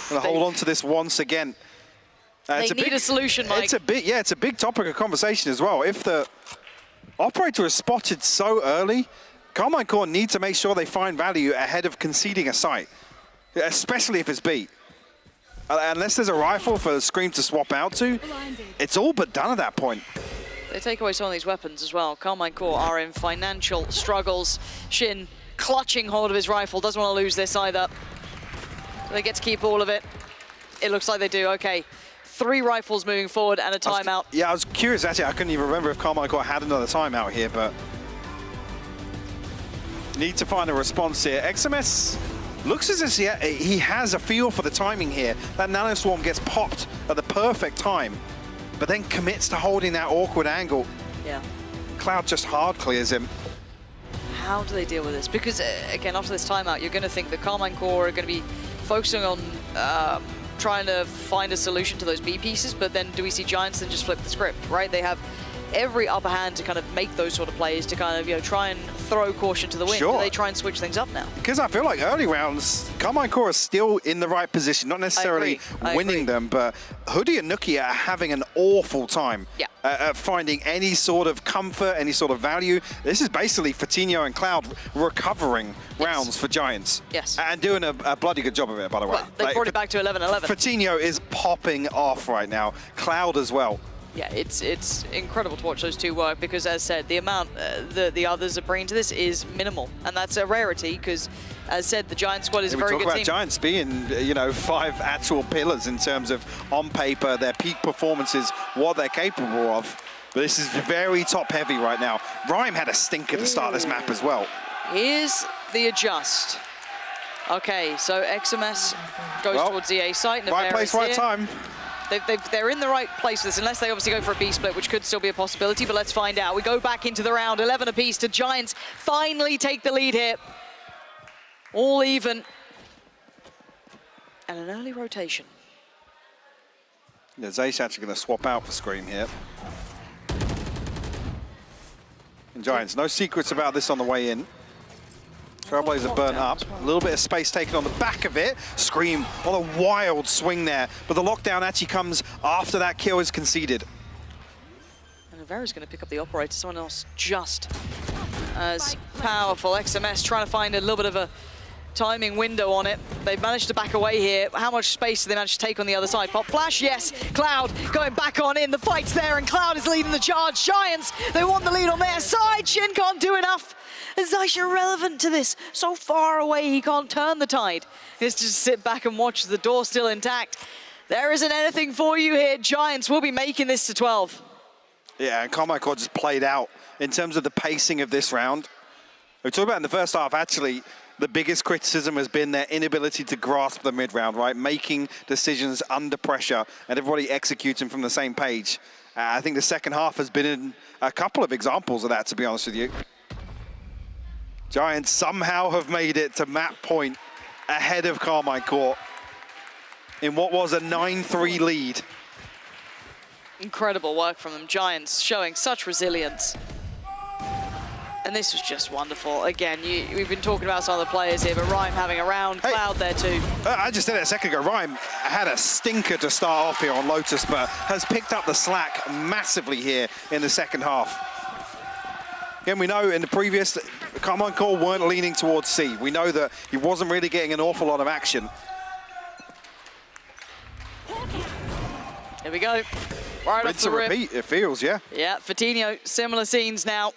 Gonna hold on to this once again. They need a solution, Mike. It's a big topic of conversation as well. If the operator is spotted so early, Carmine Core need to make sure they find value ahead of conceding a site, especially if it's B. Unless there's a rifle for Scream to swap out to, it's all but done at that point. They take away some of these weapons as well. Carmine Core are in financial struggles. Shin clutching hold of his rifle, doesn't want to lose this either. So they get to keep all of it. It looks like they do, okay. 3 rifles moving forward and a timeout. I was curious actually, I couldn't even remember if Carmine Core had another timeout here, but need to find a response here. XMS looks as if he has a feel for the timing here. That nanoswarm gets popped at the perfect time, but then commits to holding that awkward angle. Yeah. Cloud just hard clears him. How do they deal with this? Because, again, after this timeout, you're going to think that Carmine Core are going to be focusing on trying to find a solution to those B pieces, but then do we see Giants then just flip the script, right? They have every upper hand to kind of make those sort of plays to kind of, you know, try and throw caution to the wind. Sure. Do they try and switch things up now? Because I feel like early rounds, Carmine Core is still in the right position, not necessarily winning them, but Hoodie and Nookie are having an awful time at finding any sort of comfort, any sort of value. This is basically Vitinho and Cloud recovering rounds for Giants. Yes. And doing a bloody good job of it, by the way. Well, they brought it back to 11-11. Vitinho is popping off right now. Cloud as well. Yeah, it's incredible to watch those two work because, as said, the amount the others are bringing to this is minimal, and that's a rarity because, as said, the Giant squad is a very good team. We talk about Giants being, you know, 5 actual pillars in terms of, on paper, their peak performances, what they're capable of. But this is very top-heavy right now. Rhyme had a stinker to start this map as well. Here's the adjust. Okay, so XMS goes towards the A site. Right place, right time. They're in the right place for this, unless they obviously go for a B split, which could still be a possibility, but let's find out. We go back into the round, 11 apiece to Giants finally take the lead here. All even. And an early rotation. Yeah, Zeiss actually going to swap out for Scream here. And Giants, no secrets about this on the way in. Trailblazer burnt up. A little bit of space taken on the back of it. Scream on a wild swing there. But the lockdown actually comes after that kill is conceded. And Nevera's going to pick up the operator. Someone else just as powerful. XMS trying to find a little bit of a timing window on it. They've managed to back away here. How much space do they manage to take on the other side? Pop flash, yes. Cloud going back on in. The fight's there, and Cloud is leading the charge. Giants, they want the lead on their side. Shin can't do enough. Zeiss irrelevant to this. So far away, he can't turn the tide. He has to just sit back and watch the door still intact. There isn't anything for you here. Giants will be making this to 12. Yeah, and Carmichael just played out in terms of the pacing of this round. We talked about in the first half, actually, the biggest criticism has been their inability to grasp the mid-round, right? Making decisions under pressure and everybody executing from the same page. I think the second half has been in a couple of examples of that, to be honest with you. Giants somehow have made it to map point ahead of Carmichael in what was a 9-3 lead. Incredible work from them. Giants showing such resilience. And this was just wonderful. Again, we've been talking about some of the players here, but Rhyme having a round, Cloud there too. I just said it a second ago, Rhyme had a stinker to start off here on Lotus, but has picked up the slack massively here in the second half. Again, we know in the previous, Carmichael weren't leaning towards C. We know that he wasn't really getting an awful lot of action. Here we go. Right off the rip. Repeat, it feels, yeah. Yeah, Fatinho, similar scenes now.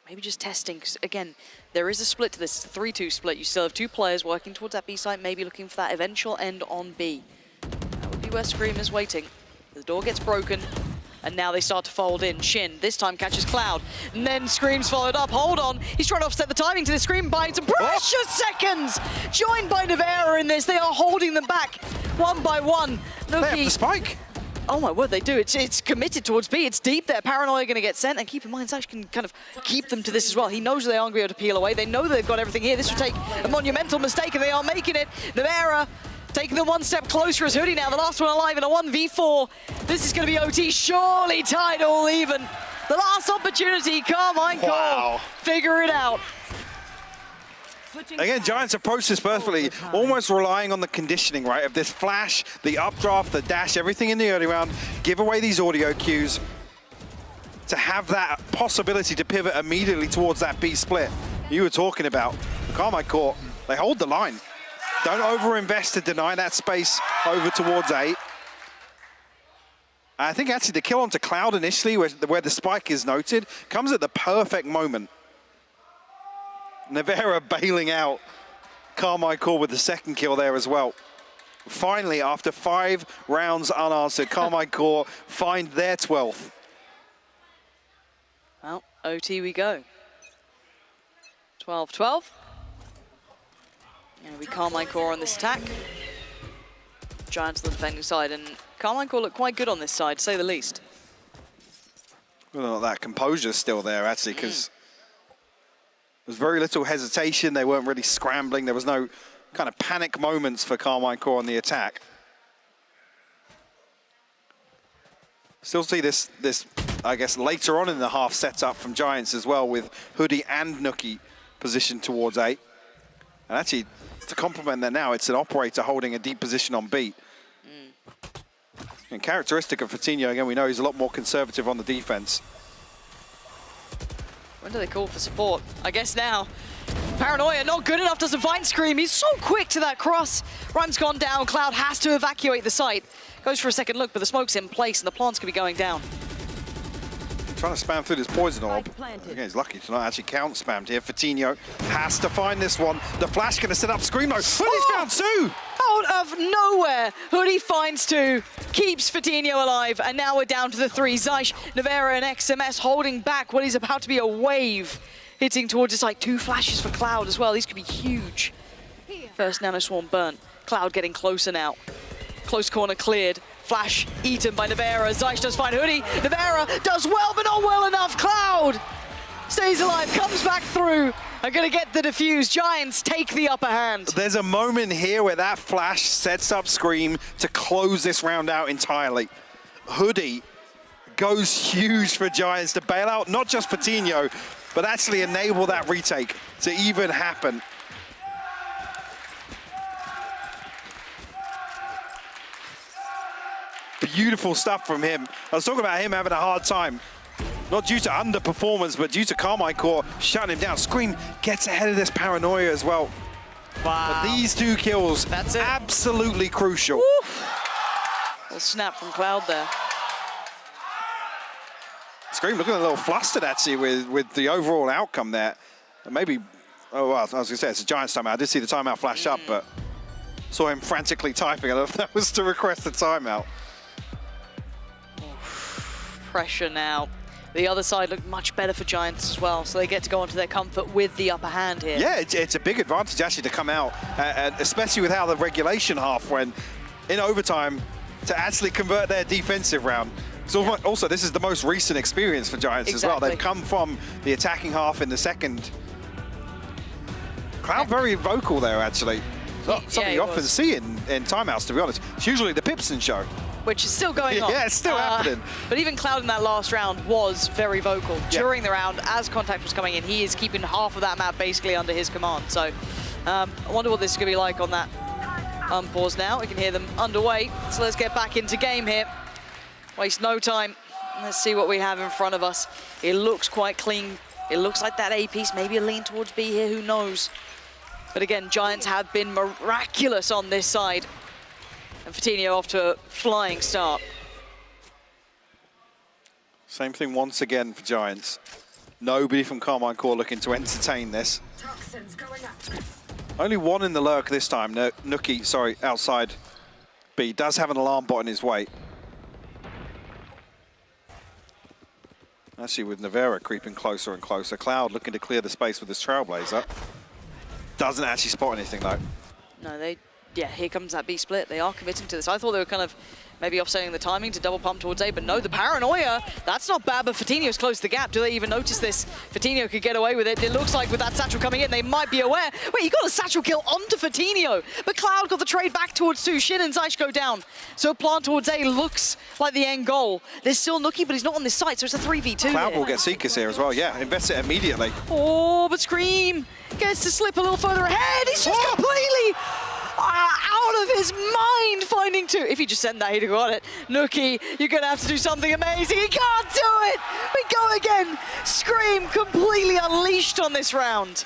Maybe just testing, because again, there is a split to this. It's a 3-2 split. You still have two players working towards that B site, maybe looking for that eventual end on B. That would be where Scream is waiting. The door gets broken, and now they start to fold in. Shin, this time catches Cloud, and then Scream's followed up. Hold on, he's trying to offset the timing to the Scream, buying some precious seconds! Joined by Nevera in this, they are holding them back one by one. They have the spike. Oh my word, they do. It's committed towards B. It's deep there. Paranoia going to get sent. And keep in mind, Zash can kind of keep them to this as well. He knows they aren't going to be able to peel away. They know they've got everything here. This would take a monumental mistake, and they are making it. Nevera taking them one step closer as Hoodie now, the last one alive in a 1v4. This is going to be OT, surely tied all even. The last opportunity, Carmichael. Wow. Figure it out. Again, Giants approach this perfectly, almost relying on the conditioning, right, of this flash, the updraft, the dash, everything in the early round, give away these audio cues to have that possibility to pivot immediately towards that B split you were talking about. Carmichael, they hold the line. Don't overinvest to deny that space over towards A. I think actually the kill onto Cloud initially, where the spike is noted, comes at the perfect moment. Nevera bailing out Carmichael with the second kill there as well. Finally, after 5 rounds unanswered, Carmichael find their 12th. Well, OT we go. 12-12. And we Carmichael on this attack. Giants on the defending side, and Carmichael looked quite good on this side, to say the least. Well, that composure's still there, actually, because there's very little hesitation. They weren't really scrambling. There was no kind of panic moments for Carmichael on the attack. Still see this, I guess, later on in the half setup from Giants as well, with Hoodie and Nookie positioned towards A. And actually, to complement that now, it's an operator holding a deep position on B. And characteristic of Fatinho, again, we know he's a lot more conservative on the defense. When do they call for support? I guess now. Paranoia not good enough, doesn't find Scream. He's so quick to that cross. Rhyme's gone down. Cloud has to evacuate the site. Goes for a second look, but the smoke's in place and the plant's could be going down. Trying to spam through this poison orb. Again, he's lucky to not actually count spammed here. Fatinho has to find this one. The flash going to set up Scream mode. Hoodie's found 2! Out of nowhere, Hoodie finds 2, keeps Fatinho alive, and now we're down to the 3. Zysh, Nevera, and XMS holding back what is about to be a wave, hitting towards us like 2 flashes for Cloud as well. These could be huge. First Nano Swarm burnt. Cloud getting closer now. Close corner cleared. Flash eaten by Nevera. Zysh does find Hoodie. Nevera does well, but not well enough. Cloud stays alive, comes back through. Are going to get the defuse. Giants take the upper hand. There's a moment here where that flash sets up Scream to close this round out entirely. Hoodie goes huge for Giants to bail out not just Fatinho, but actually enable that retake to even happen. Beautiful stuff from him. I was talking about him having a hard time. Not due to underperformance, but due to Carmichael shutting him down. Scream gets ahead of this Paranoia as well. Wow. But these 2 kills, that's it. Absolutely crucial. Little snap from Cloud there. Scream looking a little flustered, actually, with the overall outcome there. And maybe, oh, well, I was going to say, it's a Giants timeout. I did see the timeout flash up, but saw him frantically typing. I don't know if that was to request the timeout. pressure now. The other side looked much better for Giants as well, so they get to go onto their comfort with the upper hand here. Yeah, it's a big advantage actually to come out, and especially with how the regulation half went in overtime, to actually convert their defensive round. So also, this is the most recent experience for Giants as well. They've come from the attacking half in the second. Cloud very vocal there, actually. Not something you often see in timeouts, to be honest. It's usually the Pipson show. Which is still going on. Yeah, it's still happening. But even Cloud in that last round was very vocal. During the round, as contact was coming in, he is keeping half of that map basically under his command. So I wonder what this is going to be like on that unpause now. We can hear them underway. So let's get back into game here. Waste no time. Let's see what we have in front of us. It looks quite clean. It looks like that A piece, maybe a lean towards B here, who knows. But again, Giants have been miraculous on this side. And Fatinho off to a flying start. Same thing once again for Giants. Nobody from Carmine Core looking to entertain this. Toxins going up. Only one in the lurk this time. Nookie, sorry, outside B. Does have an alarm bot in his way. Actually, with Navera creeping closer and closer. Cloud looking to clear the space with his Trailblazer. Doesn't actually spot anything, though. No, yeah, here comes that B split. They are committing to this. I thought they were kind of maybe offsetting the timing to double pump towards A, but no, the paranoia, that's not bad, but Fatinho's closed the gap. Do they even notice this? Fatinho could get away with it. It looks like with that satchel coming in, they might be aware. Wait, he got a satchel kill onto Fatinho, but Cloud got the trade back towards 2. Shin and Zeish go down. So plant towards A looks like the end goal. There's still Nookie, but he's not on this site, so it's a 3v2. Cloud here. will get Seekers here as well, yeah. Invest it immediately. Oh, but Scream gets to slip a little further ahead. He's just completely out of his mind finding 2. If he just sent that, he'd have got it. Nookie, you're going to have to do something amazing. He can't do it. We go again. Scream completely unleashed on this round.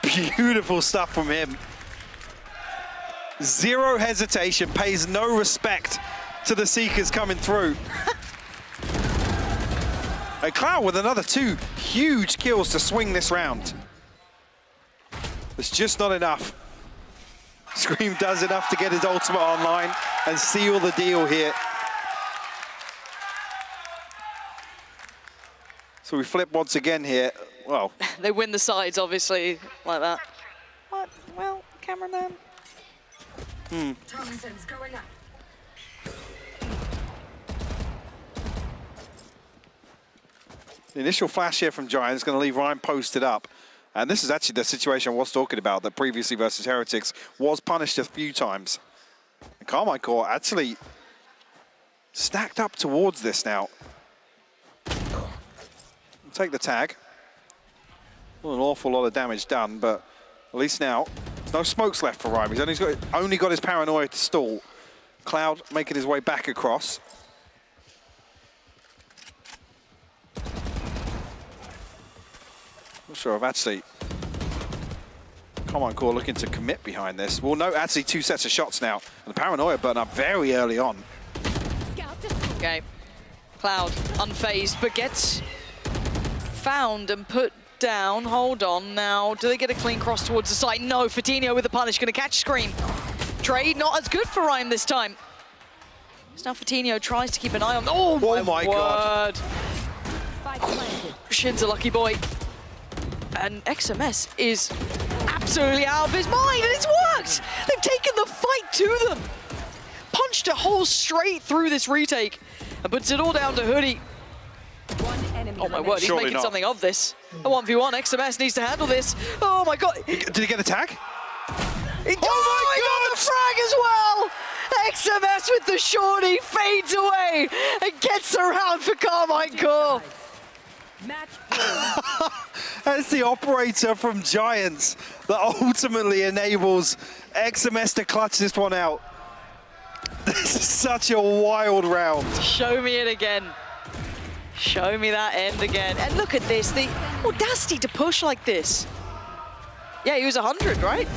Beautiful stuff from him. Zero hesitation, pays no respect to the Seekers coming through. And Cloud with another 2 huge kills to swing this round. It's just not enough. Scream does enough to get his ultimate online and seal the deal here. So we flip once again here. Well, they win the sides, obviously, like that. What? Well, cameraman. Toxins going up. The initial flash here from Giant is going to leave Ryan posted up. And this is actually the situation I was talking about, that previously versus Heretics was punished a few times. And Carmine Core actually stacked up towards this now. We'll take the tag. Well, an awful lot of damage done, but at least now there's no smokes left for Ryan. He's only got his paranoia to stall. Cloud making his way back across. Not sure if actually Carmine Core looking to commit behind this. Well, no, actually 2 sets of shots now. And the paranoia burn up very early on. Okay, Cloud unfazed, but gets found and put down. Hold on now. Do they get a clean cross towards the site? No, Fatinho with the punish, going to catch Scream. Trade not as good for Ryan this time. So now Fatinho tries to keep an eye on. Oh my God. Shin's a lucky boy. And XMS is absolutely out of his mind, and it's worked! They've taken the fight to them! Punched a hole straight through this retake, and puts it all down to Hoodie. Oh my word, he's making something of this. A 1v1, XMS needs to handle this. Oh my God. Did he get a tag? He got the frag as well! XMS with the shorty fades away and gets the round for Carmine Core. That's the operator from Giants that ultimately enables XMS to clutch this one out. This is such a wild round. Show me it again. Show me that end again. And look at this, the audacity to push like this. Yeah, he was 100, right?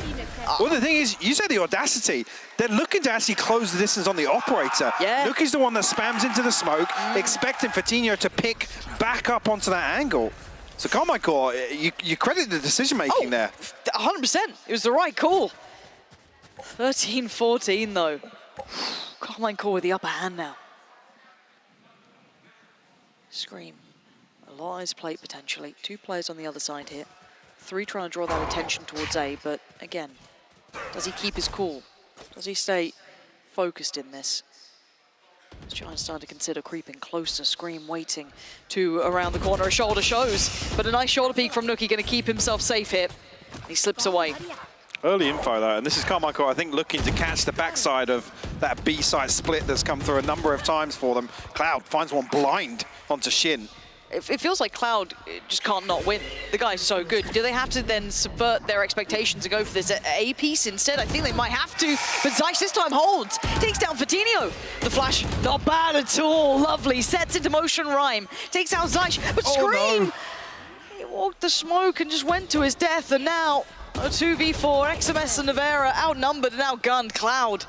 Well, the thing is, you said the audacity. They're looking to actually close the distance on the operator. Yeah. Lookie's the one that spams into the smoke, expecting Fatinho to pick back up onto that angle. So Carmine Core, you credit the decision-making there. 100%. It was the right call. 13-14, though. Carmine Core with the upper hand now. Scream. A lot on his plate, potentially. 2 players on the other side here. 3 trying to draw that attention towards A, but again, does he keep his cool? Does he stay focused in this? Giants starting to consider creeping closer. Scream waiting to around the corner. A shoulder shows, but a nice shoulder peek from Nookie, going to keep himself safe here. He slips away. Early info though, and this is Carmichael, I think, looking to catch the backside of that B-side split that's come through a number of times for them. Cloud finds one blind onto Shin. It feels like Cloud just can't not win. The guy's so good. Do they have to then subvert their expectations and go for this A piece instead? I think they might have to, but Zyche this time holds. Takes down Fatinho. The flash, not bad at all. Lovely. Sets into motion Rhyme. Takes out Zyche, but Scream! Oh, no. He walked the smoke and just went to his death, and now a 2v4. XMS and Navera outnumbered and outgunned. Cloud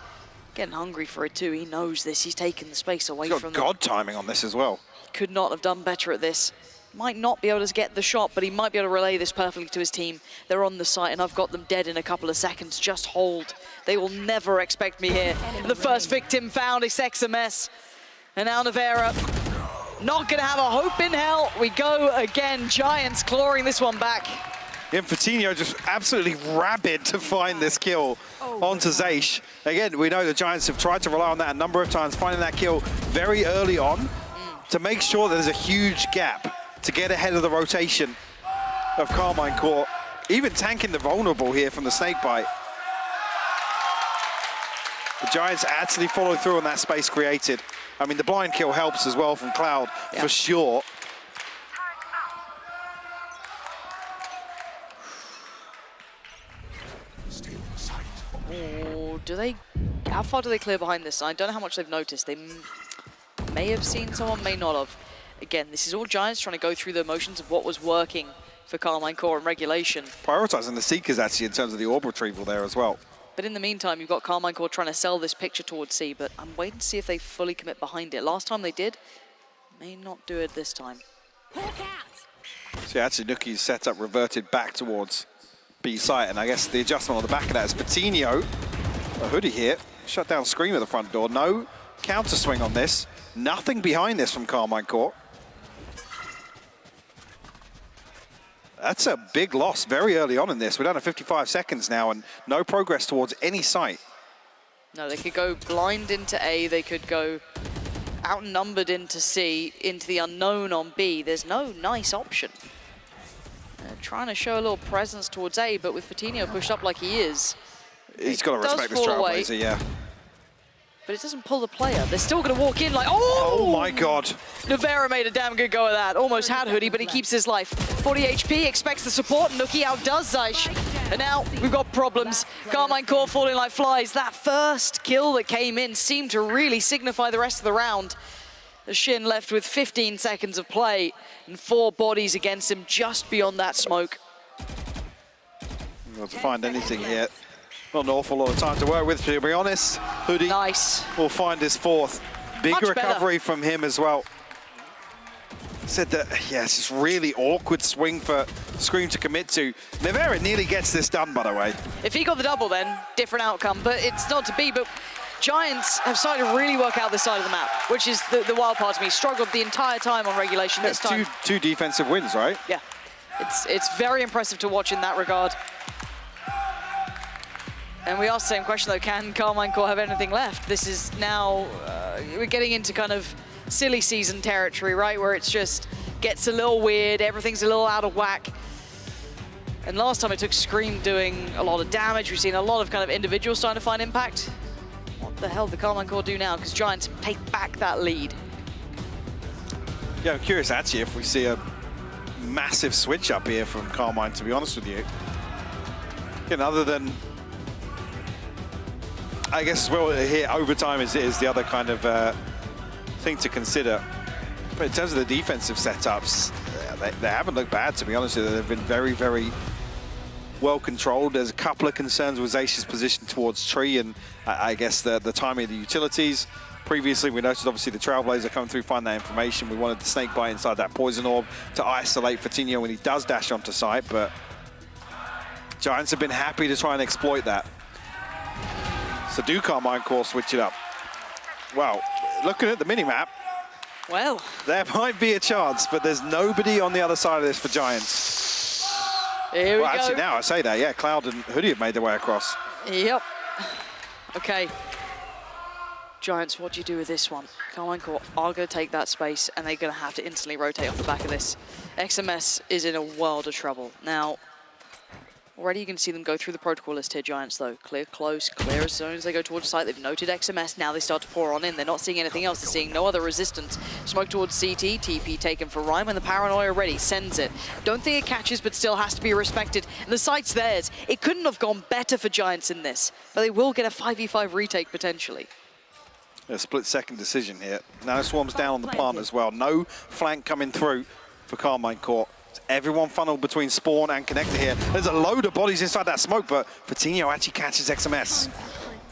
getting hungry for it too. He knows this. He's taken the space away from them. He's got God timing on this as well. Could not have done better at this. Might not be able to get the shot, but he might be able to relay this perfectly to his team. They're on the site, and I've got them dead in a couple of seconds. Just hold. They will never expect me here. The first victim found is XMS. And now Navera, not going to have a hope in hell. We go again. Giants clawing this one back. Yeah, Fatinho just absolutely rabid to find this kill onto Zyche. Again, we know the Giants have tried to rely on that a number of times, finding that kill very early on to make sure that there's a huge gap to get ahead of the rotation of Carmine Court. Even tanking the vulnerable here from the snakebite. The Giants actually follow through on that space created. I mean, the blind kill helps as well from Cloud, for sure. Oh, how far do they clear behind this? I don't know how much they've noticed. They may have seen someone, may not have. Again, this is all Giants trying to go through the motions of what was working for Carmine Core and regulation. Prioritizing the Seekers actually in terms of the orb retrieval there as well. But in the meantime, you've got Carmine Core trying to sell this picture towards C, but I'm waiting to see if they fully commit behind it. Last time they did, may not do it this time. So actually Nookie's setup reverted back towards B site, and I guess the adjustment on the back of that is Fatinho. A hoodie here, shut down Scream at the front door. No counter swing on this. Nothing behind this from Carmine Court. That's a big loss very early on in this. We're down to 55 seconds now and no progress towards any site. No, they could go blind into A, they could go outnumbered into C, into the unknown on B. There's no nice option. They're trying to show a little presence towards A, but with Fatinho pushed up like he is, he's got to respect this Trailblazer, yeah. But it doesn't pull the player. They're still going to walk in like, oh! Oh my God. Navera made a damn good go of that. Almost had Hoodie, but he keeps his life. 40 HP, expects the support. Nookie outdoes Zyche. And now we've got problems. Carmine Core falling like flies. That first kill that came in seemed to really signify the rest of the round. The Shin left with 15 seconds of play and 4 bodies against him just beyond that smoke. Not to find anything yet. Not an awful lot of time to work with, to be honest. Hoodie will find his 4th. Big recovery from him as well. Said that, yeah, it's just really awkward swing for Scream to commit to. Navera nearly gets this done, by the way. If he got the double then, different outcome, but it's not to be. But Giants have started to really work out this side of the map, which is the wild part to me. Struggled the entire time on regulation this time. Two defensive wins, right? Yeah, it's very impressive to watch in that regard. And we asked the same question though, can Carmine Core have anything left? This is now, we're getting into kind of silly season territory, right? Where it's just gets a little weird, everything's a little out of whack. And last time it took Scream doing a lot of damage. We've seen a lot of kind of individuals starting to find impact. What the hell did Carmine Core do now? Because Giants take back that lead. Yeah, I'm curious actually if we see a massive switch up here from Carmine, to be honest with you. Again, other than, I guess, well, here overtime is the other kind of thing to consider. But in terms of the defensive setups, they haven't looked bad, to be honest with you. They've been very, very well controlled. There's a couple of concerns with Zyche's position towards Tree and I guess the timing of the utilities. Previously, we noticed obviously the Trailblazer coming through, find that information. We wanted the Snakebite inside that Poison Orb to isolate Fatinho when he does dash onto site, but Giants have been happy to try and exploit that. So do Carmine Core switch it up? Well, looking at the minimap, Well, there might be a chance, but there's nobody on the other side of this for Giants. Here we go. Actually, now I say that, yeah, Cloud and Hoodie have made their way across. Yep. Okay. Giants, what do you do with this one? Carmine Corp are going to take that space, and they're going to have to instantly rotate off the back of this. XMS is in a world of trouble. Now, already you can see them go through the protocol list here, Giants, though. Clear, close, clear as soon as they go towards the site. They've noted XMS. Now they start to pour on in. They're not seeing anything else. They're seeing no other resistance. Smoke towards CT. TP taken for Rhyme, and the Paranoia ready. Sends it. Don't think it catches, but still has to be respected. And the site's theirs. It couldn't have gone better for Giants in this, but they will get a 5v5 retake potentially. A split-second decision here. Now Swarm's down on the plant as well. No flank coming through for Carmine Corp. Everyone funneled between Spawn and Connector here. There's a load of bodies inside that smoke, but Patino actually catches XMS.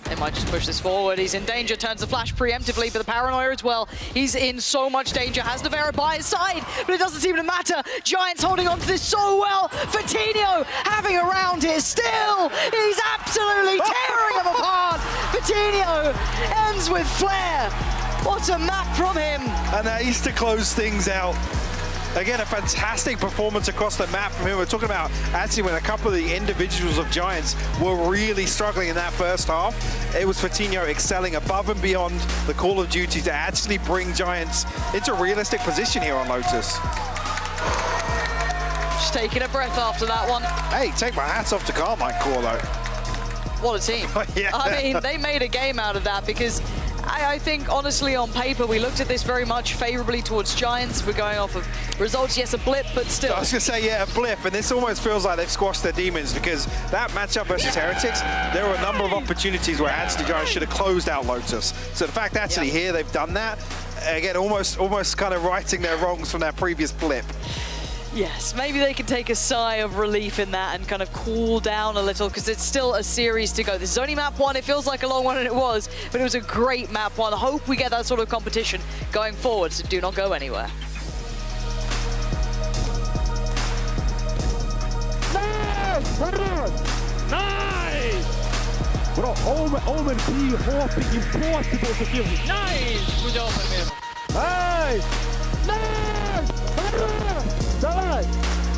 They might just push this forward. He's in danger, turns the flash preemptively, but the Paranoia as well. He's in so much danger, has Navarra by his side, but it doesn't seem to matter. Giants holding on to this so well. Patino having a round here still. He's absolutely tearing them apart. Patino ends with flair. What a map from him. And that is to close things out. Again, a fantastic performance across the map from him. We're talking about actually when a couple of the individuals of Giants were really struggling in that first half. It was Fatinho excelling above and beyond the Call of Duty to actually bring Giants into a realistic position here on Lotus. Just taking a breath after that one. Hey, take my hats off to Carmine Corp though. What a team. Yeah. I mean, they made a game out of that because I think, honestly, on paper, we looked at this very much favorably towards Giants. We're going off of results. Yes, a blip, but still. I was going to say, yeah, a blip, and this almost feels like they've squashed their demons because that matchup versus Heretics, there were a number of opportunities where actually Giants should have closed out Lotus. So the fact actually here they've done that, again, almost kind of righting their wrongs from that previous blip. Yes, maybe they can take a sigh of relief in that and kind of cool down a little because it's still a series to go. This is only map one. It feels like a long one, and it was, but it was a great map one. I hope we get that sort of competition going forward, so do not go anywhere. Nice! Bro, Omen P hopping impossible to kill him. Nice! Good open, man. Nice! Nice! Давай!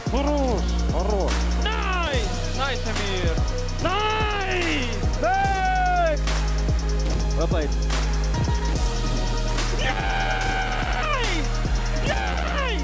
Хорош! Хорош! Nice! Nice, Amir! Nice! Nice! Well played. Nice! Nice!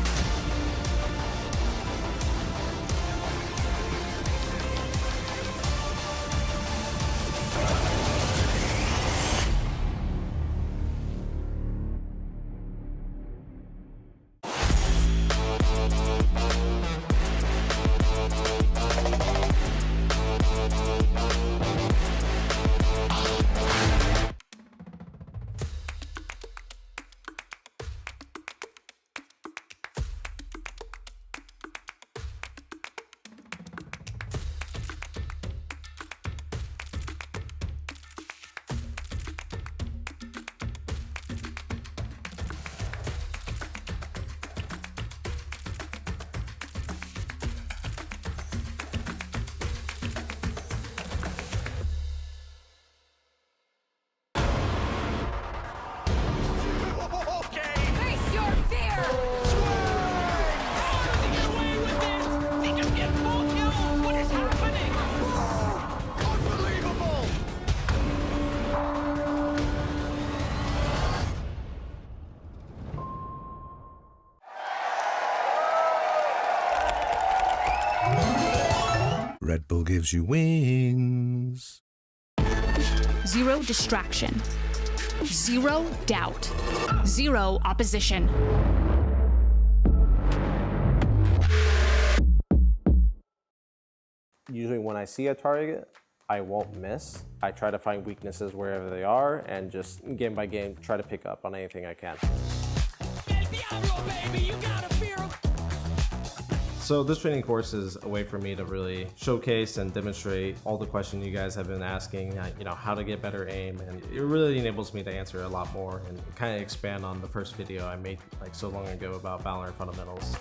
Red Bull gives you wings. Zero distraction. Zero doubt. Zero opposition. Usually when I see a target, I won't miss. I try to find weaknesses wherever they are and just game by game try to pick up on anything I can. So this training course is a way for me to really showcase and demonstrate all the questions you guys have been asking, how to get better aim, and it really enables me to answer a lot more and kind of expand on the first video I made like so long ago about Valorant fundamentals.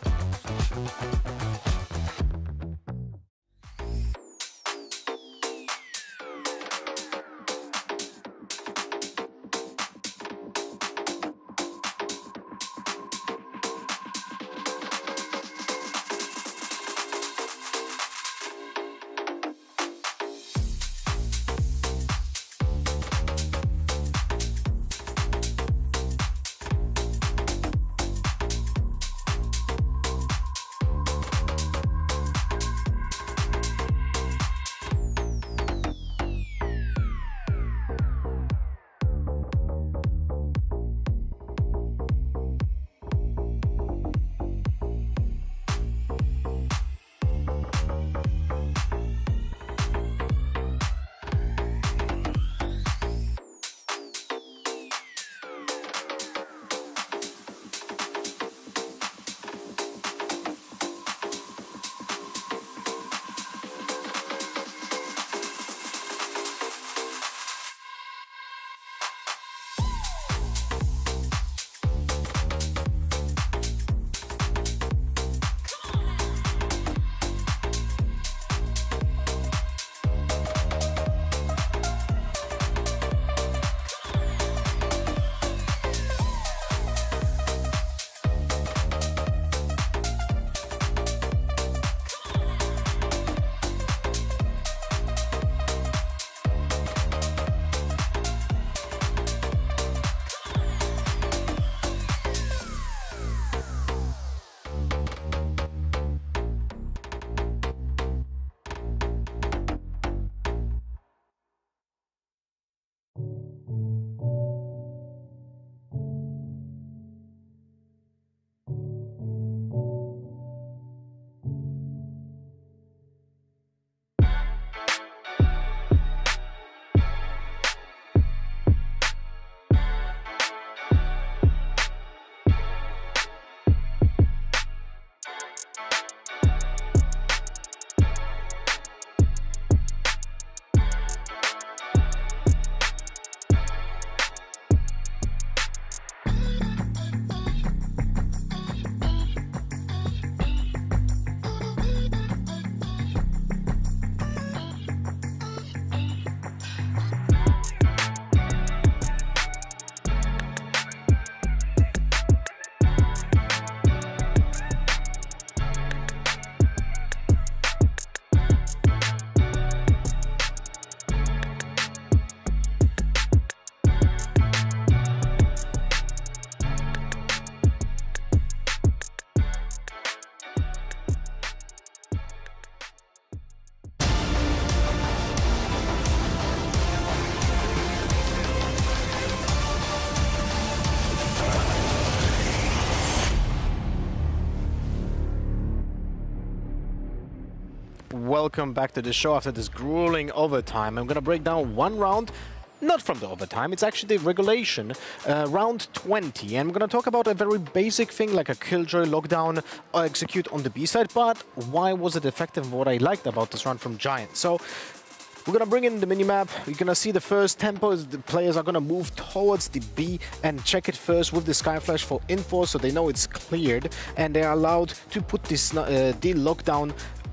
welcome back to the show after this grueling overtime. I'm gonna break down one round, not from the overtime, it's actually the regulation, round 20. And I'm gonna talk about a very basic thing like a Killjoy lockdown execute on the B side, but why was it effective and what I liked about this round from Giant. So we're gonna bring in the minimap. You're gonna see the first tempo. The players are gonna move towards the B and check it first with the Sky Flash for info, so they know it's cleared, and they're allowed to put this the lockdown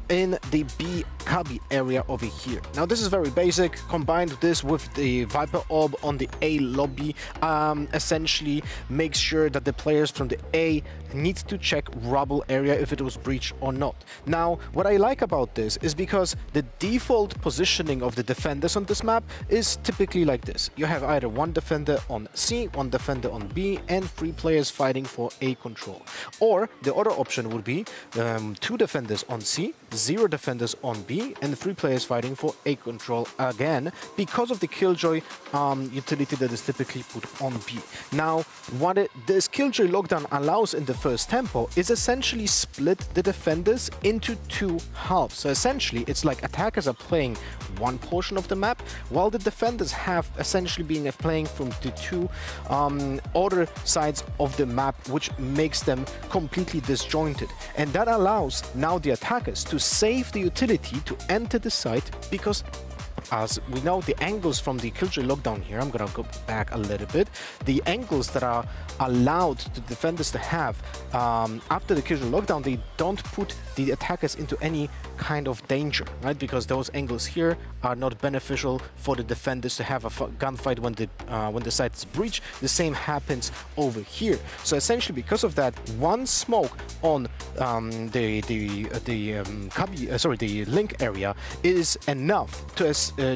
in the B cubby area over here. Now this is very basic. Combined this with the Viper Orb on the A lobby, essentially makes sure that the players from the A need to check rubble area if it was breached or not. Now what I like about this is because the default positioning of the defenders on this map is typically like this. You have either one defender on C, one defender on B, and 3 players fighting for A control. Or the other option would be 2 defenders on C, 0 defenders on B, and 3 players fighting for A control again, because of the Killjoy utility that is typically put on B. Now, what this Killjoy lockdown allows in the first tempo is essentially split the defenders into 2 halves. So essentially, it's like attackers are playing one portion of the map, while the defenders have essentially been playing from the 2 other sides of the map, which makes them completely disjointed. And that allows now the attackers to save the utility to enter the site, because as we know, the angles from the Killjoy lockdown here, I'm gonna go back a little bit, the angles that are allowed the defenders to have after the Killjoy lockdown, they don't put the attackers into any kind of danger, right? Because those angles here are not beneficial for the defenders to have a gunfight when the site is breached. The same happens over here. So essentially, because of that, one smoke on the link area is enough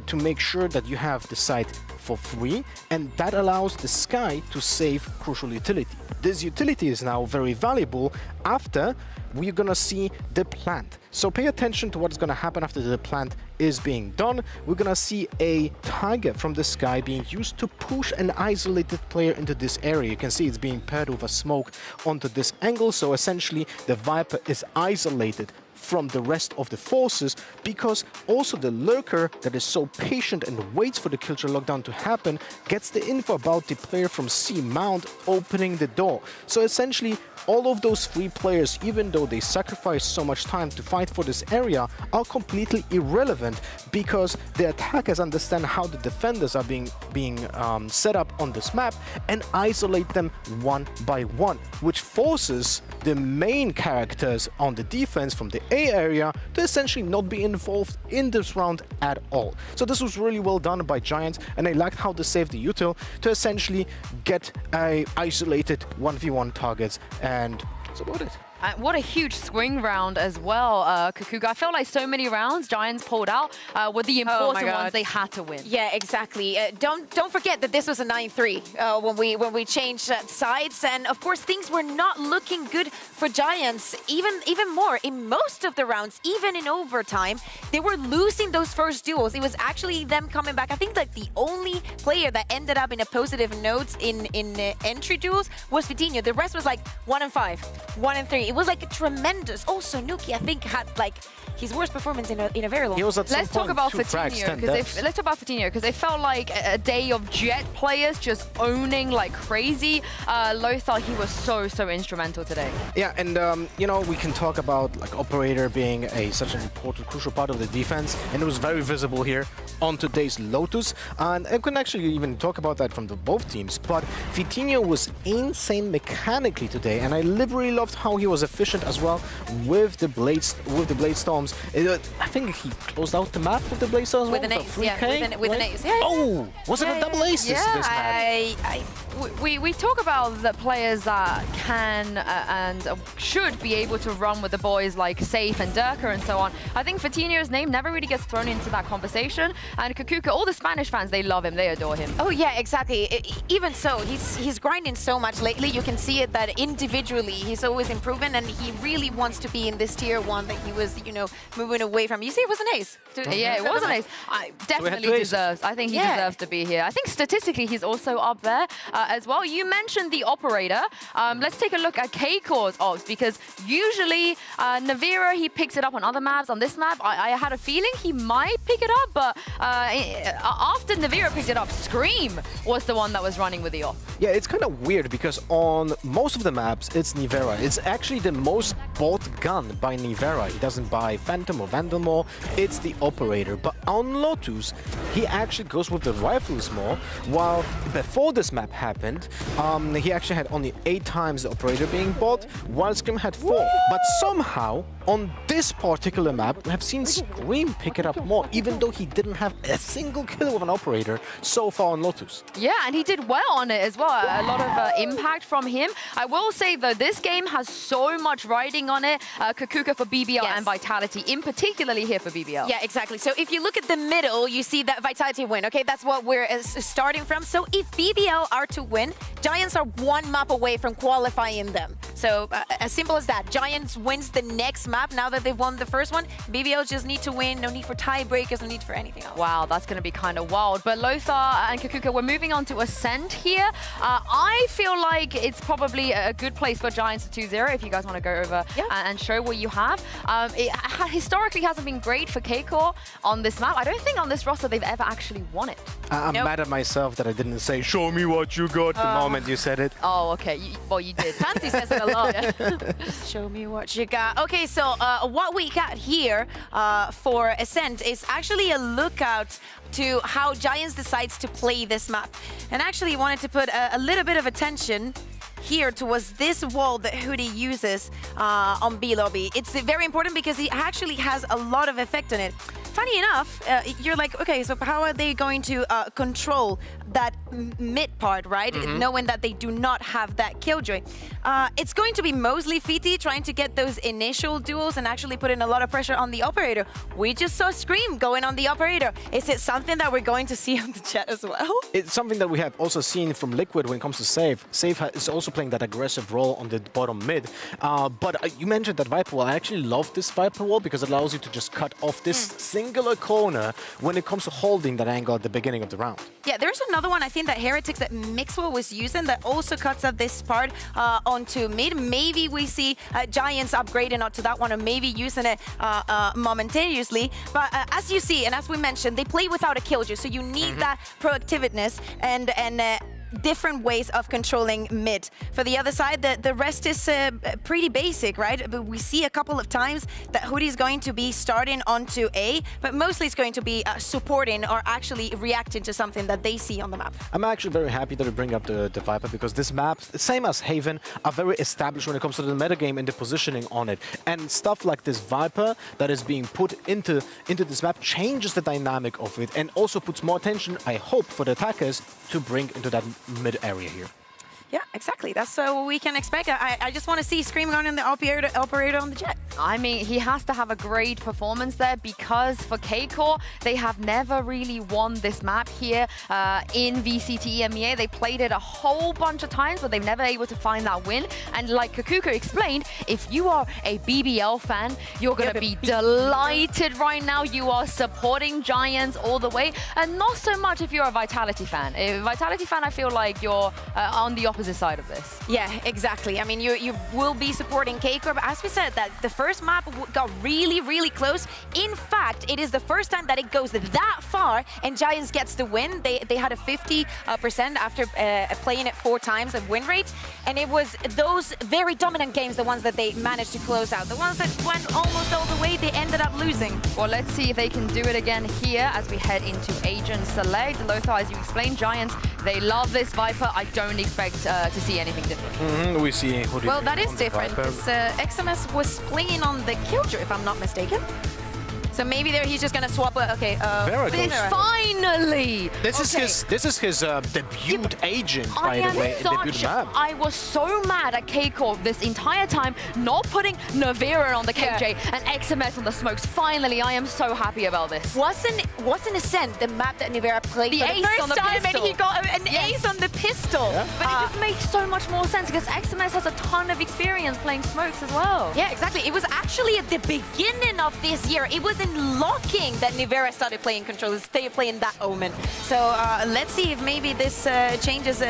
to make sure that you have the site for free, and that allows the Sky to save crucial utility. This utility is now very valuable after we're gonna see the plant. So pay attention to what's gonna happen after the plant is being done. We're gonna see a Tiger from the Sky being used to push an isolated player into this area. You can see it's being paired with a smoke onto this angle, so essentially the Viper is isolated from the rest of the forces, because also the lurker that is so patient and waits for the Killjoy lockdown to happen gets the info about the player from C mount opening the door. So essentially all of those 3 players, even though they sacrifice so much time to fight for this area, are completely irrelevant, because the attackers understand how the defenders are being set up on this map and isolate them one by one, which forces the main characters on the defense from the A area to essentially not be involved in this round at all. So this was really well done by Giants, and I liked how they saved the util to essentially get a isolated 1v1 targets, and that's about it. What a huge swing round as well, Kakuga. I felt like so many rounds Giants pulled out were the important ones they had to win. Yeah, exactly. Don't forget that this was a 9-3 when we changed sides, and of course things were not looking good for Giants. Even more in most of the rounds, even in overtime, they were losing those first duels. It was actually them coming back. I think that the only player that ended up in a positive note in entry duels was Vitinho. The rest was like 1-5, 1-3. It was like a tremendous. Also, Nuki, I think, had like his worst performance in a very long time. Let's talk about Vitinho, because it felt like a day of Jet players just owning like crazy. Lothar, he was so instrumental today. Yeah, and you know, we can talk about like Operator being such an important, crucial part of the defense, and it was very visible here on today's Lotus. And I can actually even talk about that from both teams. But Vitinho was insane mechanically today, and I literally loved how he was efficient as well with the blade storms. I think he closed out the map with the blade storms with an ace. Yeah, with an ace. Yeah. Oh, was it a double ace this map? We talk about the players that can and should be able to run with the boys like Safe and Durka and so on. I think Vitinho's name never really gets thrown into that conversation. And Kakuka, all the Spanish fans, they love him, they adore him. Oh yeah, exactly. Even so, he's grinding so much lately. You can see it that individually he's always improving, and he really wants to be in this tier 1 that he was, you know, moving away from. You see, it was an ace. Yeah, it was an ace. Definitely deserves. I think he deserves to be here. I think statistically he's also up there. as well. You mentioned the operator. Let's take a look at K-Core's ops, because usually Navira, he picks it up on other maps. On this map, I had a feeling he might pick it up, but after Navira picked it up, Scream was the one that was running with the op. Yeah, it's kind of weird because on most of the maps, it's Nivera. It's actually the most bought gun by Nivera. He doesn't buy Phantom or Vandal more. It's the operator. But on Lotus, he actually goes with the rifles more. While before this map happened, he actually had only 8 times the operator being bought, while Scream had 4. But somehow, on this particular map, we have seen Scream pick it up more, even though he didn't have a single kill with an operator so far on Lotus. Yeah, and he did well on it as well. A lot of impact from him. I will say, though, this game has so much riding on it. Kakuka for BBL and Vitality, in particularly here for BBL. Yeah, exactly. So if you look at the middle, you see that Vitality win. Okay, that's what we're starting from. So if BBL are to win, Giants are 1 map away from qualifying them. So as simple as that. Giants wins the next map now that they've won the first one. BBL just need to win. No need for tiebreakers. No need for anything else. Wow, that's going to be kind of wild. But Lothar and Kakuka, we're moving on to Ascent here. I feel like it's probably a good place for Giants to 2-0 if you guys want to go over and show what you have. It historically hasn't been great for K-Core on this map. I don't think on this roster they've ever actually won it. I'm mad at myself that I didn't say, show me what you got the moment you said it. Oh, okay. Well, you did. Pansy says it a lot. Show me what you got. Okay, so what we got here for Ascent is actually a lookout to how Giants decides to play this map. And actually wanted to put a little bit of attention here towards this wall that Hoodie uses on B lobby. It's very important because he actually has a lot of effect on it. Funny enough, you're like, okay, so how are they going to control that mid part, right? Knowing that they do not have that Killjoy. It's going to be mostly Fiti trying to get those initial duels and actually putting a lot of pressure on the operator. We just saw Scream going on the operator. Is it something that we're going to see on the chat as well? It's something that we have also seen from Liquid when it comes to Save. Save is also playing that aggressive role on the bottom mid. But you mentioned that Viper wall. I actually love this Viper wall because it allows you to just cut off this singular corner when it comes to holding that angle at the beginning of the round. Yeah, there's another one I think that Heretics that Mixwell was using that also cuts up this part onto mid. Maybe we see Giants upgrading onto that one or maybe using it momentaneously. But as you see, and as we mentioned, they play without a Killjoy, so you need that proactiveness and different ways of controlling mid. For the other side, the rest is pretty basic, right? But we see a couple of times that Hoodie is going to be starting onto A, but mostly it's going to be supporting or actually reacting to something that they see on the map. I'm actually very happy that we bring up the Viper because this map, same as Haven, are very established when it comes to the metagame and the positioning on it. And stuff like this Viper that is being put into this map changes the dynamic of it and also puts more attention, I hope, for the attackers to bring into that mid area here. Yeah, exactly. That's what we can expect. I just want to see Scream going in the operator on the jet. I mean, he has to have a great performance there because for K-Core, they have never really won this map here in VCT EMEA. They played it a whole bunch of times, but they've never able to find that win. And like Kakuka explained, if you are a BBL fan, you're going to be delighted right now. You are supporting Giants all the way. And not so much if you're a Vitality fan. A Vitality fan, I feel like you're on the opposite side of this. Yeah, exactly. I mean, you will be supporting K-Core, but as we said, that the first map got really, really close. In fact, it is the first time that it goes that far and Giants gets the win. They had a 50% after playing it 4 times of win rate, and it was those very dominant games, the ones that they managed to close out. The ones that went almost all the way, they ended up losing. Well, let's see if they can do it again here as we head into Agent Select. Lothar, as you explained, Giants, they love this Viper. I don't expect to see anything different. We see Hoodie. Well, that is different because XMS was playing on the Killjoy, if I'm not mistaken. So maybe there he's just gonna swap. Okay, finally. This is his debut agent, by the way. Debut map. I was so mad at K-Core this entire time, not putting Navira on the KJ and XMS on the smokes. Finally, I am so happy about this. Wasn't Ascent the map that Navira played the for ace the first on the time pistol. and he got an ace on the pistol? Yeah. But it just makes so much more sense because XMS has a ton of experience playing smokes as well. Yeah, exactly. It was actually at the beginning of this year. It was in locking that Nivera started playing controllers, started playing that Omen. So let's see if maybe this changes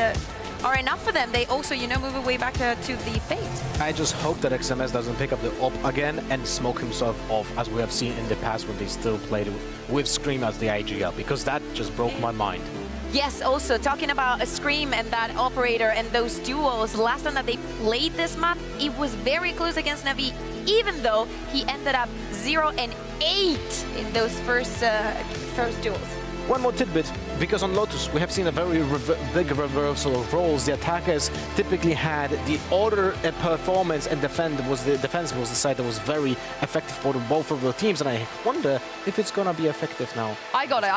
are enough for them. They also, you know, move away back to the Fate. I just hope that XMS doesn't pick up the op again and smoke himself off, as we have seen in the past when they still played with Scream as the IGL, because that just broke my mind. Yes, also talking about a Scream and that operator and those duels, last time that they played this map, it was very close against Navi, even though he ended up 0-8 in those first duels. One more tidbit, because on Lotus we have seen a very big reversal of roles. The attackers typically had the order performance, and defense was the side that was very effective for both of the teams, and I wonder if it's gonna be effective now. I got it.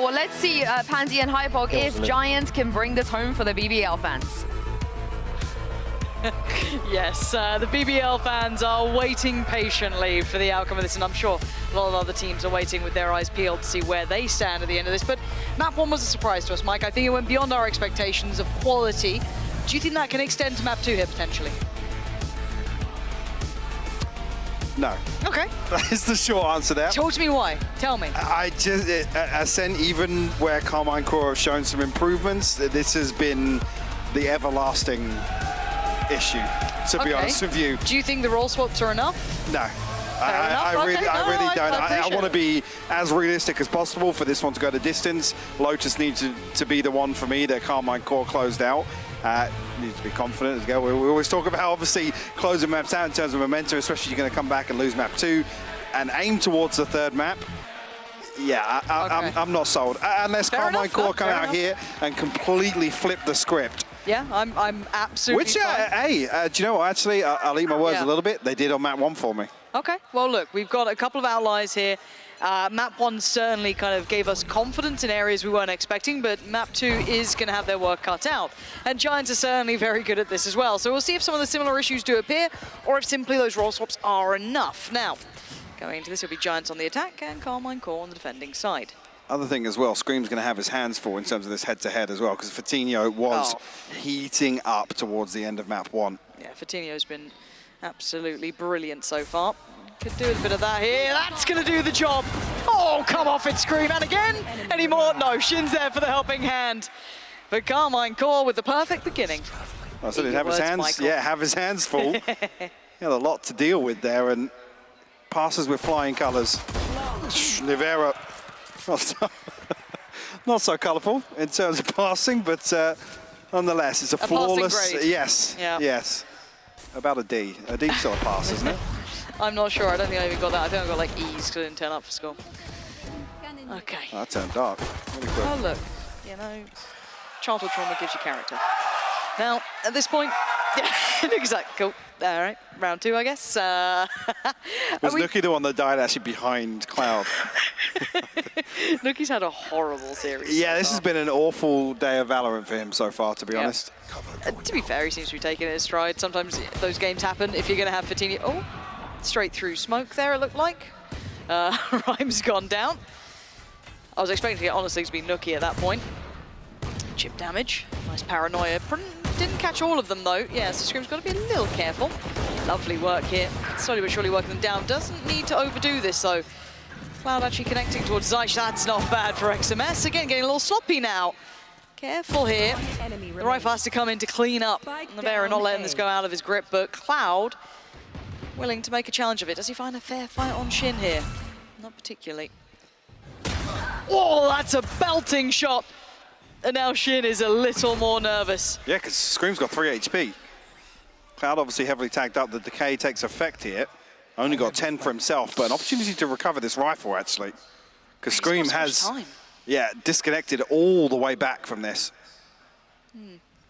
Well, let's see, Pansy and Hypog, if Giants can bring this home for the BBL fans. Yes, the BBL fans are waiting patiently for the outcome of this, and I'm sure a lot of other teams are waiting with their eyes peeled to see where they stand at the end of this. But map 1 was a surprise to us, Mike. I think it went beyond our expectations of quality. Do you think that can extend to map 2 here, potentially? No. Okay. That is the short answer there. Talk to me why. Tell me. I just, Ascent, even where Carmine Core have shown some improvements, this has been the everlasting issue, to be honest with you. Do you think the role swaps are enough? No. I really don't. I want to be as realistic as possible for this one to go the distance. Lotus needs to be the one for me that Carmine Core closed out. Needs to be confident as well. We always talk about obviously closing maps out in terms of momentum, especially you're going to come back and lose map 2 and aim towards the 3rd map. Yeah, I'm not sold. Unless Carmine Core come out here and completely flip the script. Yeah, I'm absolutely Which, hey, do you know what, actually, I'll eat my words a little bit. They did on map 1 for me. Okay, well, look, we've got a couple of outliers here. Map 1 certainly kind of gave us confidence in areas we weren't expecting, but map 2 is going to have their work cut out. And Giants are certainly very good at this as well. So we'll see if some of the similar issues do appear, or if simply those role swaps are enough. Now, going into this, it'll be Giants on the attack and Carmine Core on the defending side. Other thing as well, Scream's going to have his hands full in terms of this head-to-head as well, because Fatinho was heating up towards the end of map 1. Yeah, Fatinho's been absolutely brilliant so far. Could do a bit of that here. That's going to do the job. Oh, come off it, Scream. And again, any more? No, Shin's there for the helping hand. But Carmine Core with the perfect beginning. I said he'd have his hands, have his hands full. He had a lot to deal with there, and passes with flying colours. Nivera. Not so colourful in terms of passing, but nonetheless, it's a flawless. Yes, yes. About a D sort of pass, isn't it? I'm not sure. I don't think I even got that. I think I got like E's because I didn't turn up for school. Okay. Oh, that turned dark. Oh look, you know, childhood trauma gives you character. Now at this point, exactly. Cool. All right, round 2, I guess. Was Nuki the one that died actually behind Cloud? Nuki's had a horrible series. Yeah, this has been an awful day of Valorant for him so far, to be honest. To be fair, he seems to be taking it in stride. Sometimes those games happen. If you're going to have Fatinho... Oh, straight through smoke there, it looked like. Rhyme's gone down. I was expecting it, honestly, to be Nuki at that point. Chip damage. Nice paranoia. Didn't catch all of them, though. Yeah, so Scream's got to be a little careful. Lovely work here. Slowly but surely working them down. Doesn't need to overdo this, though. Cloud actually connecting towards Zyche. That's not bad for XMS. Again, getting a little sloppy now. Careful here. The rifle has to come in to clean up. Nivera not letting this go out of his grip, but Cloud willing to make a challenge of it. Does he find a fair fight on Shin here? Not particularly. Oh, that's a belting shot. And now Shin is a little more nervous. Yeah, because Scream's got 3 HP. Cloud obviously heavily tagged up. The decay takes effect here. Only got 10 for himself, but an opportunity to recover this rifle, actually. Because Scream has, disconnected all the way back from this.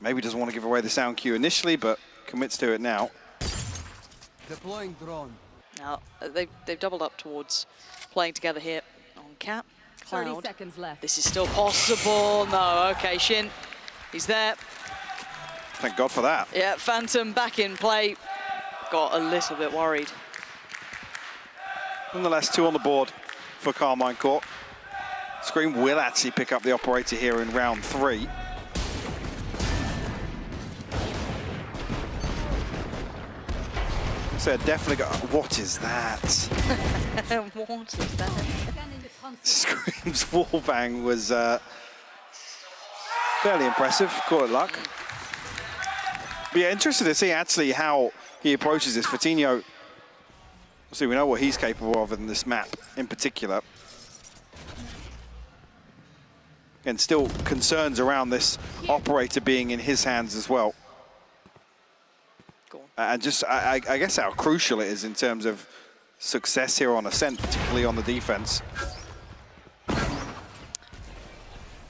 Maybe doesn't want to give away the sound cue initially, but commits to it now. Deploying drone. Now, they've doubled up towards playing together here on Cap. Cloud. 30 seconds left. This is still possible. No, okay, Shin, he's there. Thank God for that. Yeah, Phantom back in play. Got a little bit worried. Nonetheless, 2 on the board for Carmine Core. Scream will actually pick up the operator here in round 3. So definitely got. What is that? What is that? Scream's wallbang was fairly impressive. Call it luck. But yeah, interested to see actually how he approaches this. Fatinho, see, we know what he's capable of in this map in particular. And still concerns around this operator being in his hands as well. And just, I guess how crucial it is in terms of success here on Ascent, particularly on the defense.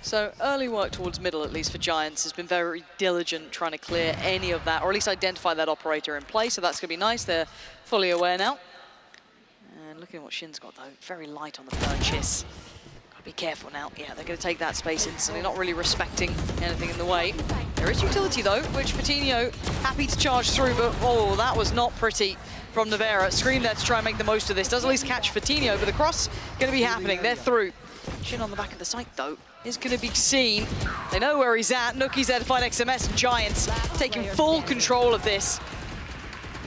So early work towards middle, at least for Giants, has been very diligent trying to clear any of that, or at least identify that operator in play, so that's going to be nice. They're fully aware now. And looking at what Shin's got, though, very light on the purchase. Be careful now. Yeah, they're going to take that space instantly, not really respecting anything in the way. There is utility, though, which Fatinho happy to charge through, but oh, that was not pretty from Nevera. Scream there to try and make the most of this. Does at least catch Fatinho, but the cross going to be happening. They're through. Shin on the back of the site, though, is going to be seen. They know where he's at. Nuki's there to find XMS, and Giants taking full control of this.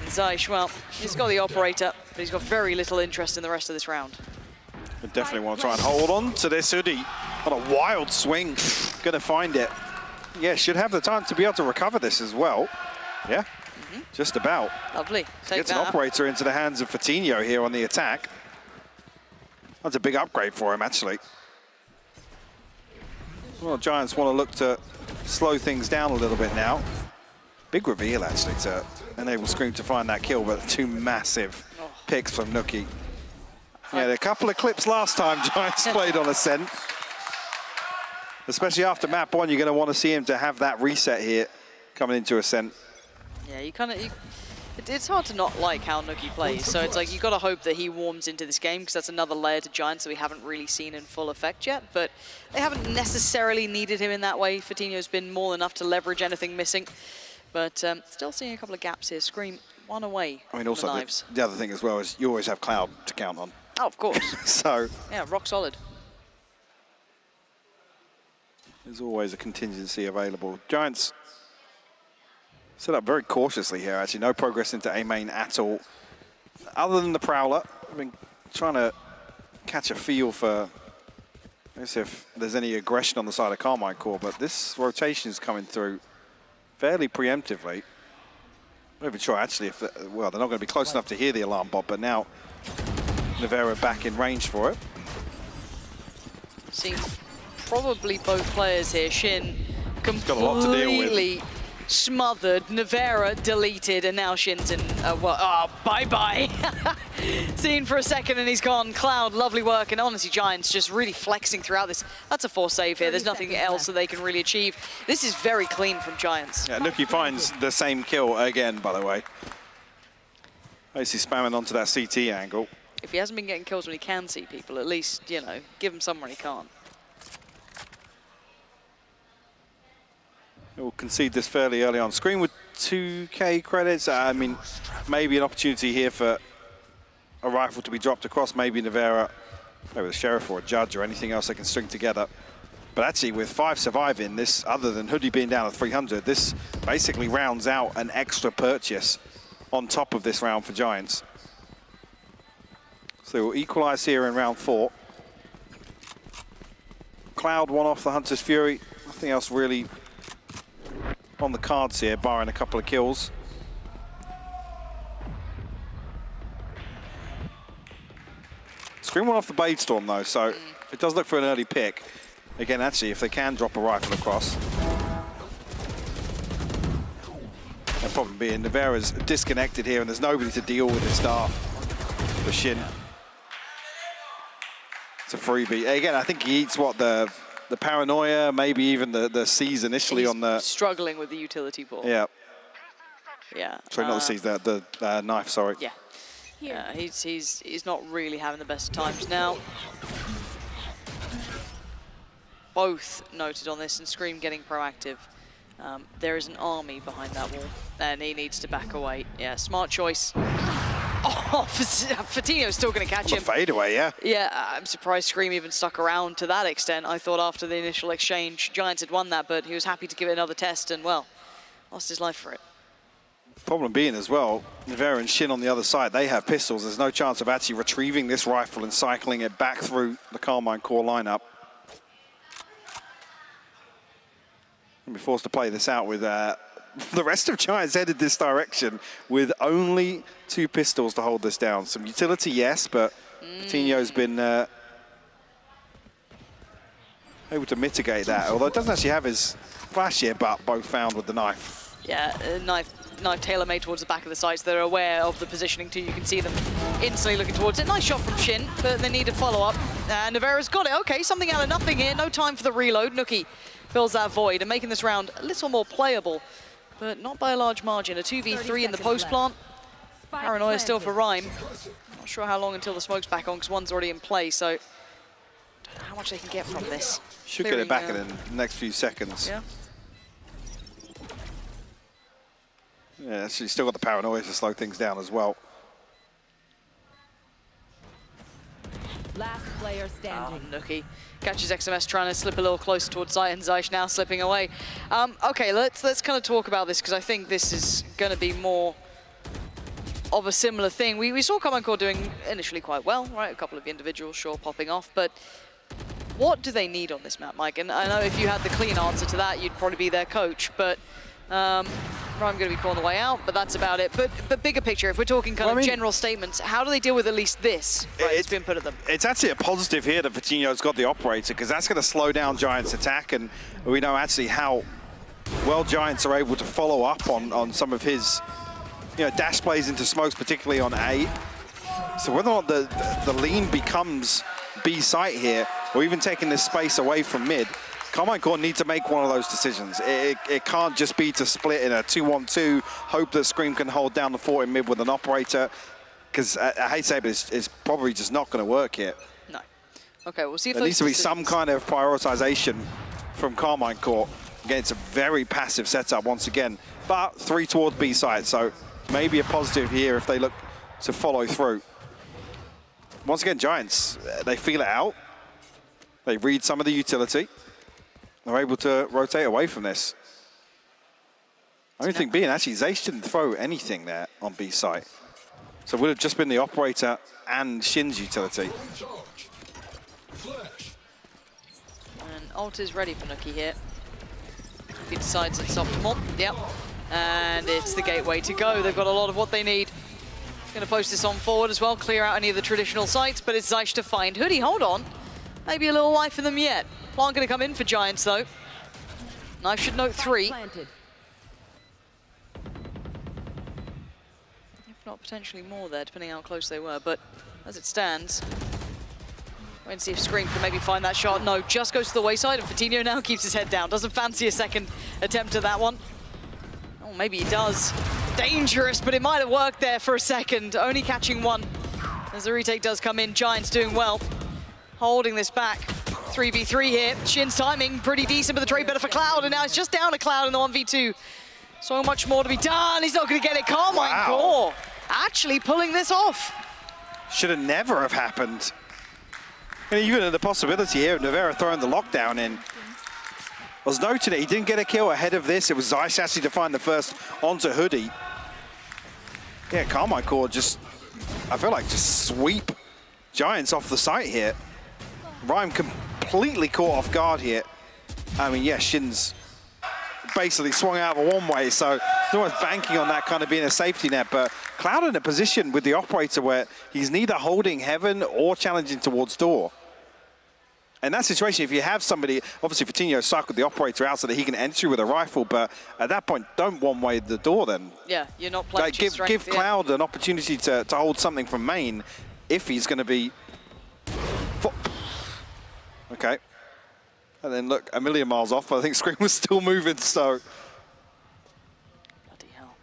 And Zaish, well, he's got the operator, but he's got very little interest in the rest of this round. I definitely want to try and hold on to this hoodie on a wild swing. Gonna find it. Yeah, should have the time to be able to recover this as well. Yeah, just about. Lovely. Take Gets that. an operator into the hands of Fatinho here on the attack. That's a big upgrade for him, actually. Well, Giants want to look to slow things down a little bit now. Big reveal, actually, to enable Scream to find that kill, but two massive picks from Nuki. Yeah, a couple of clips last time Giants played on Ascent. Especially after map 1, you're going to want to see him to have that reset here coming into Ascent. Yeah, it's hard to not like how Nuki plays, so it's like you got to hope that he warms into this game, because that's another layer to Giants that we haven't really seen in full effect yet, but they haven't necessarily needed him in that way. Fatinho's been more than enough to leverage anything missing, but still seeing a couple of gaps here. Scream one away. I mean, also the other thing as well is you always have Cloud to count on. Oh, of course. So yeah, rock solid. There's always a contingency available. Giants set up very cautiously here, actually. No progress into A main at all. Other than the Prowler, I've been trying to catch a feel for, I guess, if there's any aggression on the side of Carmine Core, but this rotation is coming through fairly preemptively. I'm not even sure, actually, if, well, they're not going to be close enough to hear the alarm bot, but now Nevera back in range for it. Seeing probably both players here. Shin got a lot to deal with. completely smothered. Nevera deleted, and now Shin's in, bye-bye. Seen for a second and he's gone. Cloud, lovely work, and honestly, Giants just really flexing throughout this. That's a forced save here. There's nothing else that they can really achieve. This is very clean from Giants. Yeah, Nuki finds the same kill again, by the way. Basically spamming onto that CT angle. If he hasn't been getting kills when he can see people, at least, you know, give him somewhere he can't. We'll concede this fairly early on. Screen with 2K credits. I mean, maybe an opportunity here for a rifle to be dropped across. Maybe Nevera, maybe the Sheriff or a Judge or anything else they can string together. But actually, with 5 surviving, this, other than Hoodie being down at 300, this basically rounds out an extra purchase on top of this round for Giants. So we'll equalize here in round 4. Cloud one off the Hunter's Fury. Nothing else really on the cards here, barring a couple of kills. Scream one off the Blade Storm though, so it does look for an early pick. Again, actually, if they can drop a rifle across. The problem being Nevera's disconnected here and there's nobody to deal with this start for Shin. It's a freebie. Again, I think he eats what the paranoia, maybe even the C's initially on the... struggling with the utility ball. Yeah. Yeah. Sorry, not the C's, the knife, sorry. Yeah. Yeah, he's not really having the best of times now. Both noted on this, and Scream getting proactive. There is an army behind that wall, and he needs to back away. Yeah, smart choice. Oh, Fatinho's still going to catch him. Fade away, yeah. Yeah, I'm surprised Scream even stuck around to that extent. I thought after the initial exchange, Giants had won that, but he was happy to give it another test and, well, lost his life for it. Problem being as well, Nevera and Shin on the other side, they have pistols. There's no chance of actually retrieving this rifle and cycling it back through the Carmine Core lineup. We'll be forced to play this out with the rest of Giants headed this direction with only 2 pistols to hold this down. Some utility, yes, but Coutinho's been able to mitigate that, although it doesn't actually have his flash here, but both found with the knife. Yeah, knife tailor-made towards the back of the sights. They're aware of the positioning too. You can see them instantly looking towards it. Nice shot from Shin, but they need a follow-up. And Navera's got it. Okay, something out of nothing here. No time for the reload. Nookie fills that void and making this round a little more playable, but not by a large margin. A 2v3 in the post plant. Paranoia still for Rhyme. Not sure how long until the smoke's back on because one's already in play, so don't know how much they can get from this. Should get it back in the next few seconds. Yeah. Yeah, she's still got the paranoia to slow things down as well. Last player standing. Nookie catches XMS trying to slip a little closer towards Zayt, and Zayt now slipping away. Okay, let's kind of talk about this because I think this is going to be more of a similar thing. We saw Common Core doing initially quite well, right? A couple of individuals, sure, popping off, but what do they need on this map, Mike? And I know if you had the clean answer to that, you'd probably be their coach, but I'm going to be calling the way out, but that's about it. But bigger picture, if we're talking kind of general statements, how do they deal with at least this that's been put at them? It's actually a positive here that Coutinho's got the operator, because that's going to slow down Giants' attack, and we know actually how well Giants are able to follow up on some of his dash plays into smokes, particularly on A. So whether or not the lean becomes B site here, or even taking this space away from mid, Carmine Core need to make one of those decisions. It can't just be to split in a 2-1-2, hope that Scream can hold down the fort in mid with an operator, because I hate to say it, but it's probably just not going to work here. No. Okay, we'll see if there needs to be some kind of prioritization from Carmine Core. Again, it's a very passive setup once again, but 3 towards B side, so maybe a positive here if they look to follow through. Once again, Giants, they feel it out. They read some of the utility. They're able to rotate away from this. Only thing being, actually, Zayt didn't throw anything there on B site. So it would have just been the operator and Shin's utility. And ult is ready for Nookie here. If he decides it's optimal, yep. And it's the gateway to go. They've got a lot of what they need. Going to post this on forward as well, clear out any of the traditional sites, but it's Zayt to find. Hoodie, hold on. Maybe a little life in them yet. Plant going to come in for Giants, though. Knife should note 3. If not, potentially more there, depending how close they were. But as it stands, wait and see if Scream can maybe find that shot. No, just goes to the wayside, and Coutinho now keeps his head down. Doesn't fancy a second attempt at that one. Oh, maybe he does. Dangerous, but it might have worked there for a second. Only catching 1 as the retake does come in. Giants doing well. Holding this back. 3v3 here. Shin's timing pretty decent, but the trade better for Cloud, and now it's just down to Cloud in the 1v2. So much more to be done. He's not going to get it. Carmine Core actually pulling this off. Should have never have happened. And even the possibility here of Navera throwing the lockdown in. I was noting it, he didn't get a kill ahead of this. It was Zayt actually to find the first onto Hoodie. Yeah, Carmine Core just, I feel like just sweep Giants off the site here. Rhyme completely caught off guard here. I mean, yeah, Shin's basically swung out of a one-way, so no one's banking on that kind of being a safety net, but Cloud in a position with the operator where he's neither holding heaven or challenging towards door. In that situation, if you have somebody, obviously Coutinho cycled the operator out so that he can enter with a rifle, but at that point, don't one-way the door then. Yeah, you're not playing like, give Cloud an opportunity to hold something from main if he's going to be... Okay. And then look, a million miles off, but I think Scream was still moving, so... Bloody hell.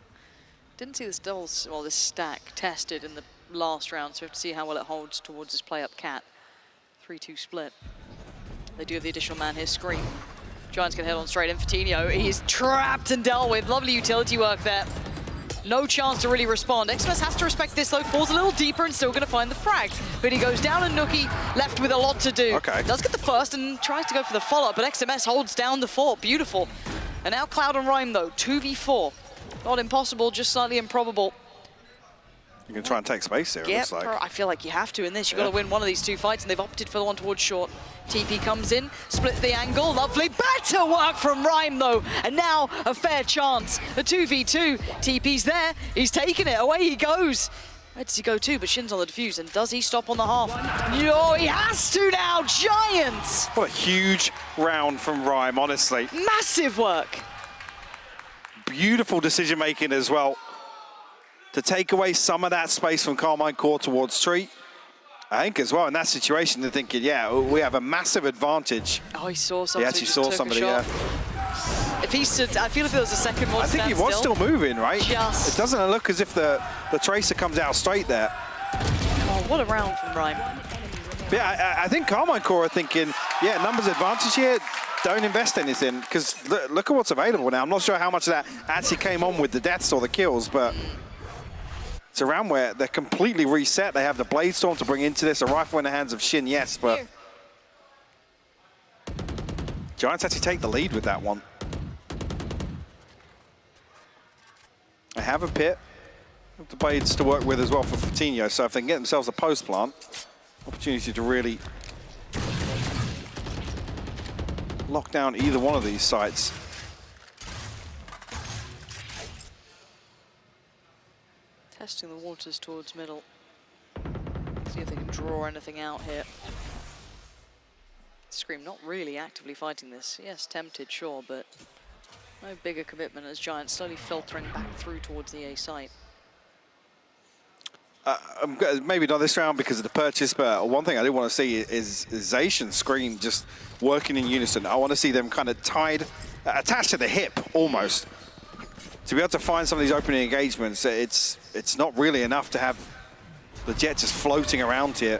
Didn't see this stack tested in the last round, so we have to see how well it holds towards this play-up cat. 3-2 split. They do have the additional man here, Scream. Giants can head on straight in. Coutinho, he's trapped and dealt with. Lovely utility work there. No chance to really respond. XMS has to respect this though, falls a little deeper and still going to find the frag. But he goes down and Nookie left with a lot to do. Okay. Does get the first and tries to go for the follow-up, but XMS holds down the fort. Beautiful. And now Cloud and Rhyme though, 2v4. Not impossible, just slightly improbable. You can try and take space here, it looks like. I feel like you have to in this. You've got to win one of these two fights, and they've opted for the one towards short. TP comes in, split the angle, lovely. Better work from Rhyme, though. And now a fair chance. A 2v2. TP's there. He's taking it. Away he goes. Where does he go to? But Shin's on the defuse, and does he stop on the half? No, he has to now. Giants! What a huge round from Rhyme, honestly. Massive work. Beautiful decision-making as well. To take away some of that space from Carmine Core towards Street. I think as well in that situation, they're thinking, yeah, we have a massive advantage. Oh, he saw somebody. He actually saw somebody, yeah. If he stood, I feel if there was a second one, I think he was still moving, right? Just. It doesn't look as if the Tracer comes out straight there. Oh, what a round from Rhyme. Yeah, I think Carmine Core are thinking, yeah, numbers advantage here, don't invest anything, because look at what's available now. I'm not sure how much of that actually came on with the deaths or the kills, but it's a round where they're completely reset. They have the Blade Storm to bring into this, a rifle in the hands of Shin, yes, but Giants actually take the lead with that one. They have a pit, the Blades to work with as well for Fatinho, so if they can get themselves a post plant, opportunity to really lock down either one of these sites. Testing the waters towards middle. See if they can draw anything out here. Scream not really actively fighting this. Yes, tempted, sure, but no bigger commitment as Giants slowly filtering back through towards the A site. Maybe not this round because of the purchase, but one thing I do want to see is Zaysh and Scream just working in unison. I want to see them kind of tied, attached to the hip almost. To be able to find some of these opening engagements, it's not really enough to have the Jet just floating around here.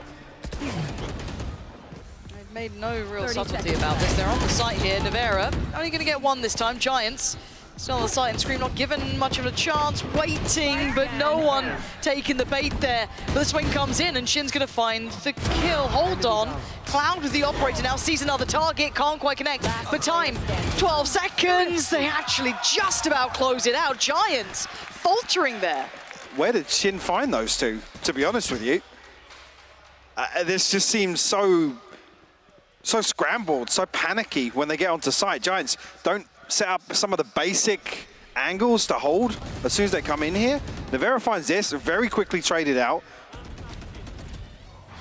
They've made no real subtlety about this. They're on the site here. Nevera only going to get one this time. Giants still on the site, and Scream not given much of a chance, waiting, but no one taking the bait there. But the swing comes in, and Shin's going to find the kill. Hold on. Cloud with the operator now, sees another target, can't quite connect. But time, 12 seconds. They actually just about close it out. Giants faltering there. Where did Shin find those two, to be honest with you? This just seems so scrambled, so panicky when they get onto site. Giants don't set up some of the basic angles to hold as soon as they come in here. Nevera finds this, very quickly traded out.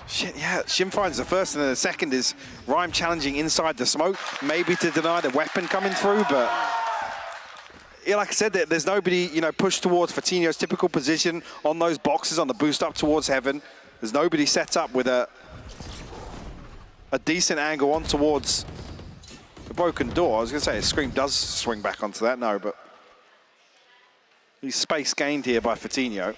Shit, yeah, Shin finds the first, and then the second is Rhyme challenging inside the smoke, maybe to deny the weapon coming through, but yeah, like I said, there's nobody, pushed towards Fatinho's typical position on those boxes on the boost up towards Heaven. There's nobody set up with a decent angle on towards the broken door. I was going to say, a Scream does swing back onto that. No, but he's space gained here by Fatinho.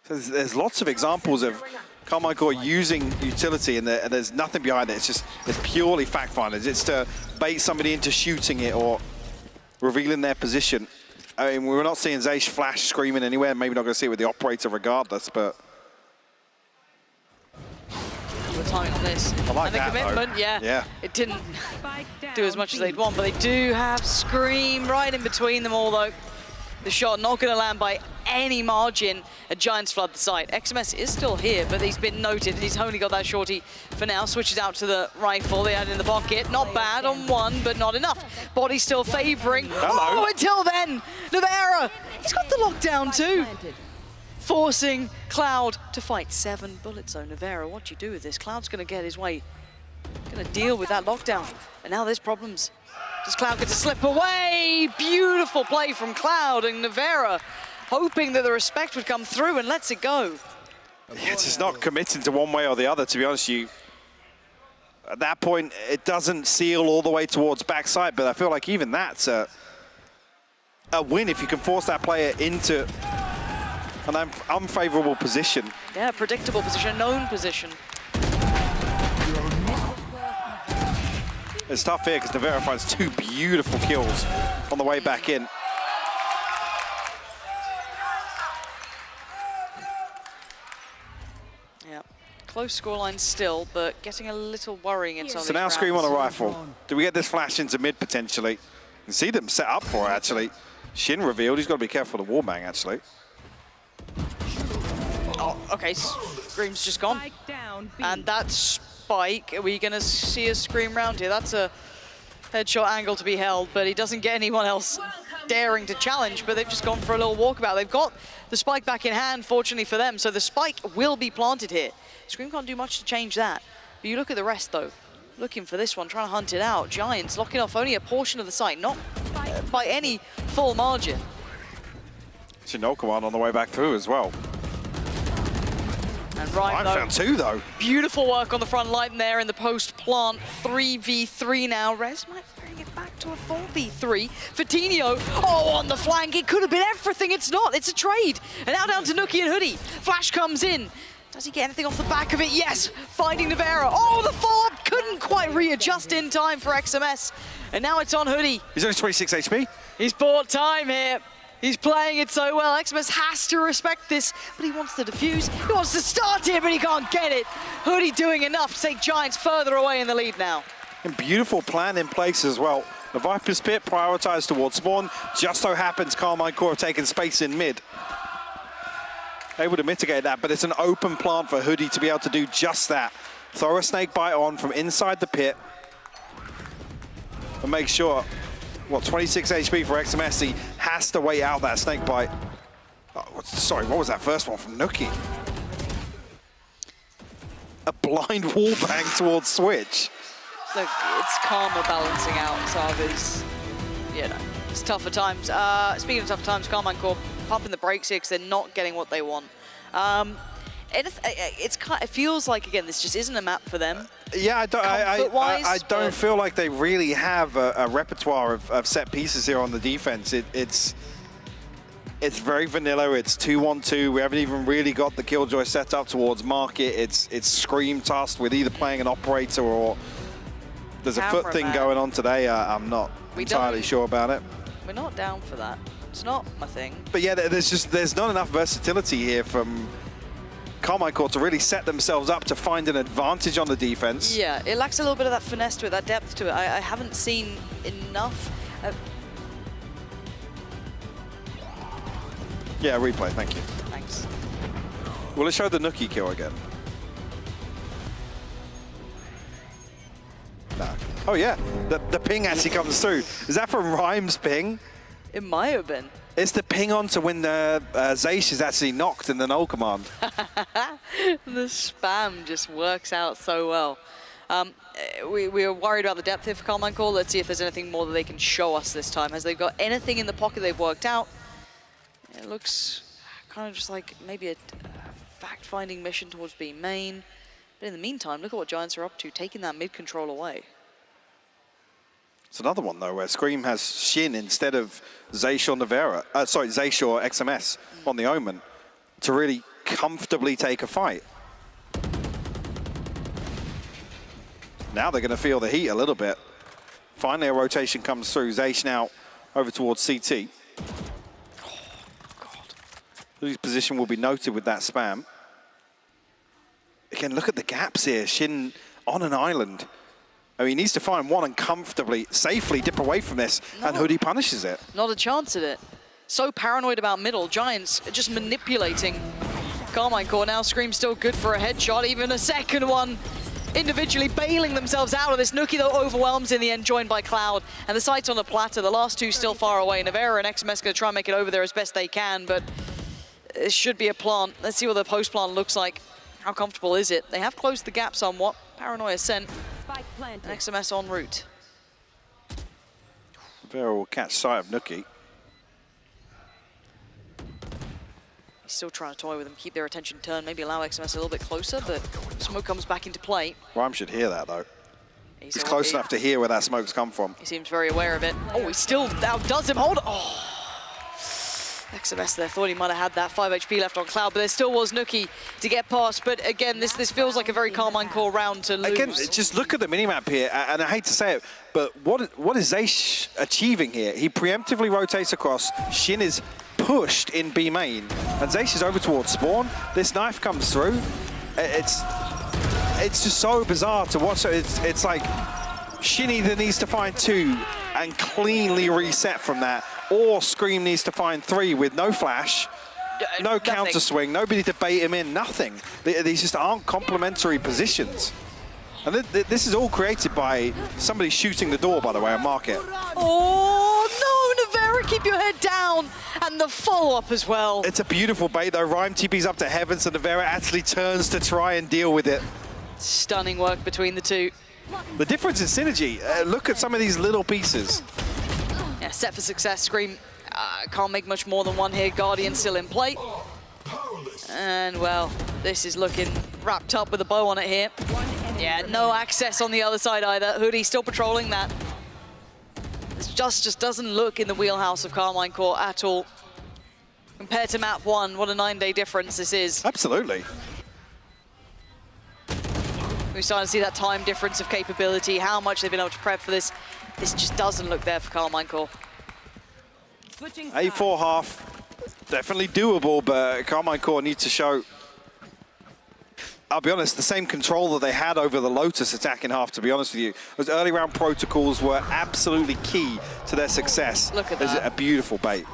So there's lots of examples of Carmine Core using utility, and there's nothing behind it. It's purely fact finders. It's to bait somebody into shooting it or revealing their position. I mean, we're not seeing Zaysh flash screaming anywhere. Maybe not going to see it with the operator regardless, but The timing on this. I like and the that, commitment, though. yeah. It didn't do as much as they'd want, but they do have Scream right in between them all, though. The shot not going to land by any margin. Giants flood the site. XMS is still here, but he's been noted. He's only got that shorty for now. Switches out to the rifle. They had it in the pocket. Not bad on one, but not enough. Body still favoring. Hello. Oh, until then, Nevera. He's got the lockdown too. Forcing Cloud to fight 7 bullets. So Nevera, what do you do with this? Cloud's going to get his way. Going to deal with that lockdown. And now there's problems. Does Cloud get to slip away? Beautiful play from Cloud, and Nevera hoping that the respect would come through and lets it go. Yeah, it's just not committing to one way or the other, to be honest with you. At that point, it doesn't seal all the way towards backside, but I feel like even that's a win if you can force that player into an unfavorable position. Yeah, predictable position, known position. It's tough here because Nevera finds 2 beautiful kills on the way back in. Yeah, Close scoreline still, but getting a little worrying in some of So these now Scream on rounds. a rifle. Do we get this flash into mid potentially? You can see them set up for it actually. Shin revealed. He's got to be careful of the warbang actually. Oh, okay. Scream's just gone. And that spike, are we going to see a Scream round here? That's a headshot angle to be held, but he doesn't get anyone else daring to challenge, but they've just gone for a little walkabout. They've got the spike back in hand, fortunately for them, so the spike will be planted here. Scream can't do much to change that. But you look at the rest, though. Looking for this one, trying to hunt it out. Giants locking off only a portion of the site, not by any full margin. Shinokawan on the way back through as well. And Rhyme, I found two, though. Beautiful work on the front line there in the post-plant. 3v3 now. Rez might bring it back to a 4v3. Fatinho, oh, on the flank. It could have been everything. It's not. It's a trade. And now down to Nuki and Hoodie. Flash comes in. Does he get anything off the back of it? Yes, finding Navera. Oh, the follow-up couldn't quite readjust in time for XMS. And now it's on Hoodie. He's only 26 HP. He's bought time here. He's playing it so well. XMS has to respect this, but he wants to defuse. He wants to start here, but he can't get it. Hoodie doing enough to take Giants further away in the lead now. And beautiful plan in place as well. The Viper's Pit prioritized towards spawn. Just so happens Carmine Core have taken space in mid. Able to mitigate that, but it's an open plant for Hoodie to be able to do just that. Throw a snake bite on from inside the pit. And make sure, 26 HP for XMS, he has to wait out that snake bite. Oh, sorry, what was that first one from Nuki? A blind wallbang towards Switch. Look, it's Karma balancing out Sava's, it's tougher times. Speaking of tougher times, Carmine Core pumping the brakes here because they're not getting what they want. It feels like, again, this just isn't a map for them. Yeah, I don't feel like they really have a repertoire of set pieces here on the defense. It's very vanilla. It's 2-1-2. We haven't even really got the Killjoy set up towards market. It's Scream tasked with either playing an operator or there's a foot thing going on today. I'm not entirely sure about it. We're not down for that. It's not my thing. But yeah, there's not enough versatility here from Carmine Core to really set themselves up to find an advantage on the defense. Yeah, it lacks a little bit of that finesse to it, that depth to it. I haven't seen enough. Yeah, replay, thank you. Thanks. Will it show the Nuki kill again? No. Oh yeah, the ping actually comes through. Is that from Rhyme's ping? It might have been. It's the ping on to when the Zaysh is actually knocked in the null command. The spam just works out so well. We are worried about the depth here for Carmine Core. Let's see if there's anything more that they can show us this time. Has they got anything in the pocket they've worked out? It looks kind of just like maybe a fact-finding mission towards B main. But in the meantime, look at what Giants are up to, taking that mid control away. It's another one, though, where Scream has Shin instead of Zaysh or Navera. Zaysh or XMS on the Omen to really comfortably take a fight. Now they're going to feel the heat a little bit. Finally, a rotation comes through. Zaysh now over towards CT. Oh, God. Whose position will be noted with that spam. Again, look at the gaps here. Shin on an island. I mean, he needs to find one and comfortably, safely dip away from this, and Hoodie punishes it. Not a chance at it. So paranoid about middle. Giants just manipulating Carmine Core. Now Scream still good for a headshot, even a second one. Individually bailing themselves out of this. Nuki, though, overwhelms in the end, joined by Cloud. And the site's on the platter. The last two still far away. Navera and XMS going to try and make it over there as best they can, but it should be a plant. Let's see what the post plant looks like. How comfortable is it? They have closed the gap somewhat. Paranoia sent. XMS en route. Vera will catch sight of Nuki. He's still trying to toy with them, keep their attention turned, maybe allow XMS a little bit closer, but smoke comes back into play. Rhyme should hear that, though. He's close enough to hear where that smoke's come from. He seems very aware of it. Oh, he still outdoes him. Hold on. Oh. XMS there thought he might have had that 5 HP left on Cloud, but there still was Nuki to get past. But again, this feels like a very Carmine Core round to lose. Again, just look at the minimap here, and I hate to say it, but what is Zaysh achieving here? He preemptively rotates across. Shin is pushed in B main, and Zaysh is over towards spawn. This knife comes through. It's it's just so bizarre to watch. It's like Shin either needs to find 2 and cleanly reset from that, or Scream needs to find 3 with no flash, no counter swing, nobody to bait him in, nothing. These just aren't complementary positions. And this is all created by somebody shooting the door, by the way, on Market. Oh, no, Navera, keep your head down. And the follow-up as well. It's a beautiful bait, though. Rhyme TP's up to heaven, so Navera actually turns to try and deal with it. Stunning work between the two. The difference in synergy, look at some of these little pieces. Yeah, set for success. Scream can't make much more than one here. Guardian still in play. And, well, this is looking wrapped up with a bow on it here. Yeah, no access on the other side either. Hoodie still patrolling that. This just doesn't look in the wheelhouse of Carmine Core at all. Compared to map 1, what a 9-day difference this is. Absolutely. We're starting to see that time difference of capability, how much they've been able to prep for this. This just doesn't look there for Carmine Core. A4 half, definitely doable, but Carmine Core needs to show, I'll be honest, the same control that they had over the Lotus attacking half, to be honest with you. Those early round protocols were absolutely key to their success. Look at that. It's a beautiful bait.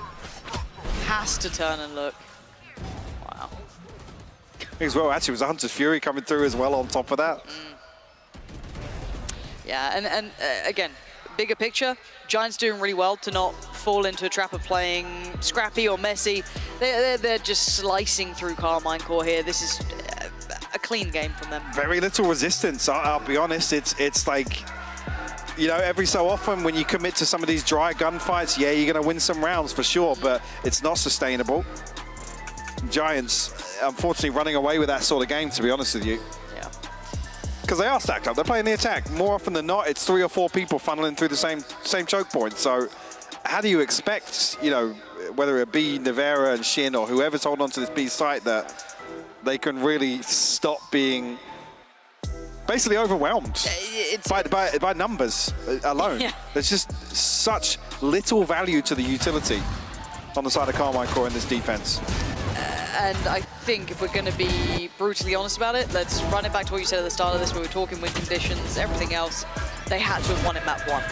Has to turn and look. Wow. As well, actually, it was a Hunter's Fury coming through as well on top of that. Yeah, and again, bigger picture, Giants doing really well to not fall into a trap of playing scrappy or messy. They're just slicing through Carmine Core here. This is a clean game from them. Very little resistance, I'll be honest. It's like, you know, every so often when you commit to some of these dry gunfights, yeah, you're going to win some rounds for sure, but it's not sustainable. Giants, unfortunately, running away with that sort of game, to be honest with you. Yeah. Because they are stacked up. They're playing the attack. More often than not, it's 3 or 4 people funneling through the same choke point. So how do you expect, you know, whether it be Navera and Shin or whoever's holding on to this B site, that they can really stop being basically overwhelmed by numbers alone? Yeah. There's just such little value to the utility on the side of Carmine Core in this defense. And I think if we're going to be brutally honest about it, let's run it back to what you said at the start of this, where we were talking win conditions, everything else. They had to have won it map 1.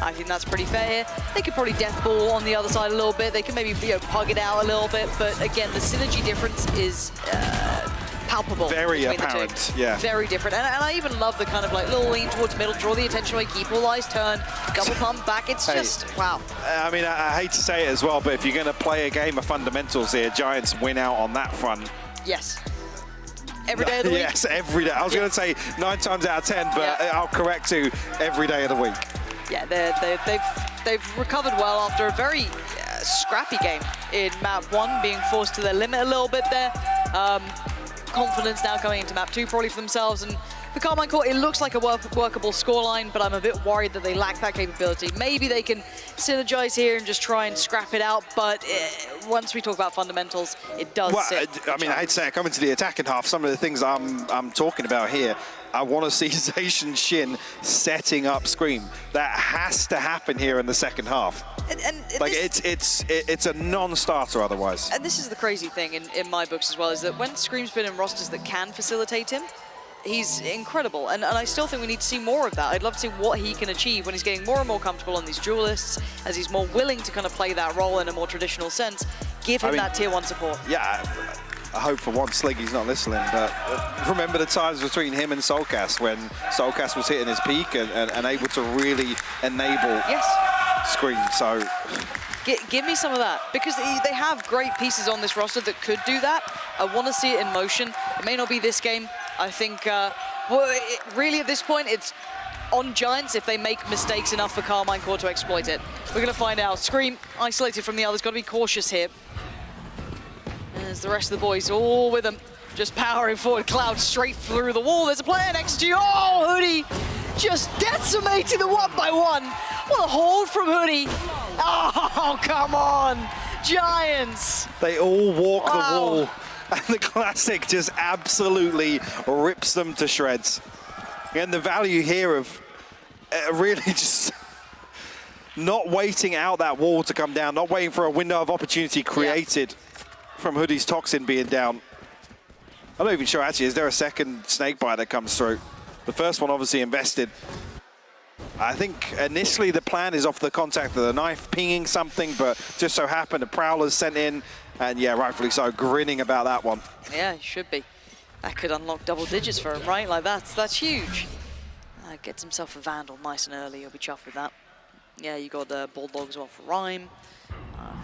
I think that's pretty fair here. They could probably death ball on the other side a little bit. They can maybe, you know, pug it out a little bit. But again, the synergy difference is palpable. Very between apparent, the two. yeah. Very different. And I even love the kind of like little lean towards middle, draw the attention away, keep all eyes turned, double pump back. It's just, wow. I mean, I hate to say it as well, but if you're going to play a game of fundamentals here, Giants win out on that front. Yes. Every day of the week? Yes, every day. I was going to say 9 times out of 10, but I'll correct to every day of the week. Yeah, they've recovered well after a very scrappy game in map 1, being forced to their limit a little bit there. Confidence now going into map 2 probably for themselves. And for Carmine Core, it looks like a workable scoreline, but I'm a bit worried that they lack that capability. Maybe they can synergize here and just try and scrap it out, but once we talk about fundamentals, it does sit. I mean, I hate to say it, coming to the attacking half, some of the things I'm talking about here, I want to see Zacian Shin setting up Scream. That has to happen here in the second half. And like, it's a non-starter otherwise. And this is the crazy thing in my books as well, is that when Scream's been in rosters that can facilitate him, he's incredible, and I still think we need to see more of that. I'd love to see what he can achieve when he's getting more and more comfortable on these duelists, as he's more willing to kind of play that role in a more traditional sense. Give him that tier 1 support. Yeah, I hope for one Sliggy's not listening, but remember the times between him and Soulcast when Soulcast was hitting his peak and able to really enable Scream. So give me some of that, because they have great pieces on this roster that could do that. I want to see it in motion. It may not be this game. I think, really at this point, it's on Giants if they make mistakes enough for Carmine Core to exploit it. We're going to find out. Scream, isolated from the others, got to be cautious here. There's the rest of the boys all with them, just powering forward. Cloud straight through the wall. There's a player next to you. Oh, Hoodie just decimating the 1-by-1. What a hold from Hoodie. Oh, come on. Giants. They all walk the wall. And the Classic just absolutely rips them to shreds. And the value here of really just not waiting out that wall to come down, not waiting for a window of opportunity created from Hoodie's Toxin being down. I'm not even sure, actually, is there a second snakebite that comes through? The first one obviously invested. I think initially the plan is off the contact of the knife, pinging something, but just so happened a Prowler's sent in, and yeah, rightfully so, grinning about that one. Yeah, he should be. That could unlock double digits for him, right? Like, that's huge. Gets himself a Vandal nice and early. He'll be chuffed with that. Yeah, you got the Bulldog as well for Rhyme.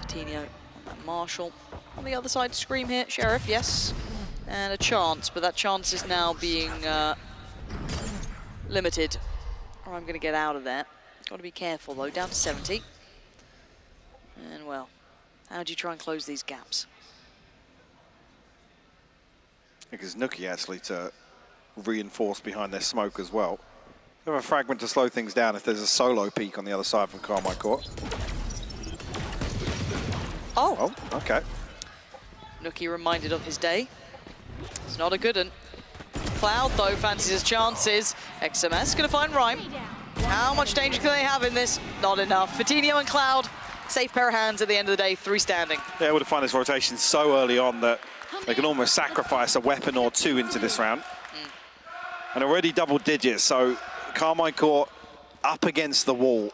Coutinho on that Marshall. On the other side, Scream here. Sheriff, yes. And a chance, but that chance is now being limited. Or I'm going to get out of there. Got to be careful, though. Down to 70. And, well, how do you try and close these gaps? Because Nuki actually to reinforce behind their smoke as well. They have a fragment to slow things down if there's a solo peak on the other side from Carmine Court. Oh, okay. Nuki reminded of his day. It's not a good one. Cloud, though, fancies his chances. XMS gonna find Rhyme. How much danger can they have in this? Not enough. Coutinho and Cloud, safe pair of hands at the end of the day, 3 standing. Yeah, able to find this rotation so early on that they can almost sacrifice a weapon or 2 into this round. And already double digits, so Carmine Court up against the wall.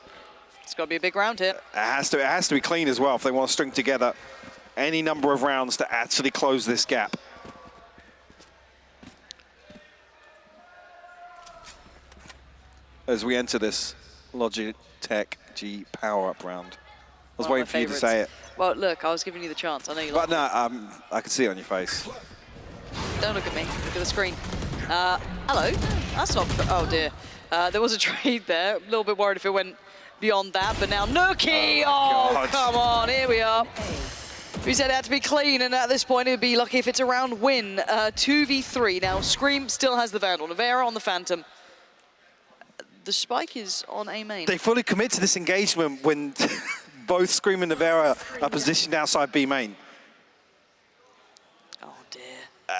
It's got to be a big round here. It has to be clean as well if they want to string together any number of rounds to actually close this gap. As we enter this Logitech G power-up round. I was waiting for you to say it. Well, look, I was giving you the chance. I know you like But no, I can see it on your face. Don't look at me. Look at the screen. Hello. That's not... Oh, dear. There was a trade there. A little bit worried if it went beyond that, but now Nuki! Oh, come on. Here we are. We said it had to be clean, and at this point, it would be lucky if it's a round win. 2v3. Now, Scream still has the Vandal. Nevera on the Phantom. The spike is on A main. They fully commit to this engagement when both Scream and Nevera are positioned outside B main. Oh, dear.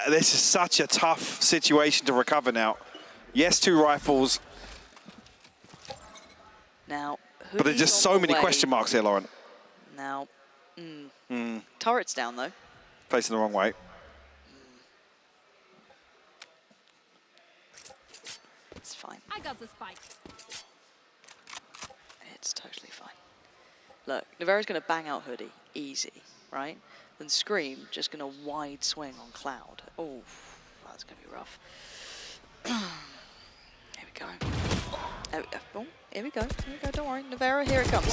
This is such a tough situation to recover now. Yes, 2 rifles. Now, but there's just so many question marks here, Lauren. Now, turret's down, though. Facing the wrong way. It's fine. I got the spike. It's totally fine. Look, Nevera's going to bang out Hoodie. Easy, right? Then Scream just going to wide swing on Cloud. Oh, that's going to be rough. Here we go. Oh, here we go. Here we go. Don't worry. Nevera, here it comes.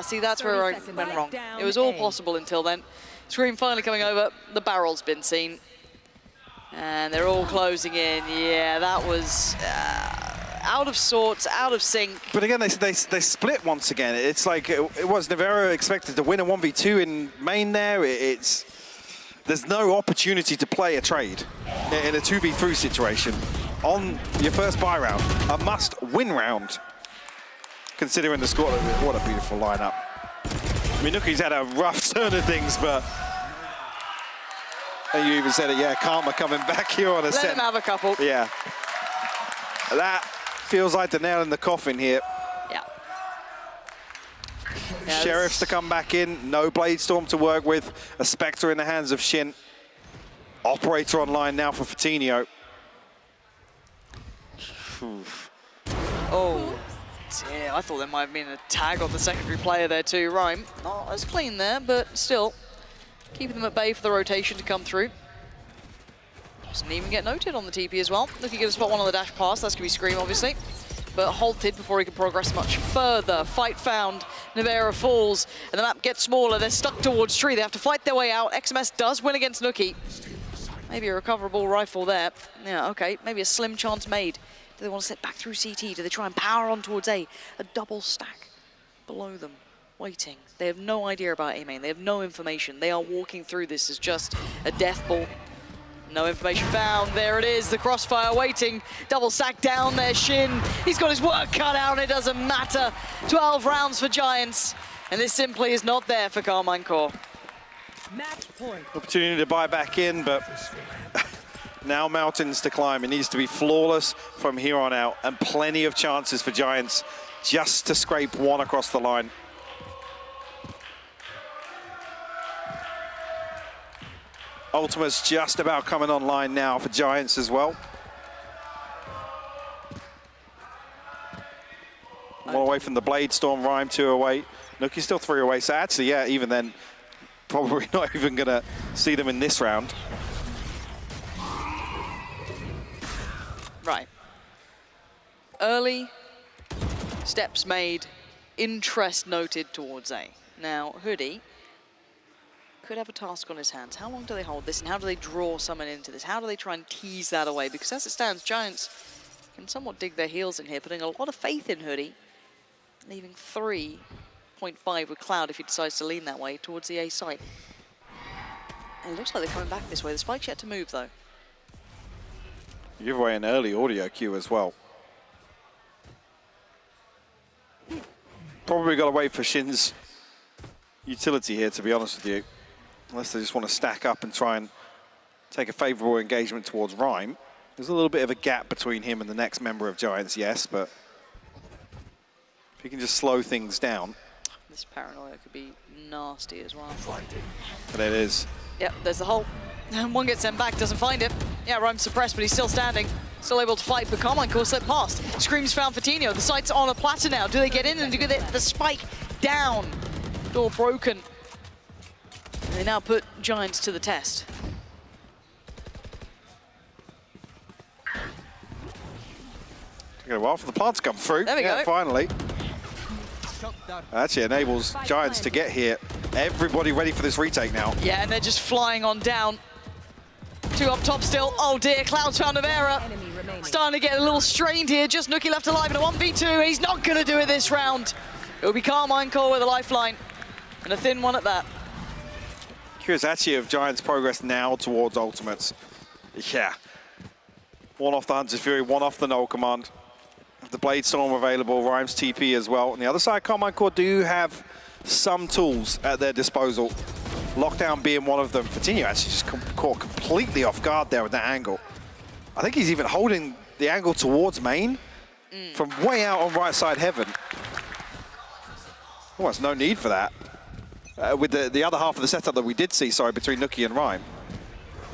See, that's where I went wrong. It was all possible until then. Scream finally coming over. The barrel's been seen. And they're all closing in. Yeah, that was out of sorts, out of sync. But again, they split once again. It's like it was Nevera expected to win a 1v2 in main there. There's no opportunity to play a trade in a 2v3 situation on your first buy round. A must-win round, considering the score. What a beautiful lineup. I mean, Nuki's had a rough turn of things, but and you even said it, yeah, Karma coming back here on a set. Let him have a couple. Yeah. That feels like the nail in the coffin here. Yeah. Sheriffs to come back in, no Blade Storm to work with, a Spectre in the hands of Shin. Operator online now for Coutinho. Oh, dear, I thought there might have been a tag on the secondary player there too. Rhyme, not as clean there, but still. Keeping them at bay for the rotation to come through. Doesn't even get noted on the TP as well. Looking at a spot 1 on the dash pass, that's going to be Scream, obviously. But halted before he can progress much further. Fight found, Nevera falls, and the map gets smaller. They're stuck towards tree. They have to fight their way out. XMS does win against Nuki. Maybe a recoverable rifle there. Yeah, okay, maybe a slim chance made. Do they want to slip back through CT? Do they try and power on towards A? A double stack below them, waiting. They have no idea about A main. They have no information. They are walking through this as just a death ball. No information found. There it is, the crossfire waiting. Double stack down there, Shin. He's got his work cut out, and it doesn't matter. 12 rounds for Giants, and this simply is not there for Carmine Core. Match point. Opportunity to buy back in, but now mountains to climb. It needs to be flawless from here on out, and plenty of chances for Giants just to scrape 1 across the line. Ultimate's just about coming online now for Giants as well. One away from the Blade Storm, Rhyme 2 away. Nuki's still 3 away, so actually, yeah, even then, probably not even gonna see them in this round. Right. Early steps made, interest noted towards A. Now, Hoodie could have a task on his hands. How long do they hold this, and how do they draw someone into this? How do they try and tease that away? Because as it stands, Giants can somewhat dig their heels in here, putting a lot of faith in Hoodie, leaving 3.5 with Cloud if he decides to lean that way towards the A site. And it looks like they're coming back this way. The spike's yet to move, though. You give away an early audio cue as well. Probably got to wait for Shin's utility here, to be honest with you. Unless they just want to stack up and try and take a favourable engagement towards Rhyme. There's a little bit of a gap between him and the next member of Giants, yes, but if he can just slow things down. This paranoia could be nasty as well. But it is. Yep, there's the hole. One gets sent back, doesn't find it. Yeah, Rhyme's suppressed, but he's still standing. Still able to fight, but Carmine Core slipped past. Scream's found Fatinho. The site's on a platter now. Do they get in and do the spike down? Door broken. And they now put Giants to the test. Took a while for the plant to come through. There we go. Finally. Actually enables Giants to get here. Everybody ready for this retake now. Yeah, and they're just flying on down. 2 up top still. Oh dear, Cloud's found Avera. Starting to get a little strained here. Just Nuki left alive in a 1v2. He's not going to do it this round. It'll be Carmine Core with a lifeline. And a thin one at that. Curious actually of Giants' progress now towards Ultimates. Yeah. One off the Hunter's Fury, one off the Null Command. The Blade Storm available, Rhyme's TP as well. On the other side, Carmine Core do have some tools at their disposal. Lockdown being one of them. Fatinho actually just caught completely off guard there with that angle. I think he's even holding the angle towards main from way out on right side heaven. Almost no need for that. With the other half of the setup that we did see, sorry, between Nuki and Rhyme.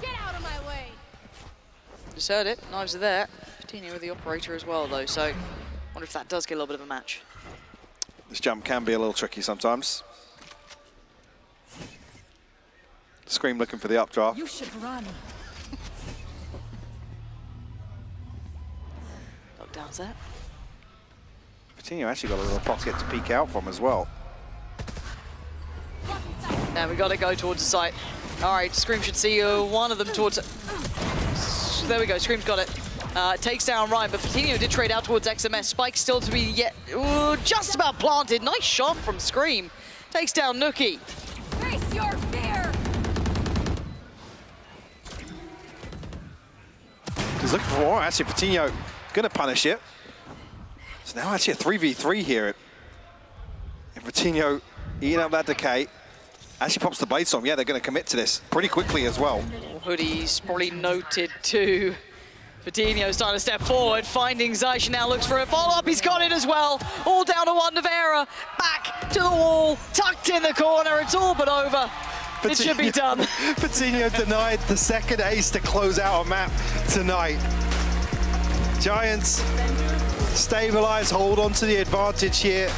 Get out of my way. Just heard it, knives are there. Fatinho with the operator as well though, so wonder if that does get a little bit of a match. This jump can be a little tricky sometimes. Scream looking for the updraft. You should run. Lockdown's there. Fatinho actually got a little pocket to peek out from as well. Now we got to go towards the site. All right, Scream should see one of them towards. There we go. Scream's got it. Takes down Ryan, but Fatinho did trade out towards XMS. Spike still to be yet just about planted. Nice shot from Scream. Takes down Nuki. Face your fear. He's looking for more. Actually, Fatinho going to punish it. So now actually a 3v3 here. And Fatinho eating up that decay. Actually pops the Blade Storm. Yeah, they're going to commit to this pretty quickly as well. Hoodie's probably noted too. Fatinho starting to step forward, finding Zaish, now looks for a follow-up. He's got it as well. All down to one Navera. Back to the wall, tucked in the corner. It's all but over. It should be done. Fatinho denied the second ace to close out a map tonight. Giants stabilize, hold on to the advantage here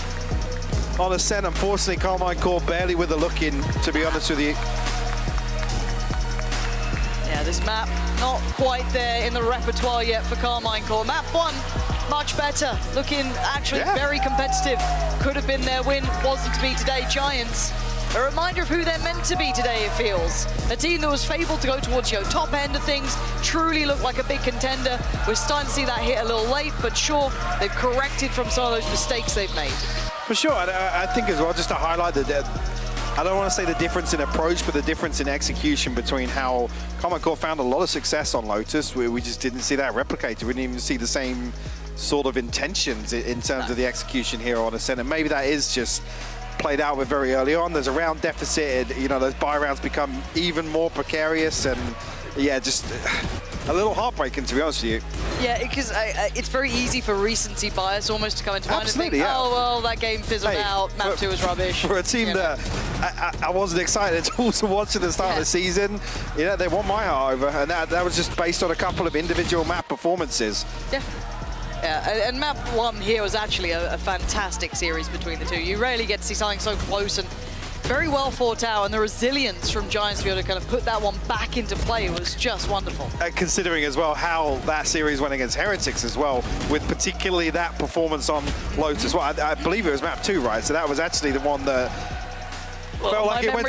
on Ascent. Unfortunately, Carmine Core barely with a look in, to be honest with you. Yeah, this map not quite there in the repertoire yet for Carmine Core. Map 1, much better. Looking actually very competitive. Could have been their win, wasn't to be today. Giants, a reminder of who they're meant to be today, it feels. A team that was fabled to go towards top end of things, truly looked like a big contender. We're starting to see that hit a little late, but sure, they've corrected from some of those mistakes they've made. For sure, I think as well, just to highlight that I don't want to say the difference in approach, but the difference in execution between how Carmine Core found a lot of success on Lotus. We just didn't see that replicated. We didn't even see the same sort of intentions in terms of the execution here on Ascent. And maybe that is just played out with very early on. There's a round deficit, you know, those buy rounds become even more precarious, and yeah, just a little heartbreaking, to be honest with you. Yeah, because it's very easy for recency bias almost to come into mind and think, Absolutely, yeah. oh, well, that game fizzled out, map 2 was rubbish. For a team that I wasn't excited at all to watch at the start of the season, you know, they won my heart over, and that was just based on a couple of individual map performances. Yeah. Yeah, and map 1 here was actually a fantastic series between the two. You rarely get to see something so close and very well fought out, and the resilience from Giants to be able to kind of put that one back into play was just wonderful. Considering as well how that series went against Heretics as well, with particularly that performance on Lotus as well. I believe it was map 2, right? So that was actually the one that felt like it went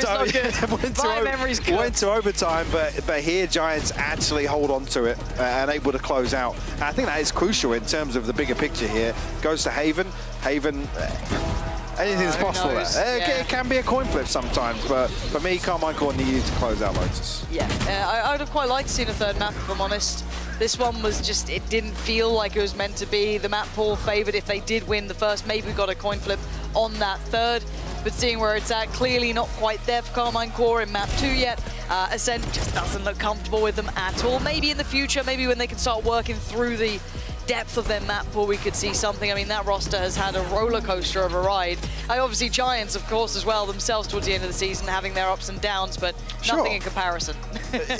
to overtime, but here Giants actually hold on to it and able to close out. And I think that is crucial in terms of the bigger picture here. Goes to Haven. Haven, anything's possible there. It can be a coin flip sometimes, but for me, Carmine Core needed to close out Lotus. Yeah, I would have quite liked to see a third map, if I'm honest. This one was just, it didn't feel like it was meant to be. The map pool favoured if they did win the first. Maybe we got a coin flip on that third. But seeing where it's at, clearly not quite there for Carmine Core in map 2 yet. Ascent just doesn't look comfortable with them at all. Maybe in the future, maybe when they can start working through the depth of their map pool, we could see something. I mean, that roster has had a roller coaster of a ride. Obviously, Giants, of course, as well, themselves towards the end of the season, having their ups and downs, but nothing in comparison.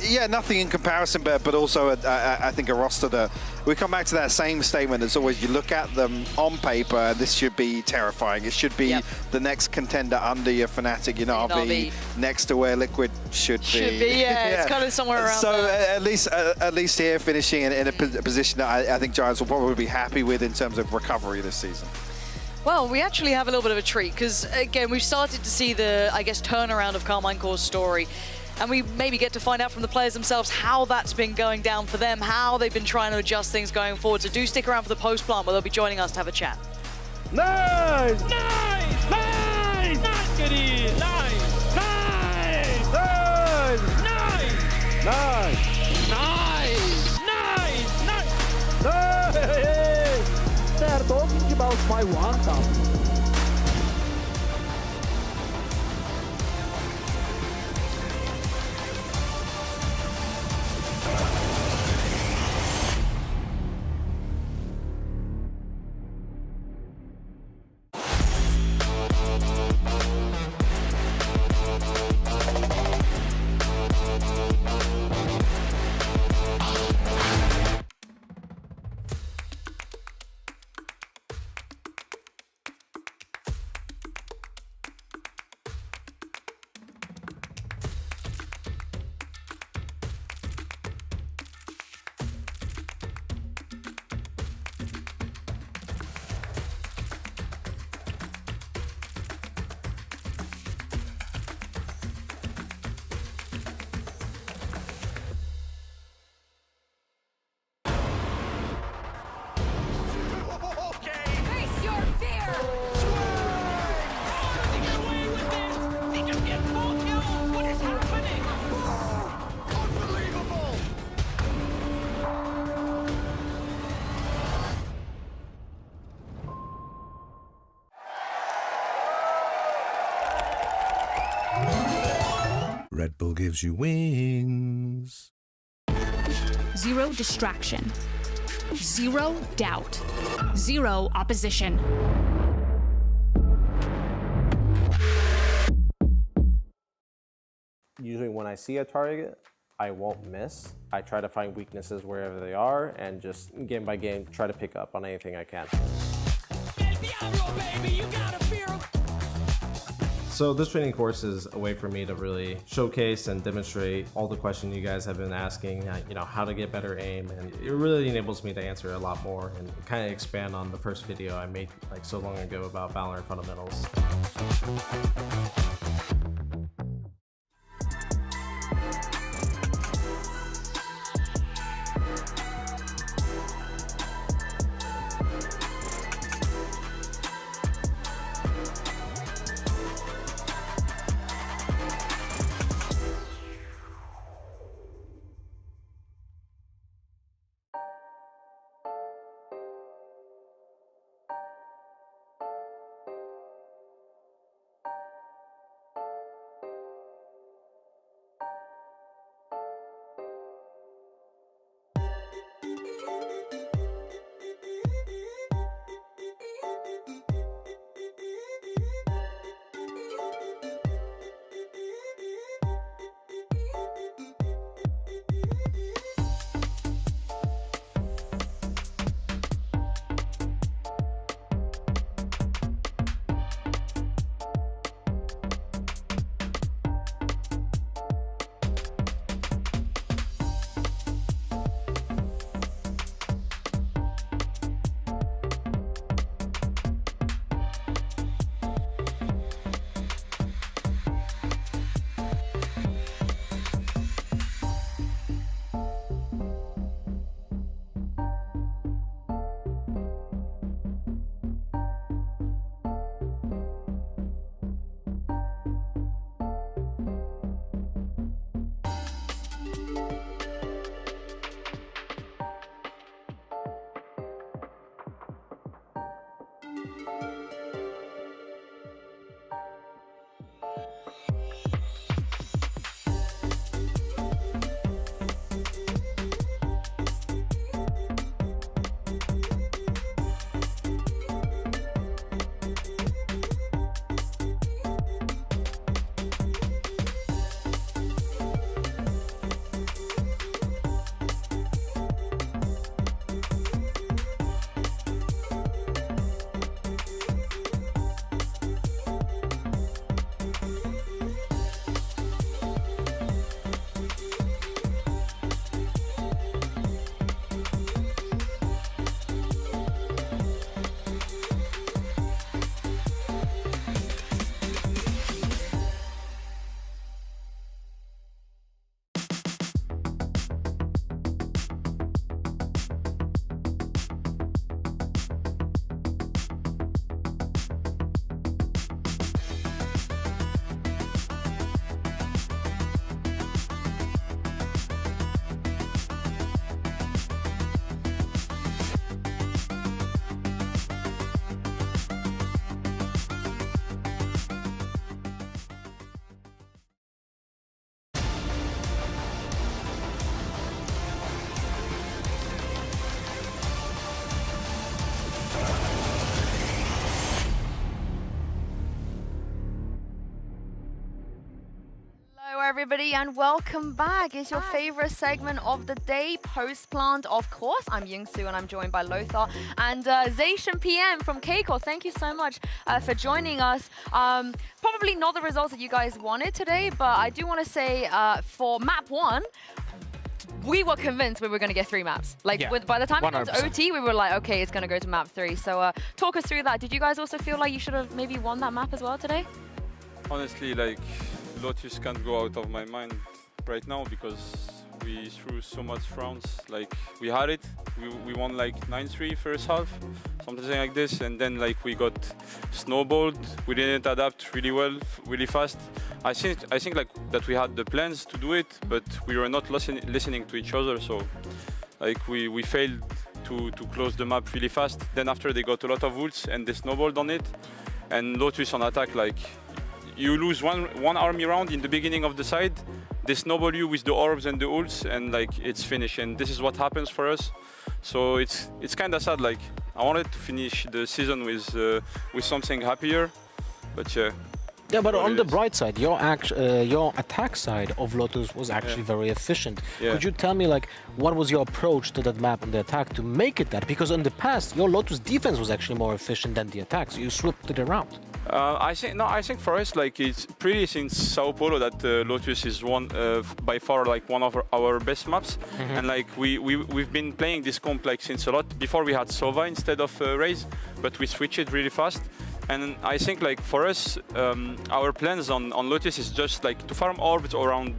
Yeah, nothing in comparison, but also I think a roster that we come back to that same statement as always. You look at them on paper, this should be terrifying. It should be the next contender under your Fnatic, you know, RV, next to where Liquid should be. Should be, yeah. It's kind of somewhere around there. At least here, finishing in a position that I think Giants will probably be happy with in terms of recovery this season. Well, we actually have a little bit of a treat because, again, we've started to see the, I guess, turnaround of Carmine Core's story. And we maybe get to find out from the players themselves how that's been going down for them, how they've been trying to adjust things going forward. So do stick around for the post-plant where they'll be joining us to have a chat. Nice! Nice! Nice! Nice, Gary! Nice! Nice! Nice! Nice! Nice! Nice! Nice! Nice! Nice! They're talking about my one-top. Red Bull gives you wings. Zero distraction. Zero doubt. Zero opposition. Usually when I see a target, I won't miss. I try to find weaknesses wherever they are and just game by game try to pick up on anything I can. So this training course is a way for me to really showcase and demonstrate all the questions you guys have been asking, you know, how to get better aim, and it really enables me to answer a lot more and kind of expand on the first video I made like so long ago about Valorant fundamentals. everybody, and welcome back. It's your favorite segment of the day, Post Plant. Of course, I'm Yingsu, and I'm joined by Lothar and Zacian PM from KCOR. Thank you so much for joining us. Probably not the results that you guys wanted today, but I do want to say for map 1, we were convinced we were going to get 3 maps. Like, by the time it was OT, we were like, okay, it's going to go to map 3. So talk us through that. Did you guys also feel like you should have maybe won that map as well today? Honestly, like, Lotus can't go out of my mind right now because we threw so much rounds. Like, we had it. We won like 9-3 first half, something like this, and then like we got snowballed. We didn't adapt really well, really fast. I think like that we had the plans to do it, but we were not listening to each other. So like we failed to close the map really fast. Then after they got a lot of ults and they snowballed on it, and Lotus on attack, like, you lose one army round in the beginning of the side, they snowball you with the orbs and the ults, and like it's finished. And this is what happens for us. So it's kind of sad. Like, I wanted to finish the season with something happier, but yeah. Yeah, but on the bright side, your attack side of Lotus was actually very efficient. Yeah. Could you tell me, like, what was your approach to that map on the attack to make it that? Because in the past, your Lotus defense was actually more efficient than the attack, so you swept it around. I think for us, like, it's pretty since Sao Paulo that Lotus is by far like one of our best maps, and like we've been playing this comp like since a lot. Before we had Sova instead of Raze, but we switched it really fast. And I think like for us, our plans on Lotus is just like to farm orbs around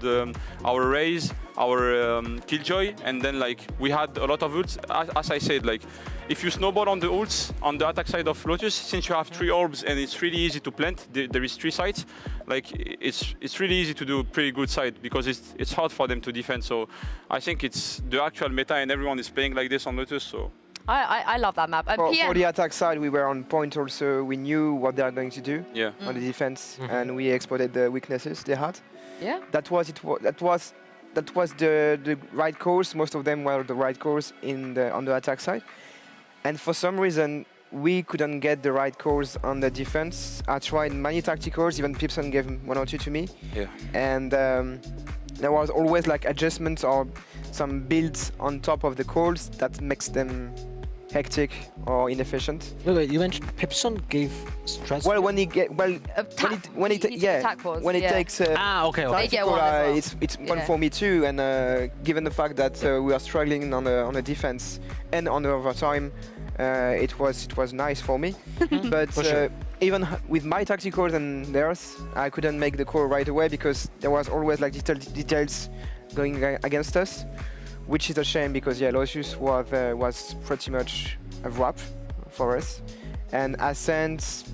our Raze, our Killjoy, and then like we had a lot of ults. As I said, like, if you snowball on the ults on the attack side of Lotus, since you have 3 orbs and it's really easy to plant, there is 3 sites, like it's really easy to do a pretty good side because it's hard for them to defend. So I think it's the actual meta and everyone is playing like this on Lotus. So I love that map. For the attack side, we were on point also. We knew what they are going to do on the defense, and we exploited the weaknesses they had. Yeah. That was the right course. Most of them were the right course on the attack side. And for some reason, we couldn't get the right course on the defense. I tried many tacticals, even Pipson gave 1 or 2 to me. Yeah. And there was always like adjustments or some builds on top of the calls that makes them hectic or inefficient. Wait, you mentioned Pipson gave stress. Well, when he takes tactical, it's one for me too. And given the fact that we are struggling on the defense and on the overtime, it was nice for me. But even with my tacticals and theirs, I couldn't make the call right away because there was always like details going against us, which is a shame because Lotus was pretty much a wrap for us. And Ascent,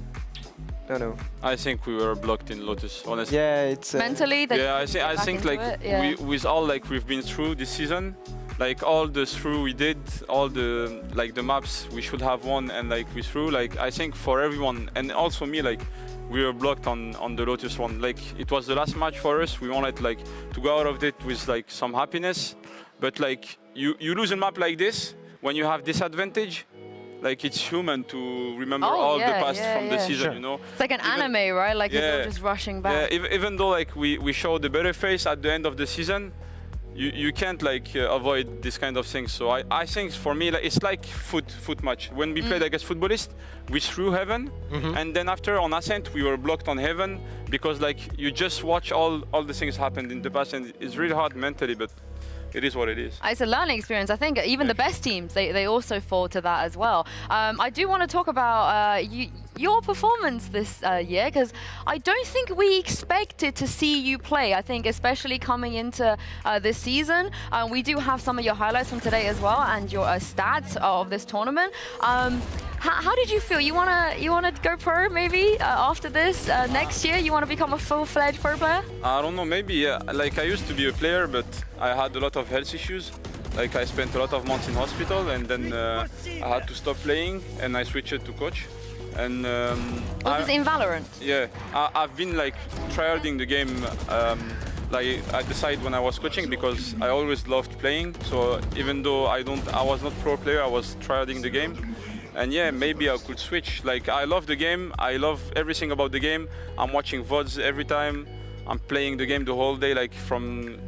I don't know. I think we were blocked in Lotus, honestly. Yeah, it's mentally. I think like with all like we've been through this season, like all the through we did, all the like the maps we should have won, and like we threw, like I think for everyone and also me, like we were blocked on the Lotus one. Like it was the last match for us. We wanted like to go out of it with like some happiness, but like you lose a map like this when you have disadvantage. Like it's human to remember all the past from the season, you know. It's like an anime, right? Like it's all just rushing back. Yeah, even though like we showed the better face at the end of the season, you can't like avoid this kind of things. So I think for me like, it's like foot match. When we played against Footballist, we threw Heaven, and then after on Ascent we were blocked on Heaven because like you just watch all the things happened in the past, and it's really hard mentally, but it is what it is. It's a learning experience. I think even the best teams, they also fall to that as well. I do want to talk about your performance this year, because I don't think we expected to see you play. I think especially coming into this season, we do have some of your highlights from today as well, and your stats of this tournament. How did you feel? You wanna go pro maybe after this next year? You want to become a full-fledged pro player? I don't know. Maybe yeah. Like I used to be a player, but I had a lot of health issues. Like I spent a lot of months in hospital, and then I had to stop playing, and I switched to coach. And was this in Valorant? Yeah, I've been like tryharding the game. Like at the side when I was coaching, because I always loved playing. So even though I was not pro player, I was tryharding the game. And yeah, maybe I could switch. Like I love the game. I love everything about the game. I'm watching VODs every time. I'm playing the game the whole day, like from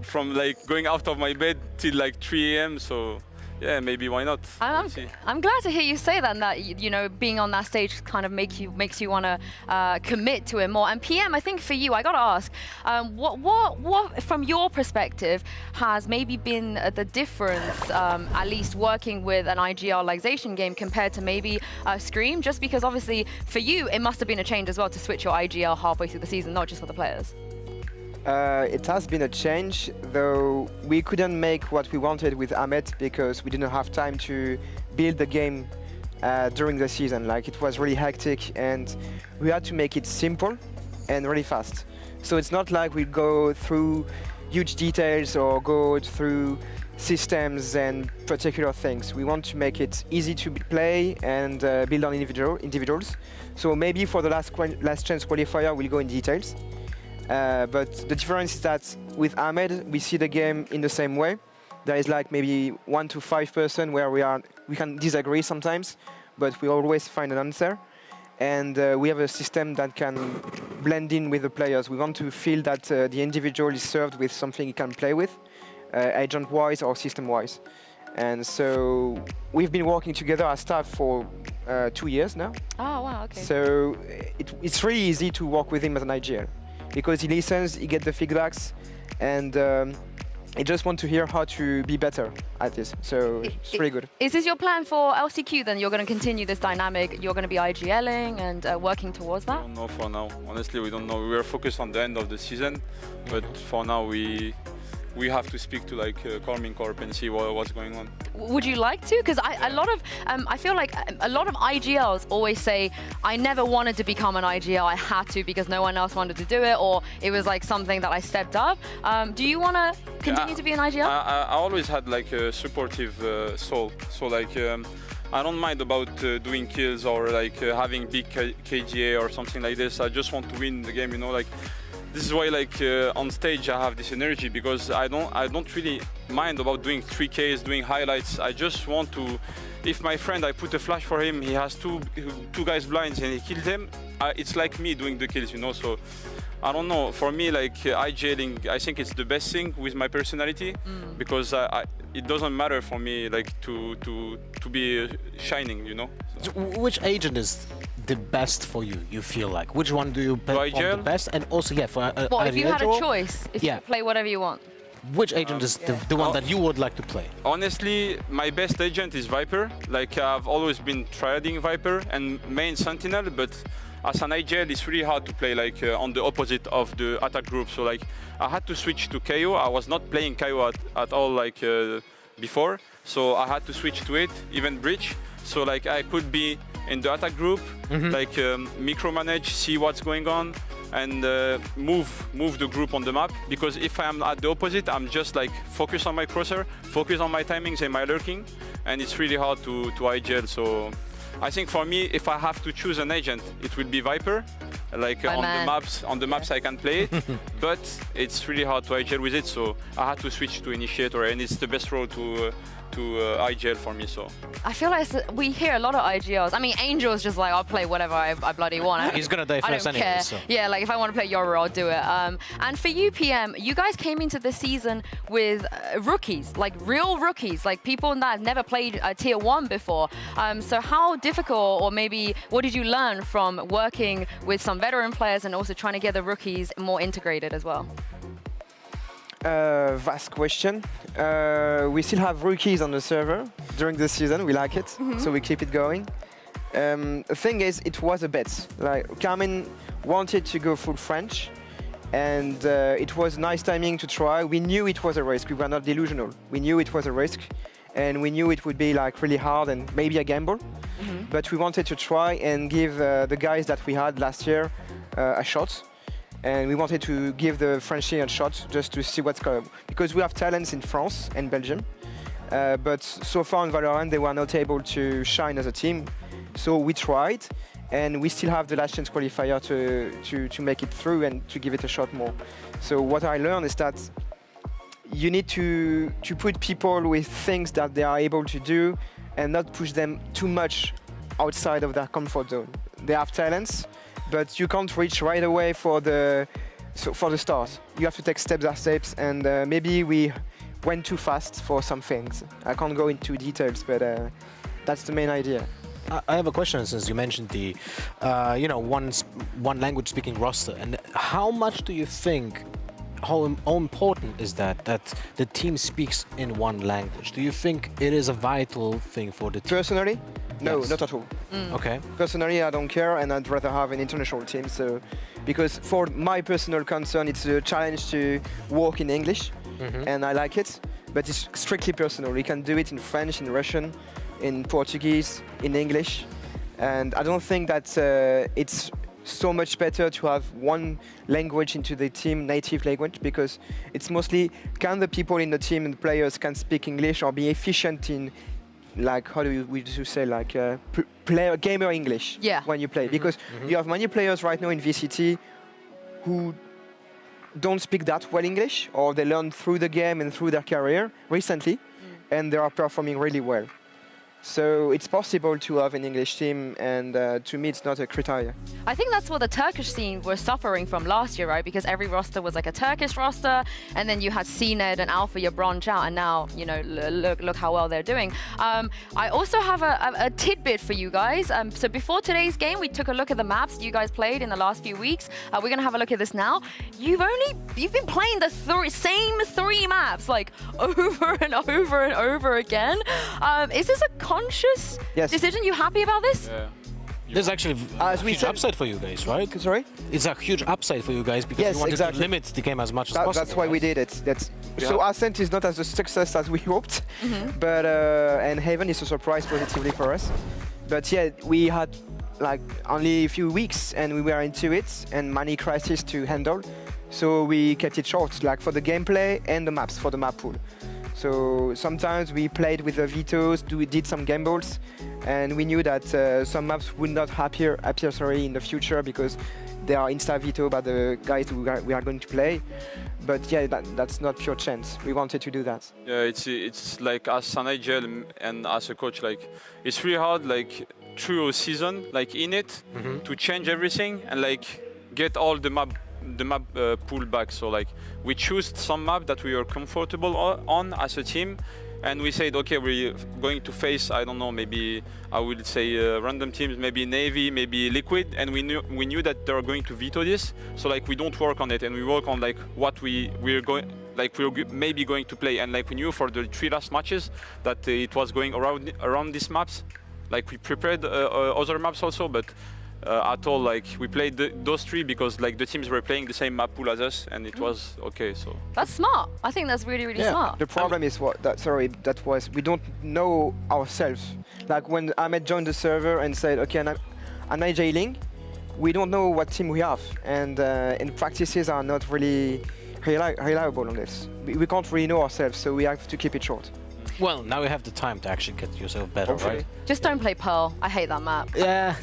from like going out of my bed till like 3 a.m. So yeah, maybe why not? I'm glad to hear you say that, and that you know, being on that stage kind of makes you want to commit to it more. And PM, I think for you, I got to ask, what from your perspective has maybe been the difference, at least working with an IGL-ization game compared to maybe Scream? Just because obviously for you, it must have been a change as well to switch your IGL halfway through the season, not just for the players. It has been a change, though we couldn't make what we wanted with Ahmed because we didn't have time to build the game during the season. Like, it was really hectic and we had to make it simple and really fast. So it's not like we go through huge details or go through systems and particular things. We want to make it easy to play and build on individuals. So maybe for the last chance qualifier, we'll go in details. But the difference is that with Ahmed, we see the game in the same way. There is like maybe 1 to 5% where we can disagree sometimes, but we always find an answer. And we have a system that can blend in with the players. We want to feel that the individual is served with something he can play with, agent-wise or system-wise. And so we've been working together as staff for 2 years now. Oh, wow, okay. So it's really easy to work with him as an IGL. Because he listens, he gets the feedbacks, and he just wants to hear how to be better at this. So it's pretty good. Is this your plan for LCQ then? You're going to continue this dynamic, you're going to be IGLing and working towards that? I don't know for now. Honestly, we don't know. We were focused on the end of the season, but for now we have to speak to like Carmine Corp and see what's going on. Would you like to? Because I feel like a lot of IGLs always say, I never wanted to become an IGL, I had to because no one else wanted to do it, or it was like something that I stepped up. Do you want to continue to be an IGL? I always had like a supportive soul. So like I don't mind about doing kills or like having big KGA or something like this. I just want to win the game, you know, like. This is why, like, on stage I have this energy because I don't really mind about doing 3Ks, doing highlights. I just want to, if my friend, I put a flash for him, he has two guys blinds and he killed him, it's like me doing the kills, you know, so I don't know. For me, like, IGLing, I think it's the best thing with my personality because it doesn't matter for me, like, to be shining, you know. So which agent is the best for you, you feel like? Which one do you perform the best? And also, yeah, for well, if you had a choice, if you could play whatever you want. Which agent is the one that you would like to play? Honestly, my best agent is Viper. Like, I've always been trying Viper and main Sentinel, but as an IGL, it's really hard to play like on the opposite of the attack group. So like, I had to switch to KO. I was not playing KO at all like before, so I had to switch to it, even Breach. So like, I could be in the attack group, like micromanage, see what's going on, and move the group on the map. Because if I'm at the opposite, I'm just like focus on my crosshair, focus on my timings and my lurking, and it's really hard to IGL. So I think for me, if I have to choose an agent, it will be Viper. Like on the maps I can play it, but it's really hard to IGL with it. So I had to switch to Initiator, and it's the best role to IGL for me. So I feel like we hear a lot of IGLs. I mean, Angel's just like, I'll play whatever I bloody want. He's gonna die first anyway. Care. So. Yeah, like if I want to play Yoru, I'll do it. And for you, PM, you guys came into this season with rookies, like real rookies, like people that have never played Tier 1 before. So how difficult, or maybe what did you learn from working with some veteran players and also trying to get the rookies more integrated as well? Vast question. We still have rookies on the server during the season. We like it, so we keep it going. The thing is, it was a bet. Like, Carmen wanted to go full French, and it was nice timing to try. We knew it was a risk. We were not delusional. We knew it was a risk, and we knew it would be like really hard and maybe a gamble. But we wanted to try and give the guys that we had last year a shot. And we wanted to give the Frenchie a shot just to see what's going on. Because we have talents in France and Belgium, but so far in Valorant they were not able to shine as a team. So we tried, and we still have the last chance qualifier to make it through and to give it a shot more. So what I learned is that you need to put people with things that they are able to do and not push them too much outside of their comfort zone. They have talents, but you can't reach right away for the So for the start, you have to take steps by steps, and maybe we went too fast for some things. I can't go into details, but that's the main idea. I have a question since you mentioned the, one language speaking roster, and how much do you think, how important is that the team speaks in one language? Do you think it is a vital thing for the team? Personally, no, Yes. not at all. Okay. Personally, I don't care, and I'd rather have an international team. So, because for my personal concern, it's a challenge to work in English, and I like it. But it's strictly personal. We can do it in French, in Russian, in Portuguese, in English, and I don't think that it's so much better to have one language into the team, native language, because it's mostly can the people in the team and the players can speak English or be efficient in, like, how do we say, like player gamer English when you play, because you have many players right now in VCT who don't speak that well English, or they learn through the game and through their career recently, and they are performing really well. So it's possible to have an English team, and to me, it's not a criteria. I think that's what the Turkish scene was suffering from last year, right? Because every roster was like a Turkish roster, and then you had CNED and Alpha, you branch out, and now, you know, look how well they're doing. I also have a tidbit for you guys. So before today's game, we took a look at the maps you guys played in the last few weeks. We're going to have a look at this now. You've been playing the same three maps, like, over and over and over again. Is this a conscious decision? You happy about this? Yeah. There's actually a huge upside for you guys, right? Sorry? It's a huge upside for you guys because you wanted to limit the game as much as possible. That's why we did it. So Ascent is not as a success as we hoped, but and Haven is a surprise positively for us. But yeah, we had like only a few weeks and we were into it, and many crises to handle. So we kept it short, like for the gameplay and the maps, for the map pool. So sometimes we played with the vetoes, we did some gambles, and we knew that some maps would not appear in the future because they are insta-veto by the guys we are going to play. But yeah, that's not pure chance. We wanted to do that. Yeah, it's like as an IGL and as a coach, like it's really hard, like through a season, like in it, to change everything and like get all the map pool back. So like we choose some map that we are comfortable on as a team, and we said, okay, we're going to face, I don't know, maybe I would say random teams, maybe Navy, maybe Liquid, and we knew that they're going to veto this. So like we don't work on it, and we work on like what we're maybe going to play. And like we knew for the 3 last matches that it was going around these maps. Like we prepared other maps also, but at all, like we played those 3 because like the teams were playing the same map pool as us, and it was okay. So that's smart. I think that's really smart. The problem is we don't know ourselves. Like when Ahmed joined the server and said, okay, I'm IJing, we don't know what team we have, and practices are not really reliable on this. We can't really know ourselves, so we have to keep it short. Well, now you have the time to actually get yourself better, right? Just don't play Pearl. I hate that map. Yeah.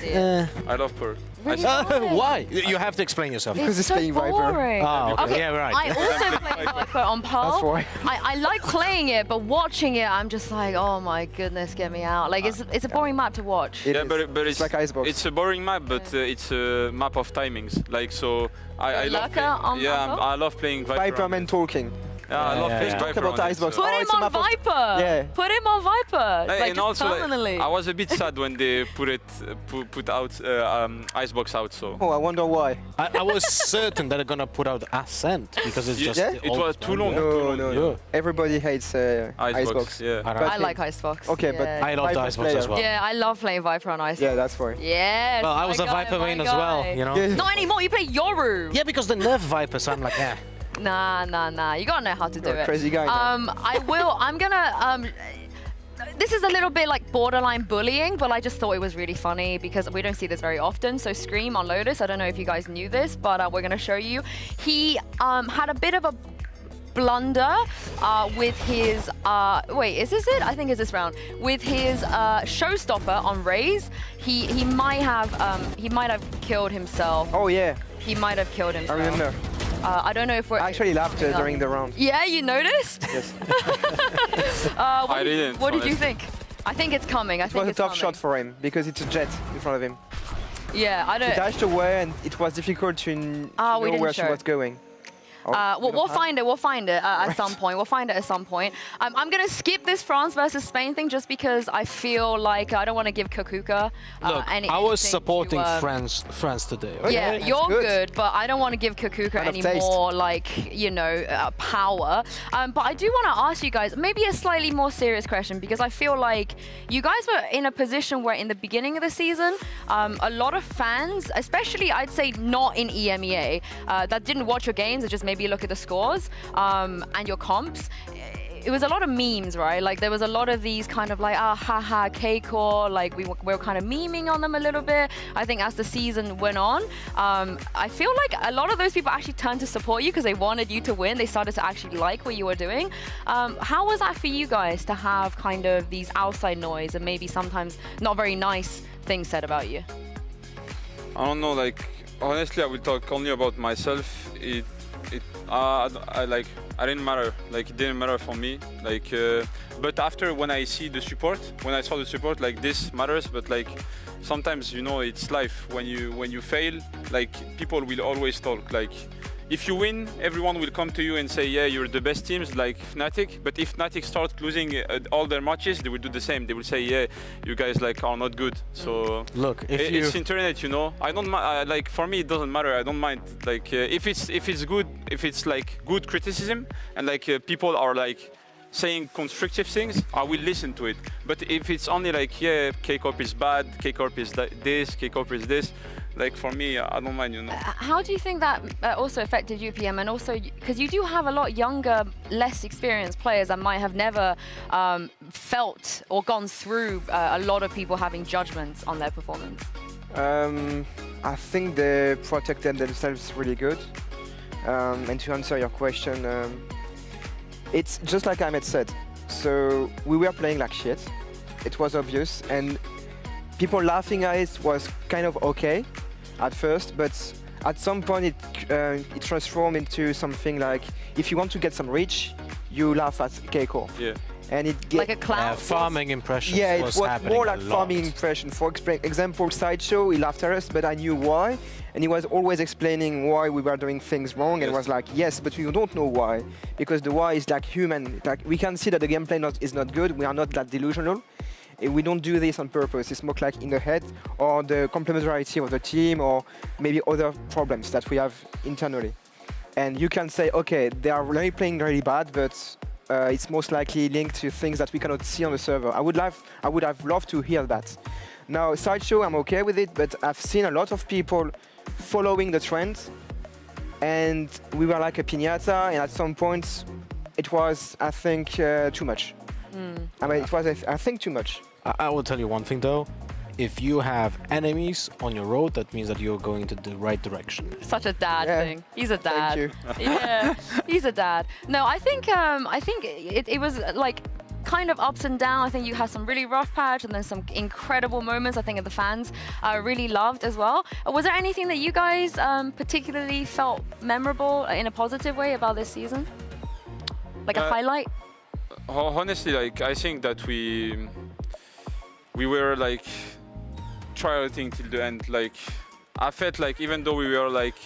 I love Pearl. Really? Why? You have to explain yourself. Because it's playing boring. Viper. Okay, yeah, right. I also play Viper on Pearl. That's why. I like playing it, but watching it, I'm just like, oh my goodness, get me out. Like it's a boring map to watch. But it's like Icebox. It's a boring map, but it's a map of timings. Like so, I love. I love playing Viper. Viperman talking. Yeah, I love playing Viper. Talk about Icebox. Put him on Viper. Yeah. Put him on Viper. Like and also, permanently. I was a bit sad when they put out Icebox out. So. Oh, I wonder why. I was certain that they're gonna put out Ascent because it's just. It was too long. No. Everybody hates Icebox. Yeah. I like Icebox. Okay, but I love Icebox as well. Yeah, I love playing Viper on Icebox. Yeah, that's why. Yes. Well, I was a Viper main as well, you know. Not anymore. You play Yoru. Yeah, because they nerf Viper, so I'm like, yeah. Nah. You gotta know how to do it. Crazy guy. I'm gonna. This is a little bit like borderline bullying, but I just thought it was really funny because we don't see this very often. So Scream on Lotus, I don't know if you guys knew this, but we're gonna show you. He had a bit of a blunder with his wait, is this it? I think it's this round. With his showstopper on Raze, he might have killed himself. Oh yeah. He might have killed himself. I remember. I don't know if we're... I actually laughed during the round. Yeah, you noticed? Yes. I didn't. What did you think? I think it's coming. I think it was it's a tough coming. shot for him because it's a jet in front of him. Yeah, I don't. She dashed away, and it was difficult to know we didn't where show. she was going. We'll find it. We'll find it at some point. We'll find it at some point. I'm going to skip this France versus Spain thing just because I feel like I don't want to give Kakuka Look, any. I was supporting to, France today. Yeah, Okay? you're good, but I don't want to give Kakuka any more, like, you know, power. But I do want to ask you guys maybe a slightly more serious question because I feel like you guys were in a position where in the beginning of the season, a lot of fans, especially I'd say not in EMEA, that didn't watch your games, that just maybe look at the scores and your comps. It was a lot of memes, right? Like there was a lot of these kind of like, haha, K-Core, like we were kind of memeing on them a little bit. I think as the season went on, I feel like a lot of those people actually turned to support you because they wanted you to win. They started to actually like what you were doing. How was that for you guys to have kind of these outside noise and maybe sometimes not very nice things said about you? I don't know, like, honestly, I will talk only about myself. I didn't matter, like it didn't matter for me, like but after when I saw the support, like this matters, but like sometimes, you know, it's life. When you fail, like people will always talk. Like if you win, everyone will come to you and say, yeah, you're the best teams, like Fnatic. But if Fnatic start losing all their matches, they will do the same. They will say, yeah, you guys like are not good. So look, it's internet, you know. I don't like, for me it doesn't matter. I don't mind. Like if it's good, if it's like good criticism and like people are like saying constructive things, I will listen to it. But if it's only like, yeah, K-Corp is bad, K-Corp is this, K-Corp is this, like for me, I don't mind, you know. How do you think that also affected you, PM? And also, because you do have a lot younger, less experienced players that might have never felt or gone through a lot of people having judgments on their performance. I think they protected themselves really good. And to answer your question, it's just like Ahmed said. So we were playing like shit. It was obvious, and people laughing at it was kind of okay at first, but at some point it transformed into something like, if you want to get some reach, you laugh at Keiko. Yeah. And it like a clown. Farming impressions. Yeah, it was was more like farming impression. For example, Sideshow, he laughed at us, but I knew why, and he was always explaining why we were doing things wrong, and was like, yes, but you don't know why, because the why is like human. Like we can see that the gameplay is not good. We are not that delusional. We don't do this on purpose. It's more like in the head or the complementarity of the team or maybe other problems that we have internally. And you can say, okay, they are really playing really bad, but it's most likely linked to things that we cannot see on the server. I would have loved to hear that. Now, Sideshow, I'm okay with it, but I've seen a lot of people following the trend, and we were like a piñata, and at some point, it was, I think, too much. I mean, it was, I think, too much. I will tell you one thing though. If you have enemies on your road, that means that you're going into the right direction. Such a dad thing. He's a dad. Thank you. Yeah, he's a dad. No, I think it was like kind of ups and downs. I think you had some really rough patch and then some incredible moments. I think the fans really loved as well. Was there anything that you guys particularly felt memorable in a positive way about this season? Like a highlight? Honestly, like I think that we were like trying till the end. Like I felt like even though we were like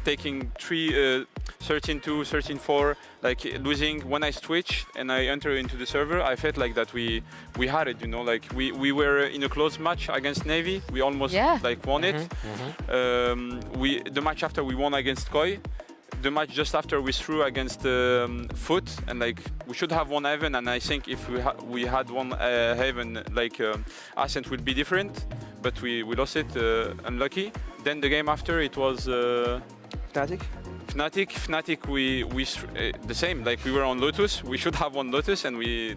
taking 13-2, 13-4, like losing, when I switched and I entered into the server, I felt like that we had it, you know, like we were in a close match against Navy. We almost like won it. The match after we won against Koi. The match just after we threw against Foot, and like we should have won Heaven, and I think if we had won Heaven, like Ascent would be different, but we lost it, unlucky. Then the game after it was Fnatic, we the same, like we were on Lotus, we should have won Lotus, and we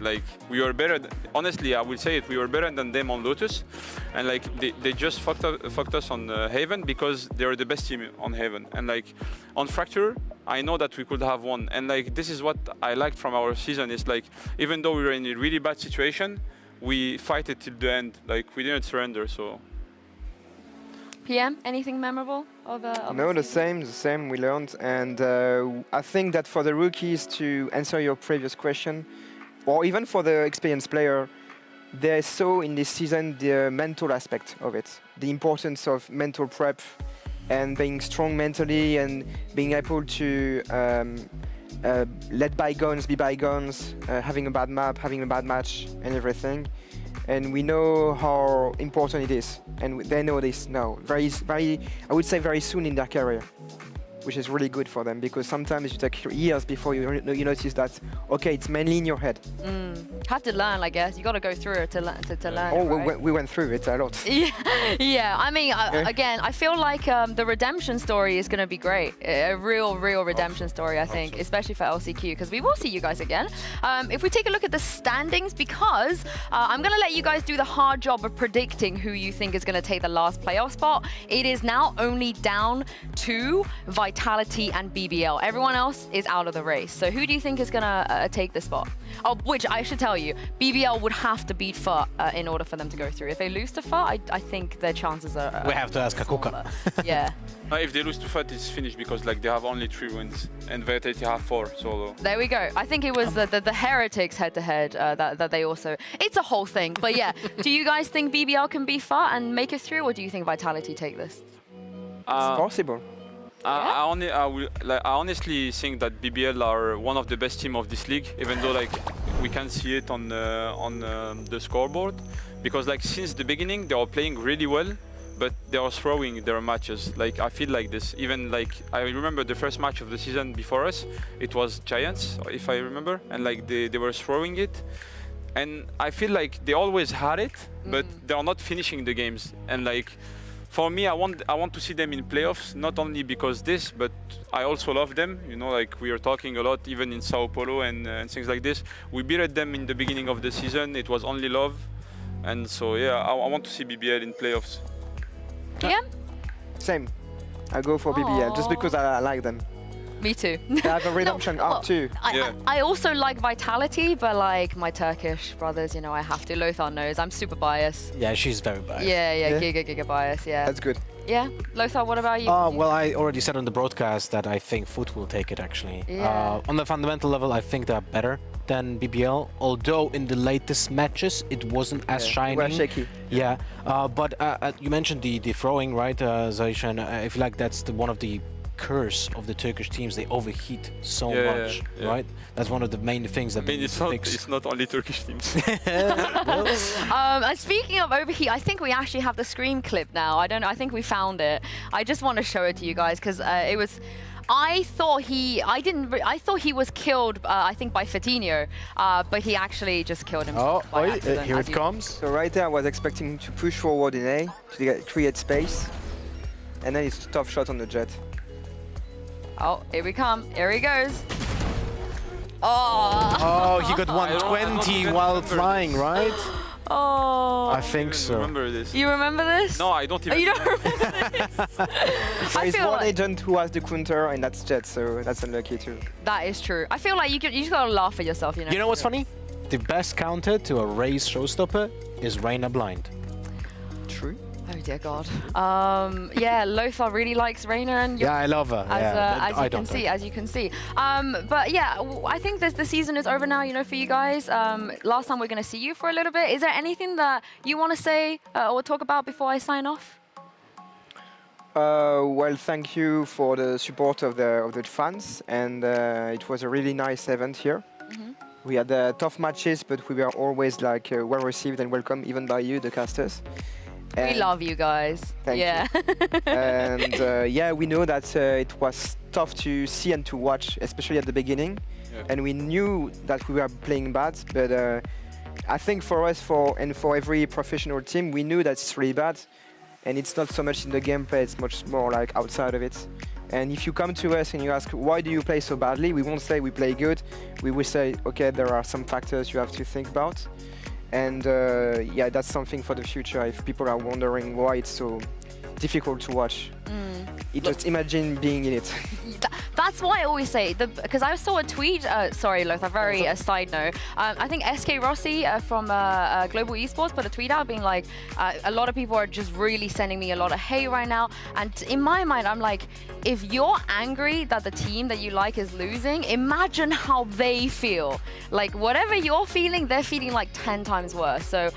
were better, honestly I will say it, we were better than them on Lotus, and like they just fucked us on Haven because they are the best team on Haven, and like on Fracture, I know that we could have won, and like this is what I liked from our season, is like even though we were in a really bad situation, we fight it till the end, like we didn't surrender, so. PM, anything memorable? No, the same we learned, and I think that for the rookies, to answer your previous question, or even for the experienced player, they saw in this season the mental aspect of it, the importance of mental prep and being strong mentally and being able to let bygones be bygones, having a bad map, having a bad match and everything. And we know how important it is, and they know this now, very, I would say very soon in their career, which is really good for them, because sometimes you take years before you notice that, okay, it's mainly in your head. Have to learn, I guess. You got to go through it to learn. Oh, right? we went through it a lot. Yeah. I mean, again, I feel like the redemption story is going to be great. A real redemption story, I think, especially for LCQ, because we will see you guys again. If we take a look at the standings, because I'm going to let you guys do the hard job of predicting who you think is going to take the last playoff spot. It is now only down to Vitality and BBL. Everyone else is out of the race. So who do you think is going to take the spot? Oh, which I should tell you, BBL would have to beat FUT in order for them to go through. If they lose to FUT, I think their chances are we have to ask Kakuka. Yeah. If they lose to FUT, it's finished because like they have only 3 wins and Vitality have 4. So there we go. I think it was the Heretics head-to-head that they also. It's a whole thing. But yeah, do you guys think BBL can beat FUT and make it through, or do you think Vitality take this? It's possible. I honestly think that BBL are one of the best team of this league, even though like we can see it on the scoreboard, because like since the beginning they are playing really well, but they are throwing their matches. Like I feel like this. Even like I remember the first match of the season before us, it was Giants, if I remember, and like they were throwing it, and I feel like they always had it, but they are not finishing the games. And like for me, I want to see them in playoffs, not only because this, but I also love them. You know, like we are talking a lot, even in Sao Paulo and things like this. We beat them in the beginning of the season. It was only love, and so yeah, I want to see BBL in playoffs. Yeah. Same. I go for BBL just because I like them. Me too. They have a redemption arc too. I also like Vitality, but like my Turkish brothers, you know, I have to. Lothar knows I'm super biased. Yeah, she's very biased. Yeah. Giga biased. Yeah. That's good. Yeah, Lothar, what about you? Well, I already said on the broadcast that I think FUT will take it, actually. Yeah. On the fundamental level, I think they're better than BBL, although in the latest matches, it wasn't as shining. They were shaky. Yeah, but you mentioned the throwing, right, Zaishan? I feel like that's one of the curse of the Turkish teams. They overheat so much, right? That's one of the main things that it's not only Turkish teams. Speaking of overheat, I think we actually have the screen clip now. I don't know. I think we found it. I just want to show it to you guys because it was. I thought he was killed. I think by Fatinho, but he actually just killed himself. Oh, here it comes. So right there, I was expecting him to push forward in A to create space, and then it's a tough shot on the jet. Oh, here we come. Here he goes. Oh, he got 120 while flying, right? Oh. I think so. Remember this? You remember this? No, I don't even. You don't remember this? There is one agent who has the counter, and that's Jet, so that's unlucky too. That is true. I feel like you just gotta laugh at yourself, you know. You know what's funny? The best counter to a Raze showstopper is Reyna blind. True. Oh dear God. Yeah, Lothar really likes Reyna, and yeah, I love her. As you can see. But yeah, I think the season is over now. You know, for you guys. Last time we're gonna see you for a little bit. Is there anything that you want to say or talk about before I sign off? Well, thank you for the support of the fans, and it was a really nice event here. We had tough matches, but we were always like well received and welcome, even by you, the casters. We love you guys. Thank you. And yeah, we know that it was tough to see and to watch, especially at the beginning. Yeah. And we knew that we were playing bad, but I think for us, for every professional team, we knew that it's really bad. And it's not so much in the gameplay, it's much more like outside of it. And if you come to us and you ask, why do you play so badly? We won't say we play good. We will say, okay, there are some factors you have to think about. And yeah, that's something for the future if people are wondering why it's so difficult to watch. You just imagine being in it. That's why I always say, because I saw a tweet, sorry Lothar, very side note. I think SK Rossi from Global Esports put a tweet out being like, a lot of people are just really sending me a lot of hate right now. And in my mind, I'm like, if you're angry that the team that you like is losing, imagine how they feel. Like whatever you're feeling, they're feeling like 10 times worse. So,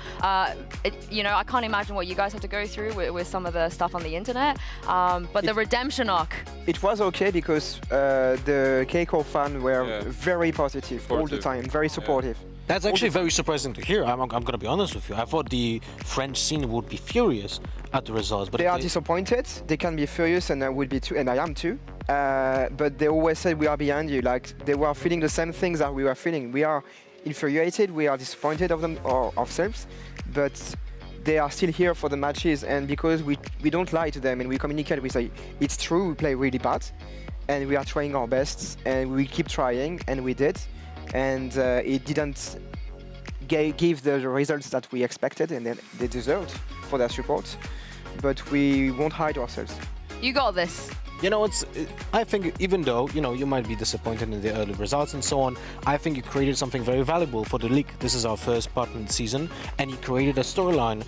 you know, I can't imagine what you guys have to go through with some of the stuff on the internet. But the redemption arc. It was okay because the Keiko fans were very positive all the time, very supportive. That's actually very surprising to hear. I'm going to be honest with you. I thought the French scene would be furious at the results, but they are disappointed. They can be furious, and I would be too, and I am too. But they always said we are behind you. Like they were feeling the same things that we were feeling. We are infuriated. We are disappointed of them or ourselves, but they are still here for the matches. And because we don't lie to them and we communicate, we say it's true. We play really bad, and we are trying our best, and we keep trying, and we did. And it didn't give the results that we expected and they deserved for their support. But we won't hide ourselves. You got this. You know, I think even though, you know, you might be disappointed in the early results and so on, I think you created something very valuable for the league. This is our first partner season, and you created a storyline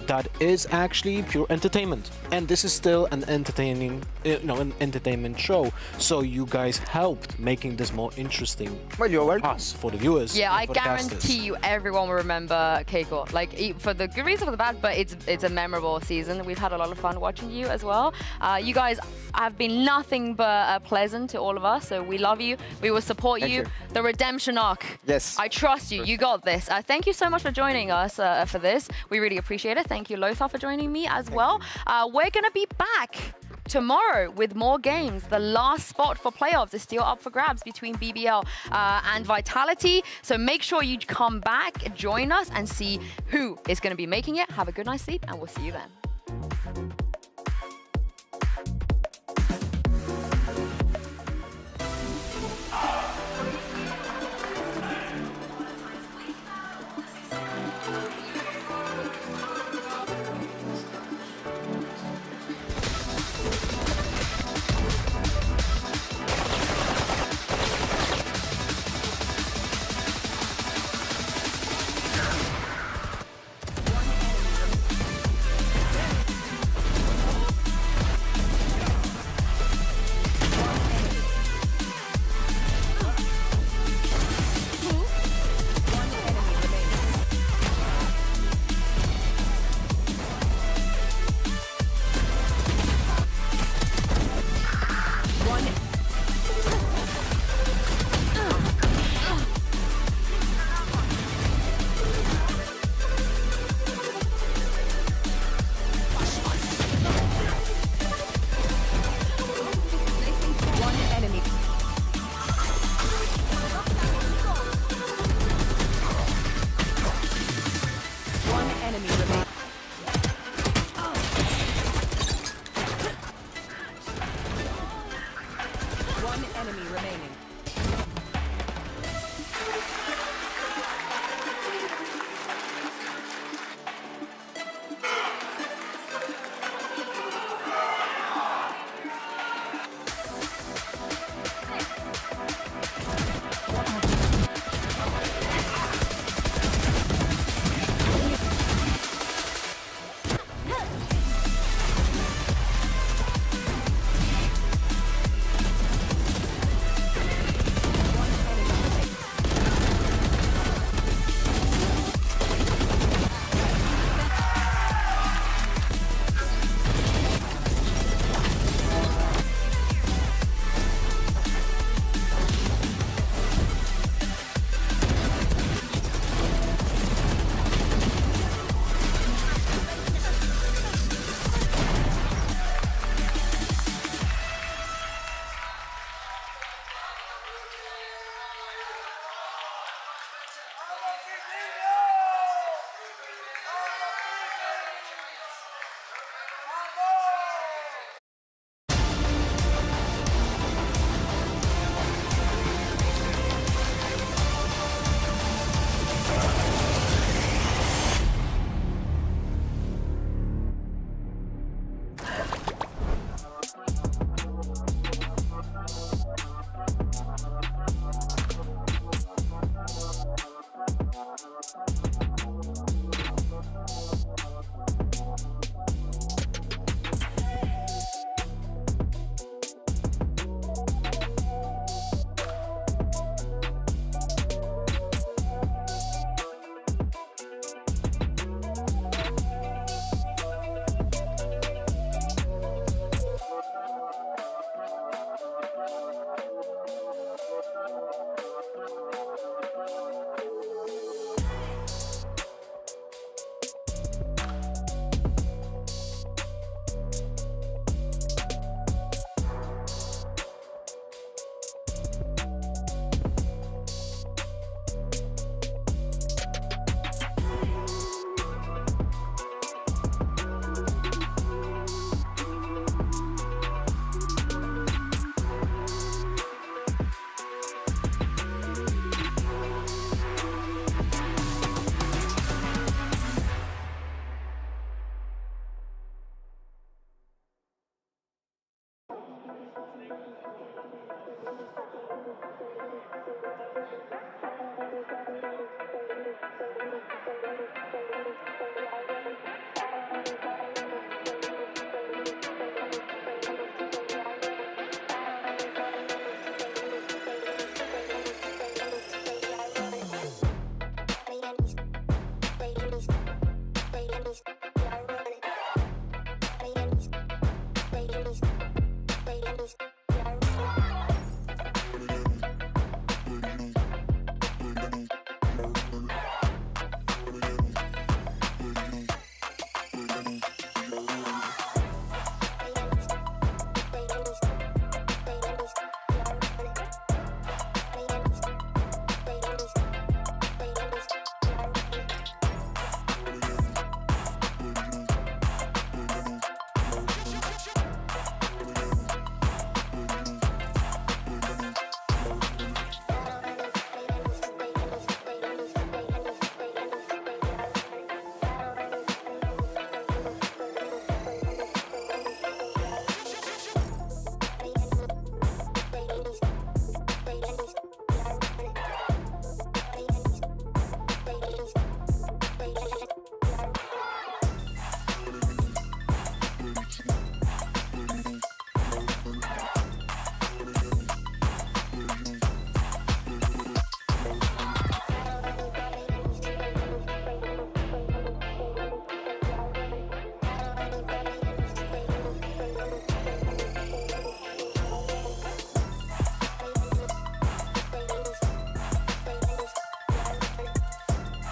that is actually pure entertainment. And this is still an entertaining, an entertainment show. So you guys helped making this more interesting. Well, you're welcome. Us, for the viewers. Yeah, I guarantee you everyone will remember Keiko. Like, for the good reason, for the bad, but it's a memorable season. We've had a lot of fun watching you as well. You guys have been nothing but pleasant to all of us, so we love you. We will support you. The redemption arc. Yes. I trust you. You got this. Thank you so much for joining us for this. We really appreciate it. Thank you, Lothar, for joining me as well. We're going to be back tomorrow with more games. The last spot for playoffs is still up for grabs between BBL and Vitality. So make sure you come back, join us, and see who is going to be making it. Have a good night's sleep, and we'll see you then.